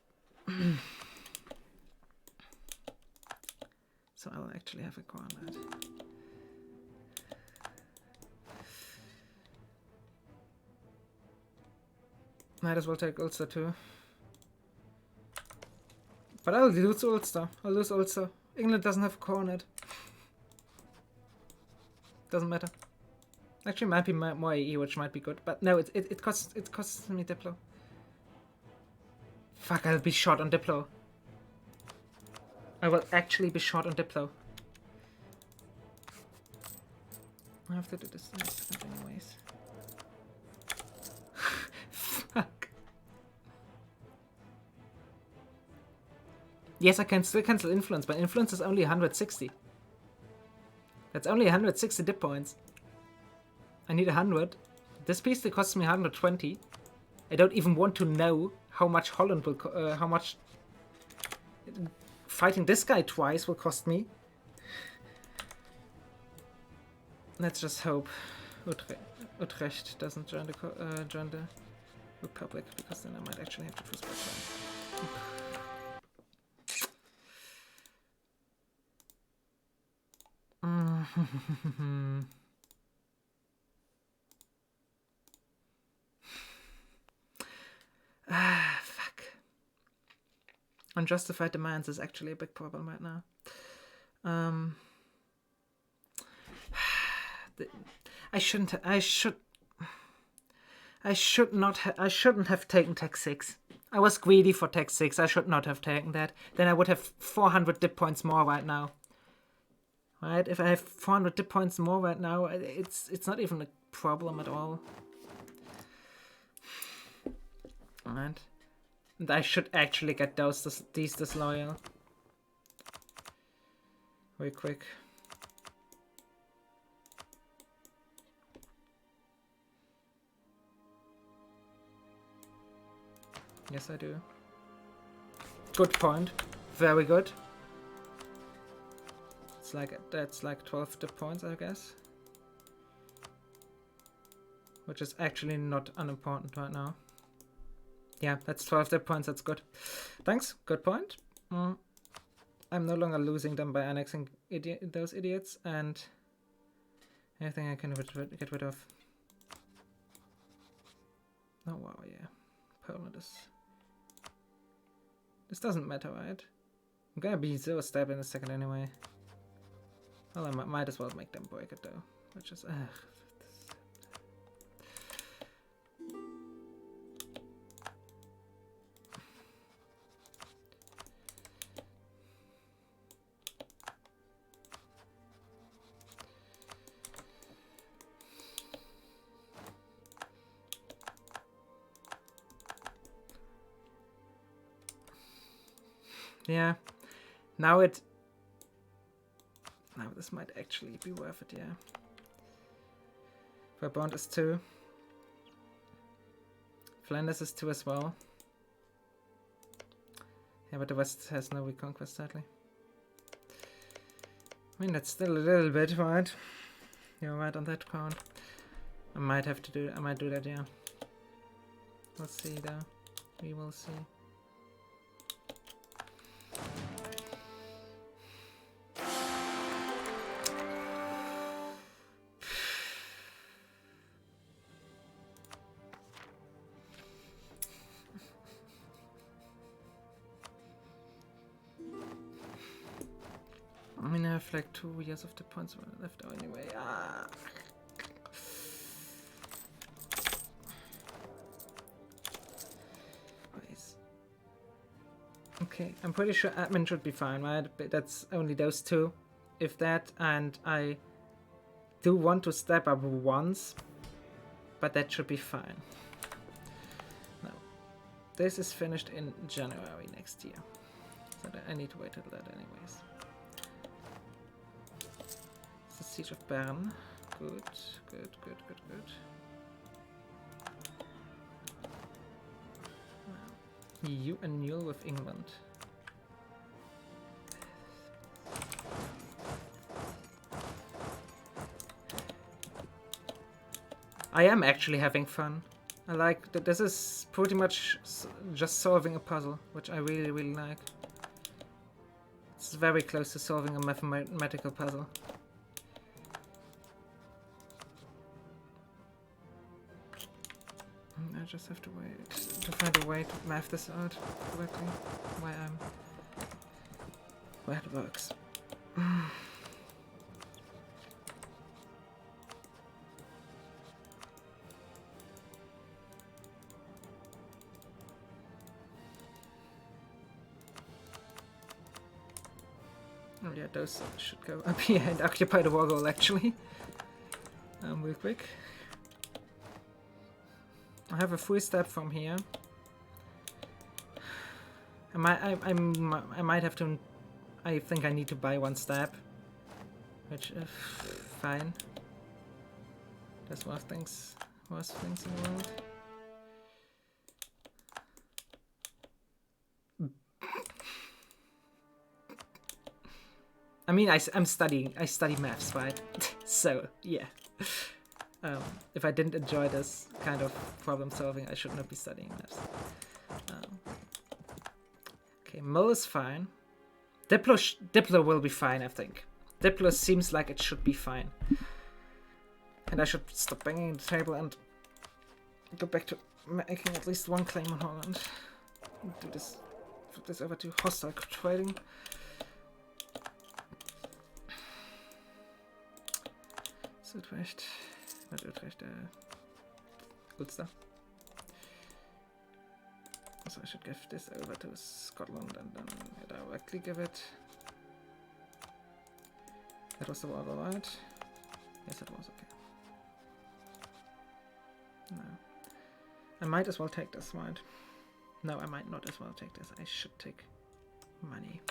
So I'll actually have a core on that. Might as well take Ulster too. But I'll lose Ulster. I'll lose Ulster. England doesn't have a core on it. Doesn't matter. Actually, might be more AE, which might be good. But no, it costs me Diplo. Fuck, I'll be short on Diplo. I will actually be short on Diplo. I have to do this anyways. Fuck. Yes, I can still cancel influence, but influence is only 160. That's only 160 dip points. I need 100. This piece that costs me 120. I don't even want to know how much Holland will, how much fighting this guy twice will cost me. Let's just hope Utrecht doesn't join the Republic, because then I might actually have to choose back. Fuck. Unjustified demands is actually a big problem right now. I shouldn't have taken Tech 6. I was greedy for Tech 6. I should not have taken that. Then I would have 400 dip points more right now. Right? If I have 400 dip points more right now, it's not even a problem at all. Alright. And I should actually get these disloyal. Very quick. Yes, I do. Good point. Very good. That's like 12 dip points, I guess. Which is actually not unimportant right now. Yeah, that's 12 dip points, that's good. Thanks, good point. I'm no longer losing them by annexing those idiots, and anything I can get rid of. Oh wow, yeah. Poland is... This doesn't matter, right? I'm gonna be so stabbed in a second anyway. Well, I might as well make them break it though, which is... Yeah, now this might actually be worth it, yeah. Brabant is 2. Flanders is 2 as well. Yeah, but the West has no reconquest, sadly. I mean, that's still a little bit, right? You're right on that point. I might have to do, I might do that, yeah. We'll see though. We will see. I mean, I have like 2 years of the points left anyway. Ah. Nice. Okay, I'm pretty sure admin should be fine, right? But that's only those 2. If that, and I do want to step up once, but that should be fine. No, this is finished in January next year, so I need to wait till that anyways. The Siege of Bern. Good, good, good, good, good. Wow. EU annul with England. I am actually having fun. I like that. This is pretty much just solving a puzzle, which I really, really like. It's very close to solving a mathematical puzzle. I just have to wait to find a way to math this out correctly. Where it works. Oh yeah, those should go up here and occupy the war goal actually. Real quick. I have a free step from here. I might have to. I think I need to buy 1 step, which fine. There's worse things in the world. I mean, I study maths, right? So yeah. If I didn't enjoy this kind of problem solving, I should not be studying maths. Okay, Mill is fine. Diplo will be fine, I think. Diplo seems like it should be fine. And I should stop banging the table and go back to making at least 1 claim on Holland. Do this. Flip this over to hostile trading. Utrecht. Not Utrecht, Ulster. So I should give this over to Scotland and then directly give it. That was the war, right? Yes, it was, okay. No. I might as well take this, right? No, I might not as well take this. I should take money.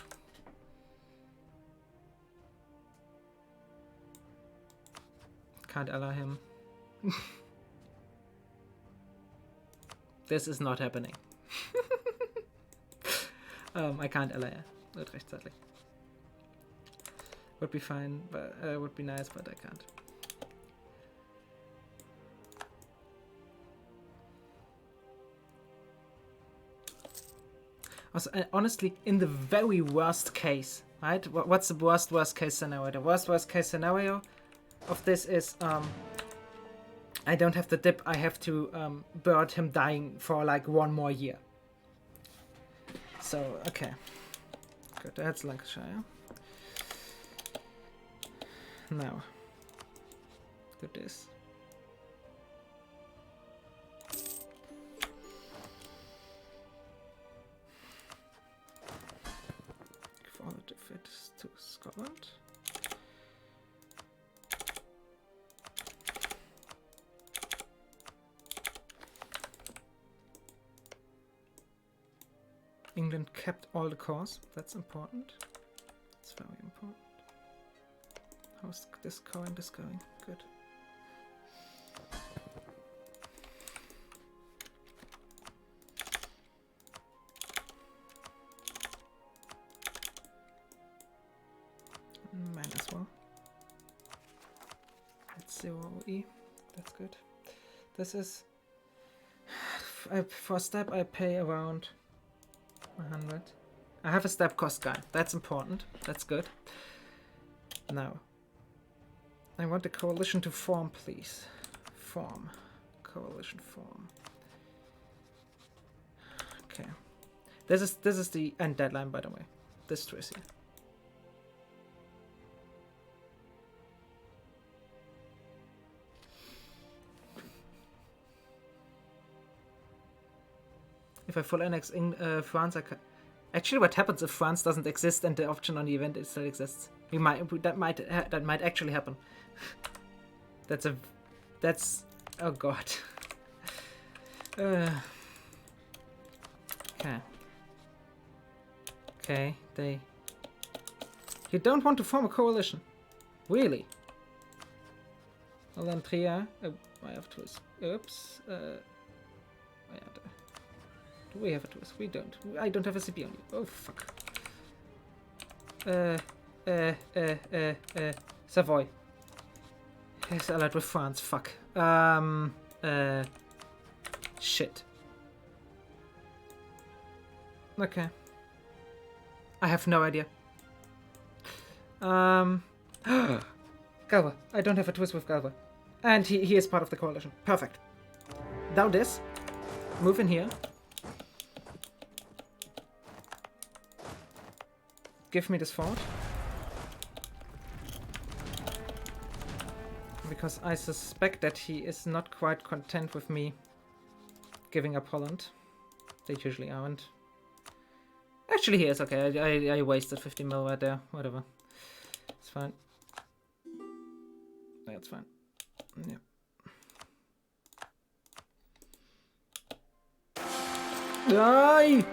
Can't allow him. This is not happening. I can't allow Utrecht, sadly. Would be fine, but would be nice, but I can't. Also, honestly, in the very worst case, right? What's the worst case scenario? The worst case scenario of this is I don't have the dip. I have to bird him dying for like 1 more year. So okay, good. That's Lancashire. Now, do this. Give all the defeats to Scotland. England kept all the cores. That's important. It's very important. How's this core and this going? Good. 0 E. That's good. This is... for a step I pay around 100. I have a step cost guy. That's important. That's good. Now, I want the coalition to form, please. Form. Coalition form. Okay. This is the end deadline, by the way. This twist here. If I full annex in France, I can... Actually, what happens if France doesn't exist and the option on the event still exists? That might actually happen. That's oh god. Okay. Okay, you don't want to form a coalition, really? Well then, Trier. Oh, I have twist. Oops. Do we have a twist? We don't. I don't have a CP on you. Oh fuck. Savoy. He's allied with France. Fuck. Shit. Okay. I have no idea. Galva. I don't have a twist with Galva. And he is part of the coalition. Perfect. Now this. Move in here. Give me this fort. Because I suspect that he is not quite content with me giving up Holland. They usually aren't. Actually, he is okay. I wasted 50 mil right there. Whatever. It's fine. That's fine. Yeah. Die!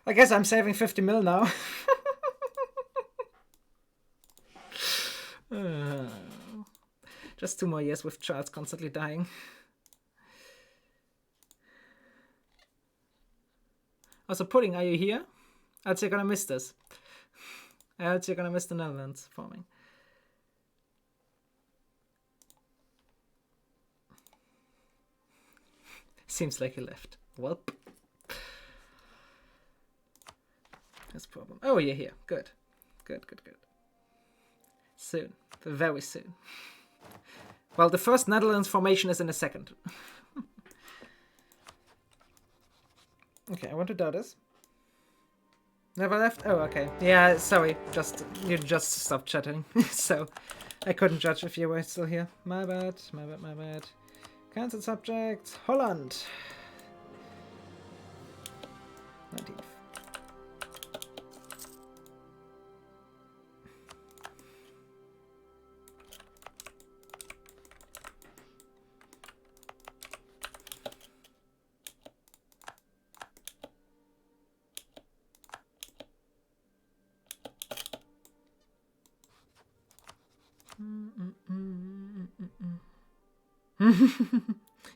I guess I'm saving 50 mil now. Just 2 more years with Charles constantly dying. Also, Pudding, are you here? Else you're gonna miss this. Else you're gonna miss the Netherlands forming. Seems like he left. Welp. That's a problem. Oh, you're here. Good. Good, good, good. Soon. Very soon. Well, the first Netherlands formation is in a second. Okay, I want to do this. Never left? Oh, okay. Yeah, sorry. You just stopped chatting. So, I couldn't judge if you were still here. My bad, my bad, my bad. Cancel subject. Holland. 19th.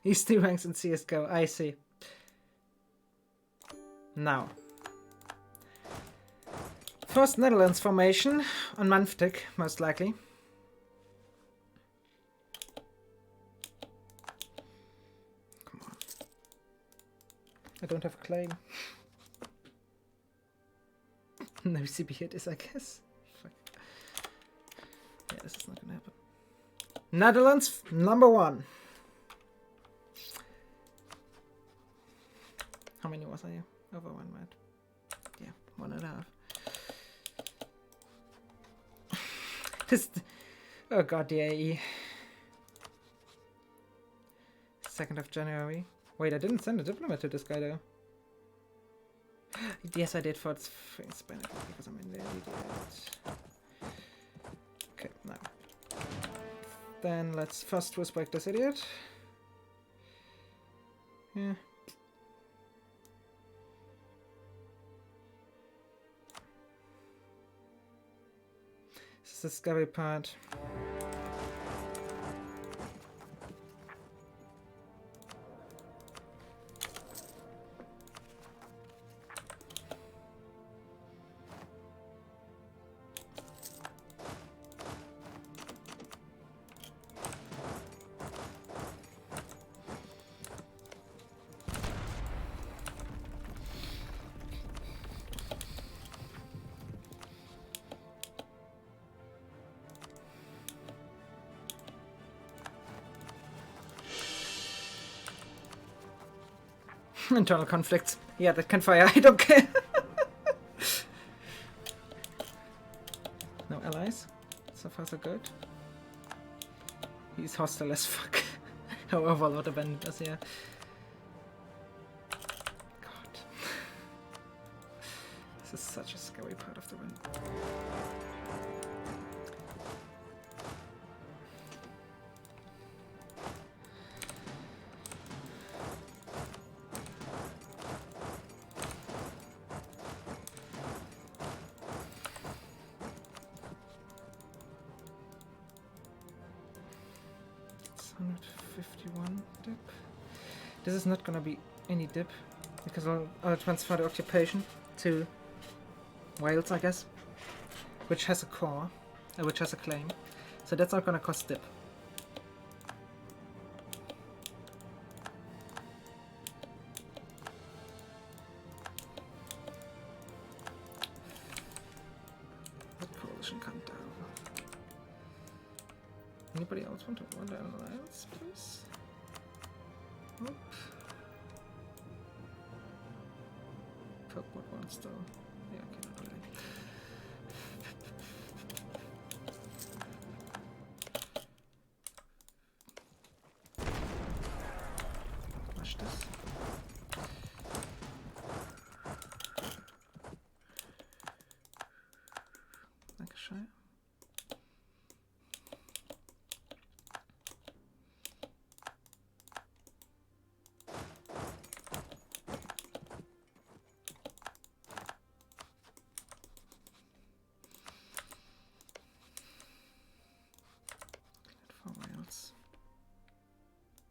He's 2 ranks in CSGO, I see. Now. First Netherlands formation on Manftig, most likely. Come on. I don't have a claim. No CB hit is, I guess. Fuck. Yeah, this is not gonna happen. Netherlands, #1. How many was I? Over 1, right? Yeah, 1.5. This. Oh god, the AE. 2nd of January. Wait, I didn't send a diplomat to this guy though. Yes, I did for its Spanish because I'm in the idiot. Okay, now. Then let's first respect this idiot. Yeah. This is the scary part. Internal conflicts. Yeah, that can fire. I don't care. No allies. So far so good. He's hostile as fuck. However, a lot of vendors, yeah. God. This is such a scary part of the win. It's 151 dip. This is not gonna be any dip because I'll transfer the occupation to Wales, I guess, which has a core, which has a claim, so that's not gonna cost dip. What coalition come down? Anybody else want to wander an alliance, please? Oop. Poke what one still. Yeah, okay, not really. Watch this. Lancashire. For Wales.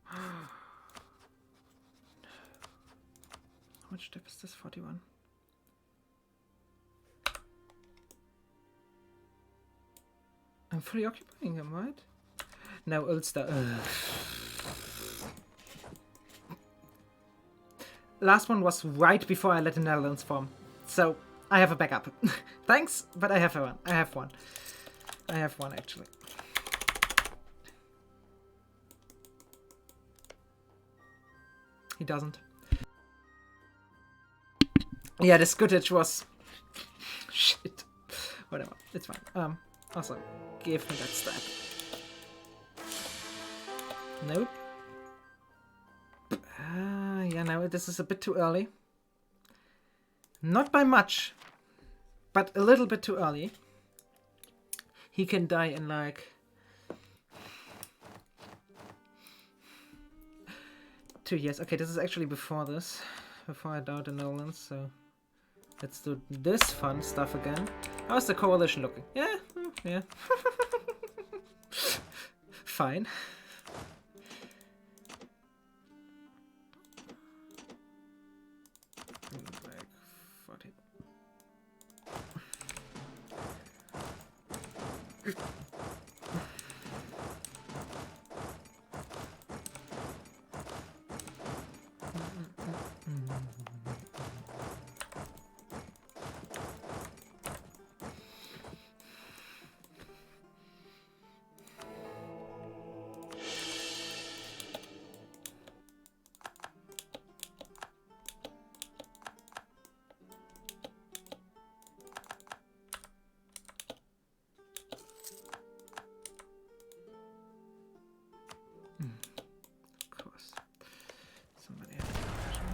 How much dip is this? 41. I'm fully occupying him, right? No, Ulster. Last one was right before I let the Netherlands form. So, I have a backup. Thanks, but I have one. I have one. I have one, actually. He doesn't. Yeah, the Scottish was... Shit. Whatever, it's fine. Also, give me that stab. Nope. Yeah, no, this is a bit too early. Not by much, but a little bit too early. He can die in like... 2 years. Okay, this is actually before this. Before I doubt the Netherlands, so... Let's do this fun stuff again. How's the coalition looking? Yeah, yeah. Fine. Like 40. Of course. Somebody has to catch me.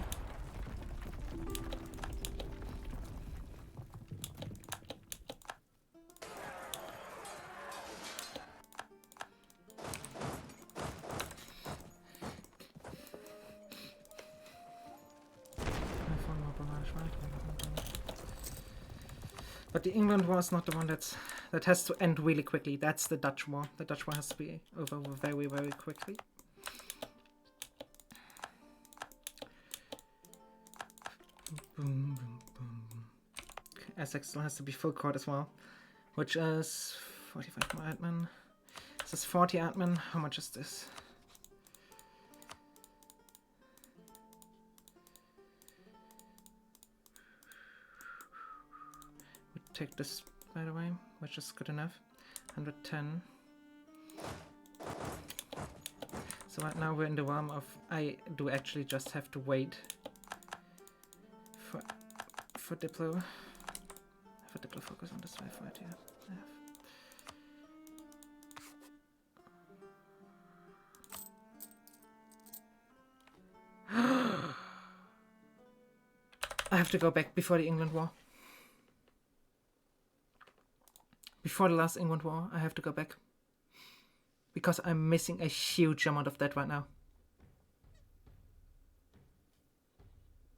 I found more barrage, right? But the England war is not the one that has to end really quickly. That's the Dutch war. The Dutch war has to be over very, very quickly. Boom, boom, boom. Okay, Essex still has to be full court as well, which is 45 more admin. This is 40 admin. How much is this? We take this, by the way, which is good enough. 110. So right now we're in the realm of I do actually just have to wait for Diplo. For Diplo focus on this wave right here. I have to go back before the England War. Before the last England War, I have to go back. Because I'm missing a huge amount of that right now.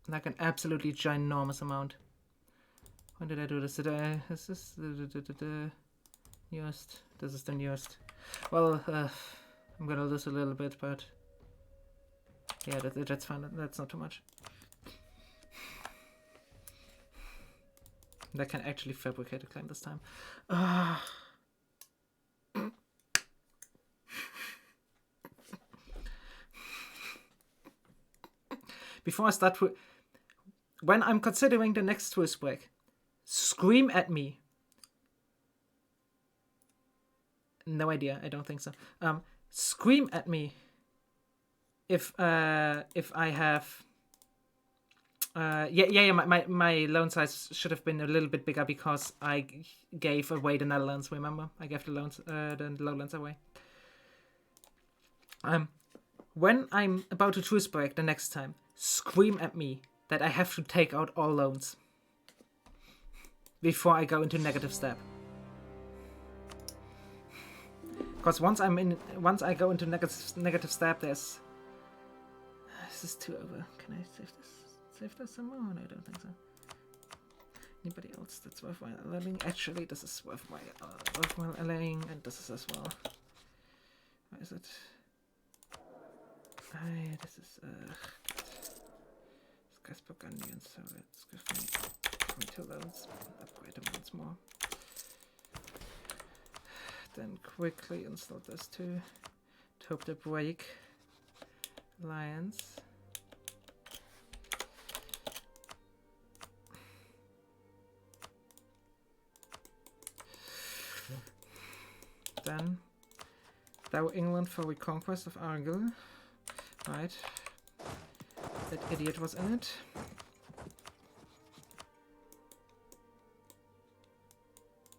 Like an absolutely ginormous amount. When did I do this? Is this the newest? This is the newest. Well, I'm gonna lose a little bit, but yeah, that's fine. That's not too much. I can actually fabricate a claim this time. Before I start, when I'm considering the next twist break, scream at me. No idea. I don't think so. Scream at me if I have. My loan size should have been a little bit bigger because I gave away the Netherlands. Remember, I gave the lowlands away. When I'm about to truce break the next time, scream at me that I have to take out all loans before I go into negative step. Because once I go into negative step, this is too over. Can I save this? Save this some more? No, I don't think so. Anybody else that's worthwhile allaying? Actually, this is worthwhile allaying, and this is as well. Where is it? This is this guy's Burgundian, so let's give me 2 loans. Upgrade them once more. Then quickly install those 2 to hope they break alliance. Then Thou England for reconquest of Argyll. Right. That idiot was in it.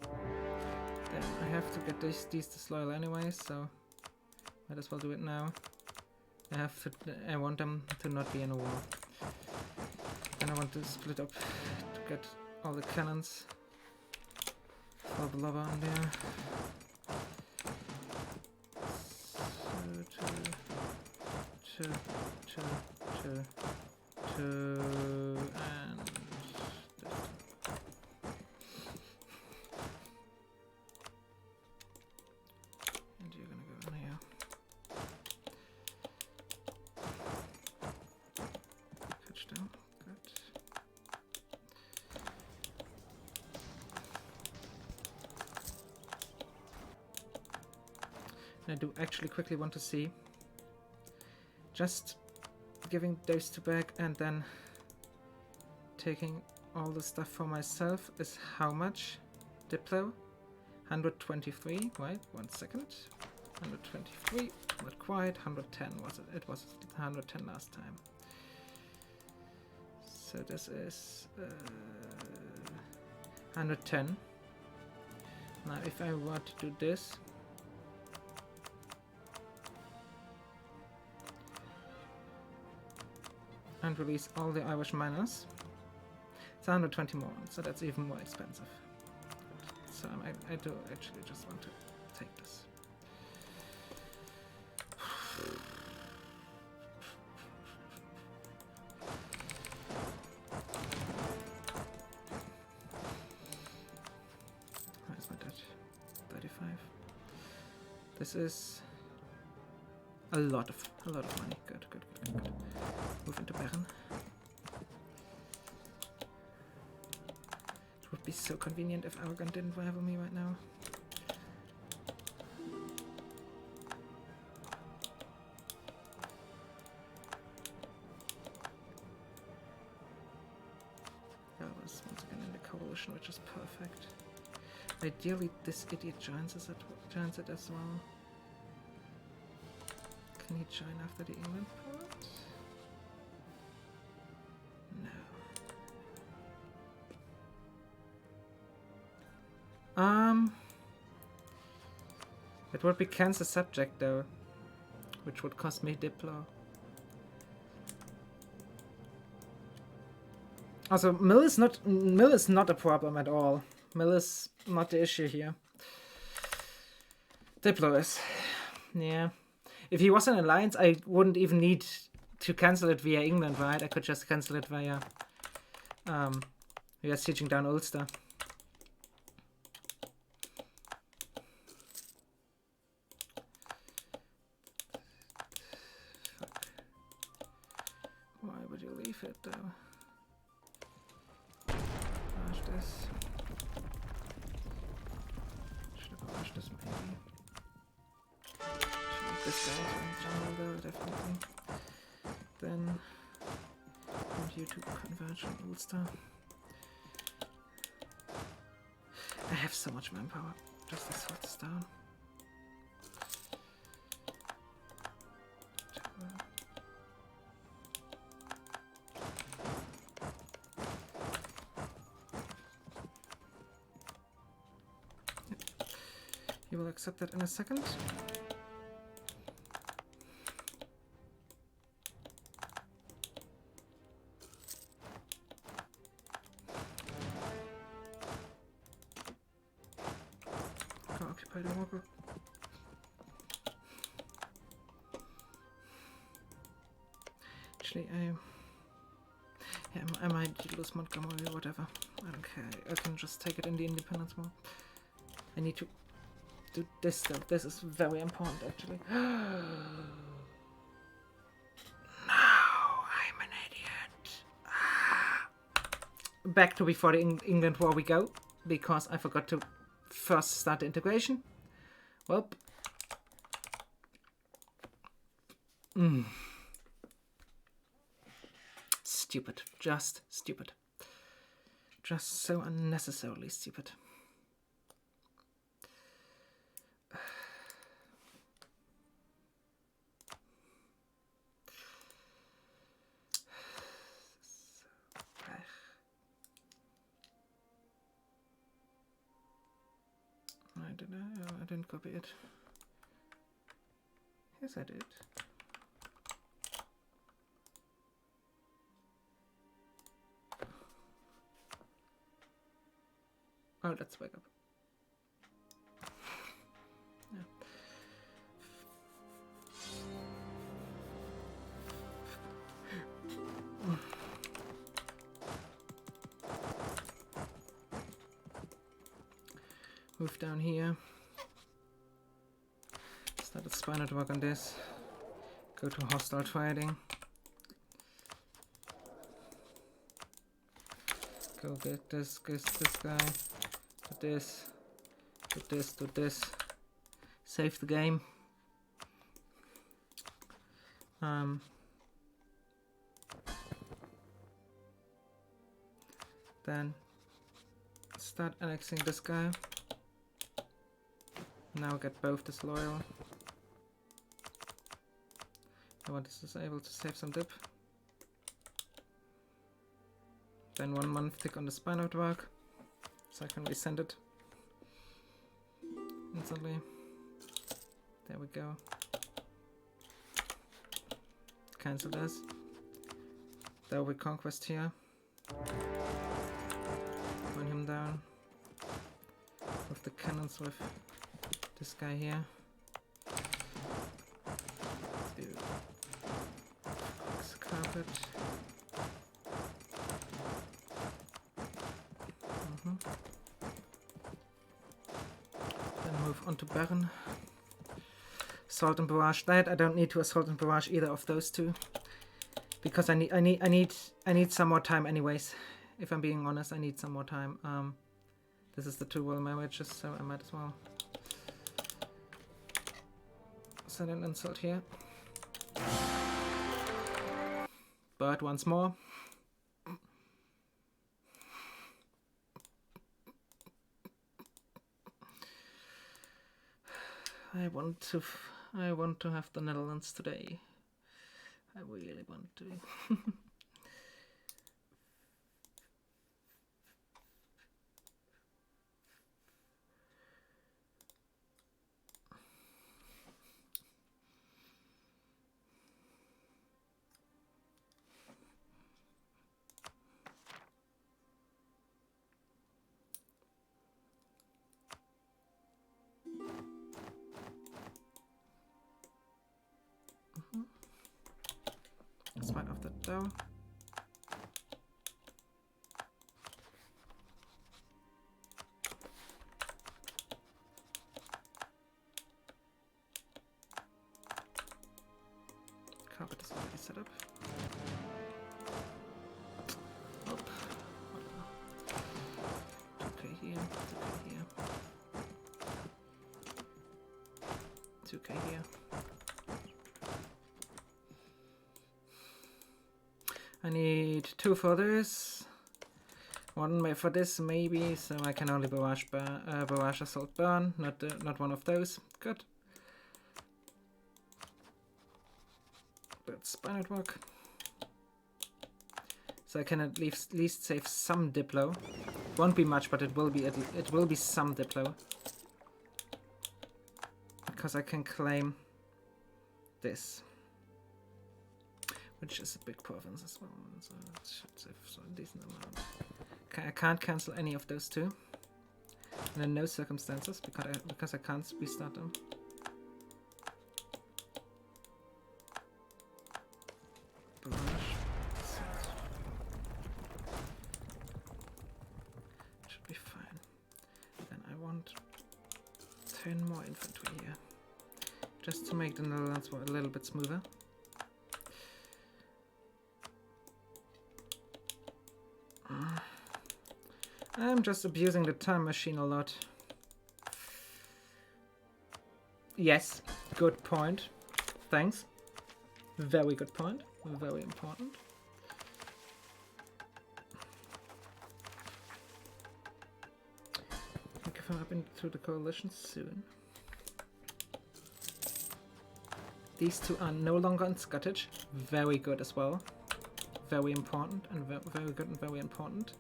Then I have to get these disloyal anyway, so might as well do it now. I want them to not be in a war. And I want to split up to get all the cannons for the lava on there. Two, and this. And you're gonna go in here. Touchdown. Good. And I do actually quickly want to see just giving those 2 back and then taking all the stuff for myself is how much? Diplo? 123, right? 1 second. 123, not quite. 110 was it? It was 110 last time. So this is 110. Now if I want to do this, and release all the Irish miners, it's 120 more, so that's even more expensive. So I do actually just want to take this. Where's my debt? 35. This is a lot of money. Good. Move into Bern. It would be so convenient if Aragon didn't rival me right now. That was once again in the coalition, which is perfect. Ideally, this idiot joins it as well. Can he join after the England part? No. It would be cancer subject though, which would cost me Diplo. Also, mill is not a problem at all. Mill is not the issue here. Diplo is. Yeah. If he was an alliance, I wouldn't even need to cancel it via England, right? I could just cancel it via sieging down Ulster. Fuck. Why would you leave it though? Barrage this. Should have barraged this maybe. This guy in general though, definitely. Then you to converge on Ulster. I have so much manpower just to sort this down. You will accept that in a second. Occupy the walker. Actually, I might lose Montgomery or whatever. I don't care. I can just take it in the Independence War. I need to do this though. This is very important actually. No, I'm an idiot. Back to before the England War we go, because I forgot to first start the integration. Well. Stupid. Just stupid. Just so unnecessarily stupid. I didn't copy it. Yes, I did. Oh, let's wake up. Yeah. Move down here. Start a spy network on this. Go to hostile trading. Go get this guy. Do this. Do this. Do this. Save the game. Then start annexing this guy. Now get both disloyal. I want this able to save some dip. Then 1 month tick on the spy network, so I can resend it instantly. There we go. Cancel this. There will be conquest here. Run him down. With the cannons with this guy here. Carpet. Then move on to Baron. Assault and Barrage that. I don't need to assault and barrage either of those two, because I need some more time anyways. If I'm being honest, I need some more time. This is the 2 world marriages, so I might as well send an insult here. Bird once more. I want to have the Netherlands today. I really want to. spite of that though. Carpet is already set up. Oh, whatever. 2k here, 2k here. 2k here. I need 2 for this. 1 for this maybe, so I can only barrage assault burn, not one of those. Good. That's spy network. So I can at least save some diplo. Won't be much, but it will be some diplo. Because I can claim this, which is a big province as well, so it should save a decent amount. Okay, I can't cancel any of those 2, and in no circumstances, because I can't restart them. Barrage. Should be fine. Then I want 10 more infantry here, just to make the Netherlands a little bit smoother. I'm just abusing the time machine a lot. Yes, good point. Thanks. Very good point. Very important. I can come up into the coalition soon. These 2 are no longer in Scottish. Very good as well. Very important and very good and very important.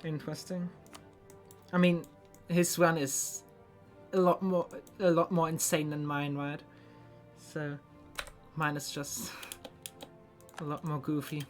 Interesting. I mean, his run is a lot more insane than mine, right? So mine is just a lot more goofy.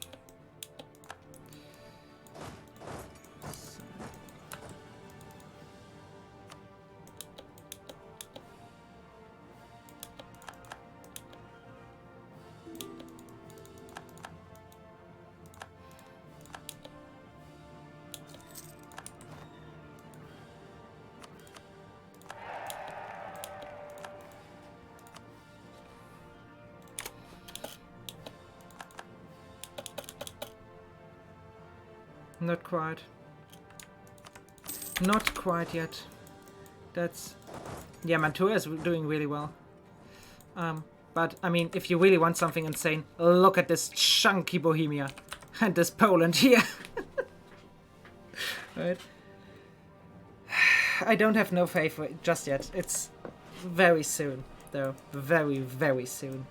Not quite. Not quite yet. That's... Yeah, Mantua is doing really well. But, I mean, if you really want something insane, look at this chunky Bohemia. And this Poland here. Right? I don't have no faith for it just yet. It's very soon, though. Very, very soon.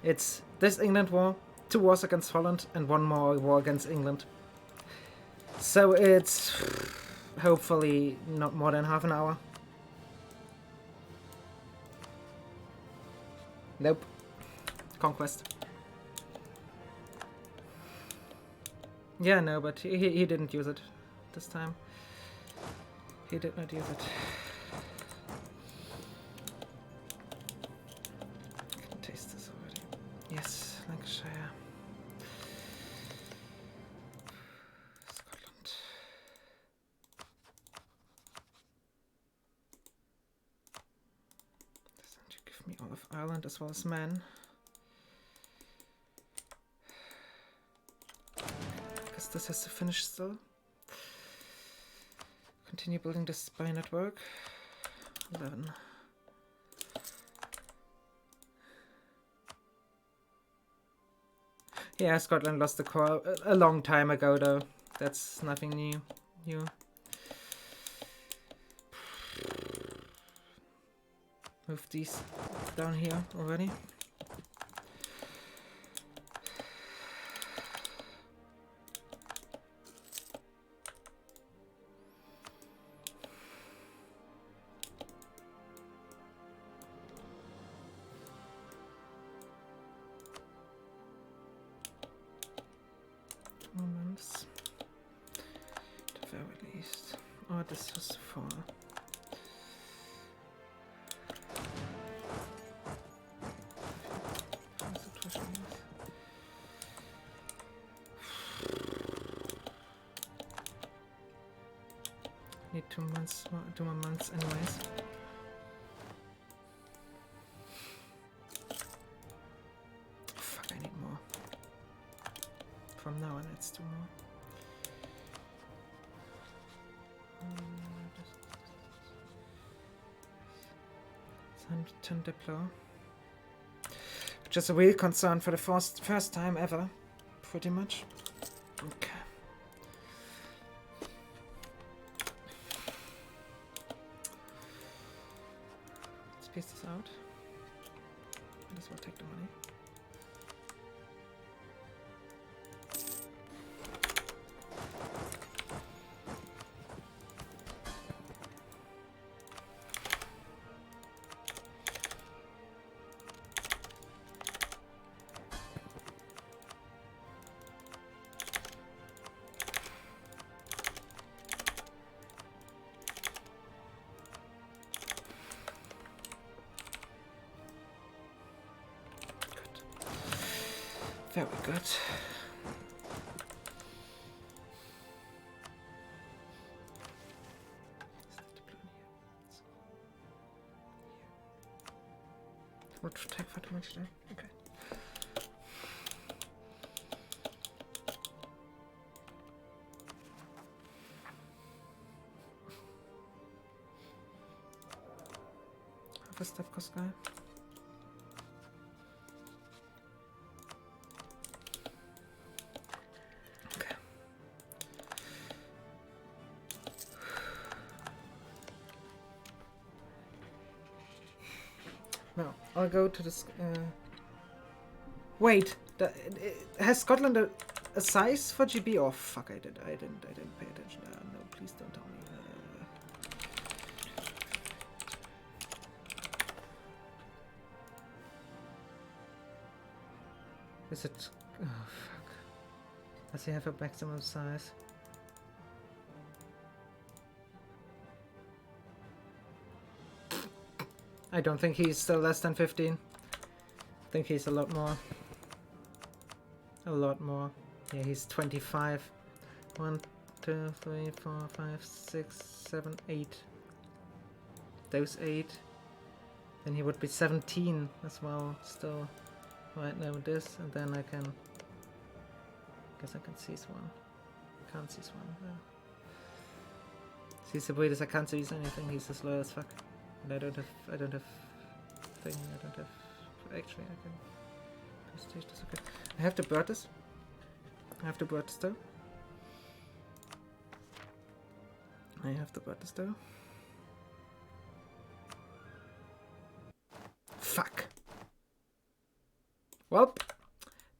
It's this England war, 2 wars against Holland, and 1 more war against England. So it's hopefully not more than half an hour. Nope. Conquest. Yeah, no, but he didn't use it this time. He did not use it. I can taste this already. Yes, Lancashire. Scotland. Doesn't you give me all of Ireland as well as men? Because this has to finish still. Continue building the spy network. 11. Yeah, Scotland lost the core a long time ago, though. That's nothing new. Move these down here already. Moments. At the very least. Oh, this was for. Need 2 months, 2 more months, anyways. Fuck, I need more. From now on, it's 2 more. Sun Diplo. Which is a real concern for the first time ever. Pretty much. Okay. Let's piece this out. This will take the money. Very good. What to take for too much time? Okay. Have a step cost guy. No, I'll go to this. Wait, has Scotland a size for GB? Oh fuck! I didn't pay attention. No, please don't tell me. Is it? Oh fuck! Does he have a maximum size? I don't think he's still less than 15. I think he's a lot more. A lot more. Yeah, he's 25. 1, 2, 3, 4, 5, 6, 7, 8. Those 8. Then he would be 17 as well, still. Right now with this, and then I can. Guess I can seize one. Can't seize one. No. He's the weirdest. I can't seize anything. He's as low as fuck. And I don't have thing, I don't have, actually I can prestige this, okay. I have to bird this. I have to bird this though. I have to bird this though. Fuck. Well,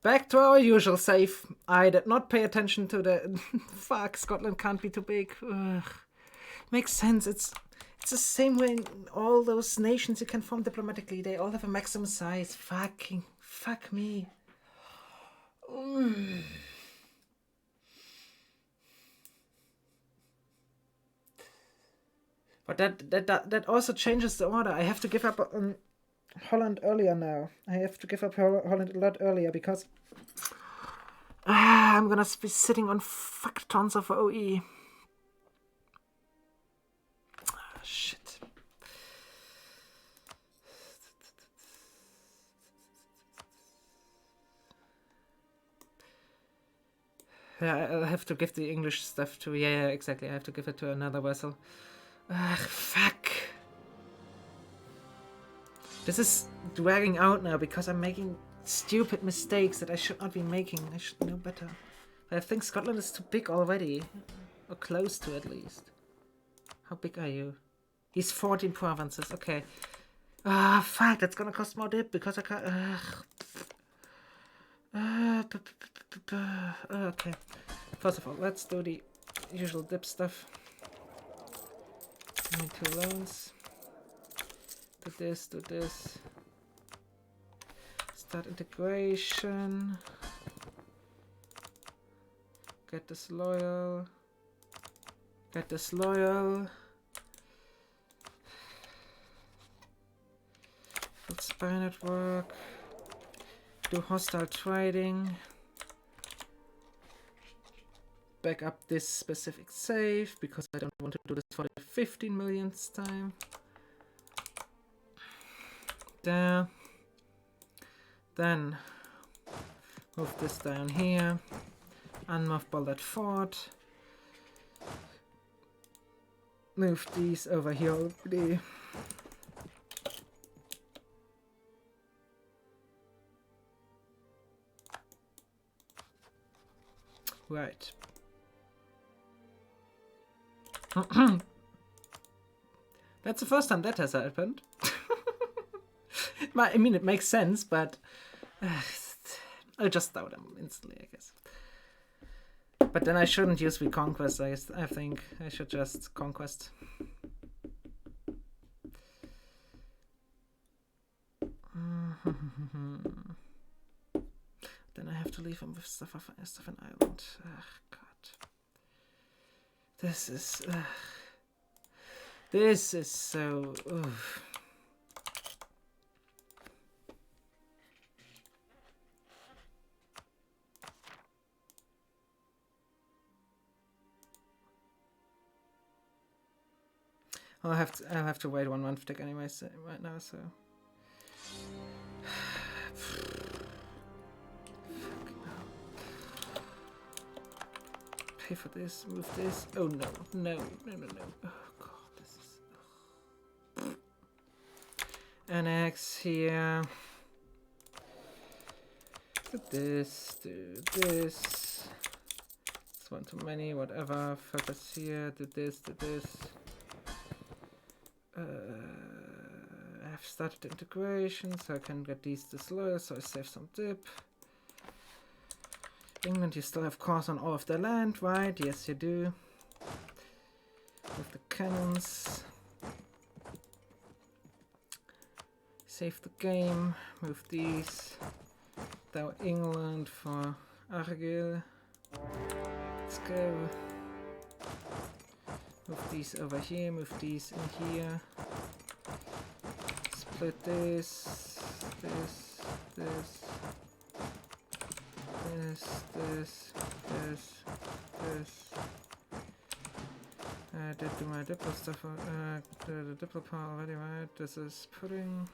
back to our usual save. I did not pay attention to the... Fuck, Scotland can't be too big. Ugh. Makes sense, it's the same way in all those nations you can form diplomatically. They all have a maximum size. Fuck me. But that also changes the order. I have to give up on Holland earlier now. I have to give up Holland a lot earlier because I'm gonna be sitting on fuck tons of OE. Shit. Yeah, I'll have to give the English stuff to... Yeah, exactly. I have to give it to another vessel. Ugh, fuck. This is dragging out now because I'm making stupid mistakes that I should not be making. I should know better. But I think Scotland is too big already. Or close to, at least. How big are you? He's 14 provinces, okay. Ah, fuck, that's gonna cost more dip because I can't... okay. First of all, let's do the usual dip stuff. I need 2 loans. Do this. Start integration. Get this loyal. Get disloyal. Build spy network. Do hostile trading. Back up this specific save because I don't want to do this for the 15 millionth time. There. Then move this down here. Unmothball that fort. Move these over here already. Right. That's the first time that has happened. I mean, it makes sense, but I'll just start them instantly, I guess. But then I shouldn't use Reconquest. I think I should just Conquest. Then I have to leave him with stuff in Ireland. Ugh, God. This is so... Oof. I'll have to wait 1 month tick anyway right now, so... Pay for this, move this. Oh no, no. Oh god, this is... Annex here. Do this, do this. It's one too many, whatever. Focus here, do this, do this. I've started integration, so I can get these disloyal, so I save some dip. England, you still have cores on all of their land, right? Yes, you do. With the cannons. Save the game, move these. Down England for Argyll. Let's go. Move these over here, move these in here. Split this, this, this. This. I did do my Diplo stuff, the Diplo part already, right? This is pudding.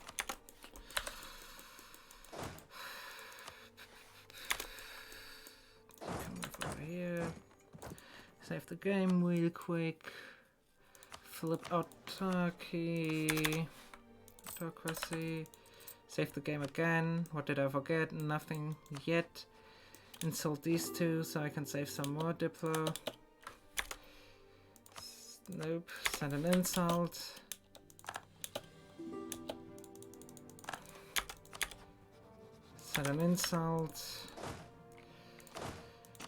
Come over here. Save the game real quick. Flip autarchy. Autocracy. Save the game again. What did I forget? Nothing yet. Insult these two so I can save some more Diplo. Nope. Send an insult. Send an insult.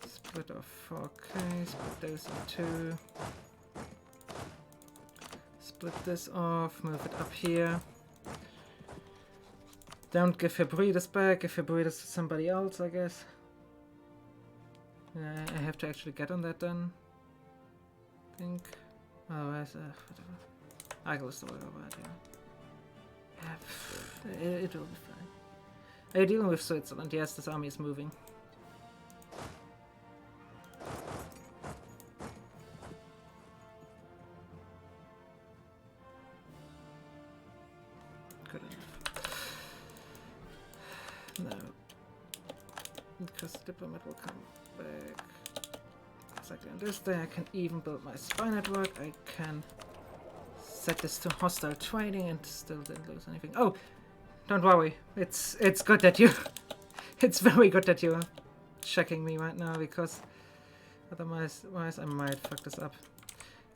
Split off 4K. Split those in 2. Split this off. Move it up here. Don't give Hebrides back. Give Hebrides to somebody else, I guess. I have to actually get on that then. I think. Oh, where's whatever. I will still go about here. Yeah, it will be fine. Are you dealing with Switzerland? Yes, this army is moving. Good enough. No. Because the diplomat will come back. Exactly on this day I can even build my spy network. I can set this to hostile trading and still didn't lose anything. Oh! Don't worry. It's good that you... it's very good that you're checking me right now, because otherwise I might fuck this up.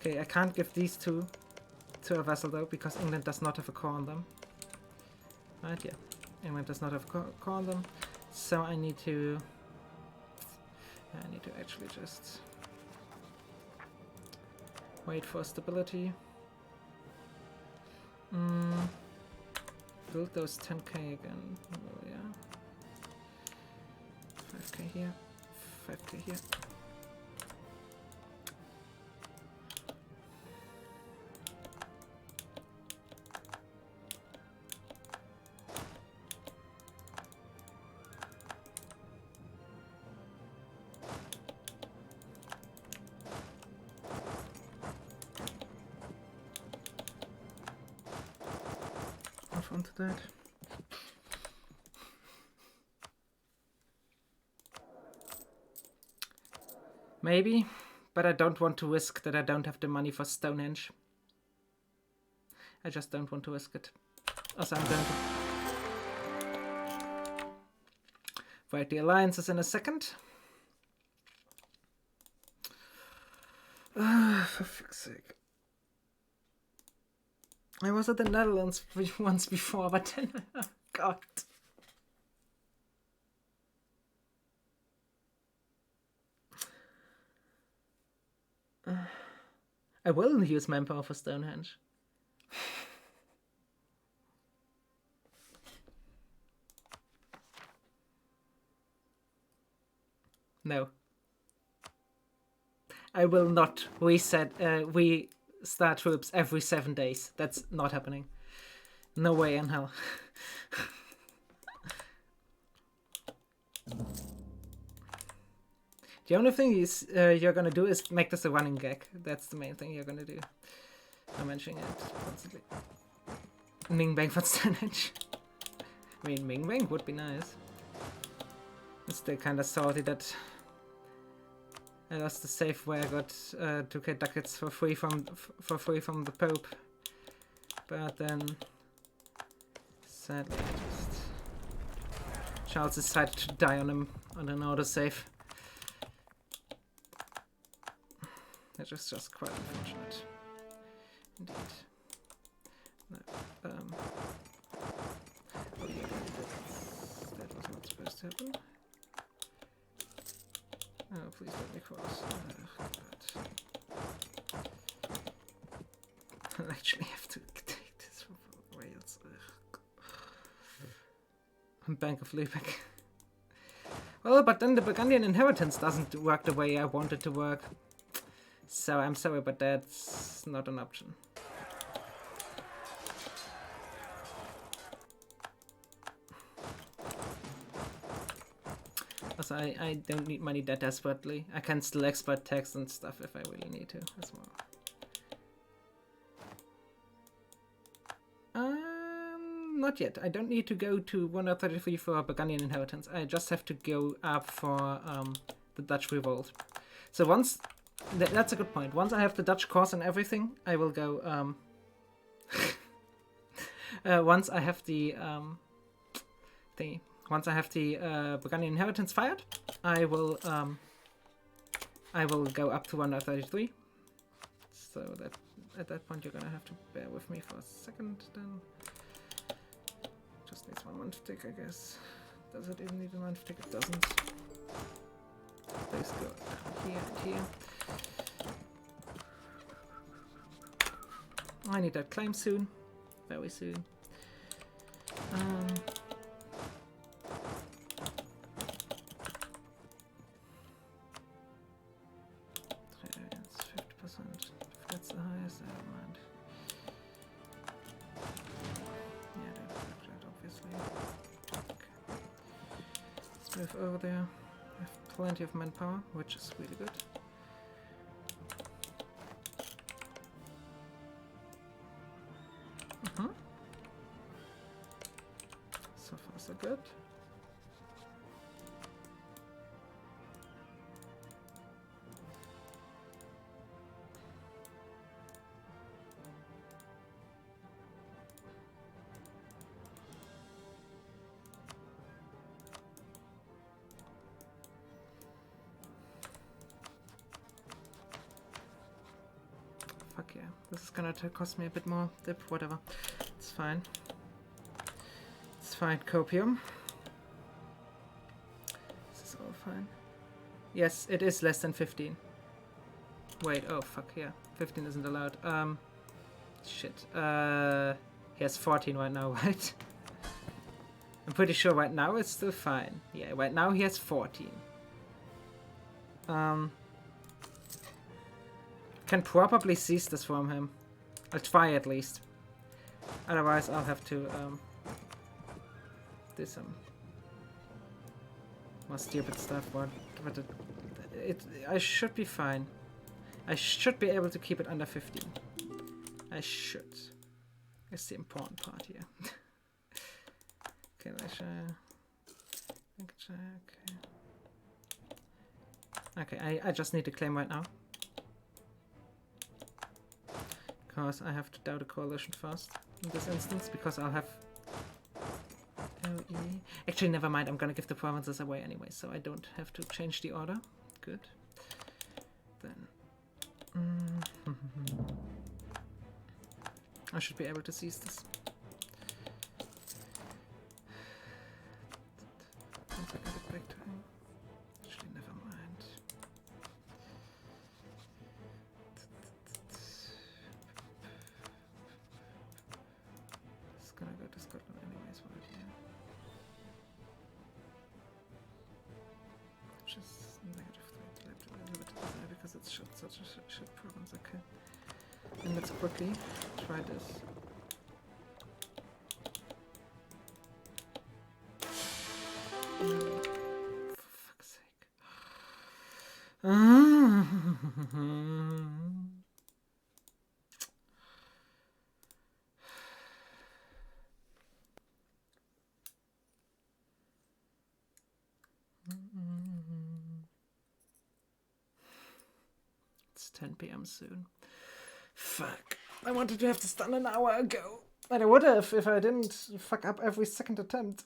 Okay, I can't give these two to a vassal though, because England does not have a core on them. Right, yeah. England does not have a core on them. So I need to actually just wait for stability. Build those 10k again. Oh yeah. 5k here. 5k here. that. Maybe, but I don't want to risk that I don't have the money for Stonehenge. I just don't want to risk it. Also, I'm going to write the alliances in a second. For fuck's sake. I was at the Netherlands once before, but then, oh god. I will use manpower for Stonehenge. No. I will not restart troops every 7 days. That's not happening. No way in hell. The only thing is you're gonna do is make this a running gag. That's the main thing you're gonna do. I'm mentioning it constantly. Ming Bang for Stonehenge. I mean, Ming Bang would be nice. It's still kind of salty that I lost the safe where I got 2k ducats for free from the Pope. But then, sadly, Charles decided to die on him on an autosave. Which is just quite unfortunate. Indeed. No, oh yeah, that was not supposed to happen. Oh, please let me cross. I'll actually have to take this from Wales. Bank of Lübeck. Well, but then the Burgundian inheritance doesn't work the way I want it to work. So I'm sorry, but that's not an option. Also, I don't need money that desperately. I can still export tax and stuff if I really need to as well. Not yet. I don't need to go to 133 for Burgundian inheritance. I just have to go up for the Dutch revolt. So once... That's a good point. Once I have the Dutch cause and everything, I will go... once I have the... Once I have the Burgundian inheritance fired, I will go up to 133. So that at that point you're gonna have to bear with me for a second. Then just needs one month tick, I guess. Does it even need a month tick? It doesn't. Please go down here and here. I need that claim soon, very soon. That's the highest, I don't mind. Yeah, that obviously. Okay. Let's move over there. I have plenty of manpower, which is really good. So far, so good. Fuck yeah. This is gonna cost me a bit more dip, whatever. It's fine. It's fine, copium. This is all fine. Yes, it is less than 15. Wait, oh fuck, yeah. 15 isn't allowed. Shit. He has 14 right now, right? I'm pretty sure right now it's still fine. Yeah, right now he has 14. Can probably seize this from him. I'll try at least. Otherwise I'll have to do some more stupid stuff. But I should be fine. I should be able to keep it under 15. I should. It's the important part here. Okay, I just need to claim right now. Because I have to doubt a coalition first in this instance, because I'll have LE. Actually, never mind, I'm gonna give the provinces away anyway, so I don't have to change the order. Good. Then... I should be able to seize this. Once I get it back to him. Actually, never mind. It's gonna go to Scotland anyways, right? Yeah. Just -3 left a little bit there because it's such a shit province. Okay. And let's quickly try this. For fuck's sake. It's 10 p.m. soon. Fuck. I wanted to have this done an hour ago. And I would have if I didn't fuck up every second attempt.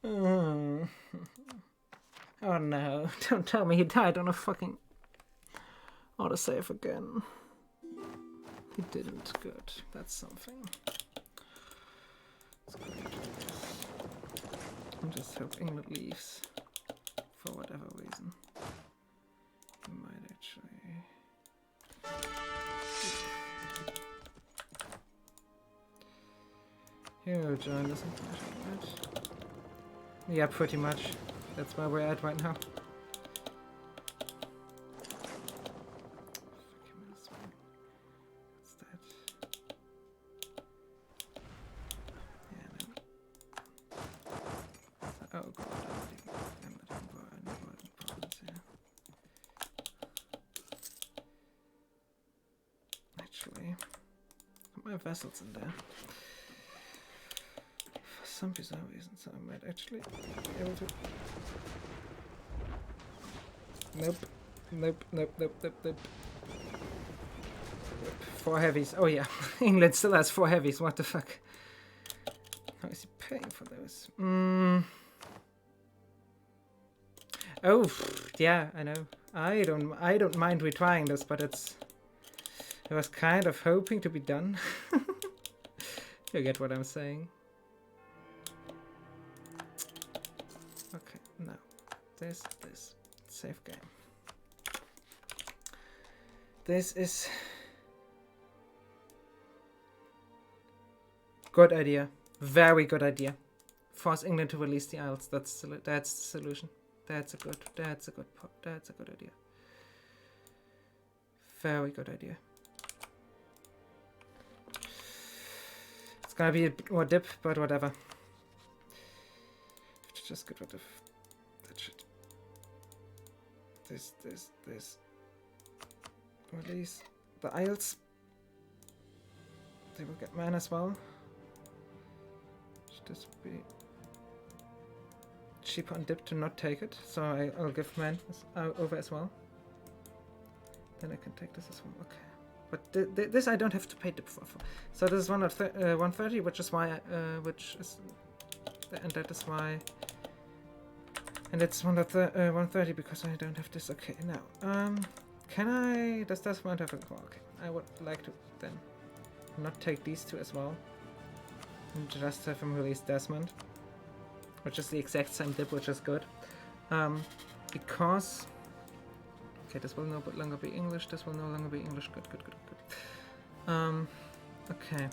Oh no. Don't tell me he died on a fucking autosave again. He didn't. Good. That's something. I just hope England leaves. For whatever reason. He might actually... He'll join us, right? Yeah, pretty much. That's where we're at right now. What's that? Yeah, no. Oh god, I'm letting province here. Actually, put my vessels in there. Some bizarre reason, so I might actually be able to... Nope. Nope, nope, nope, nope, nope. 4 heavies. Oh yeah, England still has 4 heavies, what the fuck? How is he paying for those? Oh, yeah, I know. I don't mind retrying this, but I was kind of hoping to be done. You get what I'm saying. Okay, no. This. Safe game. This is... Good idea. Very good idea. Force England to release the Isles. That's the solution. That's a good idea. Very good idea. It's gonna be a bit more dip, but whatever. Just get rid of that shit. This. Release the Isles. They will get man as well. Should this be cheaper on dip to not take it? So I'll give man over as well. Then I can take this as well. Okay. But this I don't have to pay dip for. So this is 130, which is why, and that is why. And it's 130 because I don't have this. Okay, now, can I... Does Desmond have a... Oh, okay, I would like to then not take these two as well. And just have him release Desmond. Which is the exact same dip, which is good. Because... Okay, this will no longer be English, this will no longer be English. Good. Okay.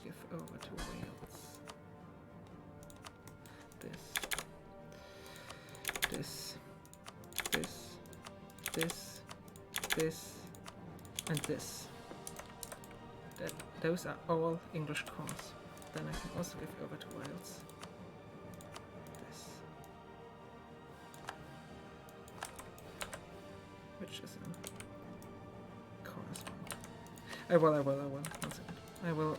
Give over to Wales. This. And this. Those are all English cores. Then I can also give over to Wales. This. Which is a core as well. I will. 1 second. I will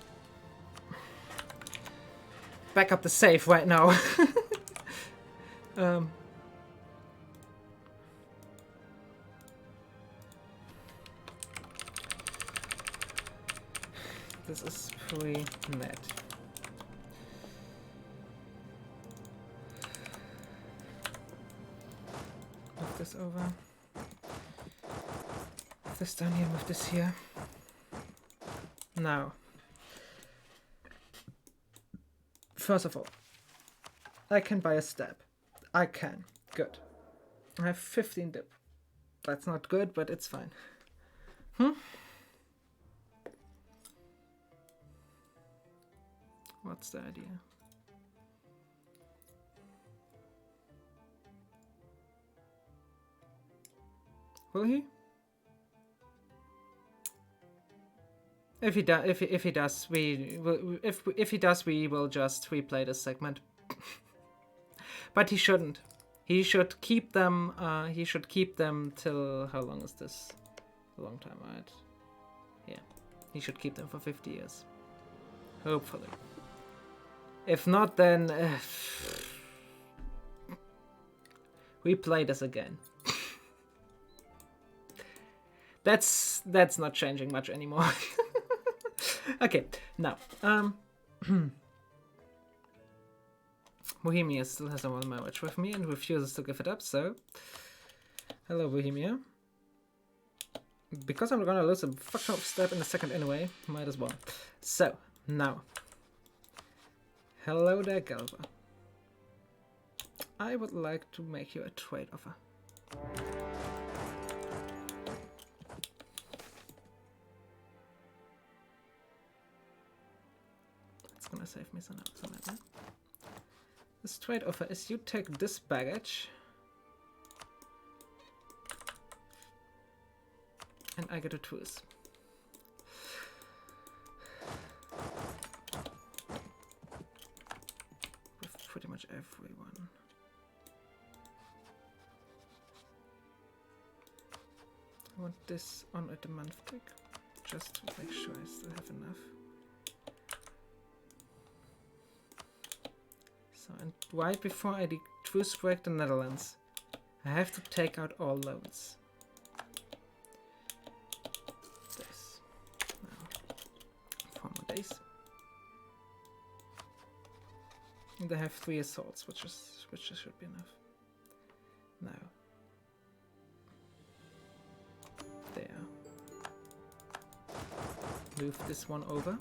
back up the save right now. This is pre-net. Move this over. Move this down here, move this here. Now, first of all, I can buy a stab. I can. Good. I have 15 dip. That's not good, but it's fine. What's the idea? Will he? If he does, we will just replay this segment. But he shouldn't. He should keep them. He should keep them till how long is this? A long time, right? Yeah. He should keep them for 50 years. Hopefully. If not, then we play this again. That's not changing much anymore. Okay, now Bohemia still has a one marriage with me and refuses to give it up. So, hello Bohemia. Because I'm gonna lose a fuck up step in a second anyway, might as well. So now. Hello there, Galva. I would like to make you a trade offer. It's gonna save me some money. This trade offer is you take this baggage and I get a truce. Pretty much everyone. I want this on at the month tick, just to make sure I still have enough. So, and right before I truce break the Netherlands, I have to take out all loans. This. Now, 4 more days. They have 3 assaults, which should be enough. Now, there. Move this one over.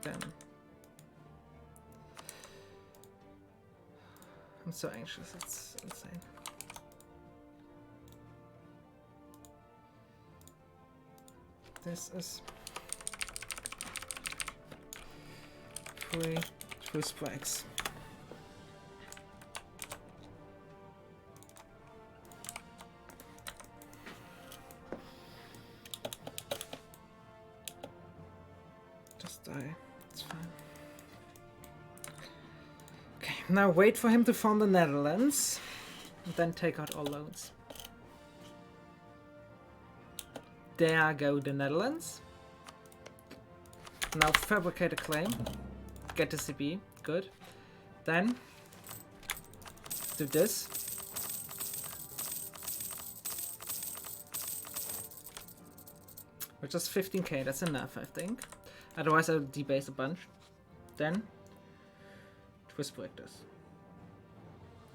Then I'm so anxious, it's insane. This is 3 strikes. Just die. It's fine. Okay, now wait for him to form the Netherlands, and then take out all loans. There go the Netherlands. Now fabricate a claim. Get the CB. Good. Then do this. Which is 15k. That's enough, I think. Otherwise I'll debase a bunch. Then twist break this.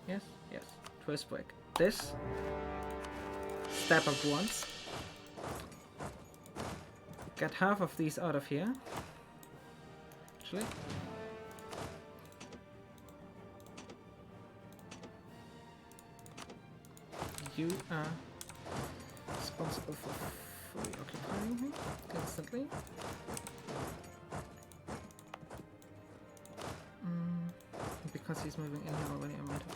Yes, yes. Twist break this. Step up once. Get half of these out of here. Actually. You are responsible for fully occupying him constantly. because he's moving in here already, I might have to.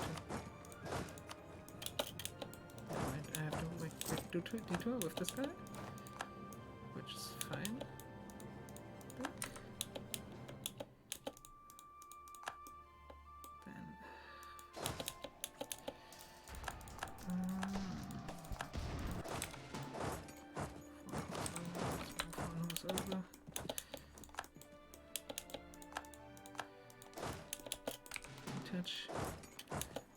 I have to make a quick detour with this guy, which is fine. Over. Touch.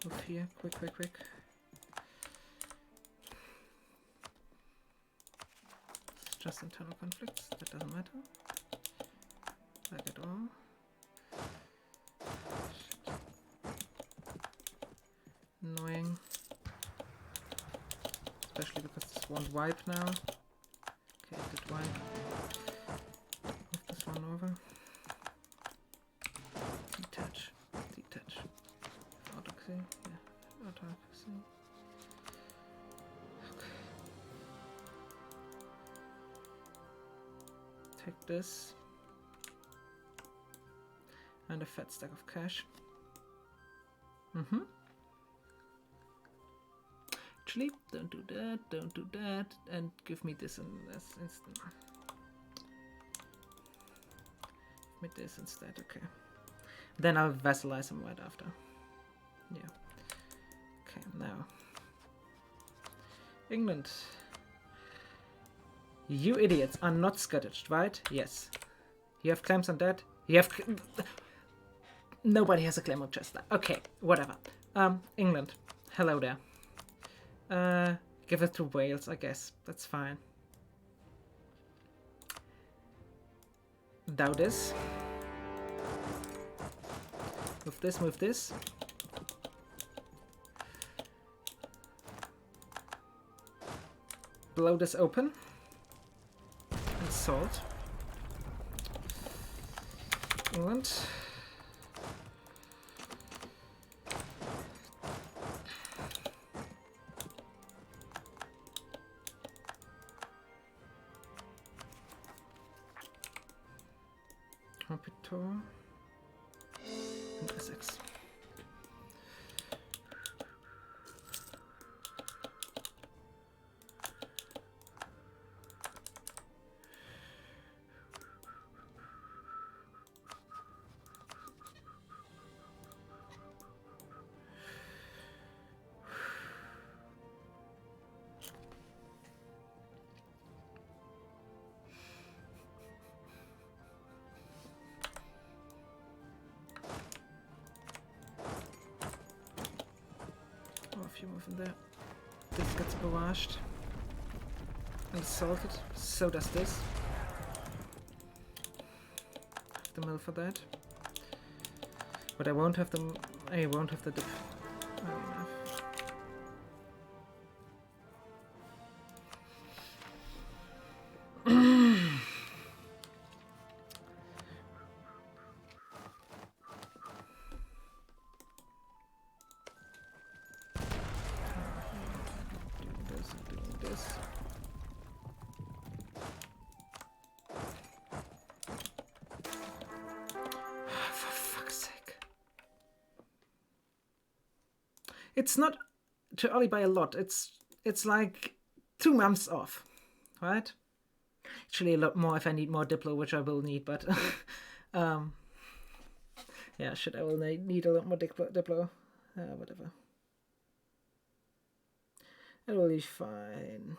Move here. Quick. It's just internal conflicts. That doesn't matter. Like at all. Annoying. Especially because this won't wipe now. Okay, it did wipe. Move this one over. Detach. Autoxy. Yeah, autoxy. Okay. Take this. And a fat stack of cash. Actually, don't do that, and give me this in this instant. Give me this instead, okay. Then I'll vassalize him right after. Yeah. Okay, now. England. You idiots are not Scottish, right? Yes. You have claims on that? You have... Nobody has a claim on Chester. Okay, whatever. England. Hello there. Give it to Wales, I guess. That's fine. Thou this. Move this. Blow this open. And salt. England. Hospital and Essex. If you move in there, this gets barraged and salted. So does this. Have the mill for that, but I won't have the. I won't have the dip. Not enough. It's not too early by a lot. It's like 2 months off, right? Actually, a lot more if I need more Diplo, which I will need. But yeah, shit, I will need a lot more Diplo. Whatever. It will be fine.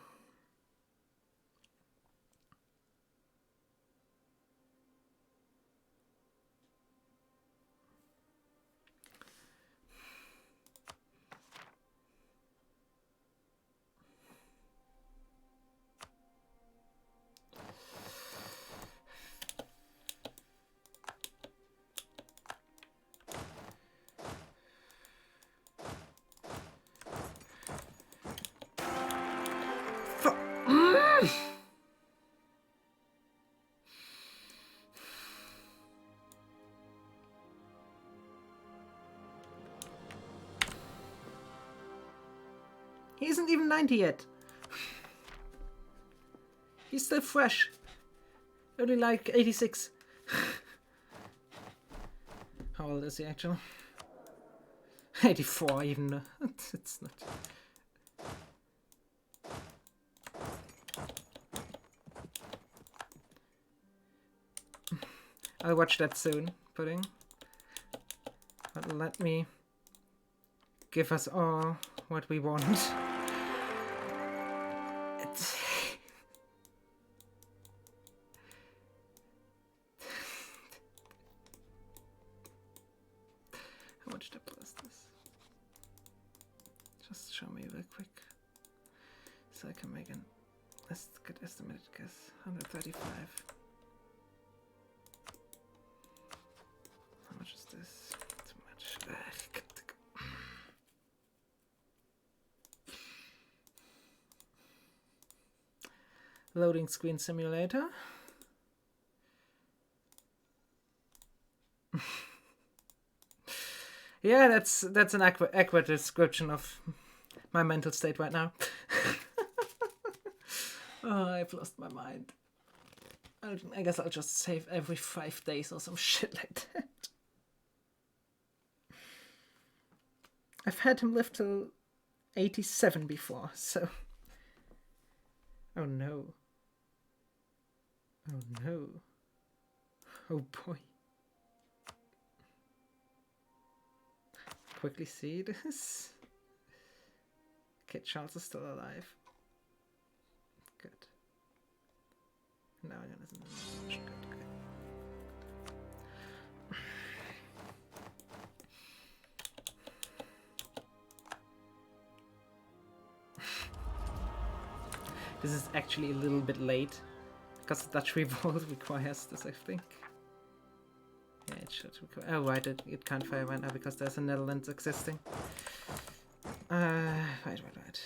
He isn't even 90 yet. He's still fresh. Only like 86. How old is he actually? 84 even. It's not. I'll watch that soon, pudding. But let me give us all what we want. How much double is this? Just show me real quick. So I can make an good estimated guess. 135. How much is this? Too much. Loading screen simulator. Yeah, that's an accurate description of my mental state right now. Oh, I've lost my mind. I guess I'll just save every 5 days or some shit like that. I've had him live till 87 before, so... Oh no. Oh no. Oh boy. Quickly see this. Okay, Charles is still alive. Good. Now I'm gonna listen to the message. Good. This is actually a little bit late, because the Dutch Revolt requires this, I think. Yeah, it should require... Oh, right, it can't fire right now because there's a Netherlands existing. Right.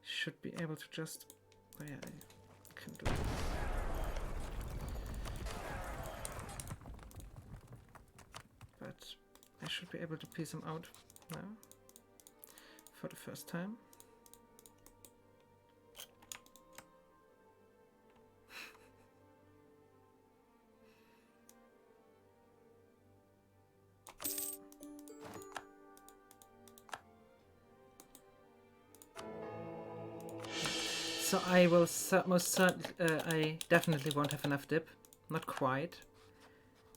Should be able to just... Oh yeah, I can do it. But I should be able to piece them out now. For the first time. So I will most certainly, I definitely won't have enough dip. Not quite.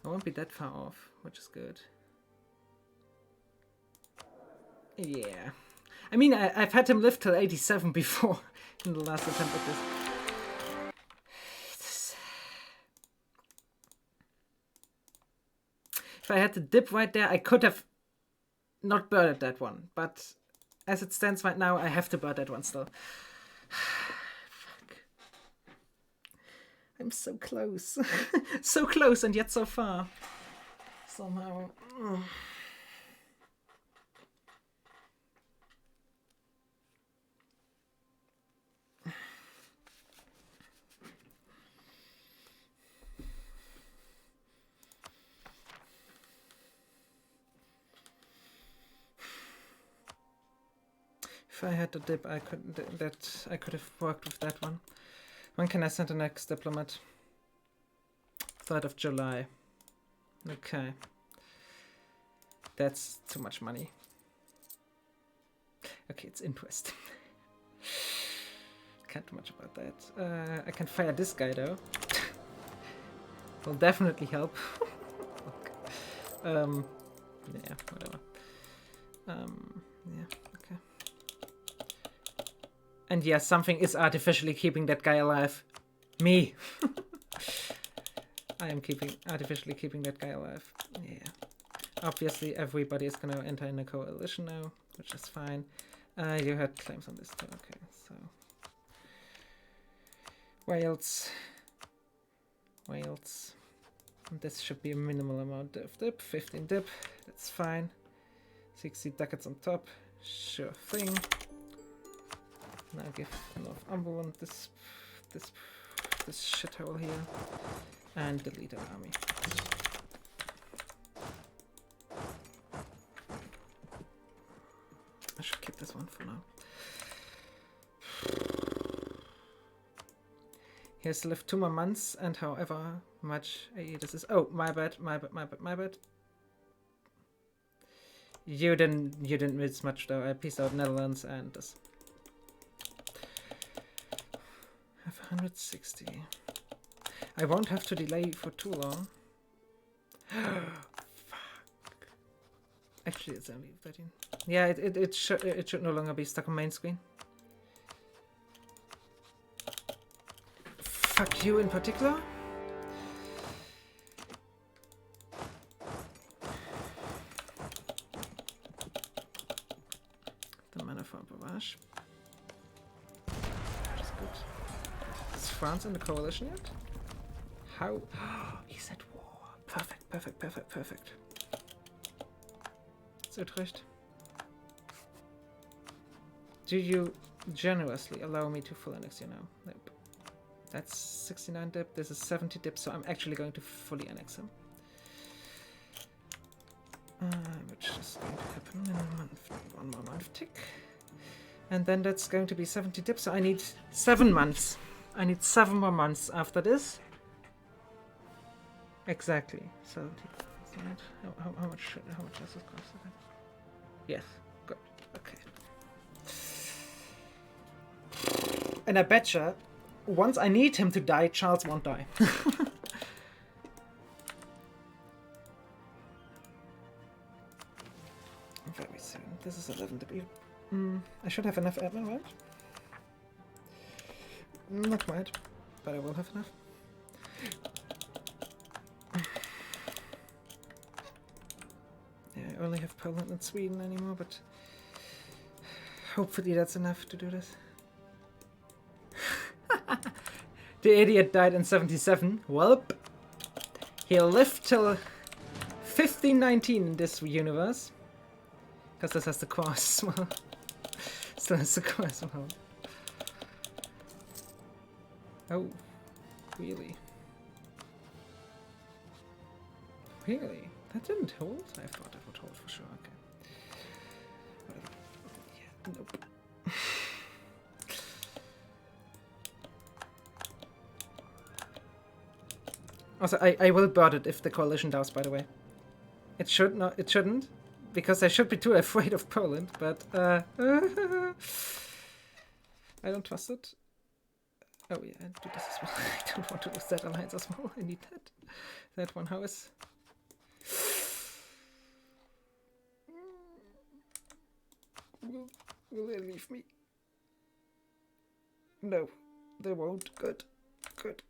I won't be that far off, which is good. Yeah. I mean, I've had him live till 87 before in the last attempt at this. If I had the dip right there, I could have not birded that one. But as it stands right now, I have to bird that one still. I'm so close. So close and yet so far. Somehow. If I had the dip, I could have worked with that one. When can I send the next diplomat? 3rd of July. Okay. That's too much money. Okay, it's interesting. Can't do much about that. I can fire this guy though. Will definitely help. Okay. Yeah, whatever. Yeah, okay. And yes, something is artificially keeping that guy alive. Me. I am artificially keeping that guy alive. Yeah. Obviously, everybody is going to enter in a coalition now, which is fine. You had claims on this too. Okay, so Wales. And this should be a minimal amount of dip. 15 dip. That's fine. 60 ducats on top. Sure thing. Now give North Umberland this shithole here, and delete an army. I should keep this one for now. He has lived 2 more months, and however much this is. Oh, my bad. You didn't miss much though. I pieced out Netherlands and this. I have 160. I won't have to delay for too long. Fuck. Actually, it's only 13. Yeah, it should no longer be stuck on main screen. Fuck you in particular. The mana for Barrage. That is good. Is France in the coalition yet? How? He's at war. Perfect. Ist Utrecht. Do you generously allow me to full annex you now? Nope. That's 69 dip, this is 70 dip, so I'm actually going to fully annex him. Which is going to happen in a month, 1 more month tick. And then that's going to be 70 dip, so I need 7 months. I need 7 more months after this. Exactly. 70. How much does this cost? Yes, good. Okay. And I betcha, once I need him to die, Charles won't die. Very soon. This is 11 to be. I should have enough admin, right? Not quite, but I will have enough. Yeah, I only have Poland and Sweden anymore, but hopefully that's enough to do this. The idiot died in 77. Welp. He lived till 1519 in this universe. Because this has the cross as well. Still has the cross as well. Oh. Really? Really? That didn't hold? I thought it would hold for sure. Okay. Whatever. Yeah, nope. Also, I will board it if the coalition does, by the way. It should not. It shouldn't, because I should be too afraid of Poland. But I don't trust it. Oh yeah, I do this as well. I don't want to lose that alliance as well. I need that. That one house. Will they leave me? No, they won't. Good. Good.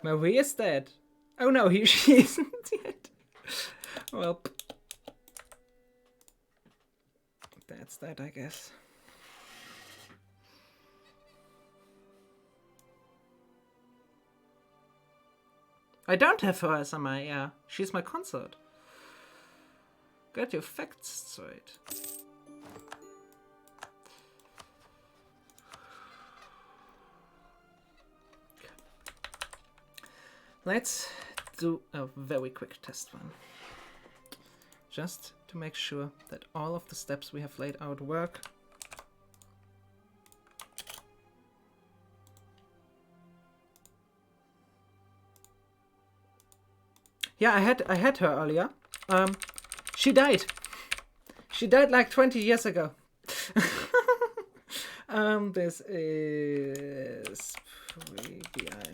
Marie is dead. Oh no, she isn't yet. Well, that's that, I guess. I don't have her as my, yeah. She's my consort. Get your facts straight. Let's do a very quick test run. Just to make sure that all of the steps we have laid out work. Yeah, I had her earlier. She died. She died like 20 years ago. This is BI.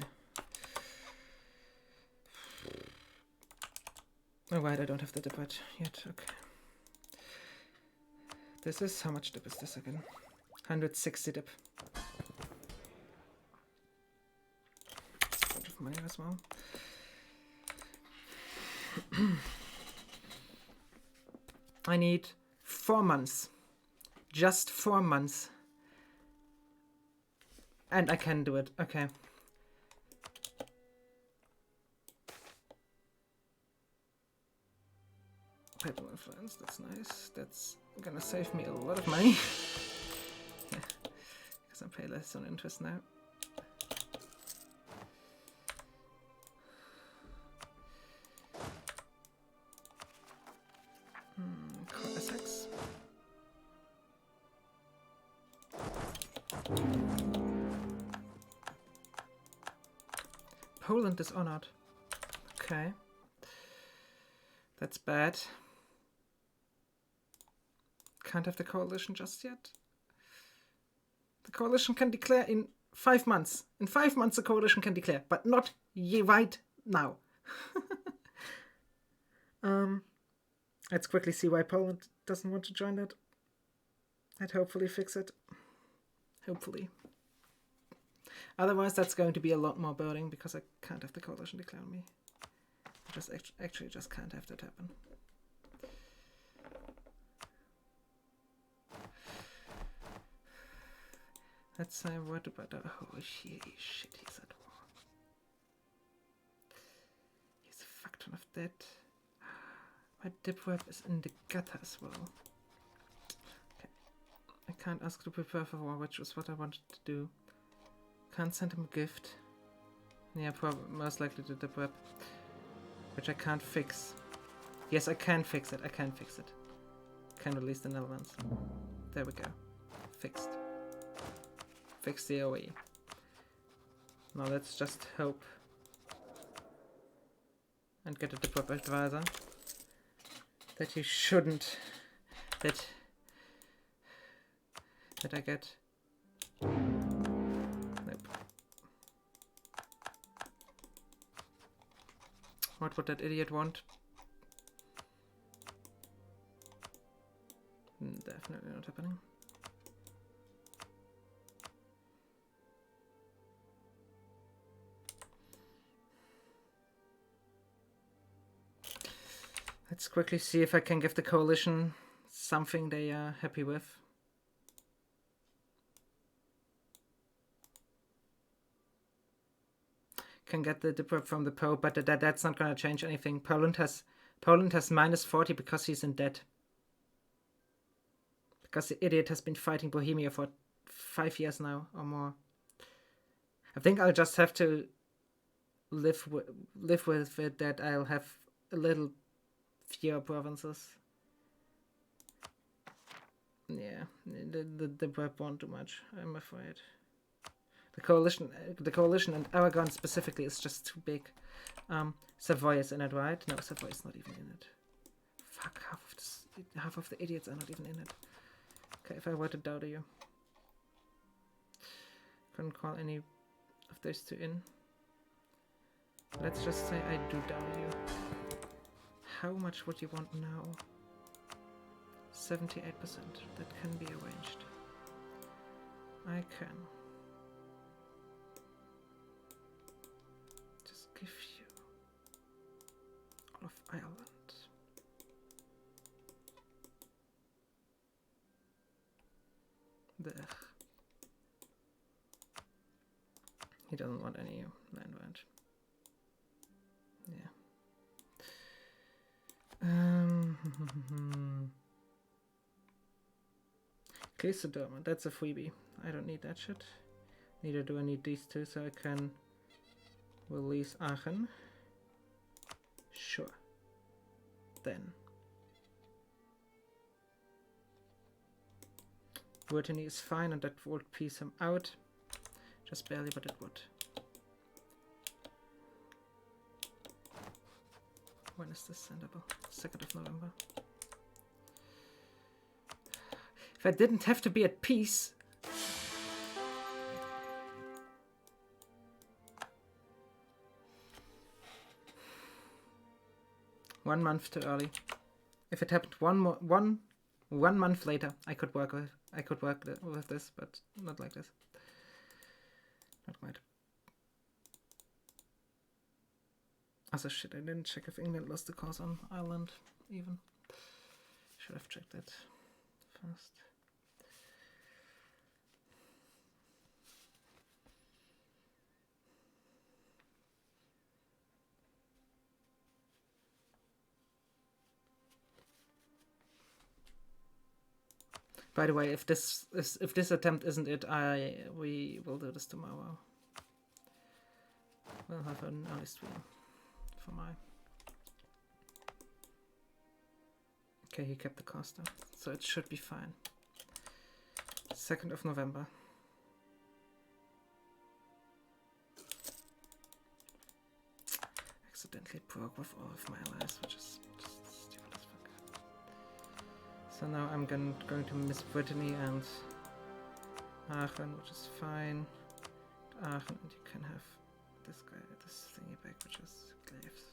Oh right, I don't have the dip yet. Okay. This is, how much dip is this again? 160 dip. That's a bunch of money as well. I need 4 months. Just 4 months. And I can do it. Okay. Paper influence, that's nice. That's gonna save me a lot of money. Yeah, because I pay less on interest now. Essex. Poland is honored. Okay. That's bad. Can't have the coalition just yet. The coalition can declare in 5 months. In 5 months the coalition can declare, but not right now. Let's quickly see why Poland doesn't want to join that. I'd hopefully fix it. Hopefully. Otherwise that's going to be a lot more burning because I can't have the coalition declare on me. I just actually just can't have that happen. Let's say what about oh shit, he's at war. He's a fuck ton of debt. My dip web is in the gutter as well. Okay. I can't ask to prepare for war, which was what I wanted to do. Can't send him a gift. Yeah, probably most likely the dip web. Which I can't fix. Yes, I can fix it. I can fix it. Can release the Netherlands. There we go. Fixed. Fix the OE. Now let's just hope and get a dip web advisor that you shouldn't that I get. Nope. What would that idiot want? Definitely not happening. Let's quickly see if I can give the coalition something they are happy with. Can get the dip web from the Pope, but that's not going to change anything. Poland has minus 40 because he's in debt. Because the idiot has been fighting Bohemia for 5 years now or more. I think I'll just have to live with it that I'll have a little fewer provinces. Yeah, the web won't do much, I'm afraid. The coalition and Aragon specifically is just too big. Savoy is in it, right? No, Savoy is not even in it. Fuck, half of the idiots are not even in it. Okay, if I were to doubt you. Couldn't call any of those two in. Let's just say I do doubt you. How much would you want now? 78%. That can be arranged. I can. Just give you all of Ireland. There. He doesn't want any land rent. Yeah. Clear that's a freebie. I don't need that shit. Neither do I need these two, so I can release Aachen. Sure. Then. Brittany is fine, and that would piece him out. Just barely, but it would. When is this sendable? 2nd of November. If I didn't have to be at peace. One month too early. If it happened one month later, I could work with this, but not like this. Not quite. Also shit, I didn't check if England lost the cause on Ireland even. Should have checked that first. By the way, if this attempt isn't it, we will do this tomorrow. We'll have an early stream for mine. Okay, he kept the coaster, so it should be fine. 2nd of November. Accidentally broke with all of my allies, which is just stupid as fuck. So now I'm going to miss Brittany and Aachen, which is fine. Aachen, and you can have this guy, this thingy back, which is Claves.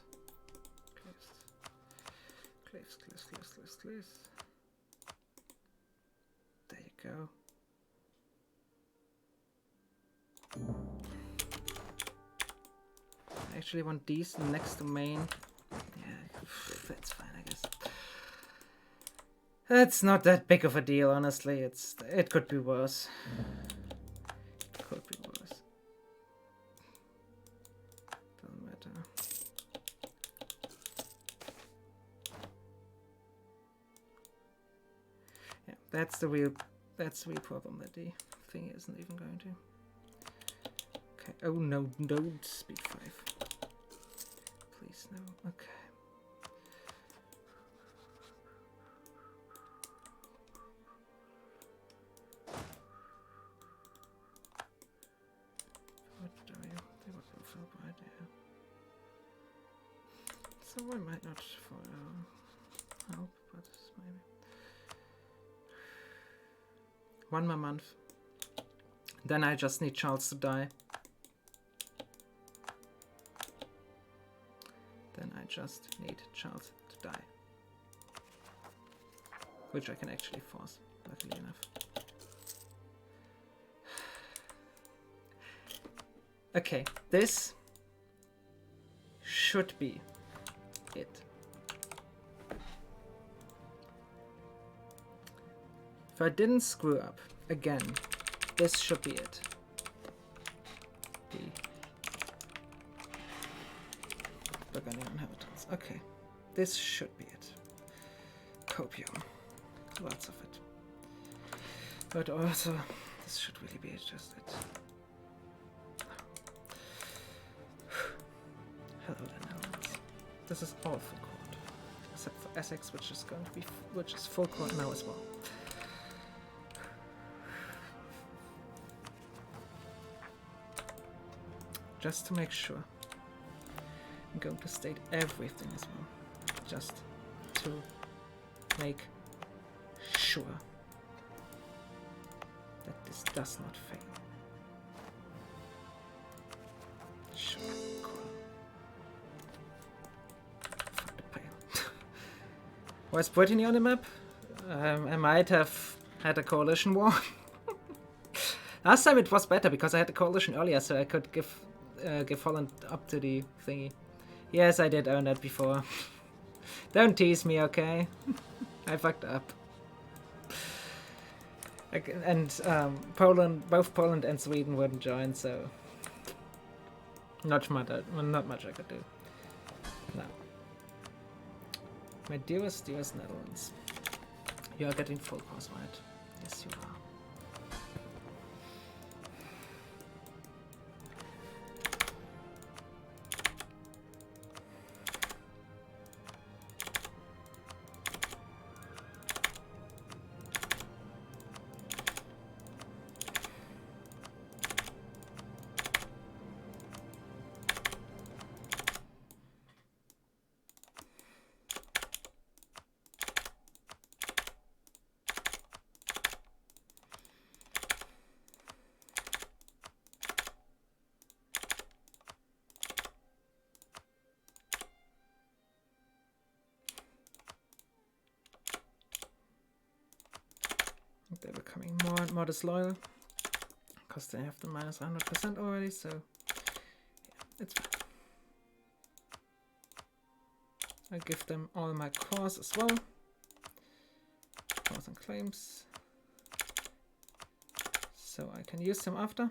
Claves. There you go. I actually want these next to main. Yeah, that's fine, I guess. It's not that big of a deal, honestly. It could be worse. Doesn't matter. Yeah, that's the real problem, that the thing isn't even going to. Okay. Oh no, speed 5. Please no. Okay. So I might not for help, but maybe 1 more month. Then I just need Charles to die. Which I can actually force, luckily enough. Okay, this should be it. If I didn't screw up again, this should be it. The Burgundy inhabitants. Okay, this should be it. Copium. Lots of it. But also, this should really be just it. Hello then, Netherlands. This is all full court, except for Essex, which is full court now as well. Just to make sure, I'm going to state everything as well, just to make sure that this does not fail. Sure, cool. Fuck the pale. Was Brittany on the map? I might have had a coalition war. Last time it was better because I had a coalition earlier, so I could give Holland up to the thingy. Yes, I did own that before. Don't tease me, okay? I fucked up. And both Poland and Sweden wouldn't join, so not much I could do. No. My dearest Netherlands, you are getting full course, right? Yes, you are. They're becoming more and more disloyal because they have the minus 100% already, so yeah, it's fine. I give them all my cores as well. Cores and claims. So I can use them after.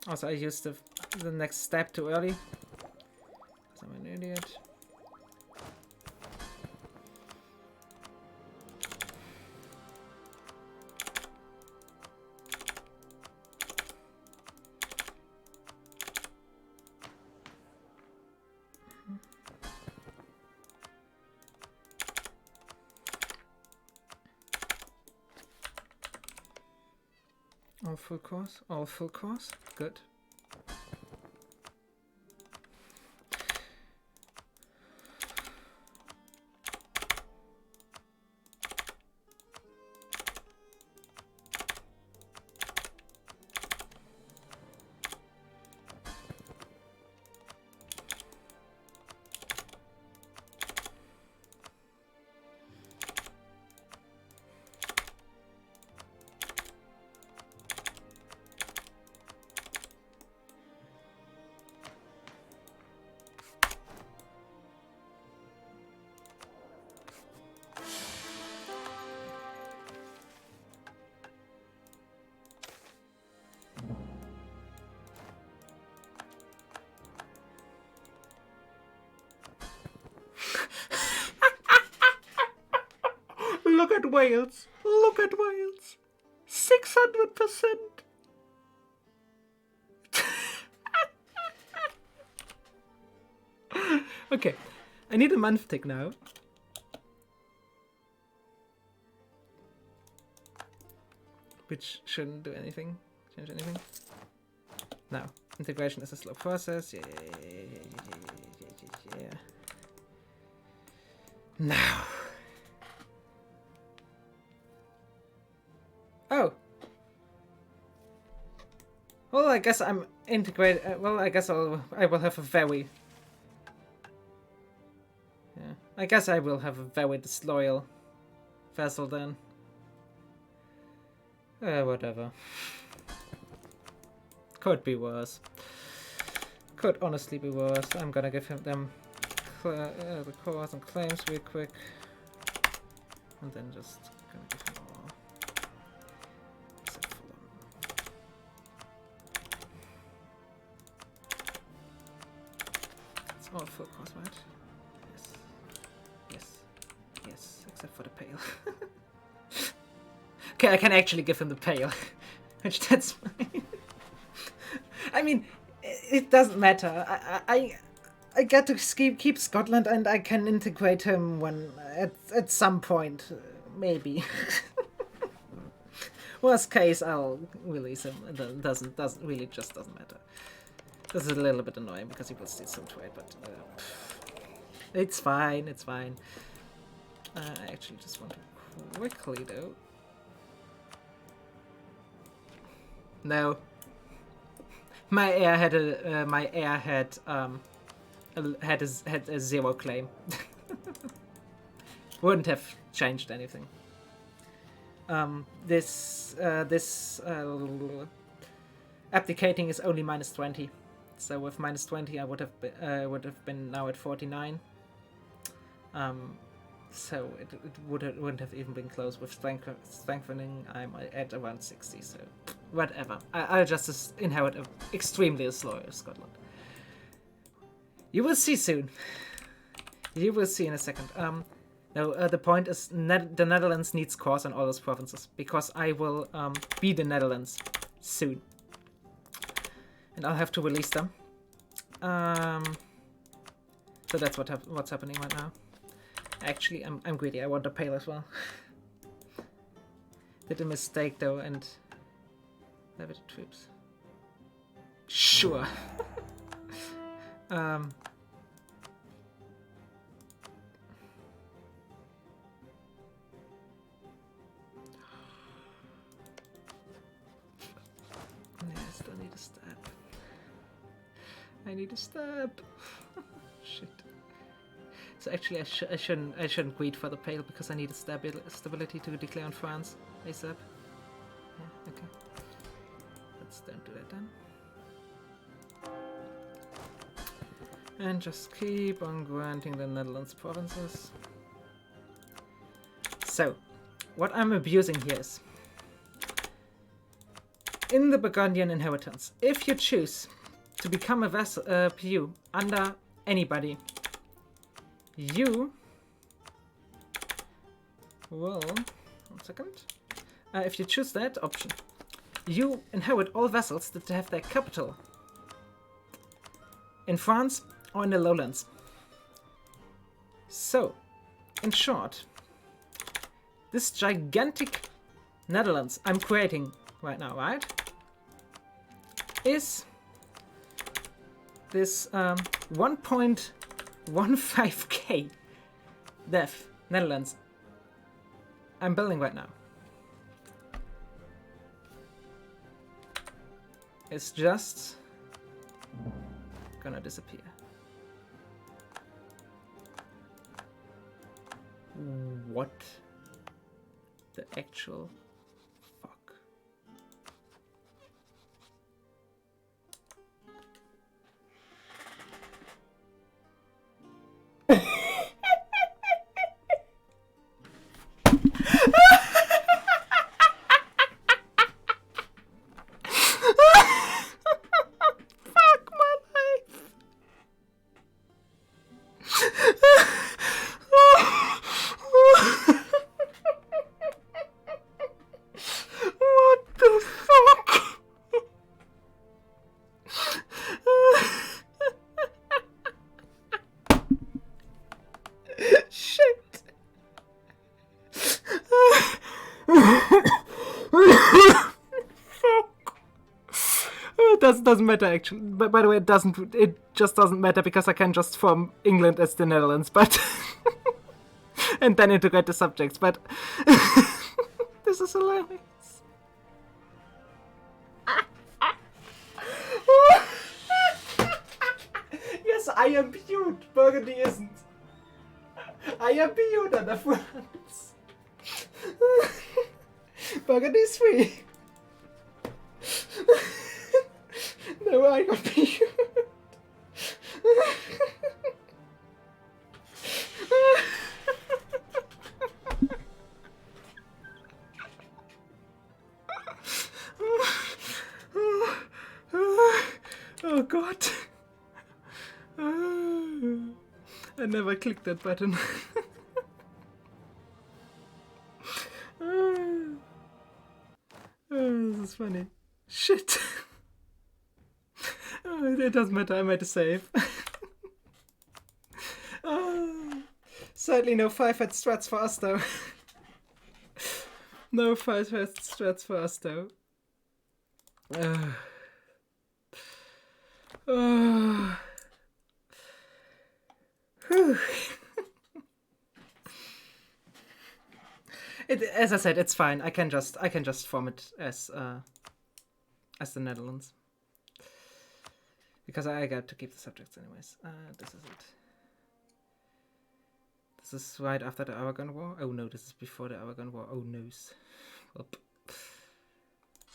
Also, I used the next step too early because I'm an idiot. All full course? All full course? Good. Look at Wales! Look at Wales! 600%! Okay, I need a month tick now. Which shouldn't do anything. Change anything. Now, integration is a slow process. Yeah. Now. Oh. Well, I guess I'm integrated. Well, I guess I will have a very. Yeah. I guess I will have a very disloyal vessel then. Whatever. Could be worse. Could honestly be worse. I'm gonna give them the cores and claims real quick. And then just gonna give him all. It's all full course, right? Yes. Yes. Yes, except for the pale. Okay, I can actually give him the pale. Which that's fine. I mean, it doesn't matter. I get to keep Scotland, and I can integrate him when at some point, maybe. Worst case, I'll release him. It doesn't matter. This is a little bit annoying because he will steal some trade, but it's fine. It's fine. I actually just want to quickly though. No. My heir had a 0 claim. Wouldn't have changed anything. This abdicating is only -20, so with -20 I would have been now at 49. So it wouldn't have even been close. With strengthening, I'm at around 60. So whatever. I'll just inherit an extremely slow Scotland. You will see soon. You will see in a second. No, the point is the Netherlands needs cores in all those provinces because I will be the Netherlands soon, and I'll have to release them. So that's what's happening right now. Actually, I'm greedy. I want the pale as well. Did a mistake though and levy troops. Sure. Yeah, I still need a stab. I need a stab. Shit. So actually, I shouldn't greed for the pale because I need a stability to declare on France ASAP. Yeah, okay. Let's don't do that then. And just keep on granting the Netherlands provinces. So, what I'm abusing here is in the Burgundian inheritance, if you choose to become a PU under anybody, you will, one second, if you choose that option, you inherit all vassals that have their capital in France or in the lowlands. So, in short, this gigantic Netherlands I'm creating right now, right? is this 1.15k dev Netherlands I'm building right now. It's just gonna disappear. What the actual fuck? Doesn't matter actually. But by the way, it just doesn't matter because I can just form England as the Netherlands, but and then integrate the subjects. But this is hilarious. Yes, I am cute. Burgundy isn't. I am cute under France. Burgundy is free. No, I got cute. Oh god. I never clicked that button. This is funny. Shit. It doesn't matter, I made a save. Sadly no 5-head strats for us though. No 5-head strats for us though. As I said, it's fine. I can just form it as the Netherlands. Because I got to keep the subjects anyways. This is it. This is right after the Aragon War. Oh no, this is before the Aragon War. Oh no. Oop.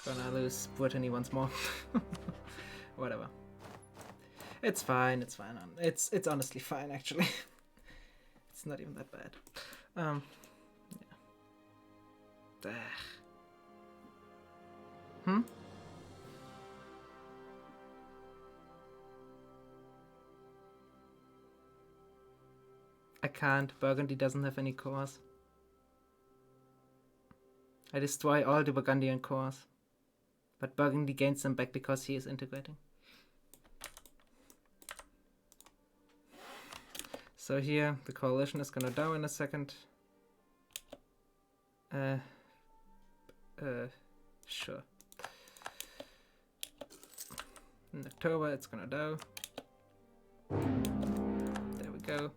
Gonna lose Brittany once more. Whatever. It's fine, it's fine. It's honestly fine actually. It's not even that bad. Yeah. I can't. Burgundy doesn't have any cores. I destroy all the Burgundian cores. But Burgundy gains them back because he is integrating. So here, the coalition is gonna die in a second. Sure. In October, it's gonna die. There we go.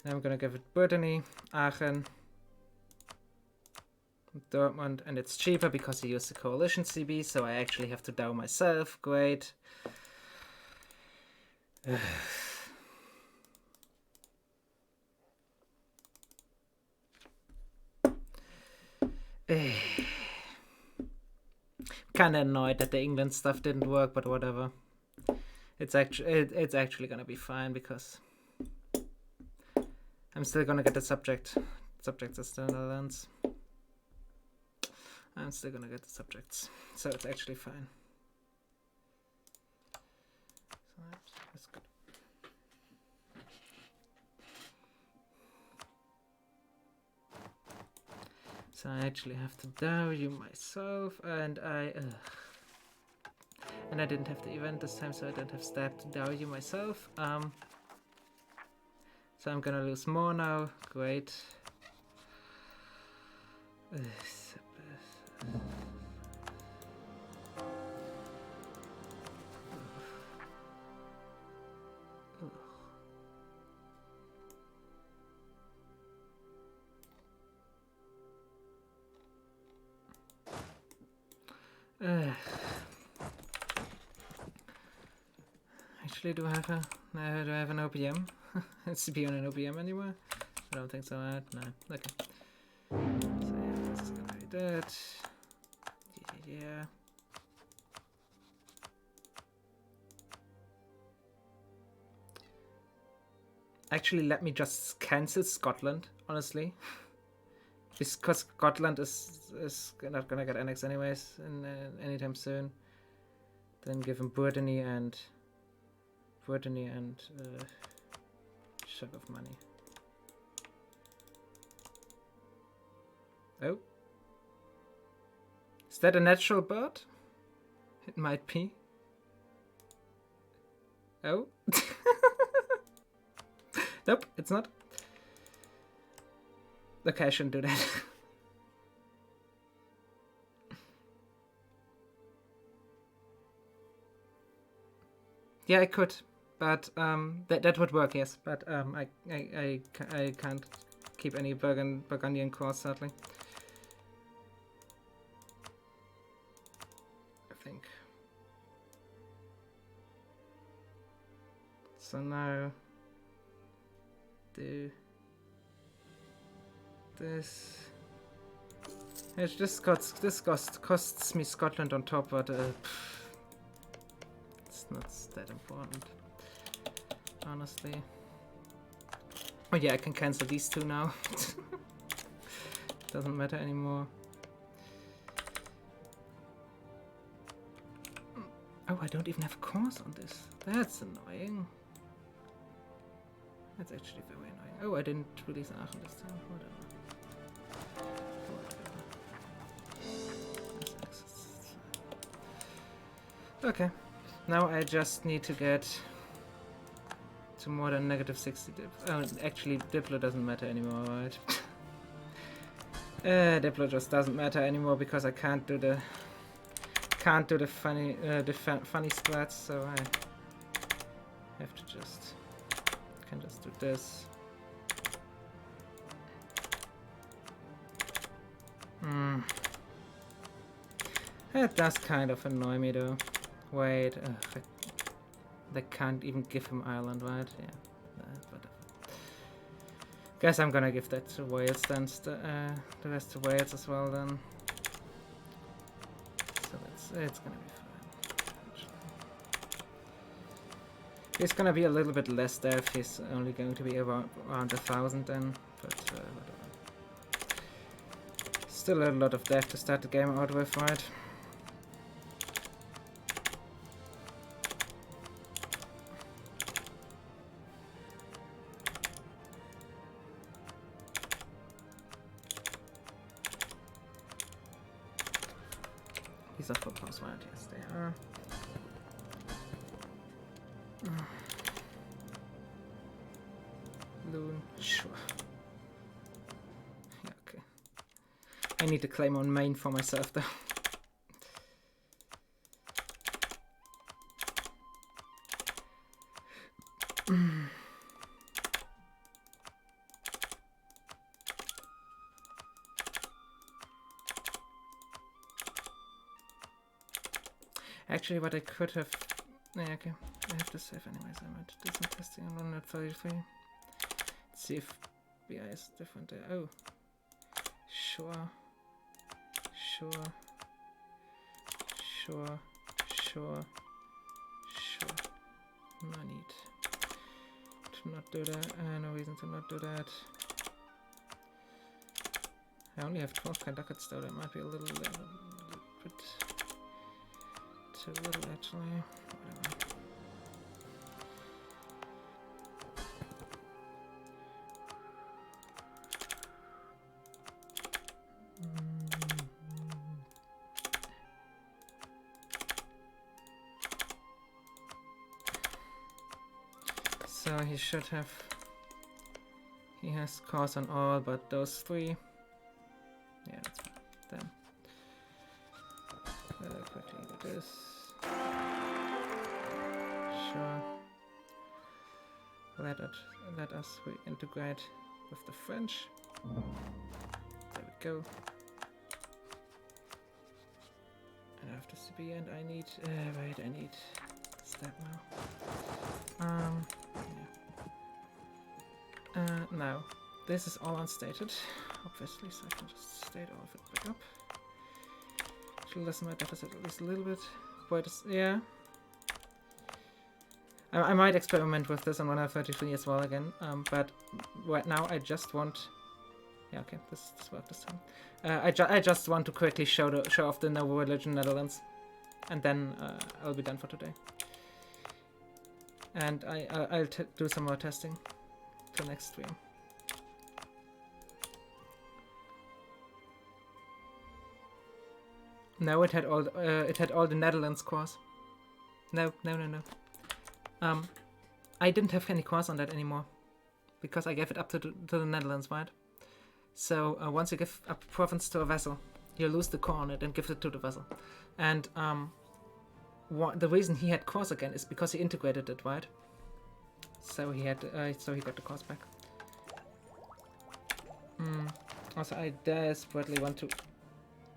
And I'm gonna give it Brittany, Aachen, Dortmund, and it's cheaper because he used the coalition CB, so I actually have to dow myself. Great. Kinda annoyed that the England stuff didn't work, but whatever. It's actually gonna be fine because I'm still gonna get the subjects as the Netherlands. I'm still gonna get the subjects, so it's actually fine. So that's good. So I actually have to dow you myself, and I didn't have the event this time, so I don't have stab to dow you myself. So I'm gonna lose more now. Great. Actually, do I have a? No, do I have an OPM? It's to be on an OPM anywhere? I don't think so. No. Okay. So yeah, this is gonna be that. Yeah. Actually, let me just cancel Scotland, honestly. Because Scotland is not gonna get annexed anyways in anytime soon. Then give him Burgundy and chunk of money. Oh, is that a natural bird? It might be. Oh, nope, it's not. Okay, I shouldn't do that. Yeah, I could, but that would work, yes. But I can't keep any Burgundian cores, sadly. I think. So now do this. It just costs me Scotland on top, but it's not that important, honestly. Oh yeah, I can cancel these two now. Doesn't matter anymore. Oh, I don't even have cores on this. That's annoying. That's actually very annoying. Oh, I didn't release Aachen this time. Whatever. Okay. Now I just need to get to more than -60 dip. Oh, actually, Diplo doesn't matter anymore, right? Diplo just doesn't matter anymore because I can't do the funny splats, so I have to can just do this. That does kind of annoy me though. Wait, they can't even give him Ireland, right? Yeah, whatever. Guess I'm gonna give that to Wales then, the rest to Wales as well then. So it's gonna be fine. He's gonna be a little bit less deaf. He's only going to be around 1,000 then, but whatever. Still a lot of death to start the game out with, right? These are footballs, right? Yes, they are. Loon, sure. Yeah, okay. I need to claim on main for myself though. Actually, what I could have... Yeah, okay. I have to save anyways. I might do some testing on 133. Let's see if BI is different there. Oh. Sure. No need to not do that. No reason to not do that. I only have 12 conducts though. That might be a little bit too little actually. Whatever. So he should have... He has cores on all but those three. Yeah, that's fine. this. Sure. Let us reintegrate with the French. There we go. And after CB, and I need wait, I need step now. Now this is all unstated, obviously, so I can just state all of it back up. Should lessen my deficit at least a little bit. Wait, yeah. I might experiment with this on 133 as well again, but right now I just want... Yeah, okay, this worked this time. I just want to quickly show off the noble religion Netherlands, and then I'll be done for today. And I'll do some more testing till next stream. No, it had all the Netherlands cores. No. I didn't have any cores on that anymore because I gave it up to the Netherlands, right? So once you give a province to a vassal, you lose the core on it and give it to the vassal. And the reason he had cores again is because he integrated it, right? So he had, so he got the cores back. Also, I desperately want to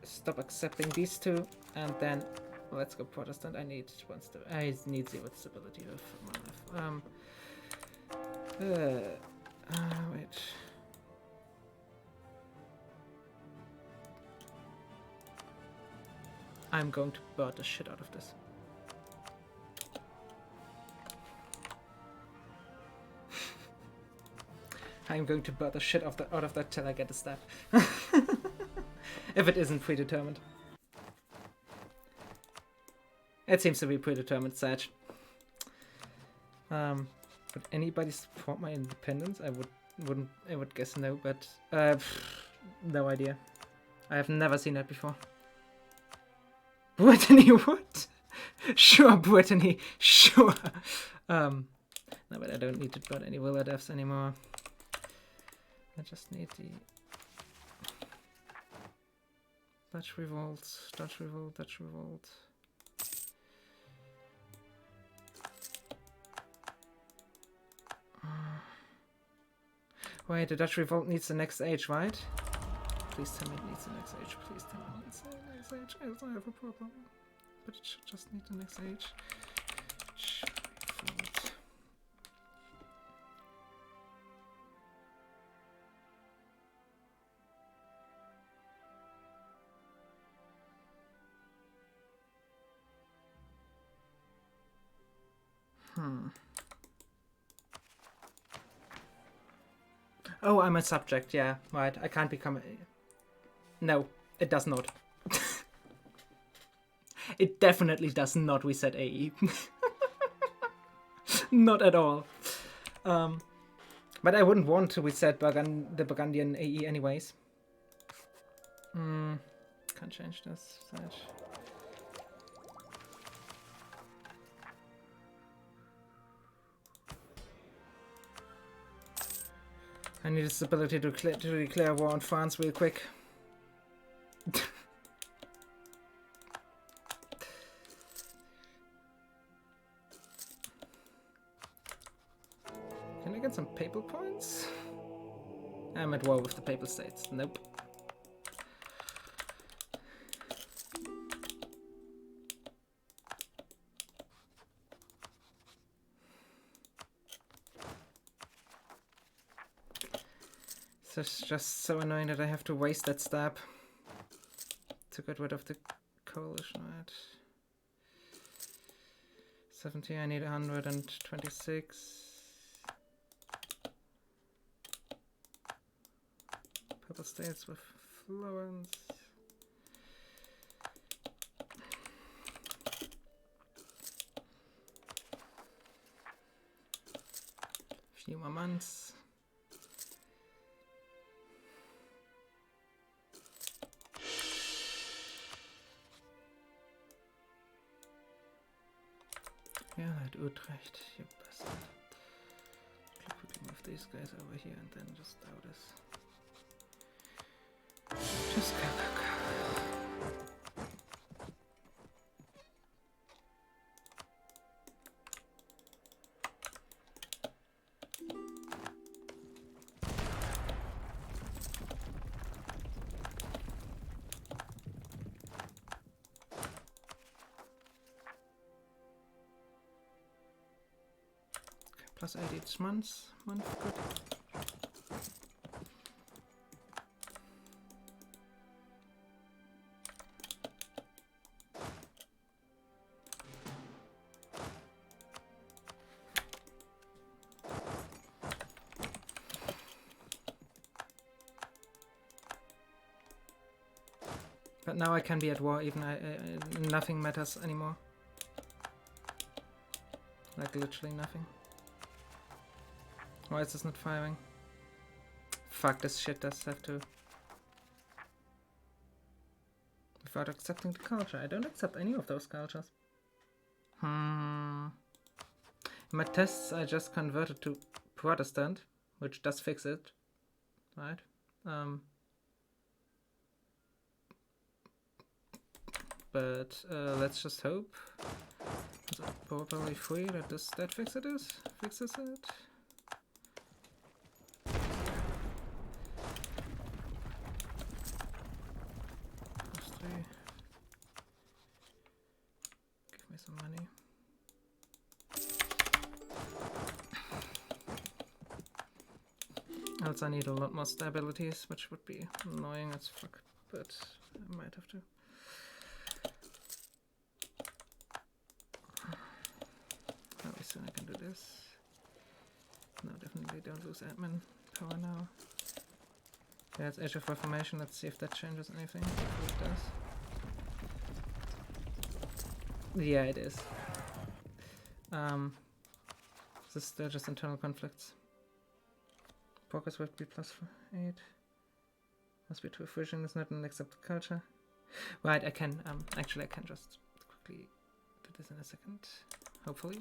stop accepting these two, and then let's go Protestant. I need I need 0 stability of my life. Wait. I'm going to burn the shit out of this. I'm going to burn the shit out of that till I get a stab. If it isn't predetermined. It seems to be predetermined, Sag. Would anybody support my independence? I would guess no, but no idea. I have never seen that before. Brittany would? Sure, Brittany, sure. No, but I don't need to burn any Willa devs anymore. I just need the Dutch revolt, Dutch revolt, Dutch revolt. Wait, the Dutch revolt needs the next age, right? Please tell me it needs the next age. Please tell me it needs the next age. I don't have a problem. But it should just need the next age. Revolt. Oh, I'm a subject, yeah, right. I can't become a... No, it does not. It definitely does not reset AE. Not at all. But I wouldn't want to reset the Burgundian AE anyways. Can't change this. I need this ability to declare war on France real quick. Can I get some papal points? I'm at war with the papal states. Nope. It's just so annoying that I have to waste that stab to get rid of the coalition, right? 70, I need 126. Purple states with Florence. Few more months. Yeah, at Utrecht, you bastard. Quickly move these guys over here and then just do this. Just go. Plus 8 each month. Good. But now I can be at war, even nothing matters anymore. Like literally nothing. Why is this not firing? Fuck, this shit does have to... Without accepting the culture. I don't accept any of those cultures. In my tests I just converted to Protestant, which does fix it. Right? But let's just hope probably free that that fixes it. +3. Give me some money. Else I need a lot more stabilities, which would be annoying as fuck, but I might have to. How soon I can do this? No, definitely don't lose admin power now. Yeah, it's Age of Reformation. Let's see if that changes anything. Hopefully it does. Yeah, it is. This is still just internal conflicts. Progress would be +8. Must be too efficient. It's not an accepted culture. Right, I can actually I can just quickly do this in a second. Hopefully.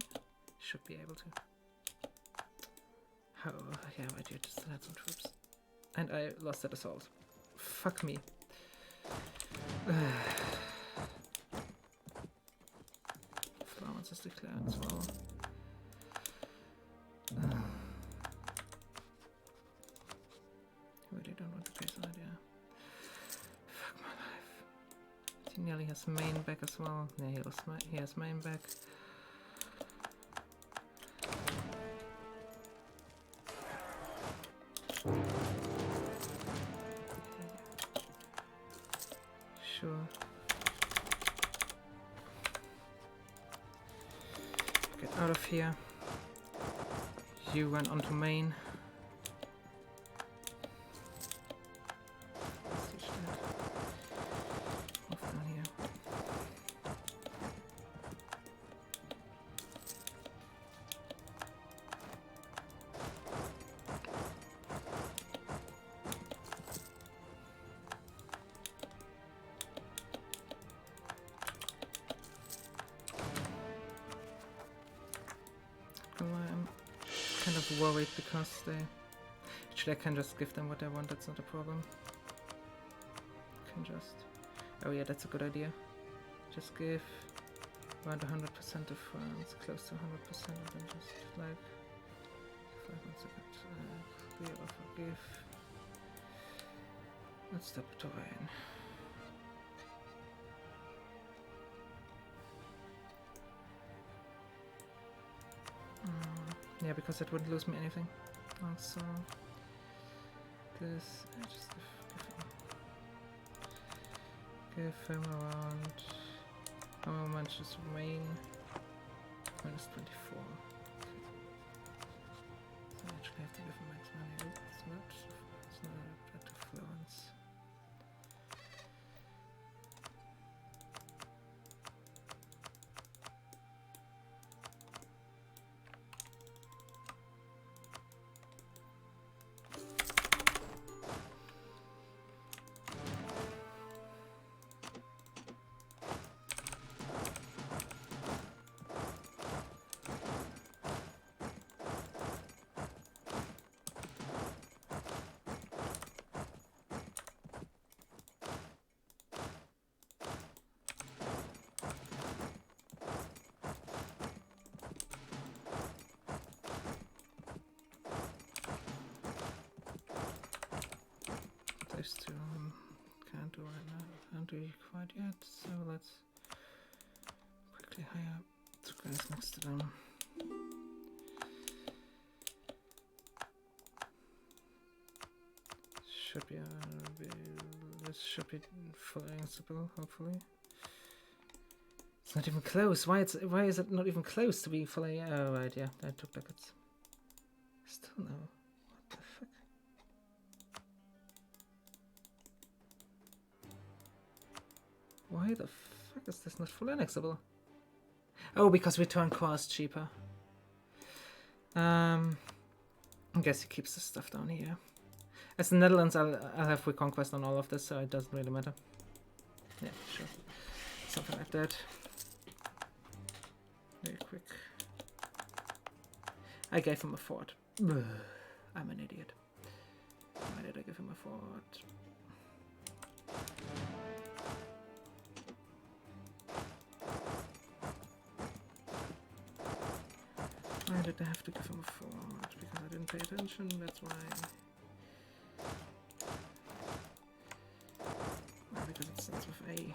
Should be able to. How? Yeah, right, you just had some troops. And I lost that assault. Fuck me. Florence is declared as well. Really don't want to pay side, yeah. Fuck my life. He nearly has main back as well. Yeah, he has main back. Sure. Get out of here. You run onto main. Move down here. I'm kind of worried because they... Actually, I can just give them what they want, that's not a problem. I can just... Oh yeah, that's a good idea. Just give around 100% of France, close to 100%, and then just like... 1 second. Clear or forgive. Let's stop terrain. Yeah, because it wouldn't lose me anything. Also, this, just give him around, how much is main? -24. Okay. So I actually have to give him max money. Oops, it's not a to Florence. Those two can't do right now. Can't do quite yet, so let's quickly hire two guys next to them. should be, this should be fully accessible, hopefully. It's not even close. Why is it not even close to be fully? Oh right, yeah, I took tickets. Still no. What the fuck? Why the fuck is this not fully accessible? Oh, because return cost cheaper. I guess he keeps the stuff down here. As the Netherlands, I'll have reconquest on all of this, so it doesn't really matter. Yeah, sure. Something like that. Very quick. I gave him a fort. I'm an idiot. Why did I give him a fort? Why did I have to give him a fort? Because I didn't pay attention, that's why. Why? Because it starts with A.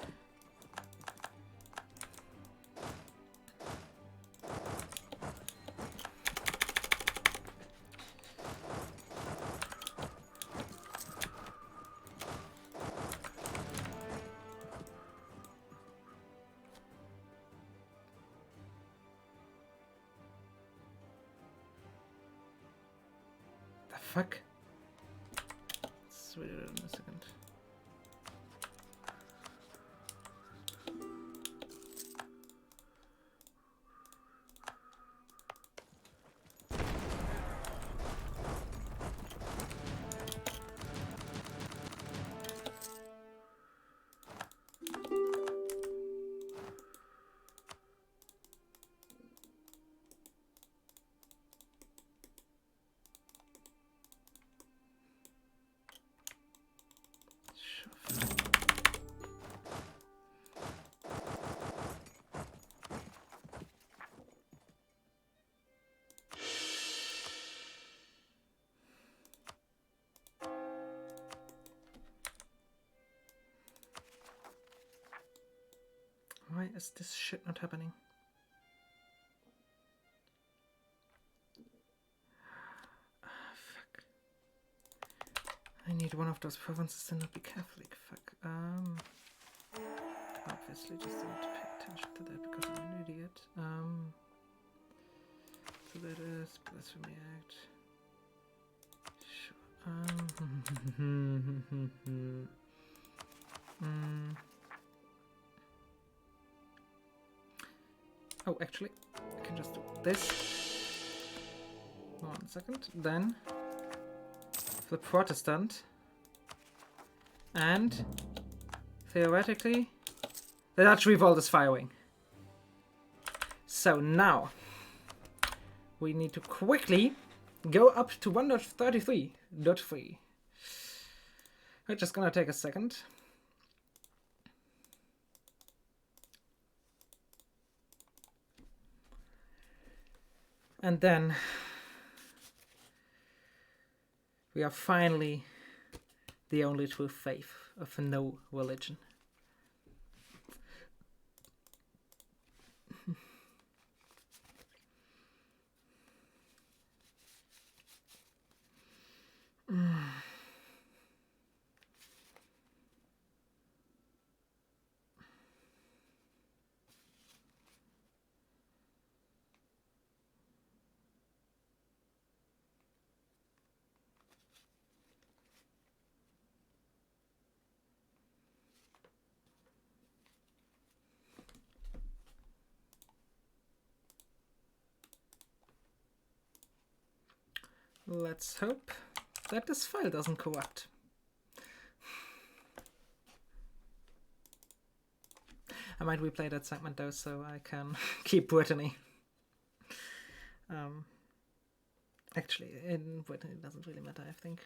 Fuck. Let's read it in a second. Why is this shit not happening? Fuck. I need one of those provinces to not be Catholic. Fuck. Obviously just don't pay attention to that because I'm an idiot. So that is Blasphemy Act. Sure. Oh, actually, I can just do this. 1 second. Then the Protestant, and theoretically, the Dutch Revolt is firing. So now we need to quickly go up to 1.33.3, which is gonna take a second. And then we are finally the only true faith of no religion. Let's hope that this file doesn't corrupt. I might replay that segment though, so I can keep Brittany. Actually, in Brittany it doesn't really matter, I think.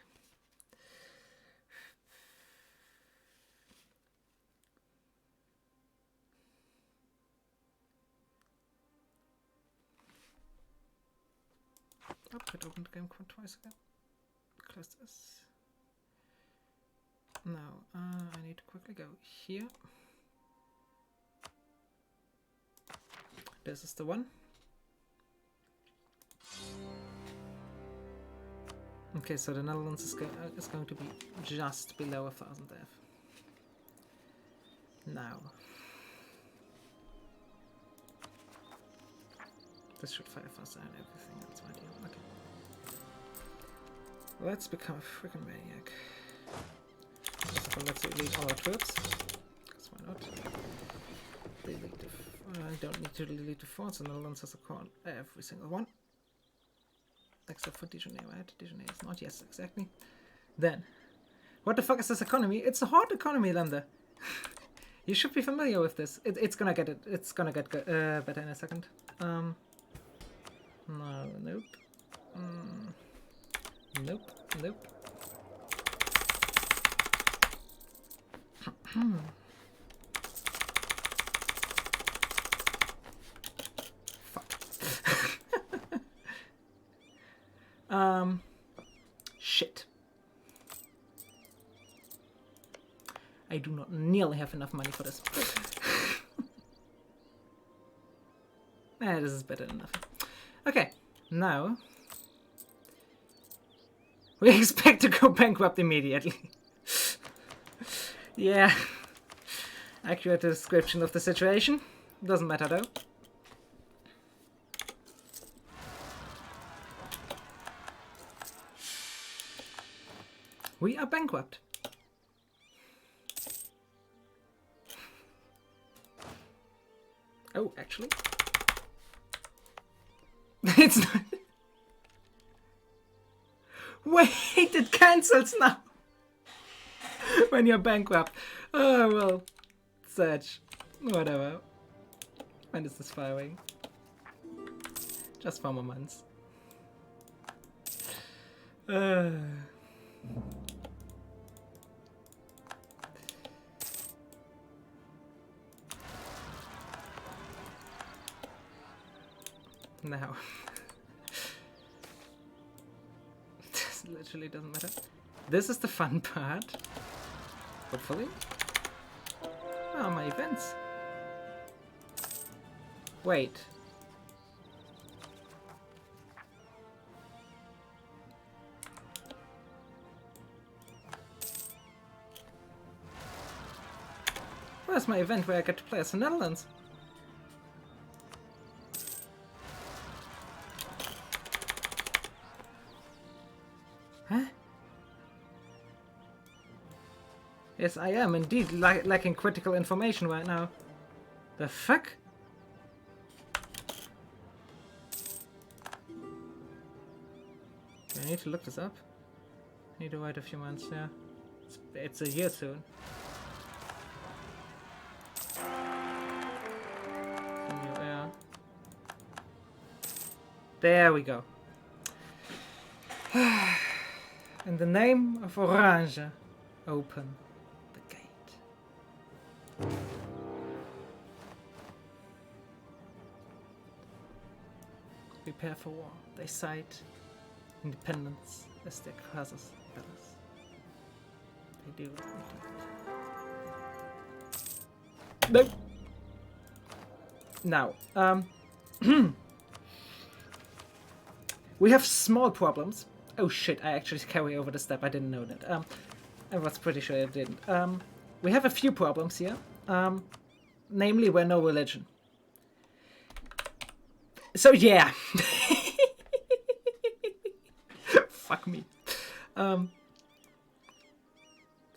Oh, it opened the game quite twice again. Close this. Now, I need to quickly go here. This is the one. Okay, so the Netherlands is going to be just below 1,000 death. Now. This should fire faster and everything, that's my deal. Okay. Let's become a freaking maniac. First of all, let's delete all our troops. Because why not? Delete the... I don't need to delete the forts, and the Netherlands has a con every single one. Except for Dijonais, right? Dijonais is not, yes, exactly. Then, what the fuck is this economy? It's a hard economy, Länder. You should be familiar with this. It's gonna get better in a second. No, nope. Nope, nope. Shit. I do not nearly have enough money for this. This is better than nothing. Okay, now we expect to go bankrupt immediately. Yeah, accurate description of the situation. Doesn't matter though. We are bankrupt. Oh, actually. It's not. Wait, it cancels now. When you're bankrupt. Oh, well. Search. Whatever. When is this firing? Just 4 more months. Now. This literally doesn't matter. This is the fun part. Hopefully. Oh, my events. Wait. Where's my event where I get to play as the Netherlands? Huh? Yes, I am indeed lacking critical information right now. The fuck? Do I need to look this up? I need to wait a few months, yeah. It's a year soon. There we go. In the name of Orange, open the gate. Prepare for war. They cite independence as their casus bellis. They do indeed. No. Now, we have small problems. Oh shit, I actually carry over the step. I didn't know that. I was pretty sure I didn't. We have a few problems here. Namely, we're no religion. So yeah. Fuck me.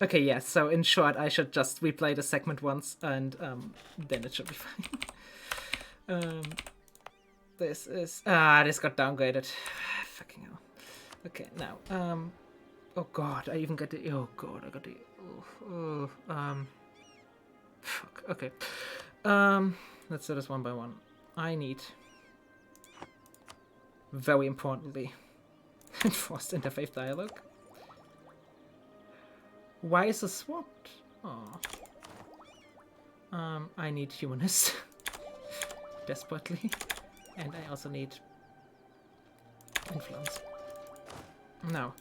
Okay, yeah, so in short, I should just replay the segment once, and then it should be fine. This is... this got downgraded. Fucking hell. Okay, now, oh god, I even got the... Oh god, I got the... fuck, okay. Let's do this one by one. I need... Very importantly... enforced interfaith dialogue. Why is this swapped? Oh. I need humanist. Desperately. And I also need influence. Now.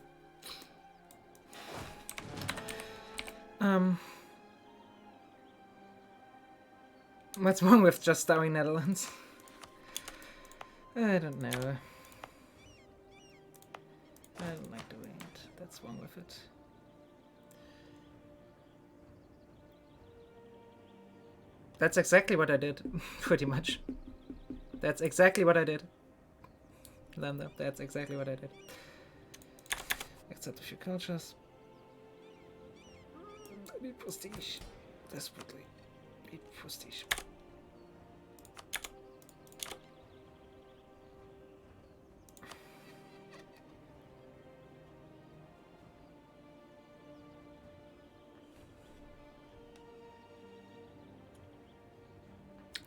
What's wrong with just starring Netherlands? I don't know. I don't like doing that's wrong with it. That's exactly what I did, pretty much. That's exactly what I did. Lambda, that's exactly what I did. Except a few cultures. I need prestige. Desperately. Need prestige.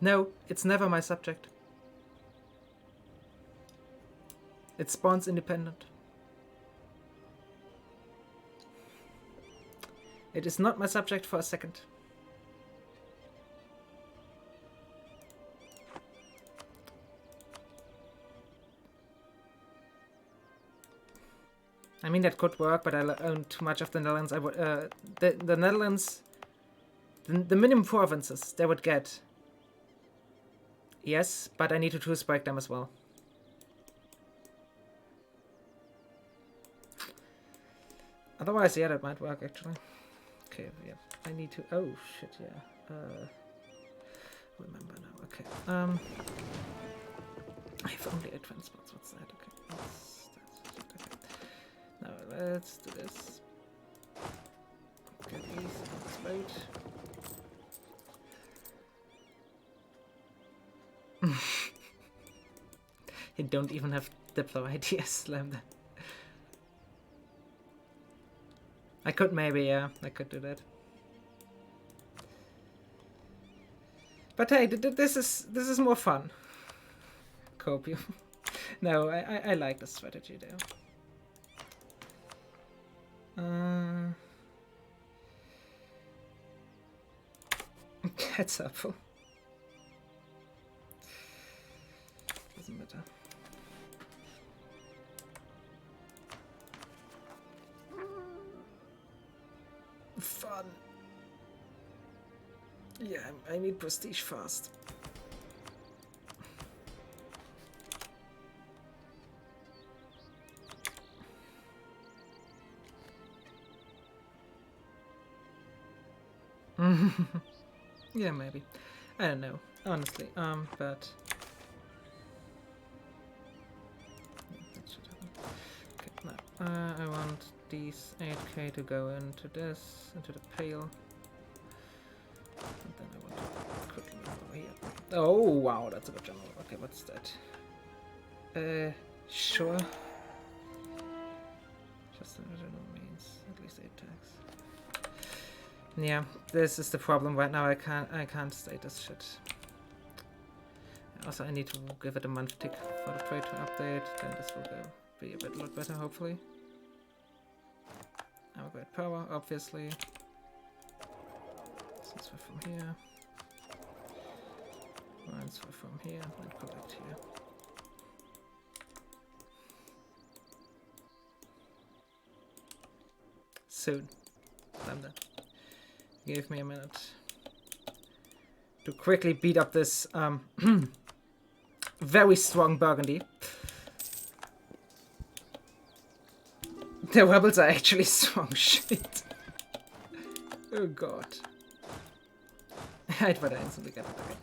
No, it's never my subject. It spawns independent. It is not my subject for a second. I mean, that could work, but I own too much of the Netherlands. I would, the Netherlands, the minimum provinces they would get. Yes, but I need to choose break them as well. Otherwise, yeah, that might work actually. Okay, yeah, I need to. Oh shit, yeah. Remember now. Okay. I have only 8 transports. What's that? Okay. That's okay. Now let's do this. Get these. Explode. You don't even have Diplo ideas, slam them. I could maybe, yeah, I could do that. But hey, this is more fun. Copium. No, I like the strategy there. That's helpful. Doesn't matter. Fun. Yeah, I need prestige fast. Yeah, maybe. I don't know, honestly. But that should happen. Okay, now I want these 8k to go into this, into the pail. And then I want to quickly move over here. Oh wow, that's a good general. Okay, what's that? Sure. Just an original means at least 8 tags. Yeah, this is the problem right now. I can't state this shit. Also, I need to give it a month tick for the trade to update. Then this will be a lot better, hopefully. Our great power, obviously. Transfer from here. Transfer from here and collect here. Soon. Done that. Give me a minute to quickly beat up this very strong Burgundy. The rebels are actually strong shit. Oh god. I'd rather instantly get it. Okay.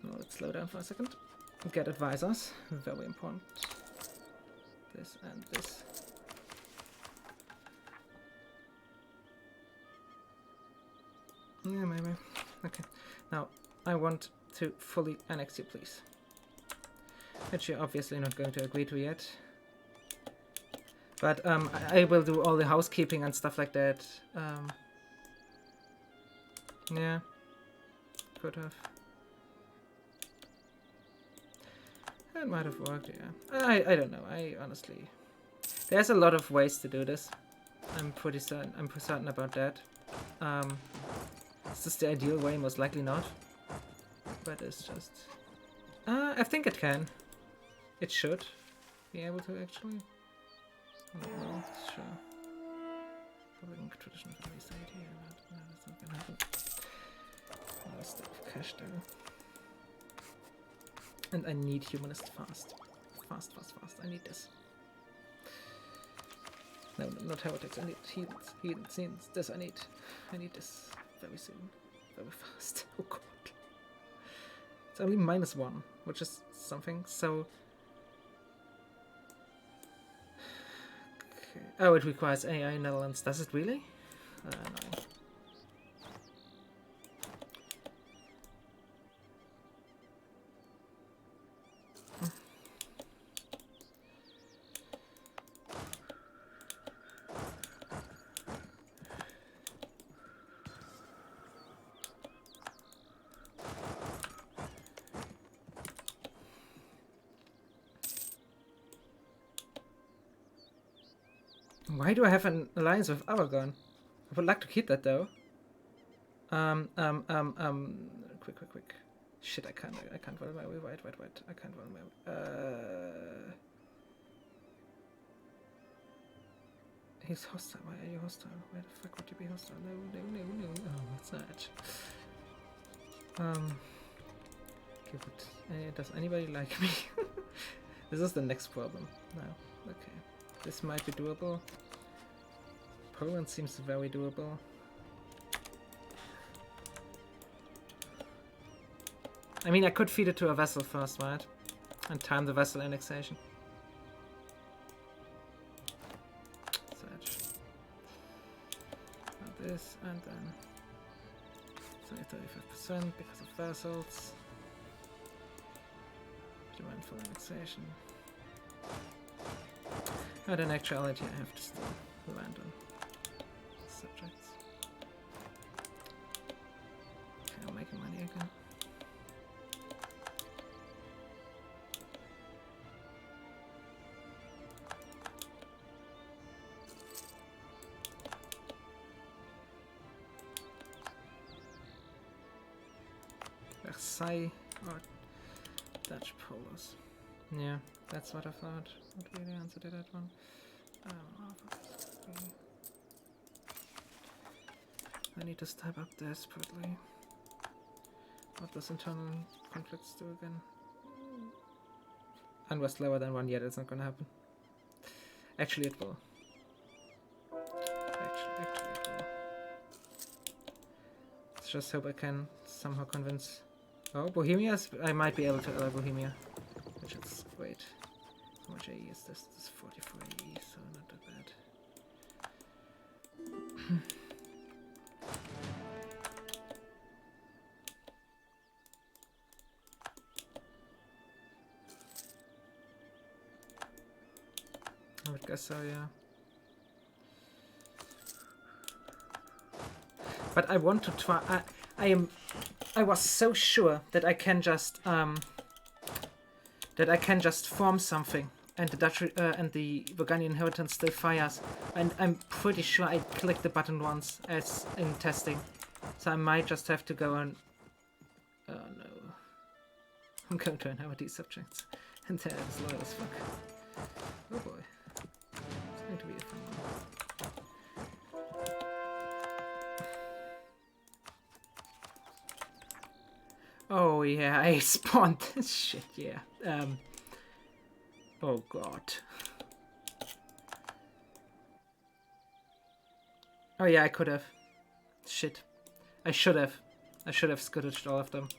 Well, let's slow down for a second. Get advisors. Very important. This and this. Yeah, maybe. Okay. Now, I want to fully annex you, please. Which you're obviously not going to agree to yet. But I will do all the housekeeping and stuff like that. Yeah. Could have. It might have worked, yeah. I don't know. I honestly... There's a lot of ways to do this. I'm pretty certain about that. Is this the ideal way? Most likely not. But it's just... I think it can. It should be able to, actually. I don't know. Sure. Following tradition from the side here. No, that's not gonna happen. No, stop cash there. And I need humanist fast. Fast, fast, fast. I need this. No, not heretics. I need heathens. Heathens. This I need. I need this very soon. Very fast. Oh god. It's only -1, which is something, so... Okay. Oh, it requires AI Netherlands. Does it really? No. Why do I have an alliance with Aragon? I would like to keep that though. Quick. Shit, I can't run my way. Wait. I can't run my way. He's hostile. Why are you hostile? Why the fuck would you be hostile? No. Oh, what's that? Okay, but does anybody like me? This is the next problem. No. Okay. This might be doable. Poland seems very doable. I mean, I could feed it to a vessel first, right? And time the vessel annexation. Such. This, and then... It's only 35% because of vessels. Demand for annexation. But in actuality, I have to still land on subjects. Okay, I'm making money again. Versailles or Dutch polos. Yeah, that's what I thought. What would be the answer to that one? I need to step up desperately. What does internal conflicts do again? Unrest lower than 1 yet, it's not gonna happen. Actually it will. Actually it will. Let's just hope I can somehow convince... Oh, Bohemia? I might be able to allow Bohemia. Which is great. How much AE is this? This is 44 AE, so not that bad. I would guess so, yeah. But I want to try. I was so sure that I can just form something, and the Dutch and the Burgundian inheritance still fires. And I'm pretty sure I clicked the button once as in testing, so I might just have to go and. Oh no! I'm going to inherit these subjects, and they're as loyal as fuck. Oh boy, it's going to be a fun one. Oh yeah, I spawned this shit, yeah. Oh god. Oh yeah, I could have. Shit. I should have scootaged all of them.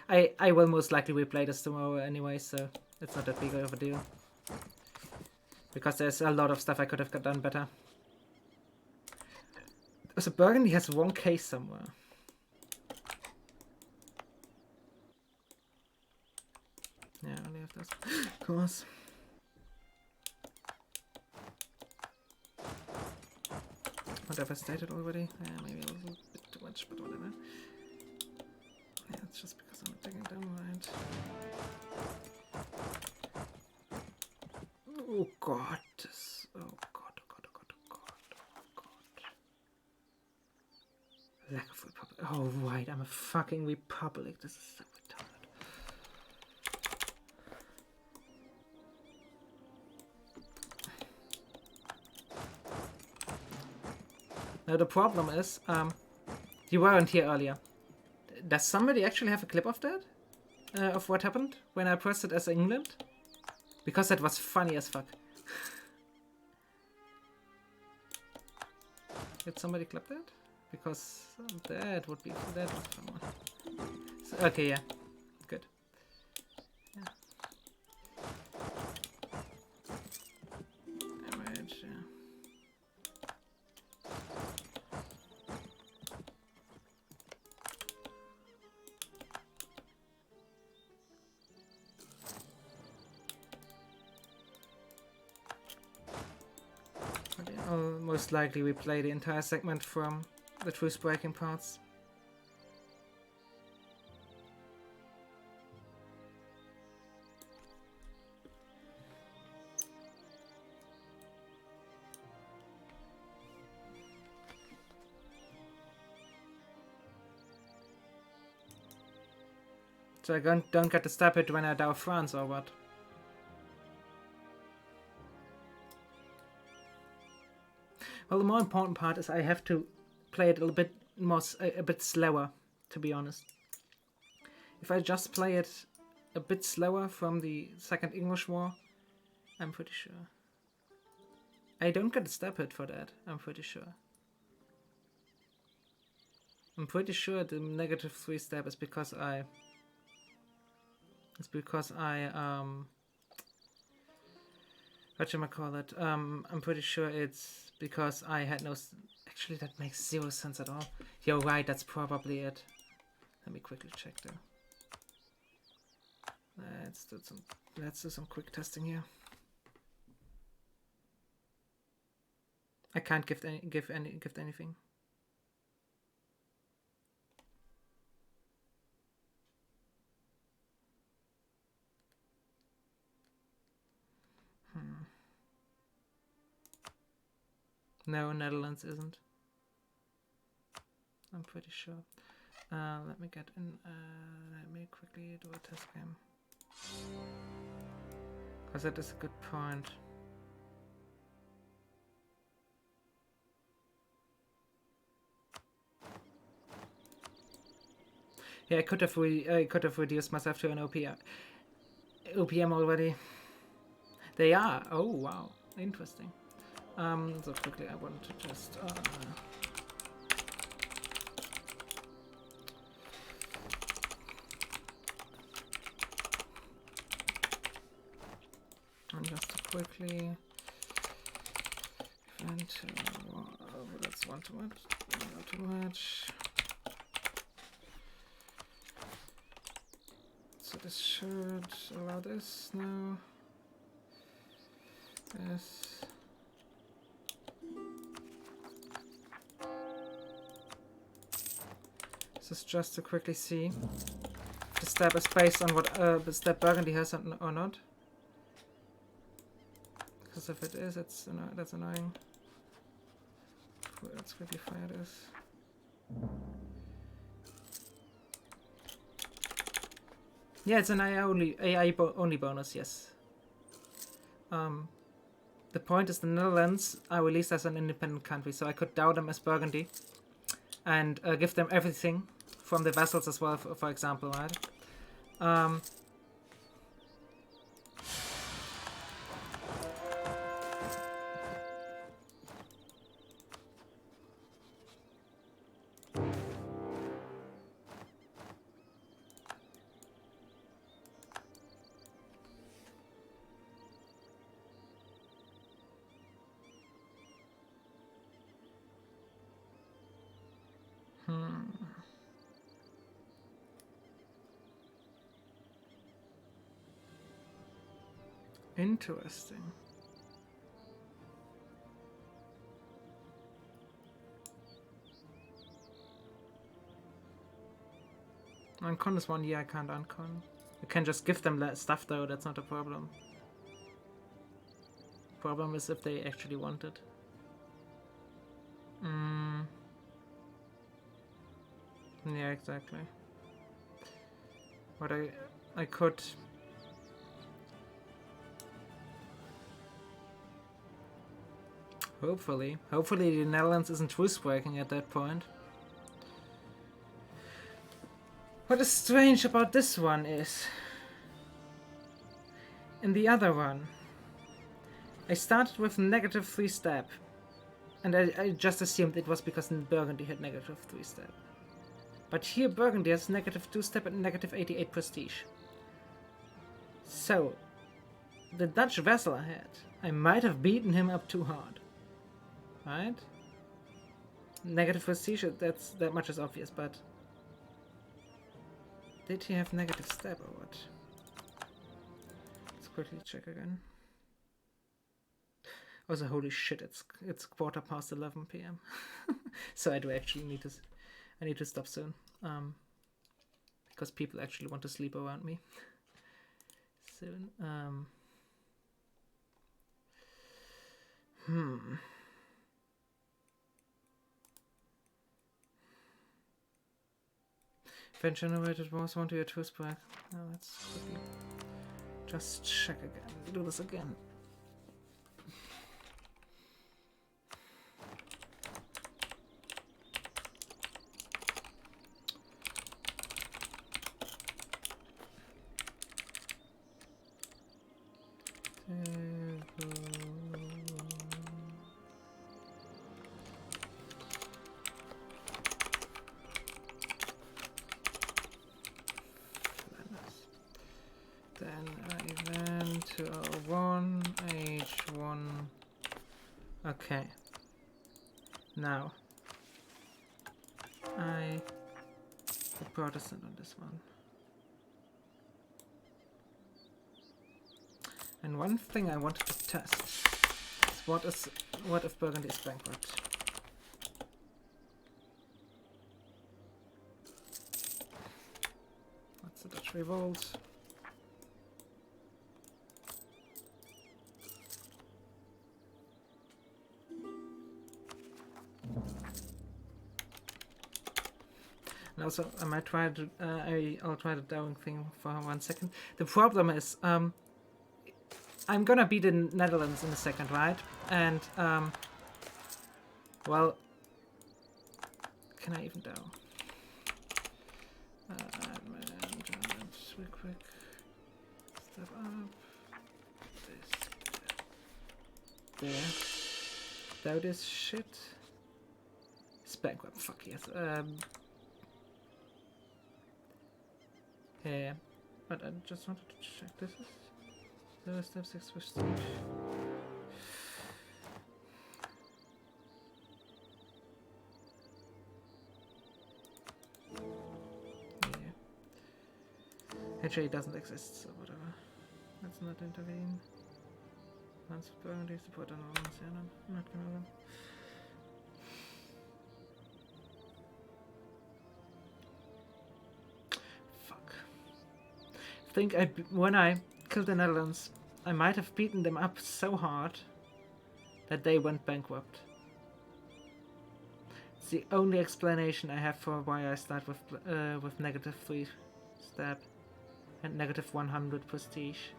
I will most likely replay this tomorrow anyway, so it's not that big of a deal. Because there's a lot of stuff I could have done better. So Burgundy has 1k somewhere. Yeah, I only have this. Of course. What have I stated already? Yeah, maybe a little bit too much, but whatever. Yeah, it's just because I'm digging down right. Oh god. Oh god. Lack of republic. Oh right, I'm a fucking republic. This is so retarded. Now the problem is, you weren't here earlier. Does somebody actually have a clip of that? Of what happened when I pressed it as England? Because that was funny as fuck. Did somebody clip that? Because that would be that was fun. So, okay, yeah, good. Yeah. Image, yeah. I'll most likely replay the entire segment from the truce breaking parts. So I don't get to stop it when I down France or what? Well, the more important part is I have to play it a little bit more, a bit slower, to be honest. If I just play it a bit slower from the Second English War, I'm pretty sure. I don't get a step hit for that, I'm pretty sure. I'm pretty sure the negative 3 step is because I... whatchamacallit, I'm pretty sure it's because I had no... Actually, that makes 0 sense at all. You're right, that's probably it. Let me quickly check though. Let's do some quick testing here. I can't gift anything. No, Netherlands isn't. I'm pretty sure. Let me get in. Let me quickly do a test game. Because that is a good point. Yeah, I could have reduced myself to an OPM already. They are. Oh wow, interesting. So quickly, I want to just. And just to quickly. Event. That's one too much. Not too much. So this should allow this now. Yes. This is just to quickly see if the step is based on what the step Burgundy has or not. Because if it is, that's annoying. Let's quickly fire this. Yeah, it's an AI only bonus, yes. The point is the Netherlands are released as an independent country, so I could dow them as Burgundy and give them everything from the vessels as well, for example, right? Interesting. Uncon is one, yeah, I can't uncon. You can just give them stuff though, that's not a problem. Problem is if they actually want it. Yeah, exactly. But I could... Hopefully the Netherlands isn't truce breaking at that point. What is strange about this one is, in the other one, I started with -3 step, and I just assumed it was because Burgundy had -3 step. But here Burgundy has -2 step and -88 prestige. So, the Dutch vassal I had, I might have beaten him up too hard. Right? Negative prestige, that much is obvious, but... Did he have negative step or what? Let's quickly check again. Also, holy shit, it's 11:15 p.m. So I do actually need to stop soon. Because people actually want to sleep around me. Soon. Event generated was 1 to your 2 spec. Now let's quickly just check again. Do this again. Okay. Now, I put Protestant on this one. And one thing I wanted to test is what if Burgundy is bankrupt? What's the Dutch revolt? And also, I might try to. I'll try the dowing thing for 1 second. The problem is, I'm gonna beat the Netherlands in a second, right? And well, can I even dow? Quick. Step up. There. Dow this shit. It's bankrupt. Fuck yes. Yeah, but I just wanted to check. This is 0 step 6 prestige. Yeah. HA doesn't exist, so whatever. Let's not intervene. Once Burgundy support on ones, yeah, no, not gonna. I think when I killed the Netherlands, I might have beaten them up so hard that they went bankrupt. It's the only explanation I have for why I start with -3 step and -100 prestige.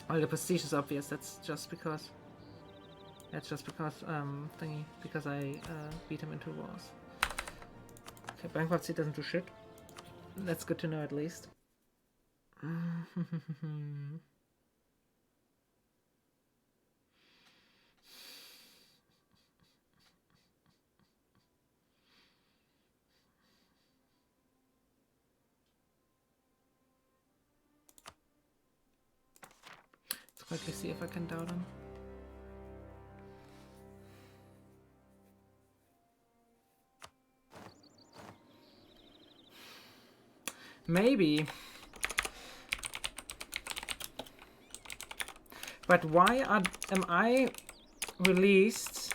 Well, the prestige is obvious. That's just because because I beat him in 2 wars. Okay, bankruptcy doesn't do shit. That's good to know at least. Let's quickly see if I can down him. Maybe. But why am I released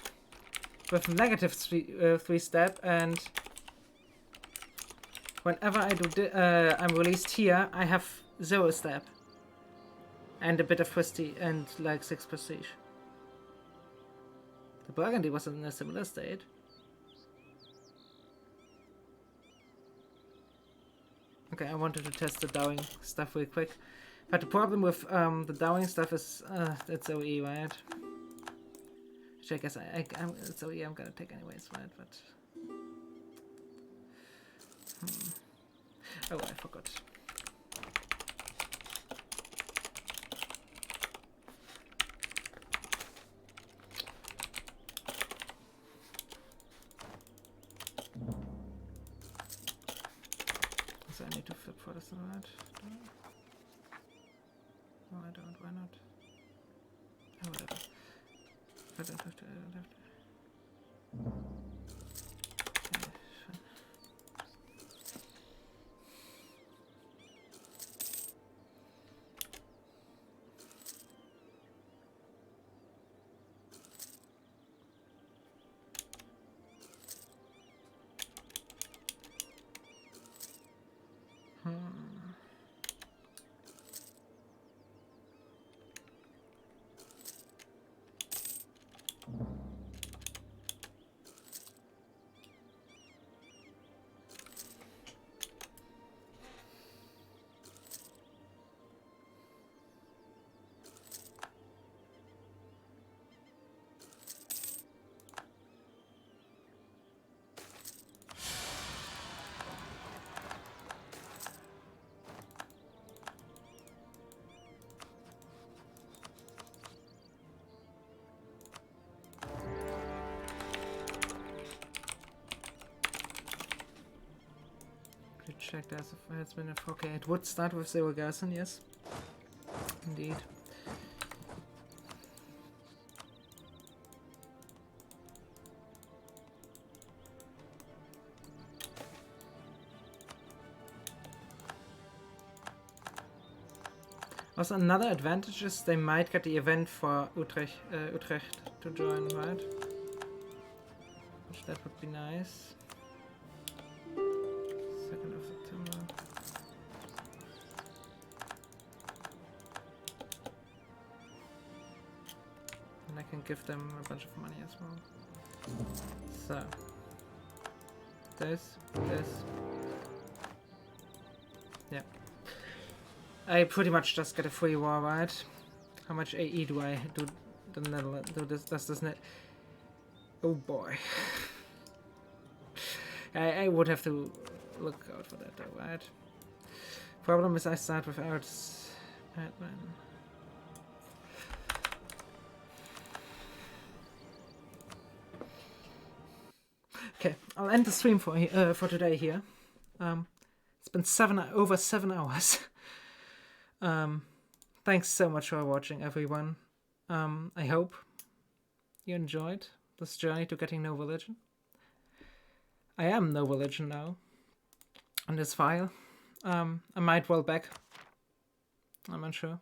with -3 step, and whenever I do I'm released here, I have 0 step and a bit of prestige and like 6 prestige. The Burgundy was in a similar state. Okay, I wanted to test the dowing stuff real quick. But the problem with the dowing stuff is it's OE, right? Which I guess it's OE I'm gonna take anyways, right? But Oh, I forgot. So I need to flip for this or not? No, I don't. Why not? Oh, whatever. I don't have to. I don't have to. Okay, fine. Check that it's been a okay. It would start with 0 Garrison, yes. Indeed. Also another advantage is they might get the event for Utrecht to join, right? Which that would be nice. 2nd of September. And I can give them a bunch of money as well. So this. Yeah. I pretty much just get a free war, right? How much AE do I do the Netherlands do this does this net? Oh boy. I would have to look out for that though, right? Problem is I start without Batman. Okay, I'll end the stream for today here. It's been over 7 hours. Thanks so much for watching, everyone. I hope you enjoyed this journey to getting no religion. I am no religion now on this file. I might roll back. I'm unsure.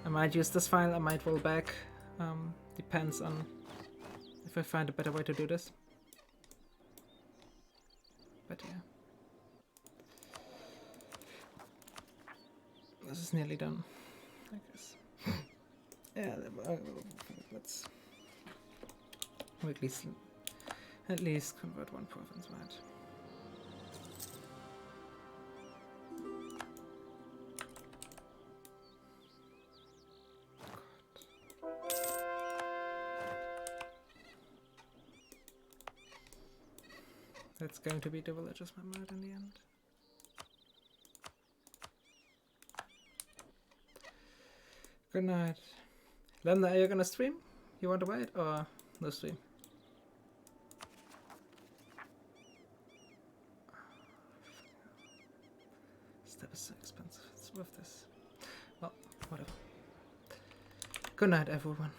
I might use this file, I might roll back. Depends on if I find a better way to do this. But yeah. This is nearly done, I guess. Yeah, let's at least convert one province, right? That's going to be the villages memorized in the end. Good night. Then are you gonna stream? You want to wait or no stream? Step is so expensive. It's worth this. Well, whatever. Good night, everyone.